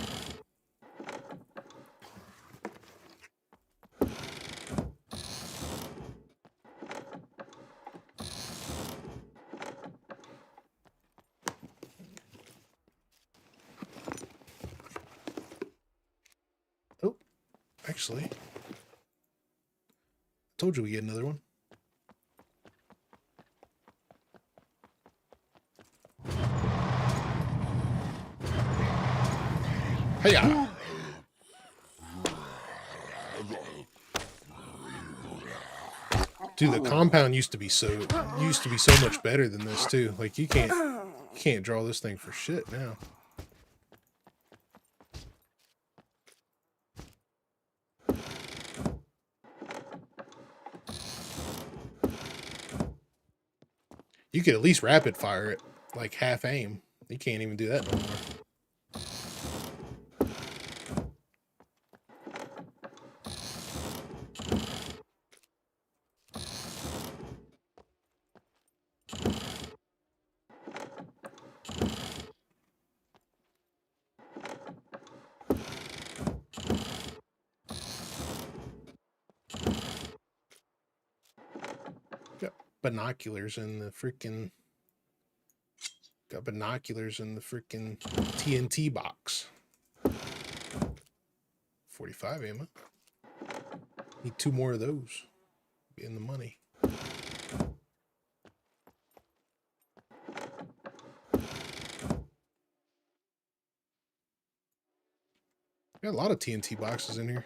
Oh, actually, I told you we get another one. Hiya! Dude, the compound used to be so much better than this too. Like you can't draw this thing for shit now. You could at least rapid fire it, like half aim. You can't even do that no more. Got binoculars in the freaking TNT box. 45 ammo. Need 2 more of those. Be in the money. Got a lot of TNT boxes in here.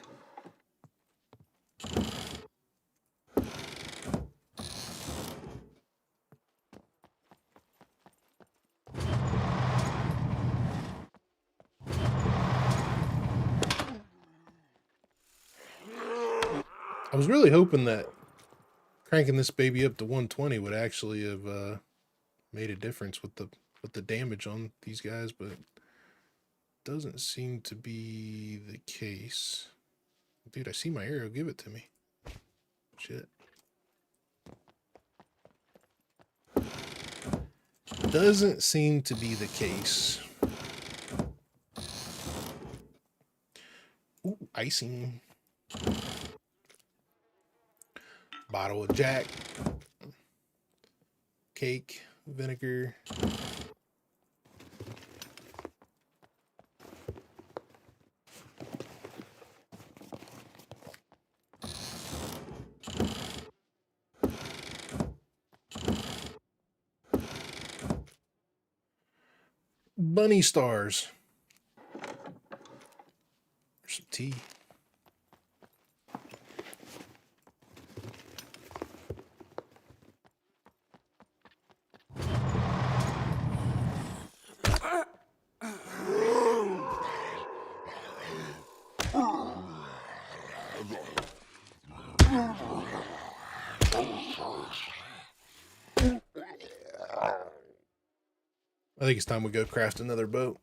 I was really hoping that cranking this baby up to 120 would actually have made a difference with the damage on these guys, but it doesn't seem to be the case. Dude, I see my arrow. Give it to me. Shit. Doesn't seem to be the case. Ooh, icing. Bottle of Jack. Cake. Vinegar. Bunny stars. There's some tea. I think it's time we go craft another boat.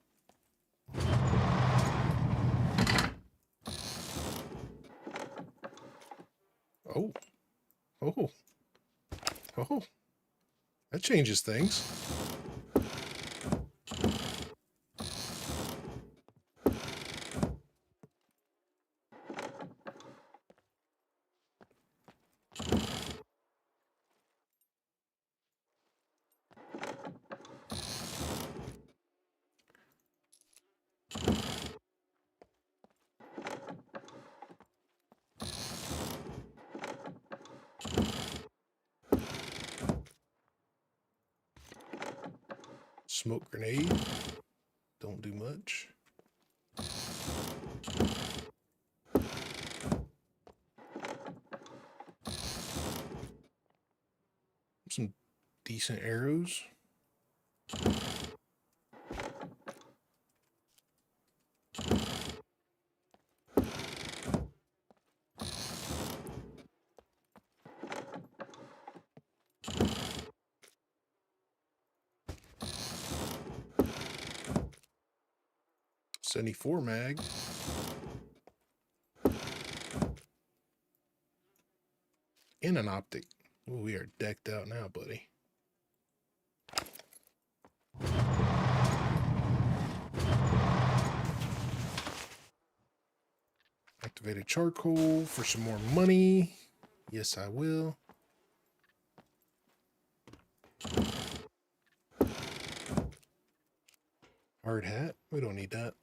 Oh. Oh. Oh. That changes things. Smoke grenade. Don't do much. Some decent arrows. .74 mag. And an optic. Ooh, we are decked out now, buddy. Activated charcoal for some more money. Yes, I will. Hard hat. We don't need that.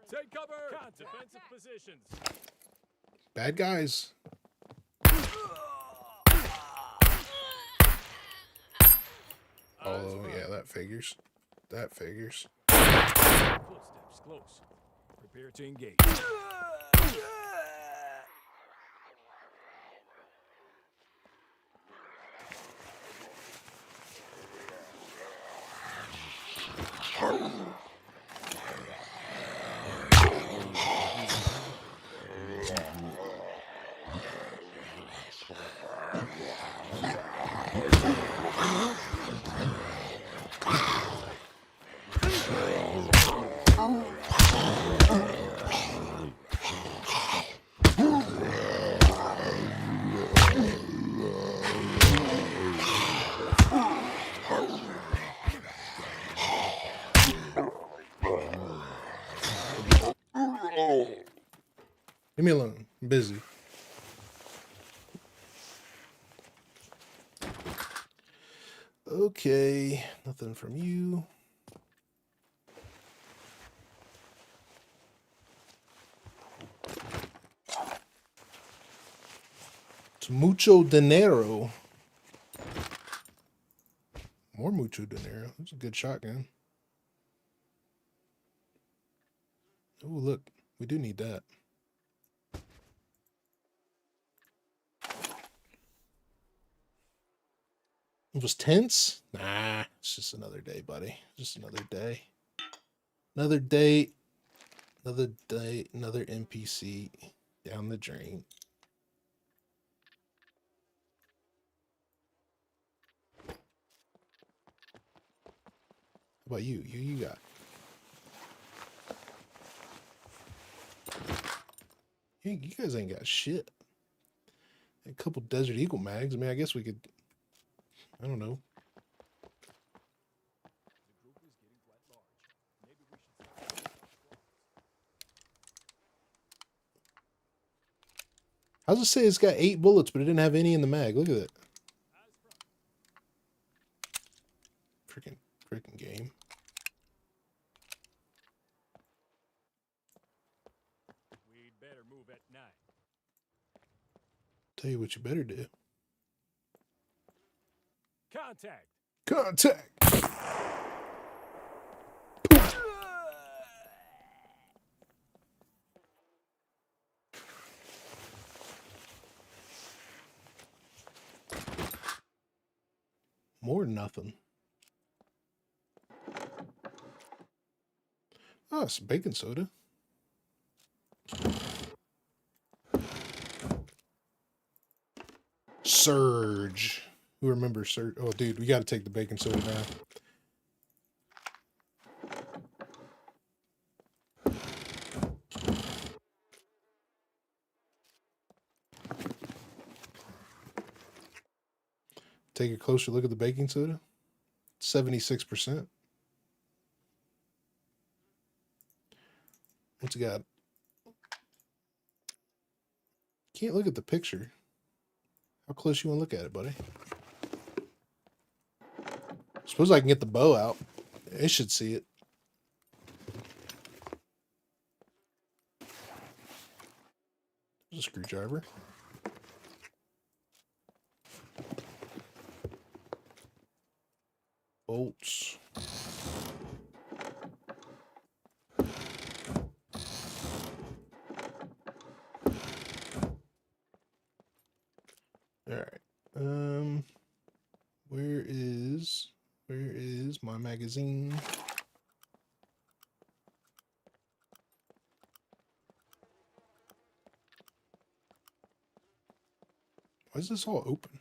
Take cover! Defensive positions. Bad guys. Oh, yeah, that figures. That figures. Footsteps close. Prepare to engage. Leave me alone. I'm busy. Okay, nothing from you. It's mucho dinero. More mucho dinero. That's a good shotgun. Oh, look. We do need that. It was tense? Nah, it's just another day, buddy. Just another day. Another day. Another day. Another NPC down the drain. How about you? You got? You guys ain't got shit. A couple Desert Eagle mags. I mean, I guess we could. I don't know. How's it say it's got 8 bullets, but it didn't have any in the mag? Look at it. Freaking game. We'd better move at 9. Tell you what you better do. Contact. Contact. More than nothing. Oh, some baking soda. Surge. Who remembers Surge? Oh, dude, we got to take the baking soda now. Take a closer look at the baking soda. 76%. What's it got? Can't look at the picture. How close you want to look at it, buddy? Suppose I can get the bow out. It should see it. There's a screwdriver. bolts. All right. Where is my magazine? Why is this all open?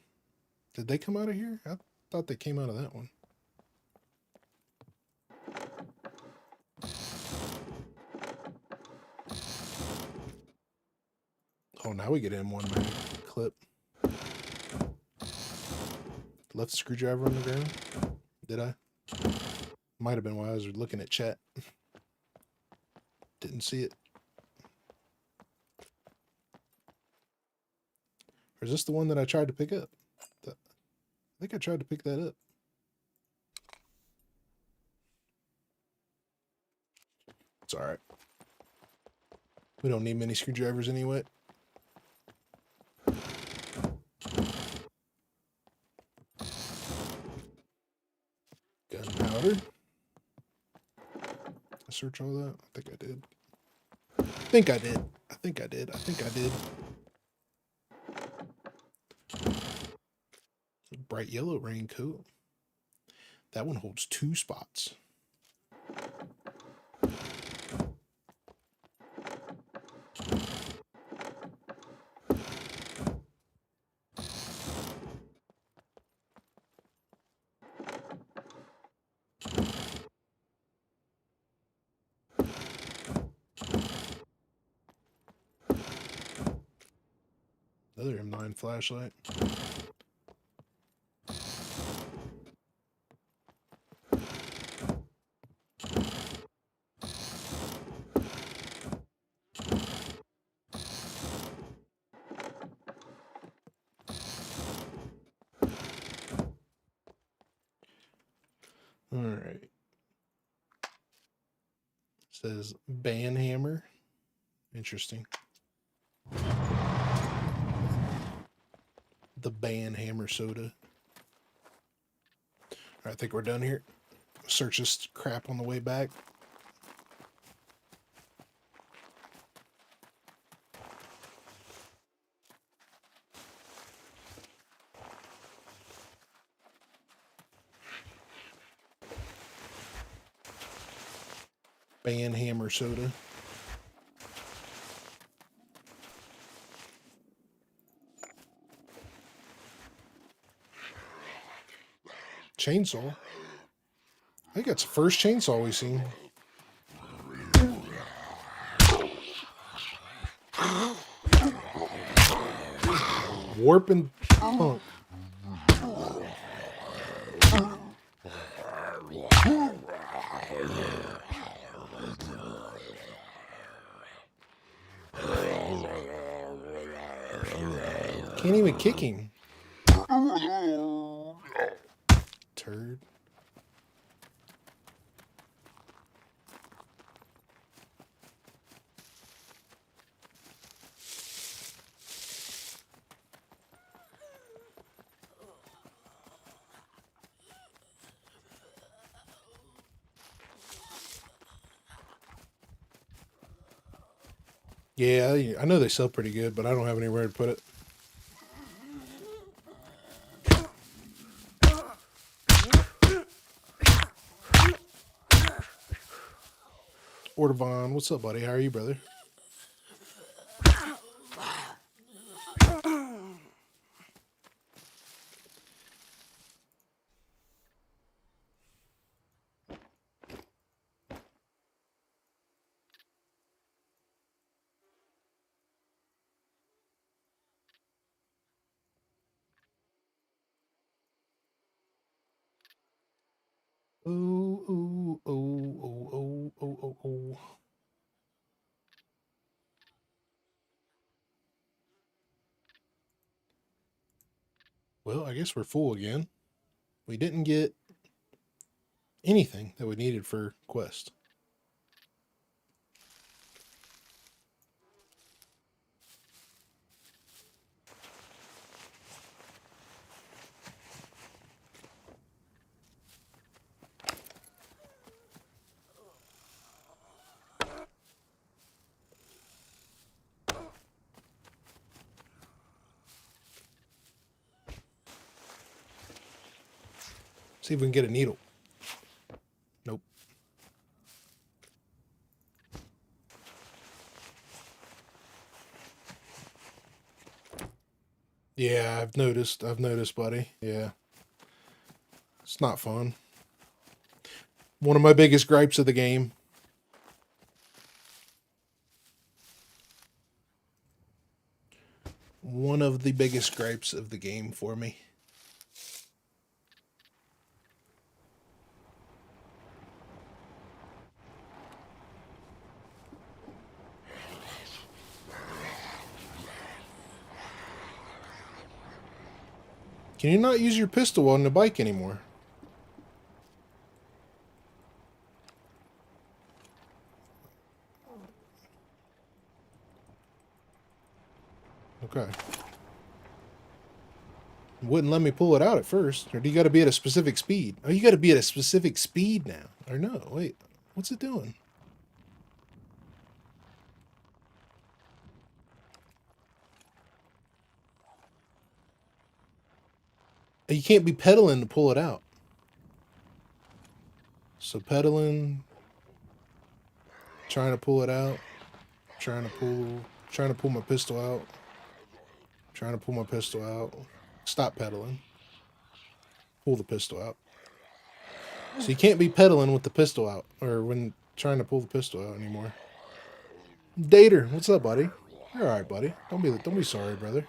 Did they come out of here? I thought they came out of that one. Oh, now we get in one mag clip. Left screwdriver on the ground. Did I? Might have been while I was looking at chat. Didn't see it. Or is this the one that I tried to pick up? I think I tried to pick that up. It's all right. We don't need many screwdrivers anyway. Gunpowder. I search all that? I think I did. I think I did. I think I did. I think I did. Bright yellow raincoat. That one holds 2 spots. Another M9 flashlight. All right. Says ban hammer. Interesting. The ban hammer soda. All right, I think we're done here. Search this crap on the way back. Ban hammer soda. Chainsaw. I think that's the first chainsaw we've seen. Warp and punk. Can't even kick him. Turd. Yeah, I know they sell pretty good, but I don't have anywhere to put it. Ordovon, what's up, buddy? How are you, brother? Oh, oh, oh, oh, oh, oh, oh, oh. Well, I guess we're full again. We didn't get anything that we needed for Quest. See if we can get a needle. Nope. Yeah, I've noticed, buddy. Yeah. It's not fun. One of my biggest gripes of the game. One of the biggest gripes of the game for me. Can you not use your pistol on the bike anymore? Okay. Wouldn't let me pull it out at first. Or do you got to be at a specific speed? Oh, you got to be at a specific speed now. Or no, wait. What's it doing? You can't be pedaling to pull it out. So pedaling, trying to pull it out, trying to pull my pistol out, trying to pull my pistol out. Stop pedaling. Pull the pistol out. So you can't be pedaling with the pistol out, or when trying to pull the pistol out anymore. Dater, what's up, buddy? You're all right, buddy. Don't be sorry, brother.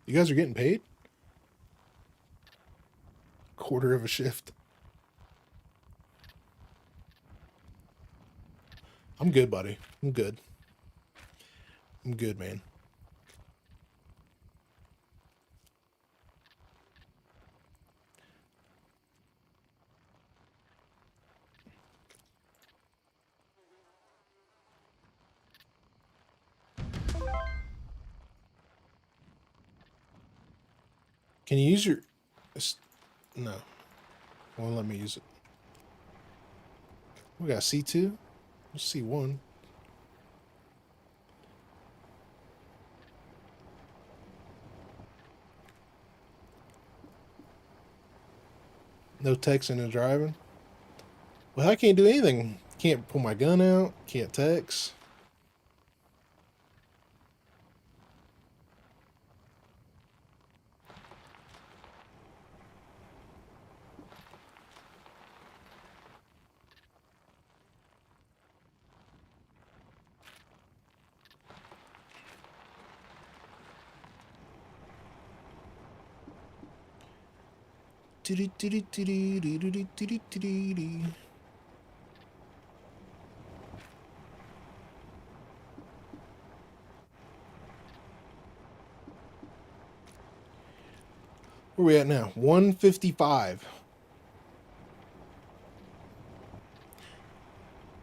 You guys are getting paid? Quarter of a shift. I'm good, buddy. I'm good. I'm good, man. Can you use your... No. Won't let me use it. We got C2. C1. No texting and driving. Well, I can't do anything. Can't pull my gun out. Can't text. Where we at now? 155.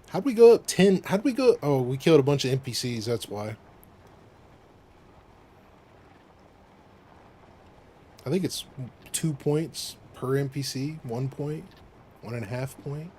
How'd we go up 10? How'd we go? Oh, we killed a bunch of NPCs. That's why. I think it's 2 points per NPC. 1 point. 1.5 point.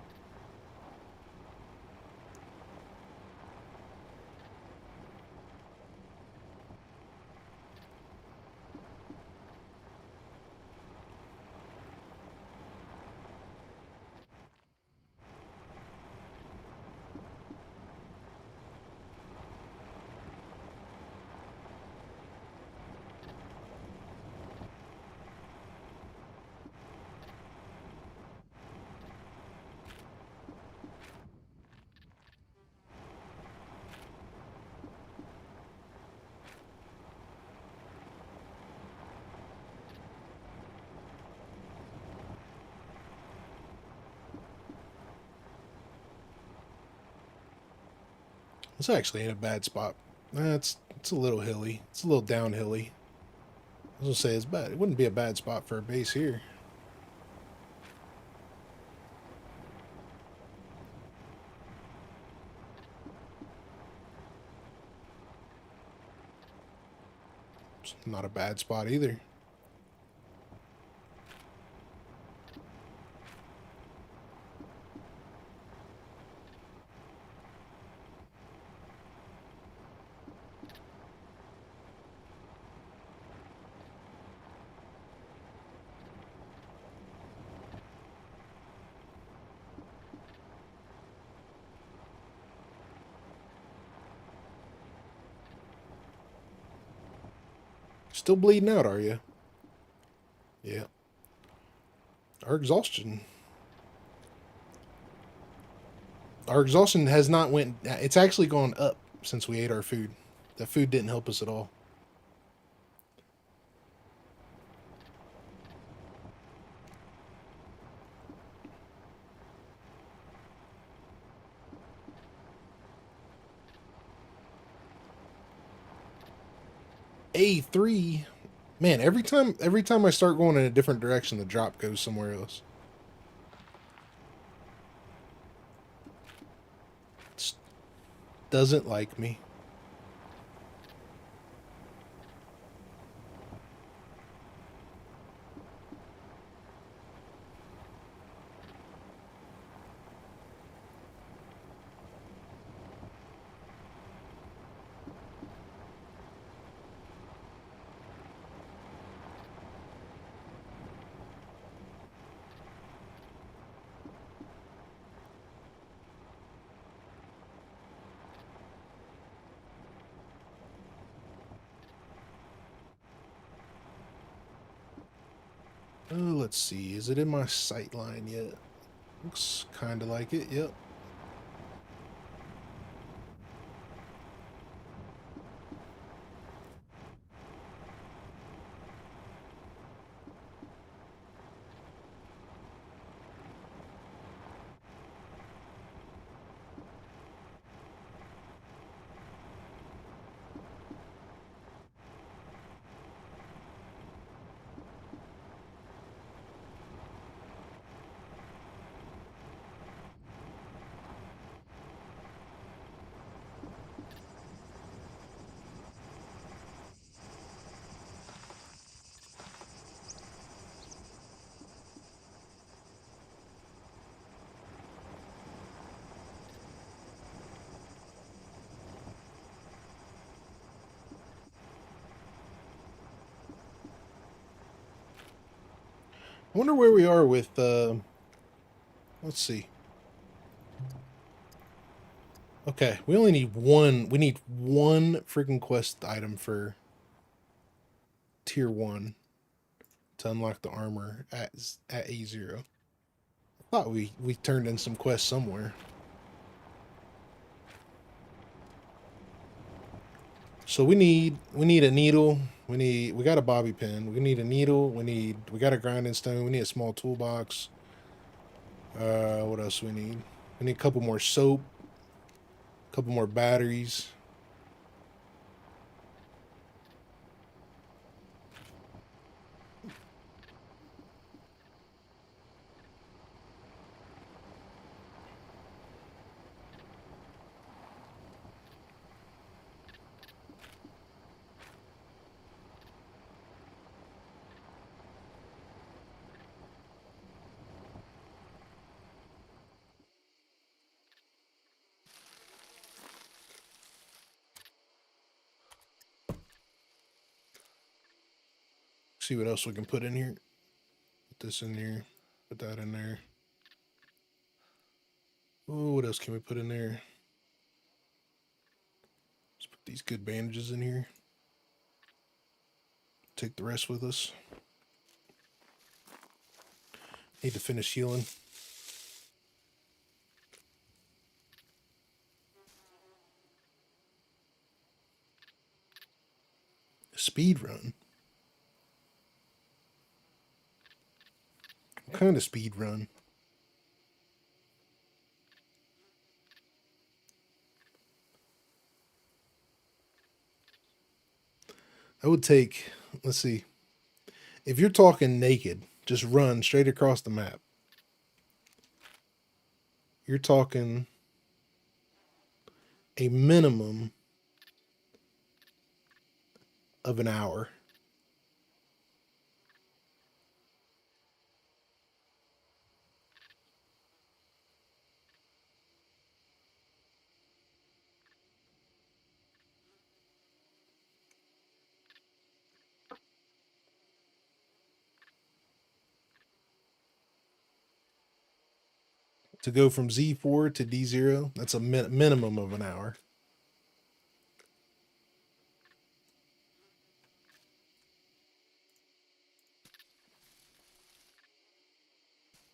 It's actually in a bad spot. It's a little hilly. It's a little downhilly. I was gonna say it's bad. It wouldn't be a bad spot for a base here. It's not a bad spot either. Still bleeding out, are you? Yeah. Our exhaustion. Our exhaustion has not went. It's actually gone up since we ate our food. That food didn't help us at all. A3. Man, every time I start going in a different direction, the drop goes somewhere else. It doesn't like me. Let's see. Is it in my sight line yet? Looks kind of like it. Yep. I wonder where we are with, let's see. Okay, we only need one. We need one freaking quest item for tier 1 to unlock the armor at A0. I thought we turned in some quests somewhere. So we need a needle. We got a bobby pin. We need a needle. We got a grinding stone. We need a small toolbox. What else we need? We need a couple more soap. A couple more batteries. See what else we can put in here. Put this in here. Put that in there. Oh, what else can we put in there? Let's put these good bandages in here. Take the rest with us. Need to finish healing. Speed run. What kind of speed run? I would take, let's see. If you're talking naked, just run straight across the map. You're talking a minimum of an hour. To go from Z4 to D0, that's a minimum of an hour.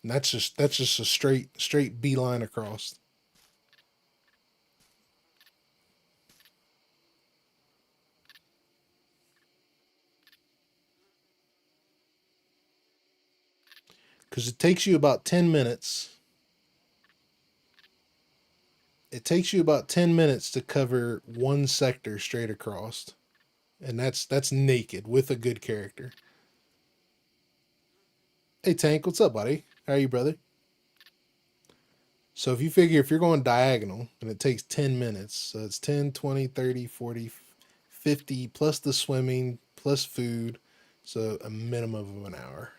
And that's just a straight beeline across. Because it takes you about 10 minutes. It takes you about 10 minutes to cover one sector straight across. And that's naked with a good character. Hey Tank, what's up, buddy? How are you, brother? So if you figure if you're going diagonal and it takes 10 minutes, so it's 10, 20, 30, 40, 50 plus the swimming plus food, so a minimum of an hour.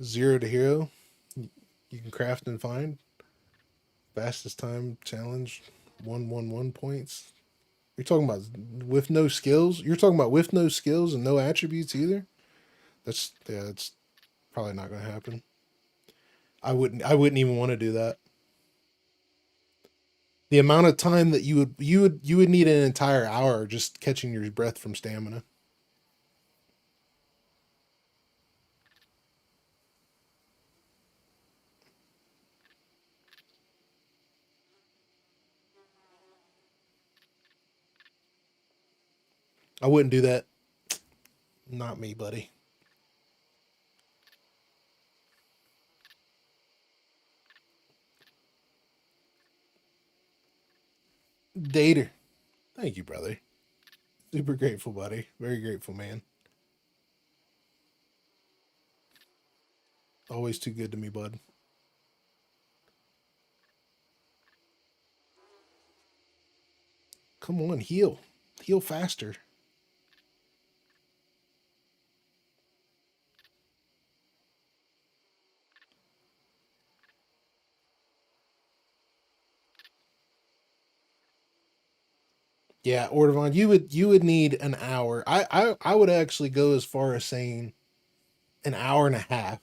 0 to hero, you can craft and find. Fastest time challenge, 111 points. You're talking about with no skills? You're talking about with no skills and no attributes either? That's probably not going to happen. I wouldn't even want to do that. The amount of time that you would need an entire hour just catching your breath from stamina. I wouldn't do that. Not me, buddy. Dater. Thank you, brother. Super grateful, buddy. Very grateful, man. Always too good to me, bud. Come on, heal. Heal faster. Yeah, Ordovon, you would need an hour. I would actually go as far as saying an hour and a half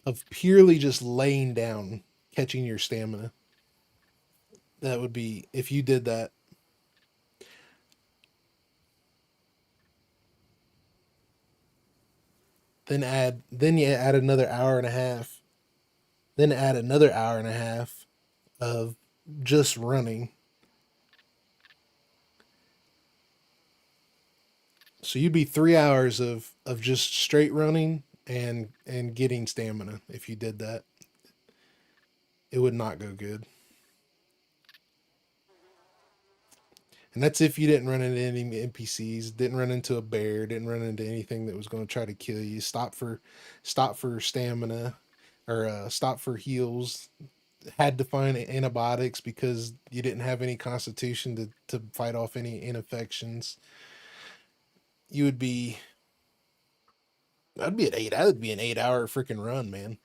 of purely just laying down, catching your stamina. That would be if you did that. Then you add another hour and a half. Then add another hour and a half of just running. So you'd be 3 hours of just straight running and getting stamina if you did that. It would not go good. And that's if you didn't run into any NPCs, didn't run into a bear, didn't run into anything that was going to try to kill you. Stop for stamina, or stop for heals. Had to find antibiotics because you didn't have any constitution to fight off any infections. You would be. That'd be an 8 hour freaking run, man.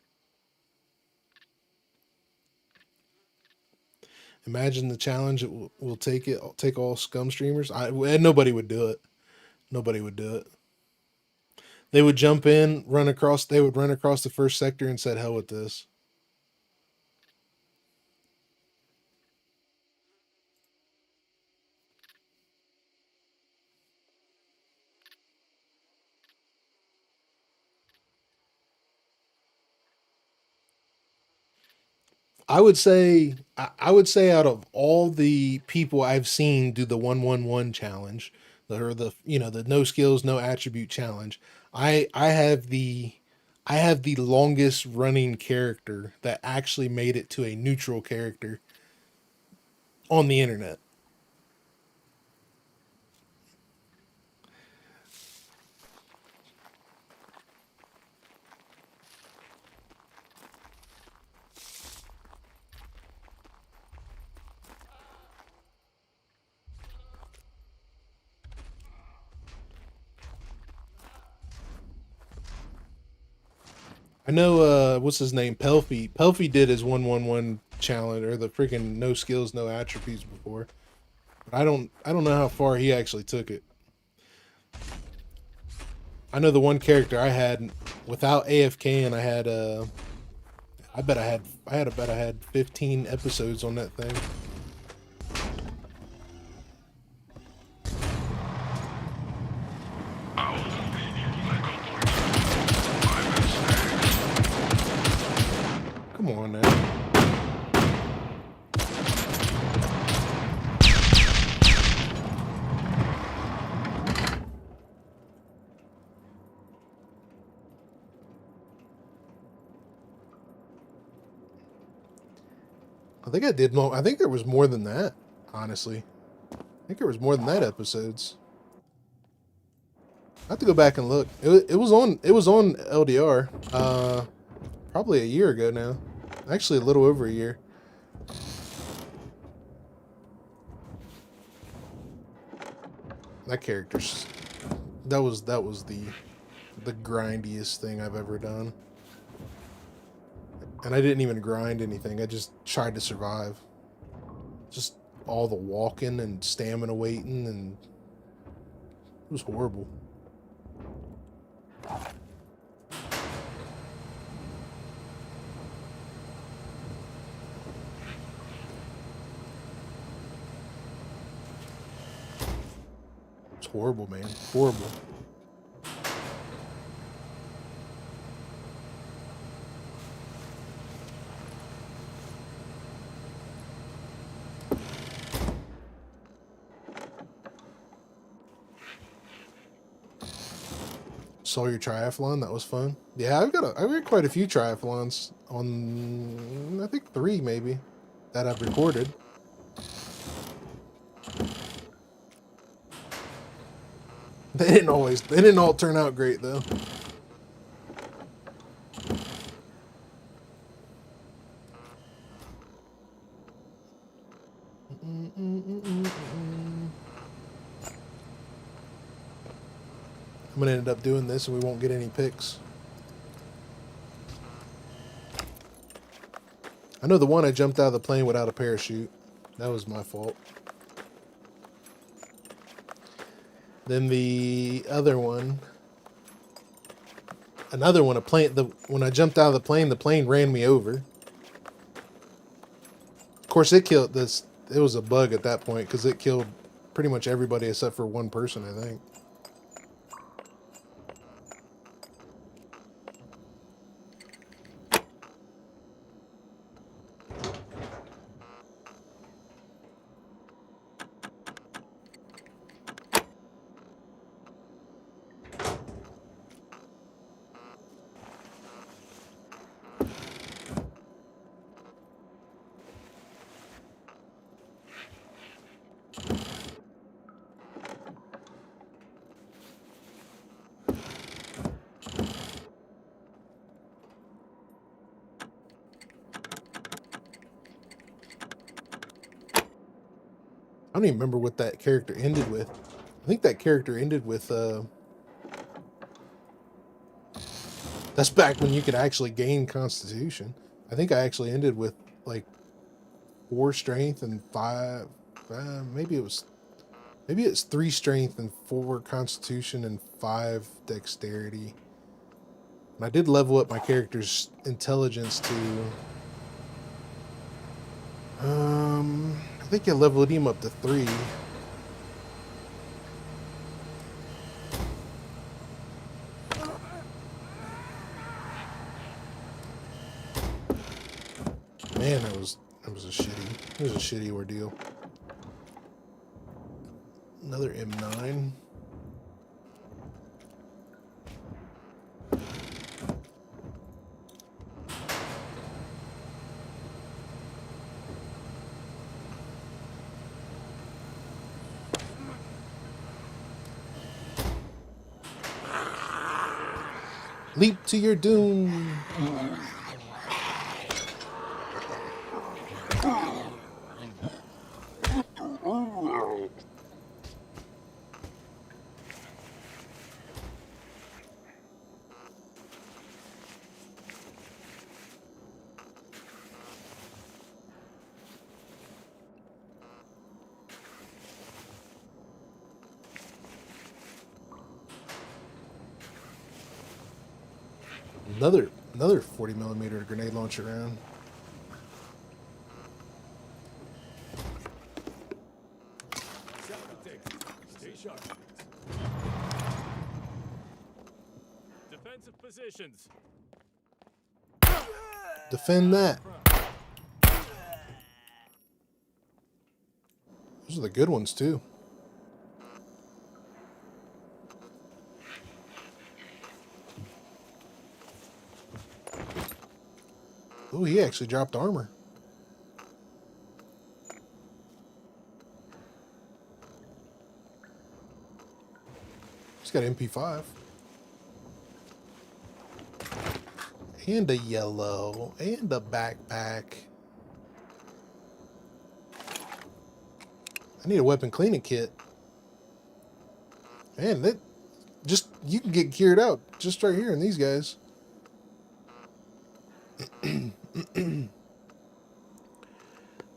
Imagine the challenge it will take all scum streamers. Nobody would do it. Nobody would do it. They would jump in, they would run across the first sector and said, hell with this. I would say out of all the people I've seen do the 111 challenge, the no skills, no attribute challenge, I have the longest running character that actually made it to a neutral character on the internet. I know, what's his name? Pelfy. Pelfy did his 111 challenge, or the freaking no skills, no attributes before. But I don't know how far he actually took it. I know the one character I had without AFK, and I had, I bet I had 15 episodes on that thing. Come on now. I think I did more. I think there was more than that, honestly. I think there was more than that episodes. I have to go back and look. It was on LDR probably a year ago now. Actually a little over a year. That character's that was the grindiest thing I've ever done. And I didn't even grind anything. I just tried to survive. Just all the walking and stamina waiting, and it was horrible. It's horrible, man. Horrible. Saw your triathlon. That was fun. Yeah, I've got quite a few triathlons on. I think 3 maybe that I've recorded. They didn't all turn out great though. I'm gonna end up doing this and we won't get any picks. I know the one I jumped out of the plane without a parachute. That was my fault. Then the other one, when I jumped out of the plane ran me over. Of course, it killed this. It was a bug at that point because it killed pretty much everybody except for one person, I think. I don't even remember what that character ended with. I think that character ended with, that's back when you could actually gain Constitution. I think I actually ended with, like, 4 strength and 5, maybe it's 3 strength and 4 Constitution and 5 dexterity. And I did level up my character's intelligence to, I think I leveled him up to 3. Man, it was a shitty ordeal. Another M9. Leap to your doom. Another 40mm grenade launcher round. Stay sharp. Defensive positions. Defend that. Those are the good ones too. Oh, he actually dropped armor. He's got MP5. And a yellow. And a backpack. I need a weapon cleaning kit. Man, that just, you can get geared out just right here in these guys.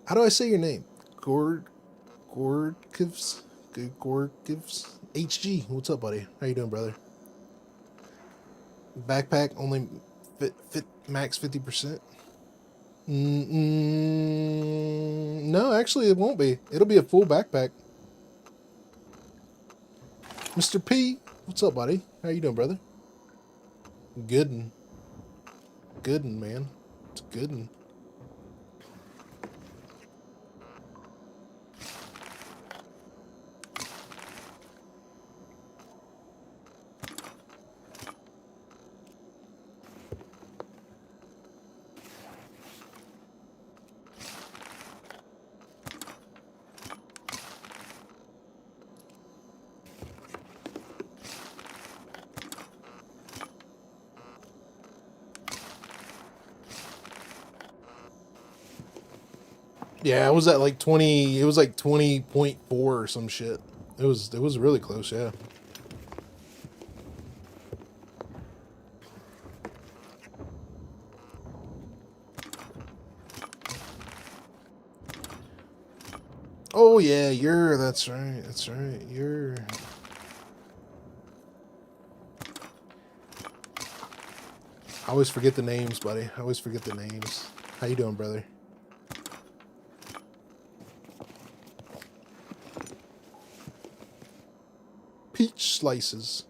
How do I say your name? Gorgivs? HG, what's up, buddy? How you doing, brother? Backpack only fit max 50%. No, actually, it won't be. It'll be a full backpack. Mr. P, what's up, buddy? How you doing, brother? Goodin', man. It's goodin'. Yeah, it was at like 20. It was like 20.4 or some shit. It was really close. Yeah. Oh yeah, that's right. That's right. I always forget the names, buddy. I always forget the names. How you doing, brother? Peach slices.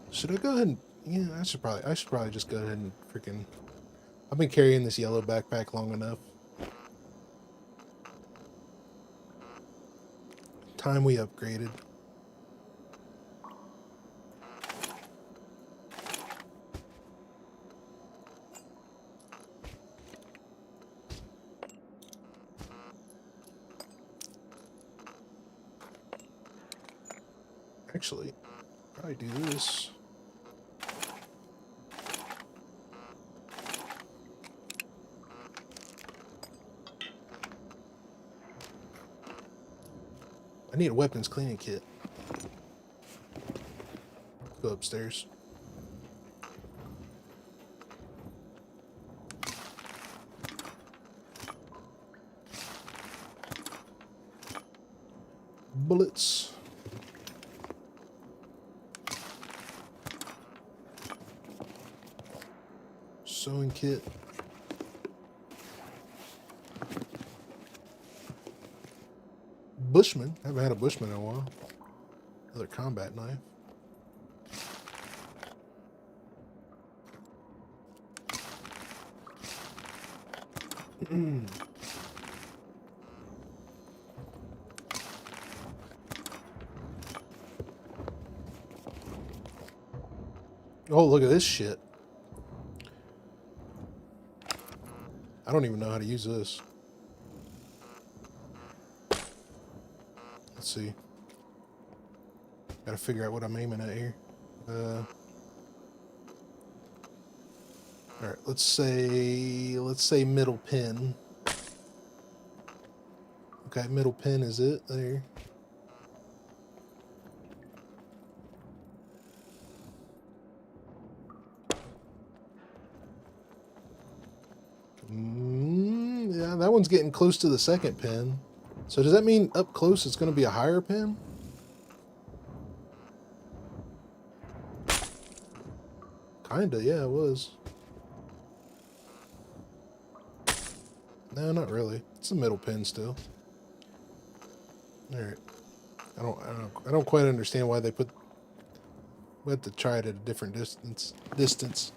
Should I go ahead and, yeah, I should probably just go ahead and freaking, I've been carrying this yellow backpack long enough. Time we upgraded. Actually, probably do this. I need a weapons cleaning kit. Go upstairs. Bullets. Sewing kit. Bushman. I haven't had a Bushman in a while. Another combat knife. Oh, look at this shit. I don't even know how to use this. Let's see. Gotta figure out what I'm aiming at here. Alright, let's say middle pin. Okay, middle pin is it there. that one's getting close to the second pin. So does that mean up close it's going to be a higher pin? Kinda, yeah, it was. No, not really. It's the middle pin still. All right. I don't quite understand why they we have to try it at a different distance.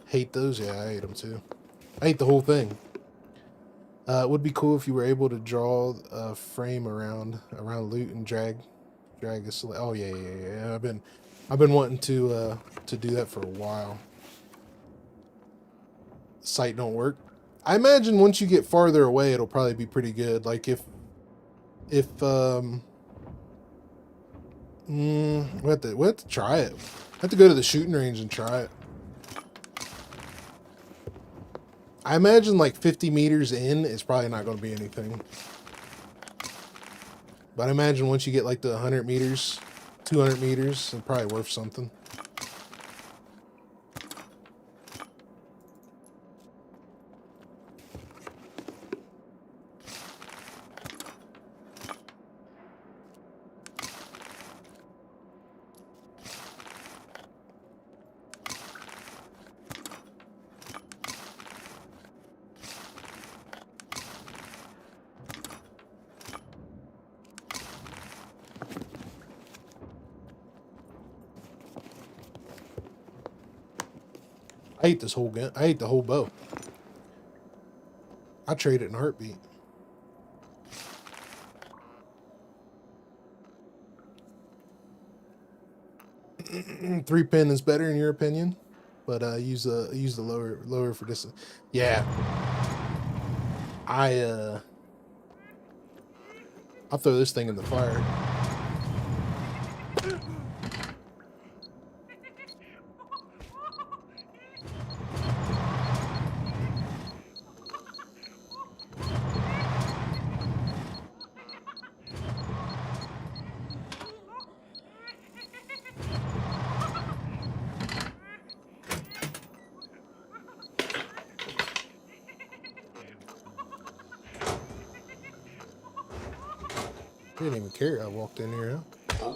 Hate those? Yeah, I hate them too. I hate the whole thing. It would be cool if you were able to draw a frame around loot and drag a oh yeah. I've been wanting to do that for a while. Sight don't work. I imagine once you get farther away it'll probably be pretty good. Like if we have to try it. I have to go to the shooting range and try it. I imagine like 50 meters in is probably not going to be anything. But I imagine once you get like the 100 meters, 200 meters, it's probably worth something. I hate this whole gun. I hate the whole bow. I trade it in a heartbeat. Three pin is better in your opinion, but use the lower for distance. Yeah, I'll throw this thing in the fire. He didn't even care I walked in here, huh?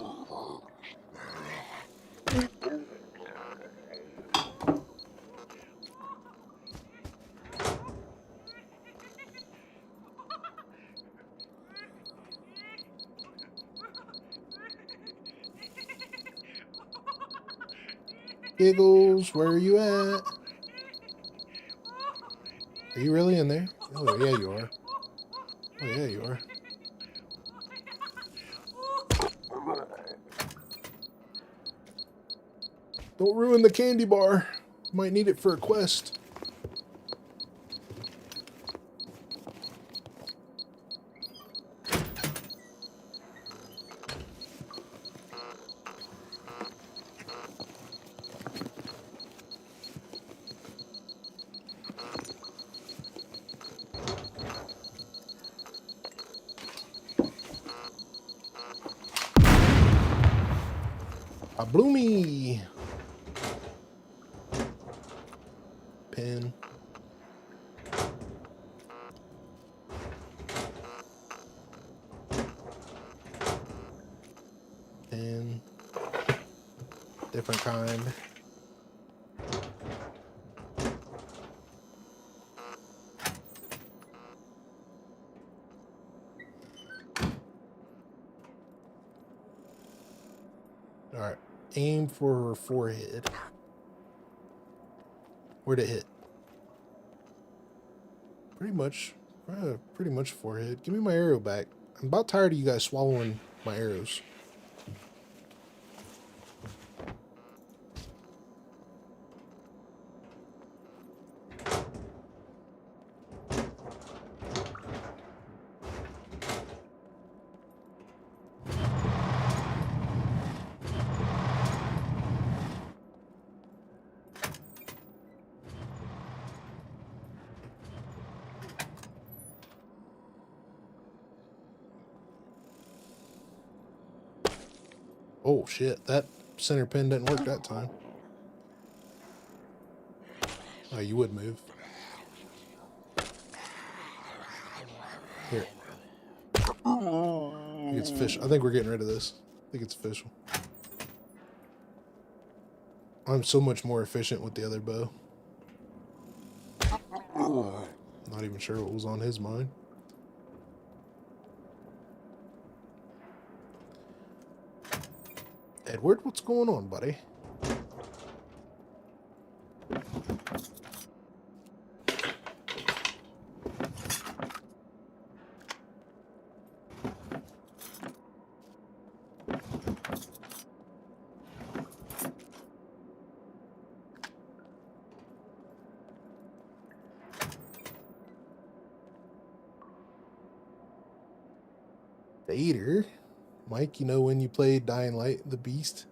Giggles, where are you at? Are you really in there? Oh, yeah, you are. Oh, yeah, you are. Don't ruin the candy bar. Might need it for a quest. A bloomy. Pin. Pin. Different kind. All right. Aim for her forehead. Where'd it hit? Pretty much forehead. Give me my arrow back. I'm about tired of you guys swallowing my arrows. Oh shit, that center pin didn't work that time. Oh, you would move. I think it's official. I think we're getting rid of this. I think it's official. I'm so much more efficient with the other bow. Not even sure what was on his mind. Edward, what's going on, buddy? Vader, Mike, you know when you played Dying Light, the Beast?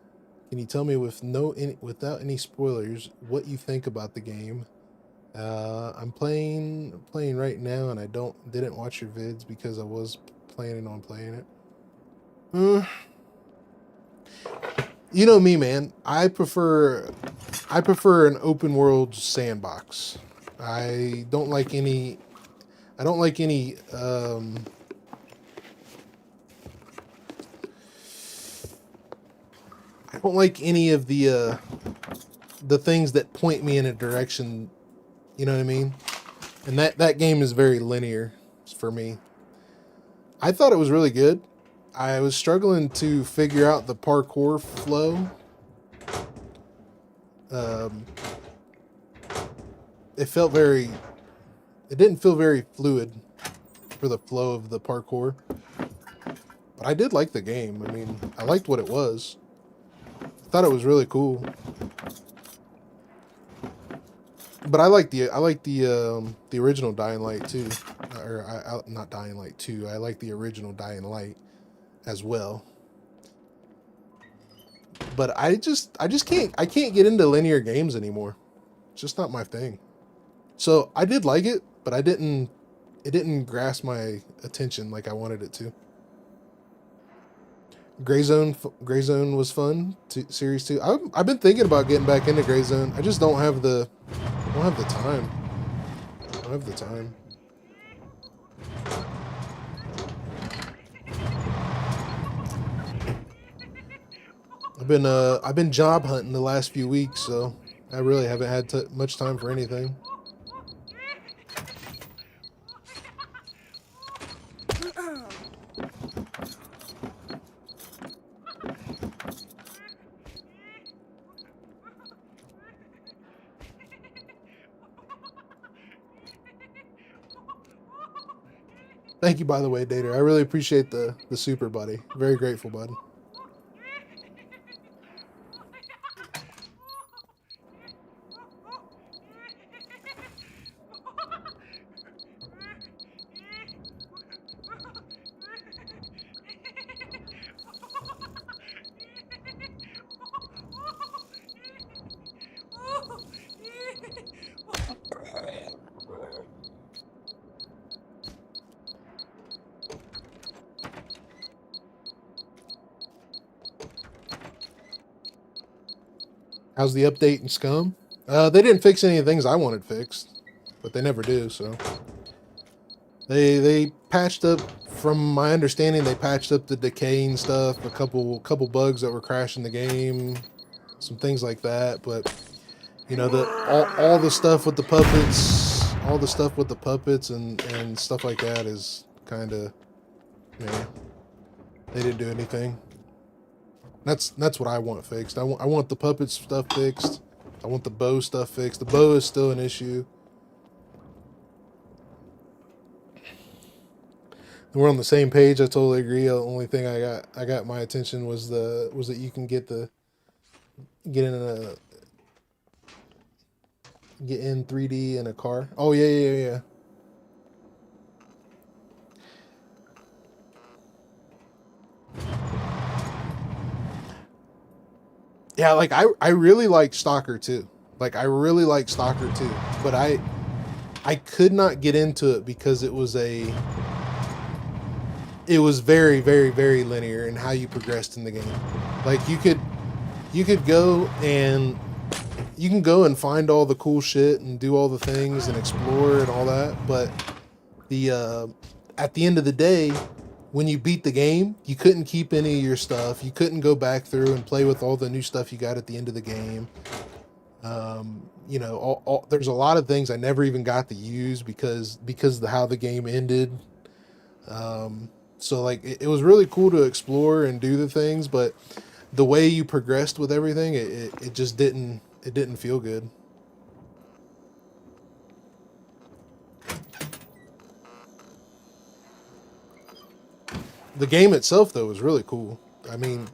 Can you tell me without any spoilers what you think about the game? I'm playing right now, and I didn't watch your vids because I was planning on playing it. You know me, man. I prefer an open world sandbox. I don't like any I don't like any of the things that point me in a direction, you know what I mean? And that game is very linear for me. I thought it was really good. I was struggling to figure out the parkour flow. It didn't feel very fluid for the flow of the parkour. But I did like the game. I mean, I liked what it was. I thought it was really cool. But I like the original Dying Light too. Or not Dying Light 2. I like the original Dying Light as well. But I can't get into linear games anymore. It's just not my thing. So I did like it, but it didn't grasp my attention like I wanted it to. Gray Zone was fun. Series 2. I've been thinking about getting back into Gray Zone. I just don't have the time. I don't have the time. I've been job hunting the last few weeks, so I really haven't had much time for anything. Thank you, by the way, Dater. I really appreciate the super, buddy. Very grateful, bud. How's the update in SCUM? They didn't fix any of the things I wanted fixed, but they never do, so. They patched up, from my understanding, they patched up the decaying stuff, a couple bugs that were crashing the game, some things like that, but, you know, all the stuff with the puppets, and stuff like that is kind of, yeah, they didn't do anything. That's what I want fixed. I want the puppet stuff fixed. I want the bow stuff fixed. The bow is still an issue. We're on the same page. I totally agree. The only thing I got my attention was that you can get in 3D in a car. Oh yeah. Yeah, like I really like Stalker 2. Like I really like Stalker 2, but I could not get into it because it was very, very, very linear in how you progressed in the game. Like you could go and find all the cool shit and do all the things and explore and all that, but at the end of the day, when you beat the game, you couldn't keep any of your stuff. You couldn't go back through and play with all the new stuff you got at the end of the game. You know, there's a lot of things I never even got to use because of how the game ended. So like it was really cool to explore and do the things, but the way you progressed with everything, it just didn't feel good. The game itself though was really cool. I mean,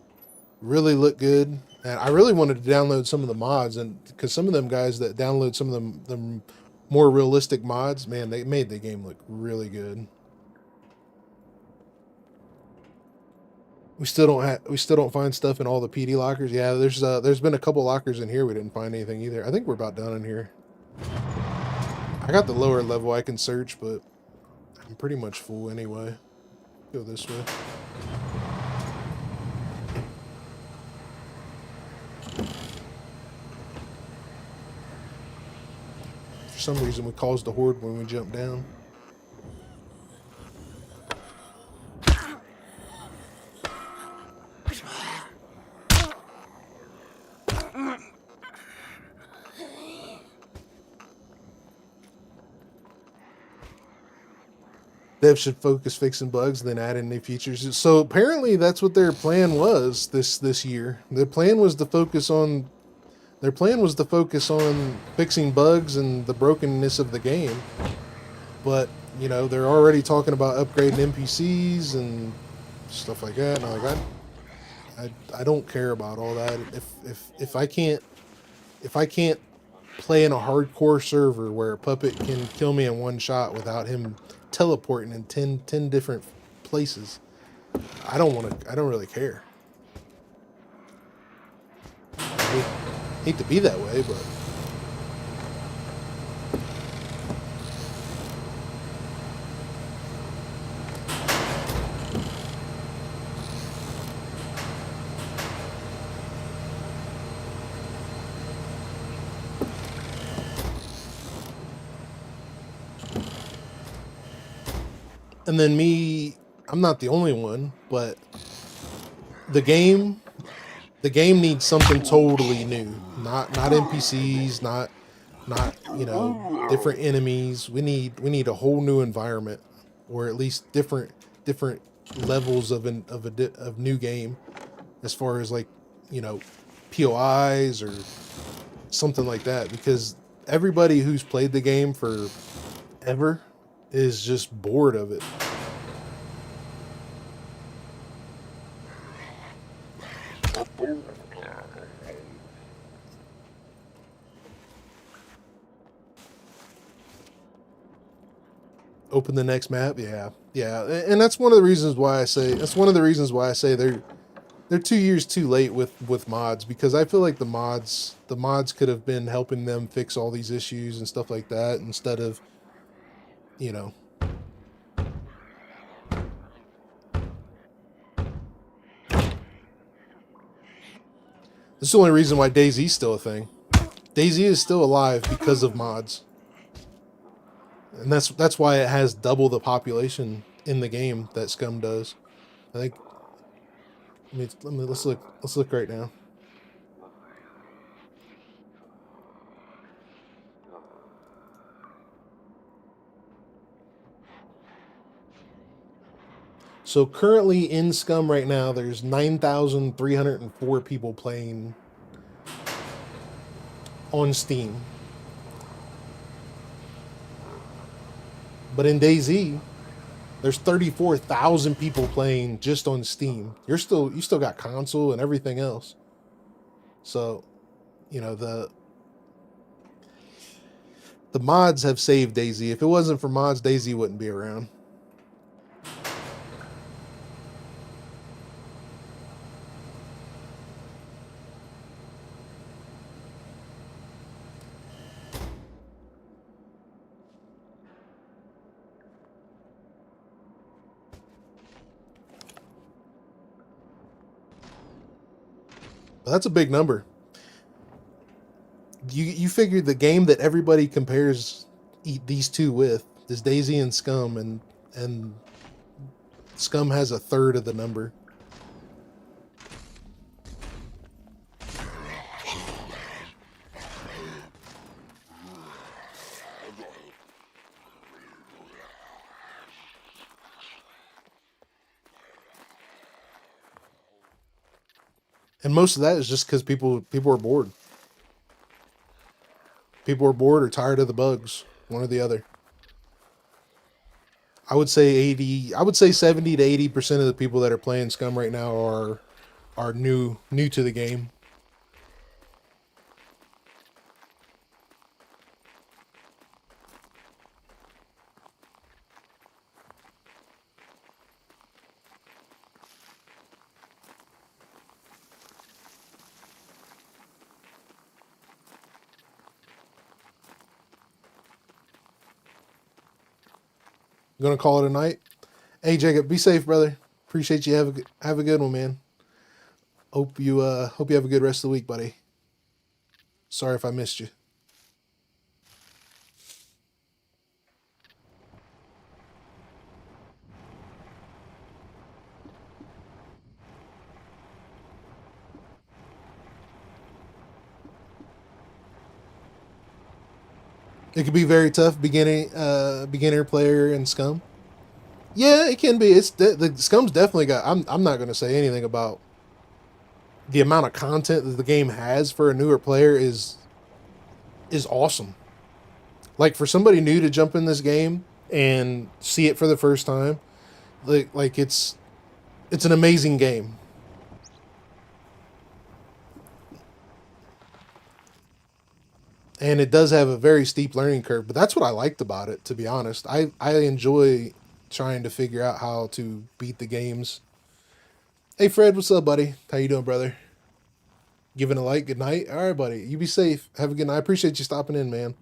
really looked good, and I really wanted to download some of the mods, and because some of them guys that download some of them more realistic mods, man, they made the game look really good. We still don't find stuff in all the PD lockers. Yeah, there's been a couple lockers in here we didn't find anything either. I think we're about done in here. I got the lower level I can search, but I'm pretty much full anyway. Go this way. For some reason we caused a horde when we jumped down. Devs should focus fixing bugs, then add in new features. So apparently that's what their plan was this year. Their plan was to focus on fixing bugs and the brokenness of the game. But, you know, they're already talking about upgrading NPCs and stuff like that. And I'm like, I don't care about all that. If I can't play in a hardcore server where a puppet can kill me in one shot without him teleporting in 10 different places, I don't really care. I hate to be that way, but and then me, I'm not the only one, but the game needs something totally new. Not NPCs, not you know, different enemies. We need a whole new environment, or at least different levels of new game, as far as like, you know, POIs or something like that, because everybody who's played the game for ever is just bored of it. Open the next map, yeah, and that's one of the reasons why I say they're 2 years too late with mods, because I feel like the mods could have been helping them fix all these issues and stuff like that, instead of, you know. This is the only reason why DayZ's still a thing. DayZ is still alive because of mods. And that's why it has double the population in the game that SCUM does. I think. Let's look right now. So currently in SCUM right now, there's 9,304 people playing on Steam. But in DayZ, there's 34,000 people playing just on Steam. You still got console and everything else. So, you know, the mods have saved DayZ. If it wasn't for mods, DayZ wouldn't be around. But that's a big number. You figure the game that everybody compares these two with is DayZ and SCUM, and Scum has a third of the number. And most of that is just because people are bored. People are bored or tired of the bugs, one or the other. I would say 70 to 80% of the people that are playing Scum right now are new to the game. Gonna call it a night. Hey Jacob, be safe, brother. Appreciate you. Have a good one, man. Hope you have a good rest of the week, buddy. Sorry if I missed you. It could be very tough beginner player in Scum. Yeah, it can be. It's the Scum's definitely got. I'm not gonna say anything about the amount of content that the game has for a newer player is awesome. Like for somebody new to jump in this game and see it for the first time, like it's an amazing game. And it does have a very steep learning curve, but that's what I liked about it, to be honest. I enjoy trying to figure out how to beat the games. Hey Fred, what's up, buddy? How you doing, brother? Giving a like, good night. All right, buddy. You be safe. Have a good night. I appreciate you stopping in, man.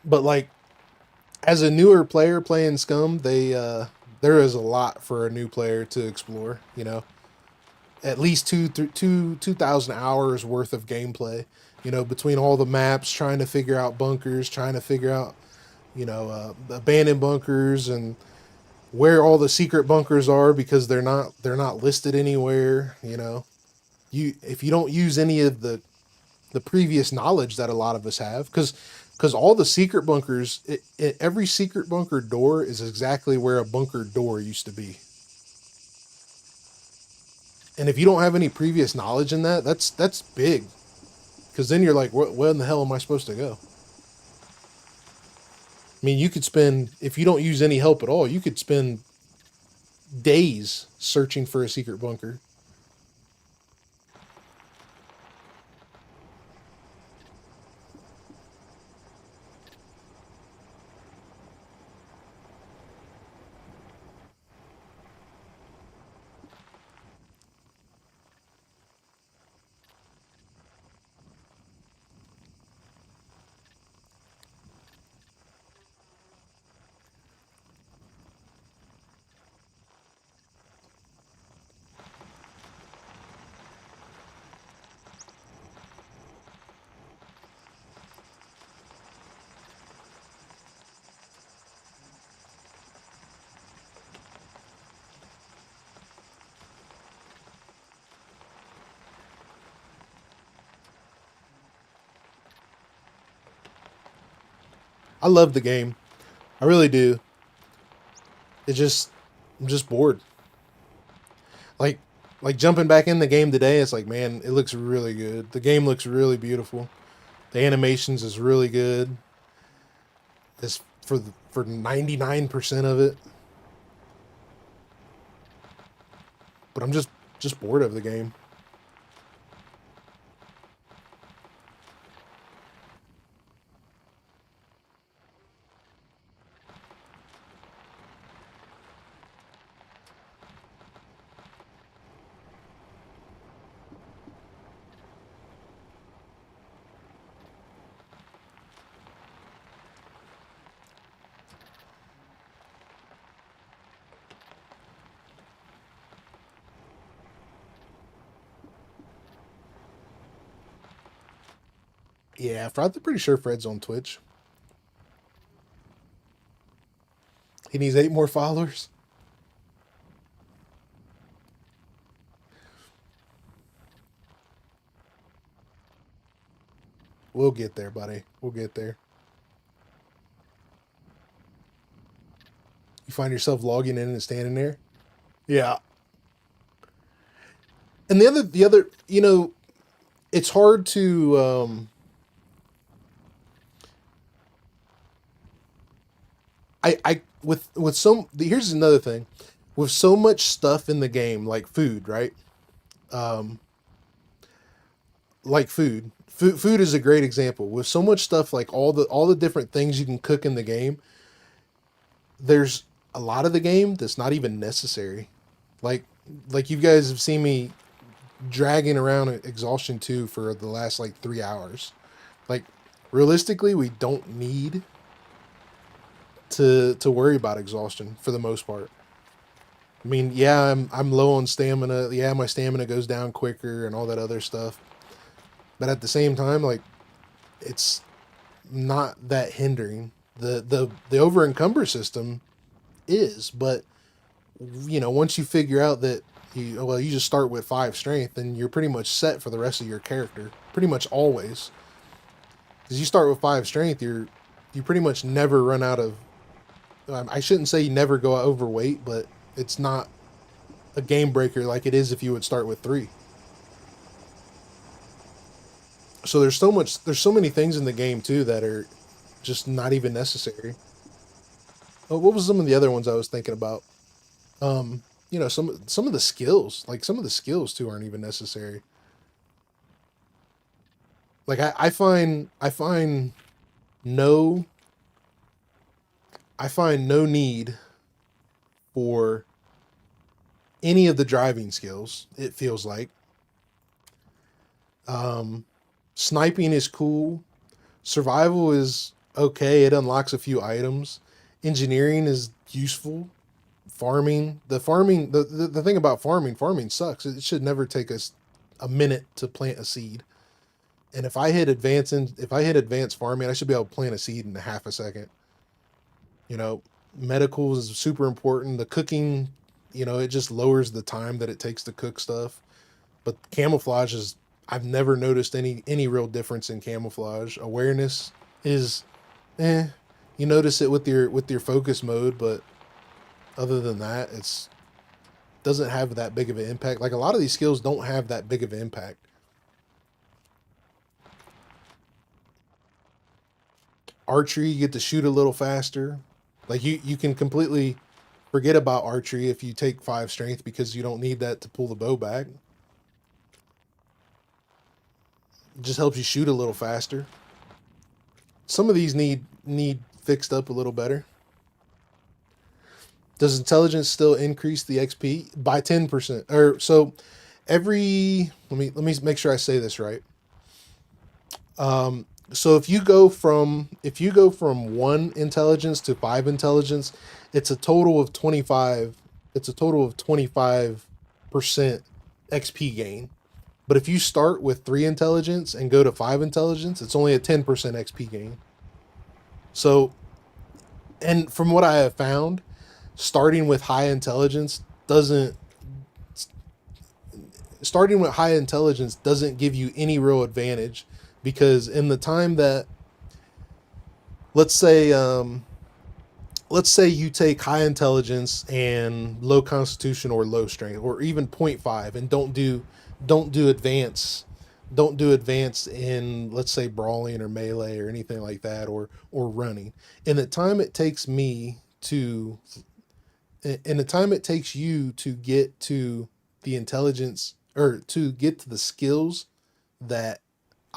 But like, as a newer player playing Scum, there is a lot for a new player to explore. You know, at least 2,000 hours worth of gameplay. You know, between all the maps, trying to figure out bunkers, trying to figure out, you know, abandoned bunkers and where all the secret bunkers are because they're not listed anywhere. You know, if you don't use any of the previous knowledge that a lot of us have, because all the secret bunkers, every secret bunker door is exactly where a bunker door used to be. And if you don't have any previous knowledge in that, that's big. Because then you're like, where in the hell am I supposed to go? I mean, you could spend, if you don't use any help at all, you could spend days searching for a secret bunker. I love the game. I really do. I'm just bored. Like, jumping back in the game today, it's like, man, it looks really good. The game looks really beautiful. The animations is really good. It's for 99% of it. But I'm just bored of the game. Yeah, I'm pretty sure Fred's on Twitch. He needs 8 more followers. We'll get there, buddy. We'll get there. You find yourself logging in and standing there? Yeah. And the other, you know, it's hard to, here's another thing. With so much stuff in the game, like food, right? Like food. Food is a great example. With so much stuff, like all the different things you can cook in the game, there's a lot of the game that's not even necessary. Like you guys have seen me dragging around Exhaustion 2 for the last like 3 hours. Like realistically, we don't need to worry about exhaustion for the most part. I mean, yeah, I'm low on stamina. Yeah, my stamina goes down quicker and all that other stuff. But at the same time, like, it's not that hindering. The over encumber system is, but you know, once you figure out that you just start with 5 strength, and you're pretty much set for the rest of your character, pretty much always. Because you start with 5 strength, you pretty much never run out of. I shouldn't say you never go overweight, but it's not a game breaker like it is if you would start with 3. So there's so many things in the game too that are just not even necessary. Oh, what was some of the other ones I was thinking about? You know, some of the skills, like some of the skills too aren't even necessary. Like I find no need for any of the driving skills, it feels like. Sniping is cool. Survival is okay. It unlocks a few items. Engineering is useful. Farming. The thing about farming sucks. It should never take us a minute to plant a seed. And if I hit advanced farming, I should be able to plant a seed in half a second. You know, medical is super important. The cooking, you know, it just lowers the time that it takes to cook stuff. But camouflage is, I've never noticed any real difference in camouflage. Awareness is, you notice it with your focus mode, but other than that, it's doesn't have that big of an impact. Like a lot of these skills don't have that big of an impact. Archery, you get to shoot a little faster. Like you can completely forget about archery if you take 5 strength, because you don't need that to pull the bow back. It just helps you shoot a little faster. Some of these need fixed up a little better. Does intelligence still increase the XP by 10%? Or so every, let me make sure I say this right. So if you go from 1 intelligence to 5 intelligence, it's a total of 25. It's a total of 25% XP gain. But if you start with 3 intelligence and go to 5 intelligence, it's only a 10% XP gain. So, and from what I have found, starting with high intelligence doesn't give you any real advantage, because in the time that, let's say you take high intelligence and low constitution or low strength, or even 0.5, and don't do advance in, let's say, brawling or melee or anything like that, or running. In the time it takes you to get to the intelligence, or to get to the skills that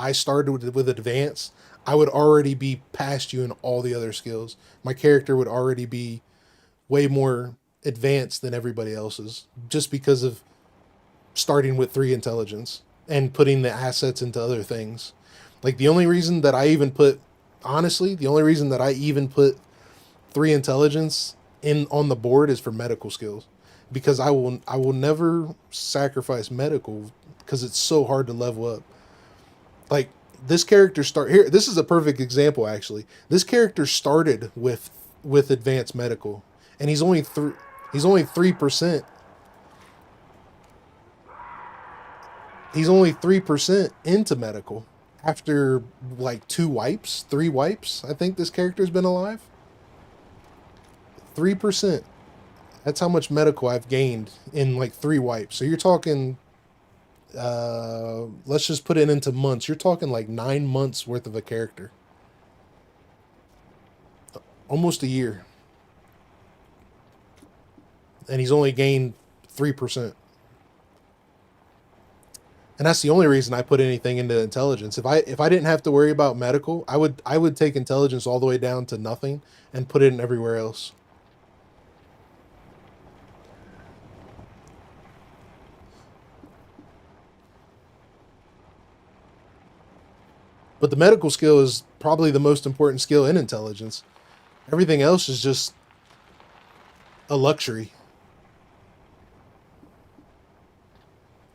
I started with advance, I would already be past you in all the other skills. My character would already be way more advanced than everybody else's, just because of starting with 3 intelligence and putting the assets into other things. Like the only reason that I even put 3 intelligence on the board is for medical skills, because I will never sacrifice medical, because it's so hard to level up. Like this character here, this is a perfect example actually. This character started with advanced medical, and he's only 3%. He's only 3% into medical after like 3 wipes. I think this character's been alive. 3%. That's how much medical I've gained in like 3 wipes. So you're talking, let's just put it into months. You're talking like 9 months worth of a character. Almost a year. And he's only gained 3%. And that's the only reason I put anything into intelligence. If I didn't have to worry about medical, I would take intelligence all the way down to nothing and put it in everywhere else. But the medical skill is probably the most important skill in intelligence. Everything else is just a luxury.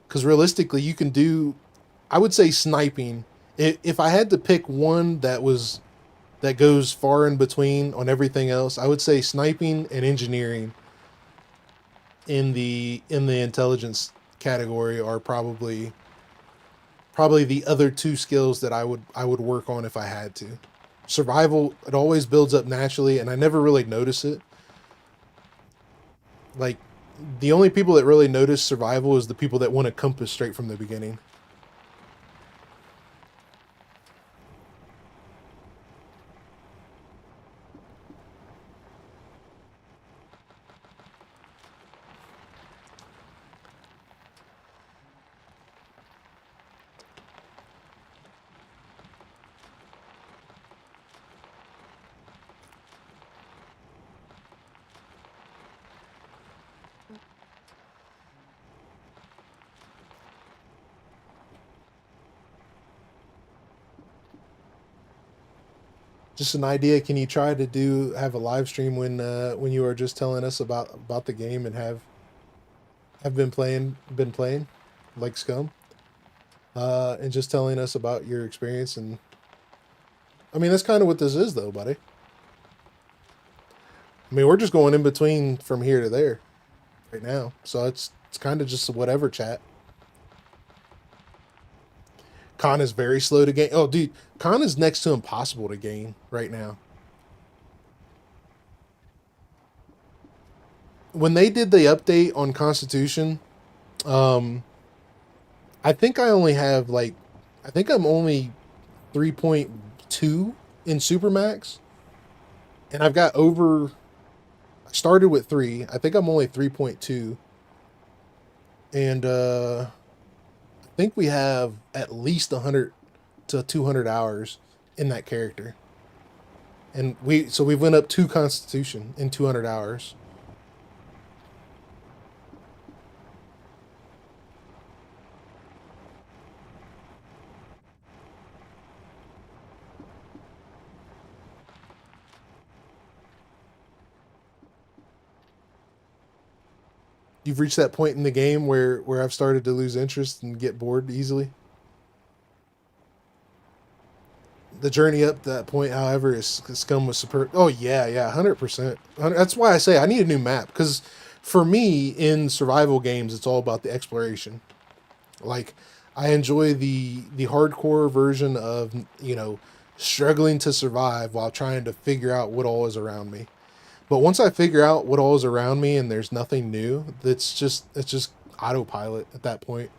Because realistically, you can do, I would say sniping. If I had to pick one that goes far in between on everything else, I would say sniping and engineering in the intelligence category are probably the other 2 skills that I would work on if I had to. Survival, it always builds up naturally, and I never really notice it. Like, the only people that really notice survival is the people that want to compass straight from the beginning. Just an idea. Can you try to have a live stream when you are just telling us about the game and have been playing like Scum, and just telling us about your experience? And I mean, that's kind of what this is, though, buddy. I mean, we're just going in between from here to there right now, so it's kind of just a whatever chat. Con is very slow to gain. Oh, dude, Con is next to impossible to gain right now. When they did the update on Constitution, I think I only have like, I think I'm only 3.2 in Supermax, and I've got over. I started with 3. I think I'm only 3.2, and I think we have at least 100 to 200 hours in that character. And we went up 2 Constitution in 200 hours. You've reached that point in the game where I've started to lose interest and get bored easily. The journey up to that point, however, is Scum was superb. Oh yeah, 100%. That's why I say I need a new map, because for me in survival games, it's all about the exploration. Like, I enjoy the hardcore version of, you know, struggling to survive while trying to figure out what all is around me. But once I figure out what all is around me and there's nothing new, it's just autopilot at that point.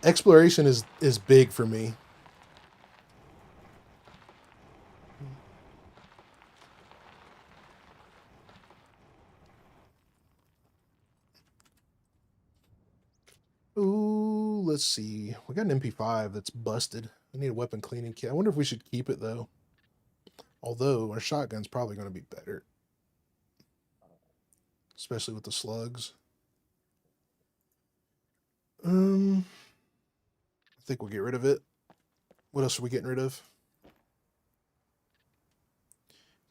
Exploration is big for me. Ooh, let's see. We got an MP5 that's busted. I need a weapon cleaning kit. I wonder if we should keep it, though. Although, our shotgun's probably going to be better. Especially with the slugs. I think we'll get rid of it. What else are we getting rid of?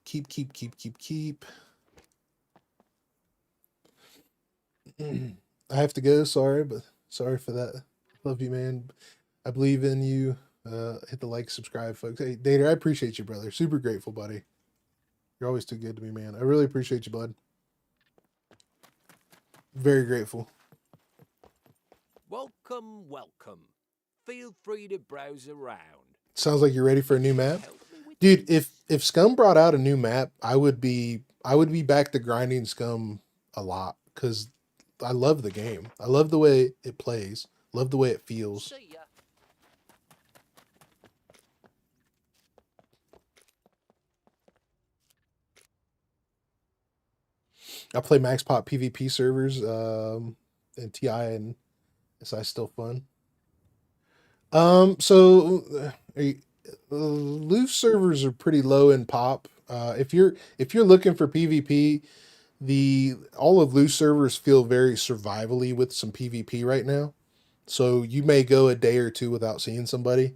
Keep. I have to go, sorry, but sorry for that. Love you, man. I believe in you. Hit the like, subscribe, folks. Hey, Dater, I appreciate you, brother. Super grateful, buddy. You're always too good to me, man. I really appreciate you, bud. Very grateful. Welcome, welcome. Feel free to browse around. Sounds like you're ready for a new map. Help me with Dude, if Scum brought out a new map, I would be back to grinding Scum a lot because I love the game. I love the way it plays. Love the way it feels. See ya. I play Max Pop PvP servers, and TI and SI still fun. So loose servers are pretty low in pop. If you're looking for PvP, all of loose servers feel very survivally with some PvP right now. So you may go a day or two without seeing somebody.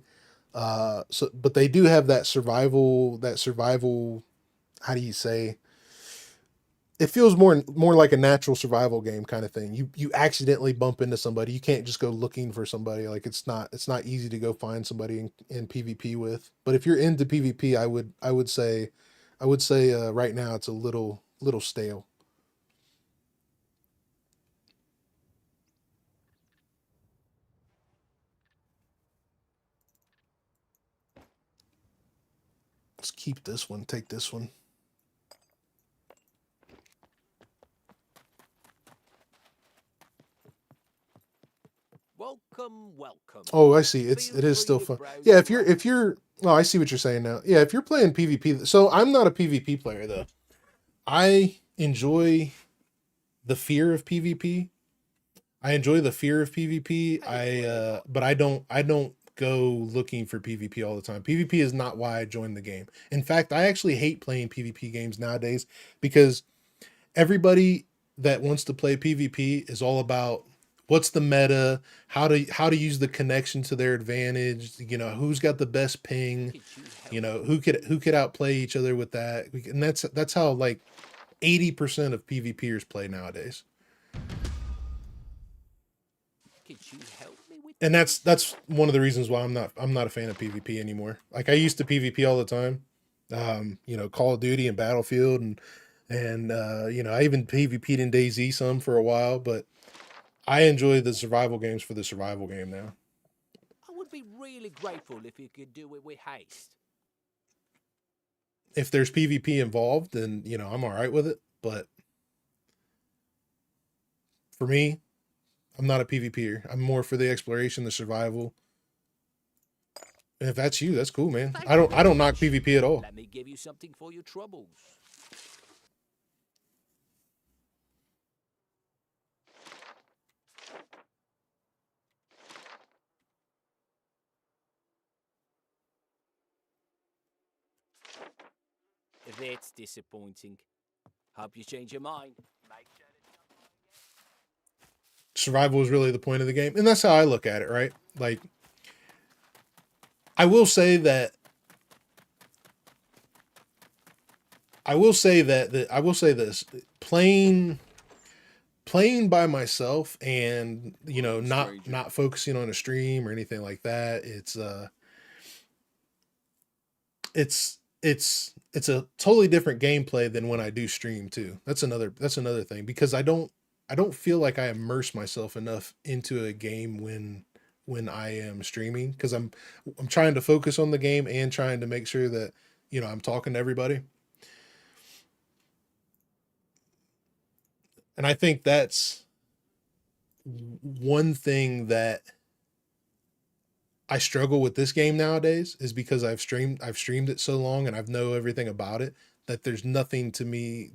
But they do have that survival, how do you say? It feels more like a natural survival game kind of thing. You accidentally bump into somebody. You can't just go looking for somebody. Like it's not easy to go find somebody in PvP with. But if you're into PvP, I would say right now it's a little stale. Let's keep this one. Take this one. Welcome, welcome. Oh, I see. It is still fun. Yeah, if you're oh, I see what you're saying now. Yeah, if you're playing PvP. So I'm not a PvP player though. I enjoy the fear of PvP. I enjoy the fear of PvP. But I don't go looking for PvP all the time. PvP is not why I joined the game. In fact, I actually hate playing PvP games nowadays because everybody that wants to play PvP is all about what's the meta, how to use the connection to their advantage, who's got the best ping, who could outplay each other with that. And that's how like 80% of PvPers play nowadays. Could you help me with And that's one of the reasons why I'm not a fan of PvP anymore. Like I used to PvP all the time. Call of Duty and Battlefield and I even PvP'd in DayZ some for a while, but I enjoy the survival games for the survival game now. I would be really grateful if you could do it with haste. If there's PvP involved, then I'm all right with it. But for me, I'm not a PvPer. I'm more for the exploration, the survival. And if that's you, that's cool, man. I don't knock PvP at all. Let me give you something for your troubles. That's disappointing. Hope you change your mind. Survival is really the point of the game, and that's how I look at it, right? Like, I will say this. Playing by myself and not focusing on a stream or anything like that, it's a totally different gameplay than when I do stream too. That's another thing, because I don't feel like I immerse myself enough into a game when I am streaming, because I'm trying to focus on the game and trying to make sure that I'm talking to everybody. And I think that's one thing that I struggle with this game nowadays, is because I've streamed it so long and I know everything about it, that there's nothing for me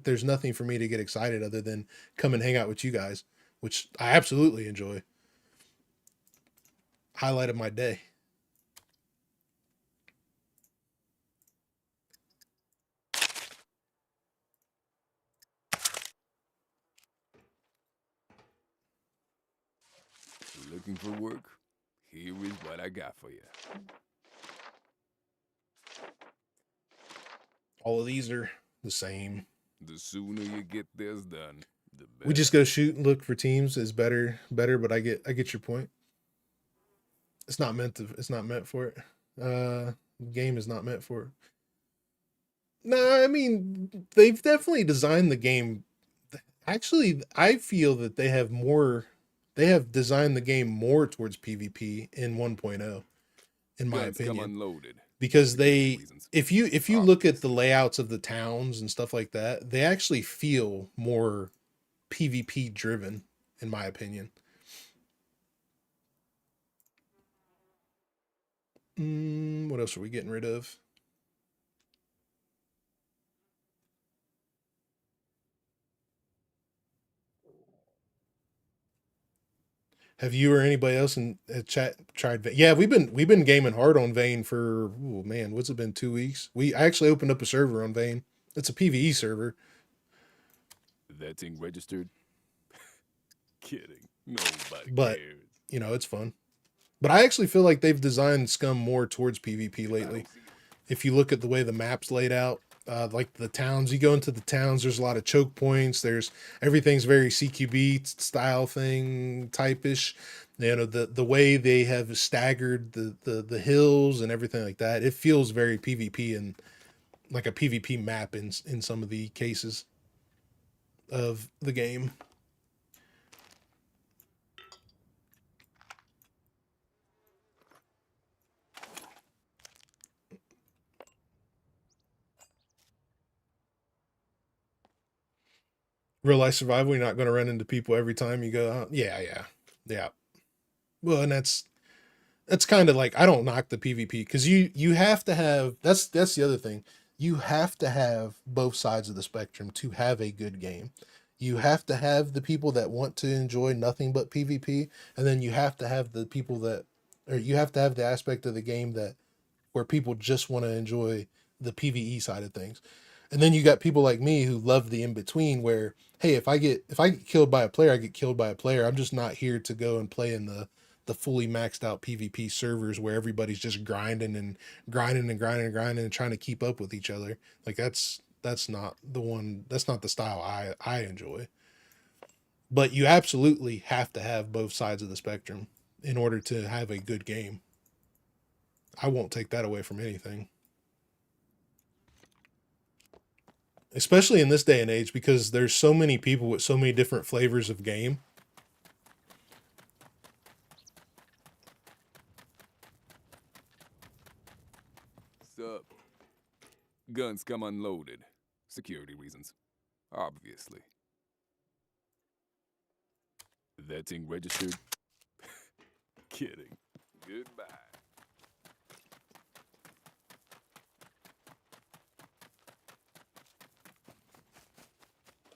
to get excited other than come and hang out with you guys, which I absolutely enjoy. Highlight of my day. Looking for work? Here is what I got for you. All of these are the same. The sooner you get this done, the better. We just go shoot and look for teams is better, but I get your point. It's not meant for it. Game is not meant for it. No, I mean, they've definitely designed the game. Actually, I feel that they have designed the game more towards PvP in 1.0, in my Guns come opinion. unloaded. Because Security reasons. if you look at the layouts of the towns and stuff like that, they actually feel more PvP driven, in my opinion. What else are we getting rid of? Have you or anybody else in chat tried? Yeah, we've been gaming hard on Vane for, oh man, what's it been, 2 weeks? I actually opened up a server on Vane. It's a PvE server. That thing registered? Kidding. Nobody But cares. you know, it's fun. But I actually feel like they've designed Scum more towards PvP lately. If you look at the way the map's laid out, like the towns, you go into the towns, there's a lot of choke points. Everything's very CQB style thing, type-ish. You know, the way they have staggered the hills and everything like that. It feels very PvP and like a PvP map in some of the cases of the game. Real life survival, you're not going to run into people every time you go out. Yeah. Well, and that's kind of like, I don't knock the PvP because you have to have, that's the other thing. You have to have both sides of the spectrum to have a good game. You have to have the people that want to enjoy nothing but PvP, and then you have to have the people that, or you have to have the aspect of the game that where people just want to enjoy the PvE side of things. And then you got people like me who love the in between where, hey, if I get killed by a player, I get killed by a player. I'm just not here to go and play in the fully maxed out PvP servers where everybody's just grinding and trying to keep up with each other. Like that's not the style I enjoy. But you absolutely have to have both sides of the spectrum in order to have a good game. I won't take that away from anything. Especially in this day and age, because there's so many people with so many different flavors of game. Sup? Guns come unloaded. Security reasons. Obviously. That thing registered? Kidding. Goodbye.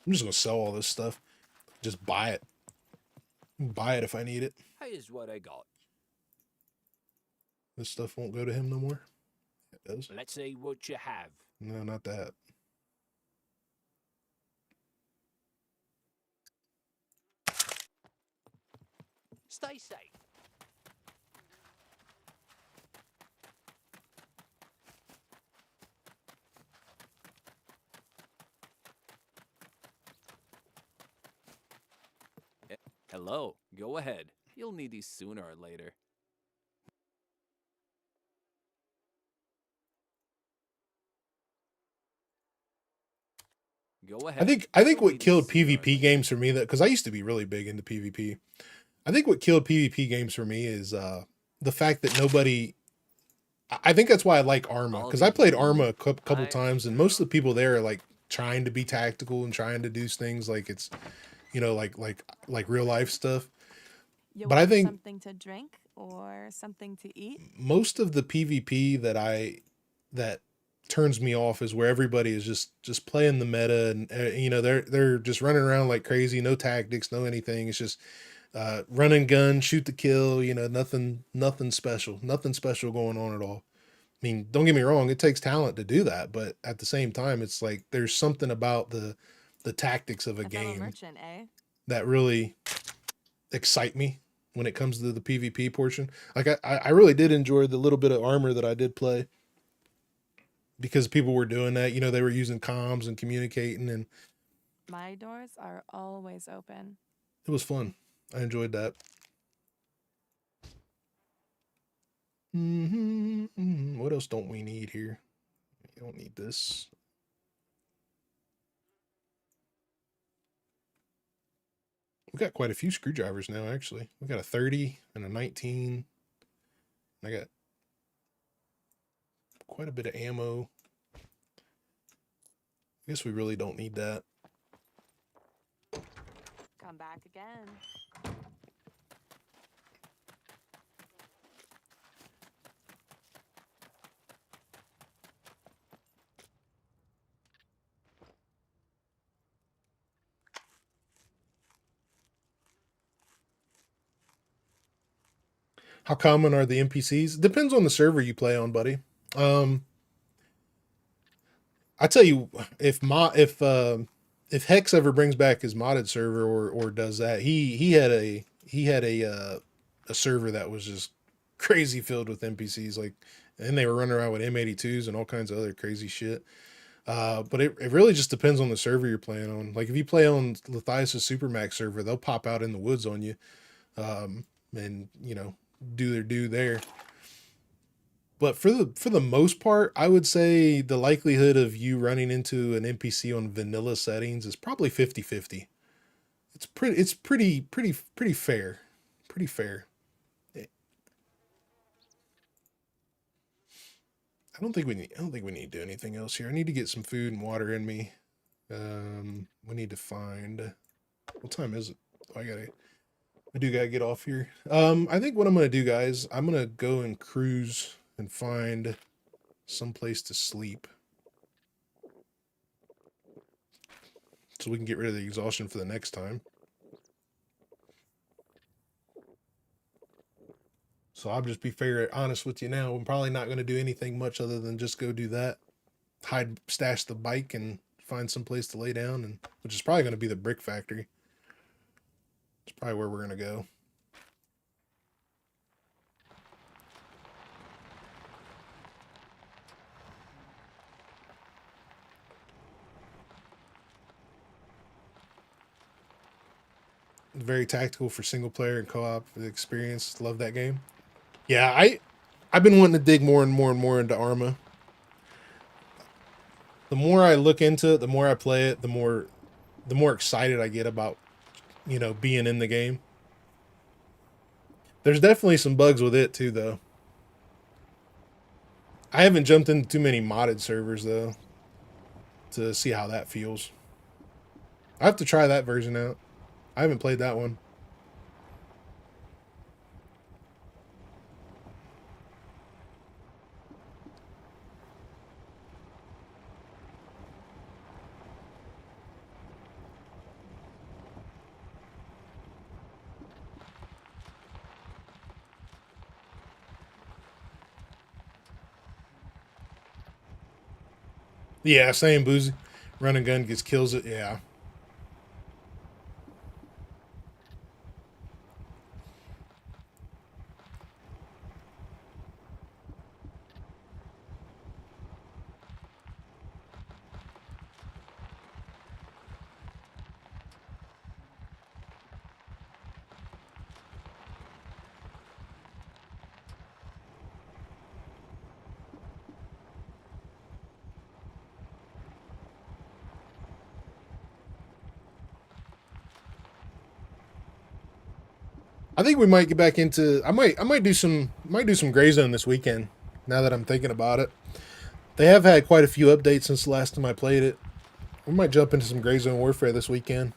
I'm just gonna sell all this stuff. Just buy it. Buy it if I need it. Here's what I got. This stuff won't go to him no more. It does. Let's see what you have. No, not that. Stay safe. Hello, go ahead. You'll need these sooner or later. Go ahead. I think what killed PvP games for me, that because I used to be really big into PvP. I think what killed PvP games for me is the fact that nobody. I think that's why I like Arma, because I played Arma a couple times, and most of the people there are like trying to be tactical and trying to do things like it's, you know, like real life stuff. You But want I think something to drink or something to eat? most of the PvP that turns me off is where everybody is just playing the meta, and you know, they're just running around like crazy, no tactics, no anything. It's just run and gun, shoot to kill, you know, nothing special going on at all. I mean, don't get me wrong, it takes talent to do that, but at the same time, it's like there's something about the tactics of a game Merchant, eh? that really excite me when it comes to the PvP portion. Like I really did enjoy the little bit of Armor that I did play, because people were doing that, you know, they were using comms and communicating, and My doors are always open. it was fun. I enjoyed that. What else don't we need here? We don't need this. We got quite a few screwdrivers now, actually. We got a 30 and a 19. I got quite a bit of ammo. I guess we really don't need that. Come back again. How common are the NPCs? Depends on the server you play on, buddy. I tell you, if Hex ever brings back his modded server or does that, he had a server that was just crazy filled with NPCs, like, and they were running around with M82s and all kinds of other crazy shit. But it really just depends on the server you're playing on. Like if you play on Luthais' Supermax server, they'll pop out in the woods on you, and you know, do their due there. But for the most part, I would say the likelihood of you running into an NPC on vanilla settings is probably 50-50. It's pretty fair. Pretty fair. I don't think we need to do anything else here. I need to get some food and water in me. We need to find, what time is it? I do gotta get off here. I think what I'm gonna do, guys, I'm gonna go and cruise and find some place to sleep, so we can get rid of the exhaustion for the next time. So I'll just be honest with you now. I'm probably not going to do anything much other than just go do that. Stash the bike and find some place to lay down, and which is probably going to be the brick factory. It's probably where we're going to go. Very tactical for single player and co-op experience. Love that game. Yeah, I've been wanting to dig more and more and more into Arma. The more I look into it, the more I play it, the more excited I get about, you know, being in the game. There's definitely some bugs with it too, though. I haven't jumped into too many modded servers though to see how that feels. I have to try that version out. I haven't played that one. Yeah, same, Boozy. Run and gun gets kills it. Yeah. I think we might get back into. I might do some Gray Zone this weekend. Now that I'm thinking about it, they have had quite a few updates since the last time I played it. We might jump into some Gray Zone Warfare this weekend.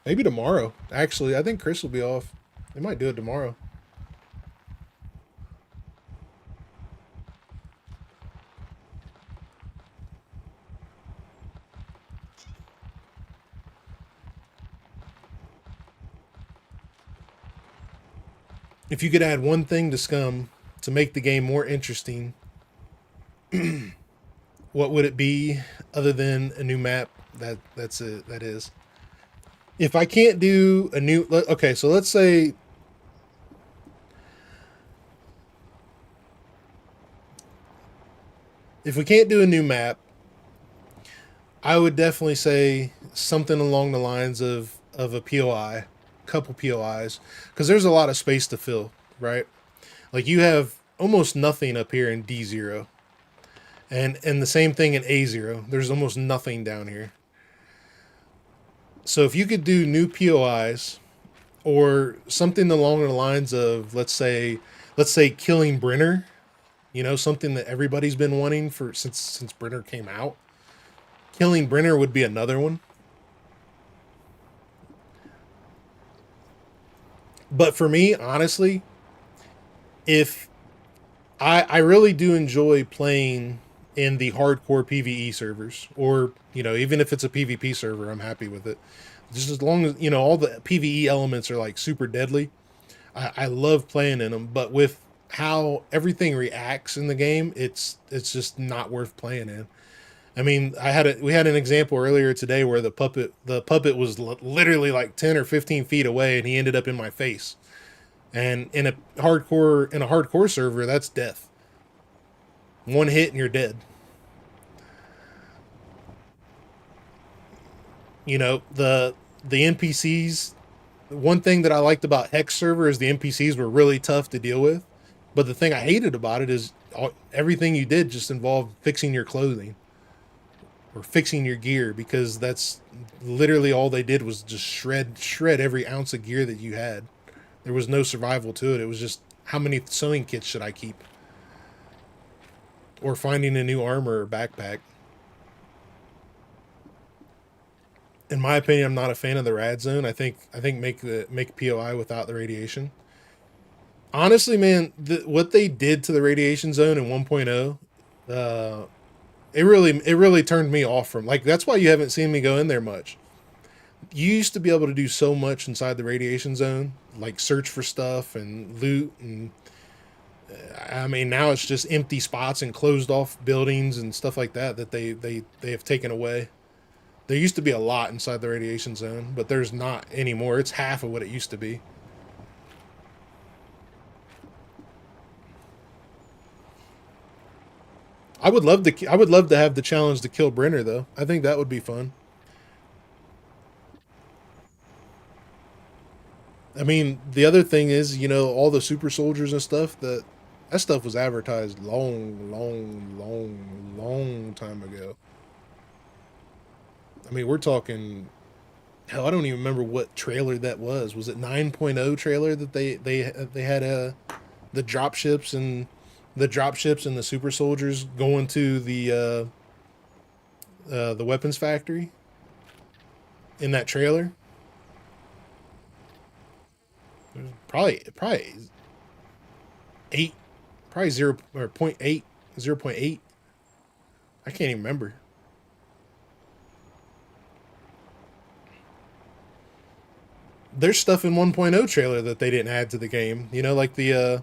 Maybe tomorrow. Actually, I think Chris will be off. They might do it tomorrow. If you could add one thing to SCUM to make the game more interesting, what would it be other than a new map? That's it. That is. If I can't do a new... Okay, so let's say... If we can't do a new map, I would definitely say something along the lines of a POI. couple POIs, because there's a lot of space to fill, right? Like you have almost nothing up here in D0, and the same thing in A0. There's almost nothing down here. So if you could do new POIs or something along the lines of, let's say killing Brenner, you know, something that everybody's been wanting for since Brenner came out. Killing Brenner would be another one. But for me, honestly, if I really do enjoy playing in the hardcore PvE servers, or, you know, even if it's a PvP server, I'm happy with it. Just as long as, you know, all the PvE elements are like super deadly. I love playing in them, but with how everything reacts in the game, it's just not worth playing in. I mean, we had an example earlier today where the puppet was literally like 10 or 15 feet away, and he ended up in my face. And in a hardcore server, that's death. One hit and you're dead. You know, the NPCs. One thing that I liked about Hex server is the NPCs were really tough to deal with. But the thing I hated about it is everything you did just involved fixing your clothing or fixing your gear, because that's literally all they did was just shred every ounce of gear that you had. There was no survival to it. It was just, how many sewing kits should I keep? Or finding a new armor or backpack. In my opinion, I'm not a fan of the rad zone. I think make POI without the radiation. Honestly, man, what they did to the radiation zone in 1.0, it really turned me off from, like, that's why you haven't seen me go in there much. You used to be able to do so much inside the radiation zone, like search for stuff and loot, and I mean, now it's just empty spots and closed off buildings and stuff like that they have taken away. There used to be a lot inside the radiation zone, but there's not anymore. It's half of what it used to be. I would love to have the challenge to kill Brenner, though. I think that would be fun. I mean, the other thing is, you know, all the super soldiers and stuff, that stuff was advertised long time ago. I mean, we're talking, hell, I don't even remember what trailer that was. Was it 9.0 trailer that they had the dropships and the super soldiers going to the weapons factory in that trailer? Probably 8, probably 0 or 0.8, 0.8. I can't even remember. There's stuff in 1.0 trailer that they didn't add to the game. You know, like the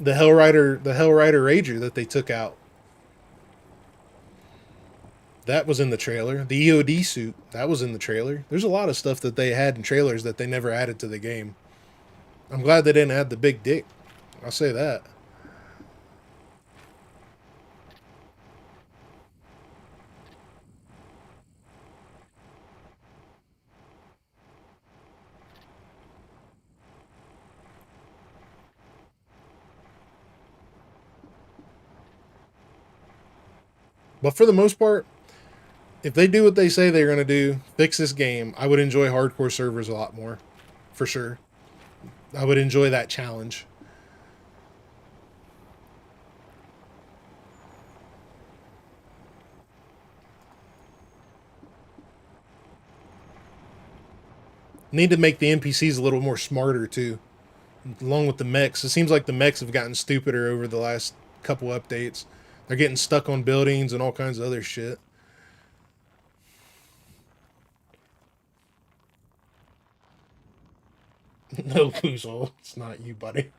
Hellrider Rager that they took out. That was in the trailer. The EOD suit, that was in the trailer. There's a lot of stuff that they had in trailers that they never added to the game. I'm glad they didn't add the big dick. I'll say that. But for the most part, if they do what they say they're going to do, fix this game, I would enjoy hardcore servers a lot more. For sure. I would enjoy that challenge. Need to make the NPCs a little more smarter too, along with the mechs. It seems like the mechs have gotten stupider over the last couple updates. They're getting stuck on buildings and all kinds of other shit. No, Poozle, it's not you, buddy.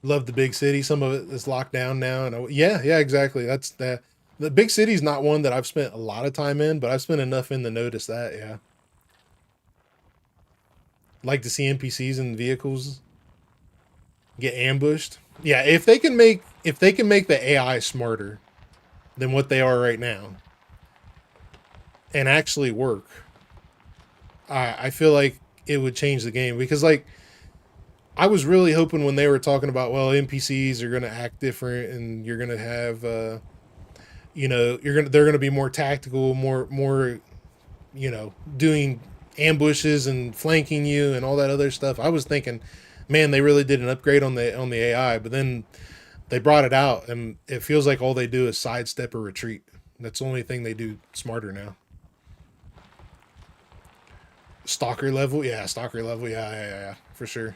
love the big city. Some of it is locked down now, and yeah, exactly. That's the big city's not one that I've spent a lot of time in, but I've spent enough in to notice that. Yeah, like to see NPCs and vehicles get ambushed. Yeah, if they can make the AI smarter than what they are right now and actually work, I feel like it would change the game. Because like I was really hoping when they were talking about, well, NPCs are going to act different and you're going to have you know, they're going to be more tactical, more you know, doing ambushes and flanking you and all that other stuff. I was thinking, man, they really did an upgrade on the AI, but then they brought it out and it feels like all they do is sidestep or retreat. That's the only thing they do smarter now. Stalker level, yeah, for sure.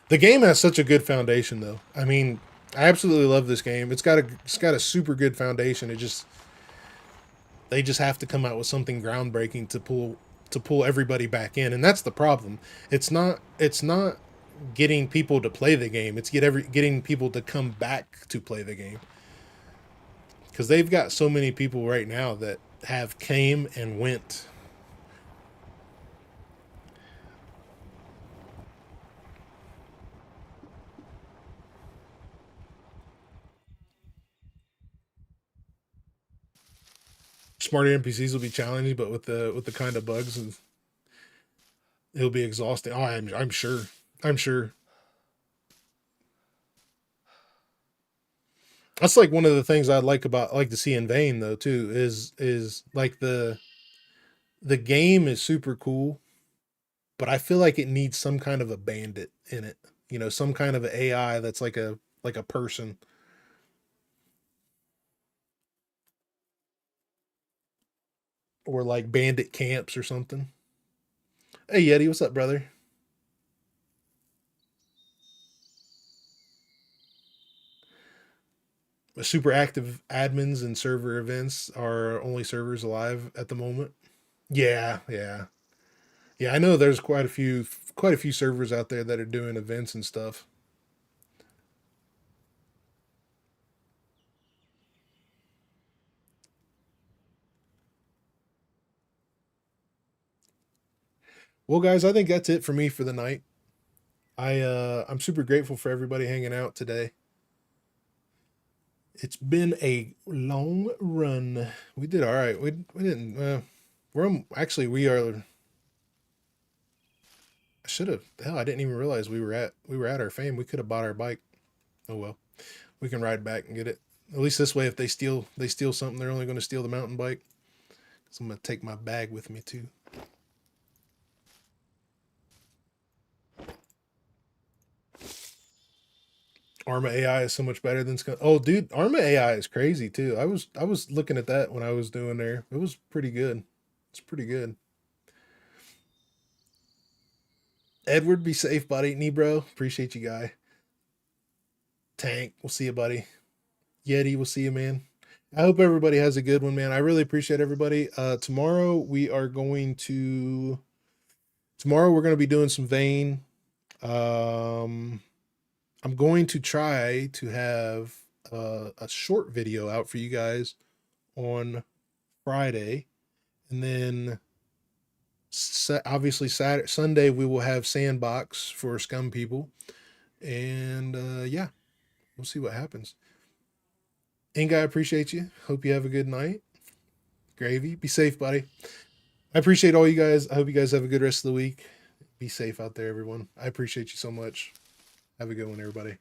The game has such a good foundation, though. I mean, I absolutely love this game. It's got a super good foundation. They just have to come out with something groundbreaking to pull everybody back in, and that's the problem. It's not getting people to play the game. It's getting people to come back to play the game, because they've got so many people right now that have came and went. Smarter NPCs will be challenging, but with the kind of bugs, it'll be exhausting. Oh, I'm sure. That's like one of the things I'd like to see in Vane though too is like the game is super cool, but I feel like it needs some kind of a bandit in it. You know, some kind of AI that's like a person. Or like bandit camps or something. Hey Yeti, what's up, brother? Super active admins and server events are only servers alive at the moment. Yeah. I know there's quite a few servers out there that are doing events and stuff. Well, guys, I think that's it for me for the night. I'm super grateful for everybody hanging out today. It's been a long run. We did all right. We didn't. We are. I should have. Hell, I didn't even realize we were at our fame. We could have bought our bike. Oh well, we can ride back and get it. At least this way, if they steal something, they're only going to steal the mountain bike. So I'm going to take my bag with me too. Arma AI is so much better than SCUM. Oh, dude, Arma AI is crazy too. I was looking at that when I was doing there. It was pretty good. It's pretty good. Edward, be safe, buddy. Nebro, appreciate you, guy. Tank, we'll see you, buddy. Yeti, we'll see you, man. I hope everybody has a good one, man. I really appreciate everybody. Tomorrow we're going to be doing some Vane. I'm going to try to have a short video out for you guys on Friday, and then obviously Sunday we will have Sandbox for Scum people, and yeah, we'll see what happens. Inga, I appreciate you. Hope you have a good night. Gravy, be safe, buddy. I appreciate all you guys. I hope you guys have a good rest of the week. Be safe out there, everyone. I appreciate you so much. Have a good one, everybody.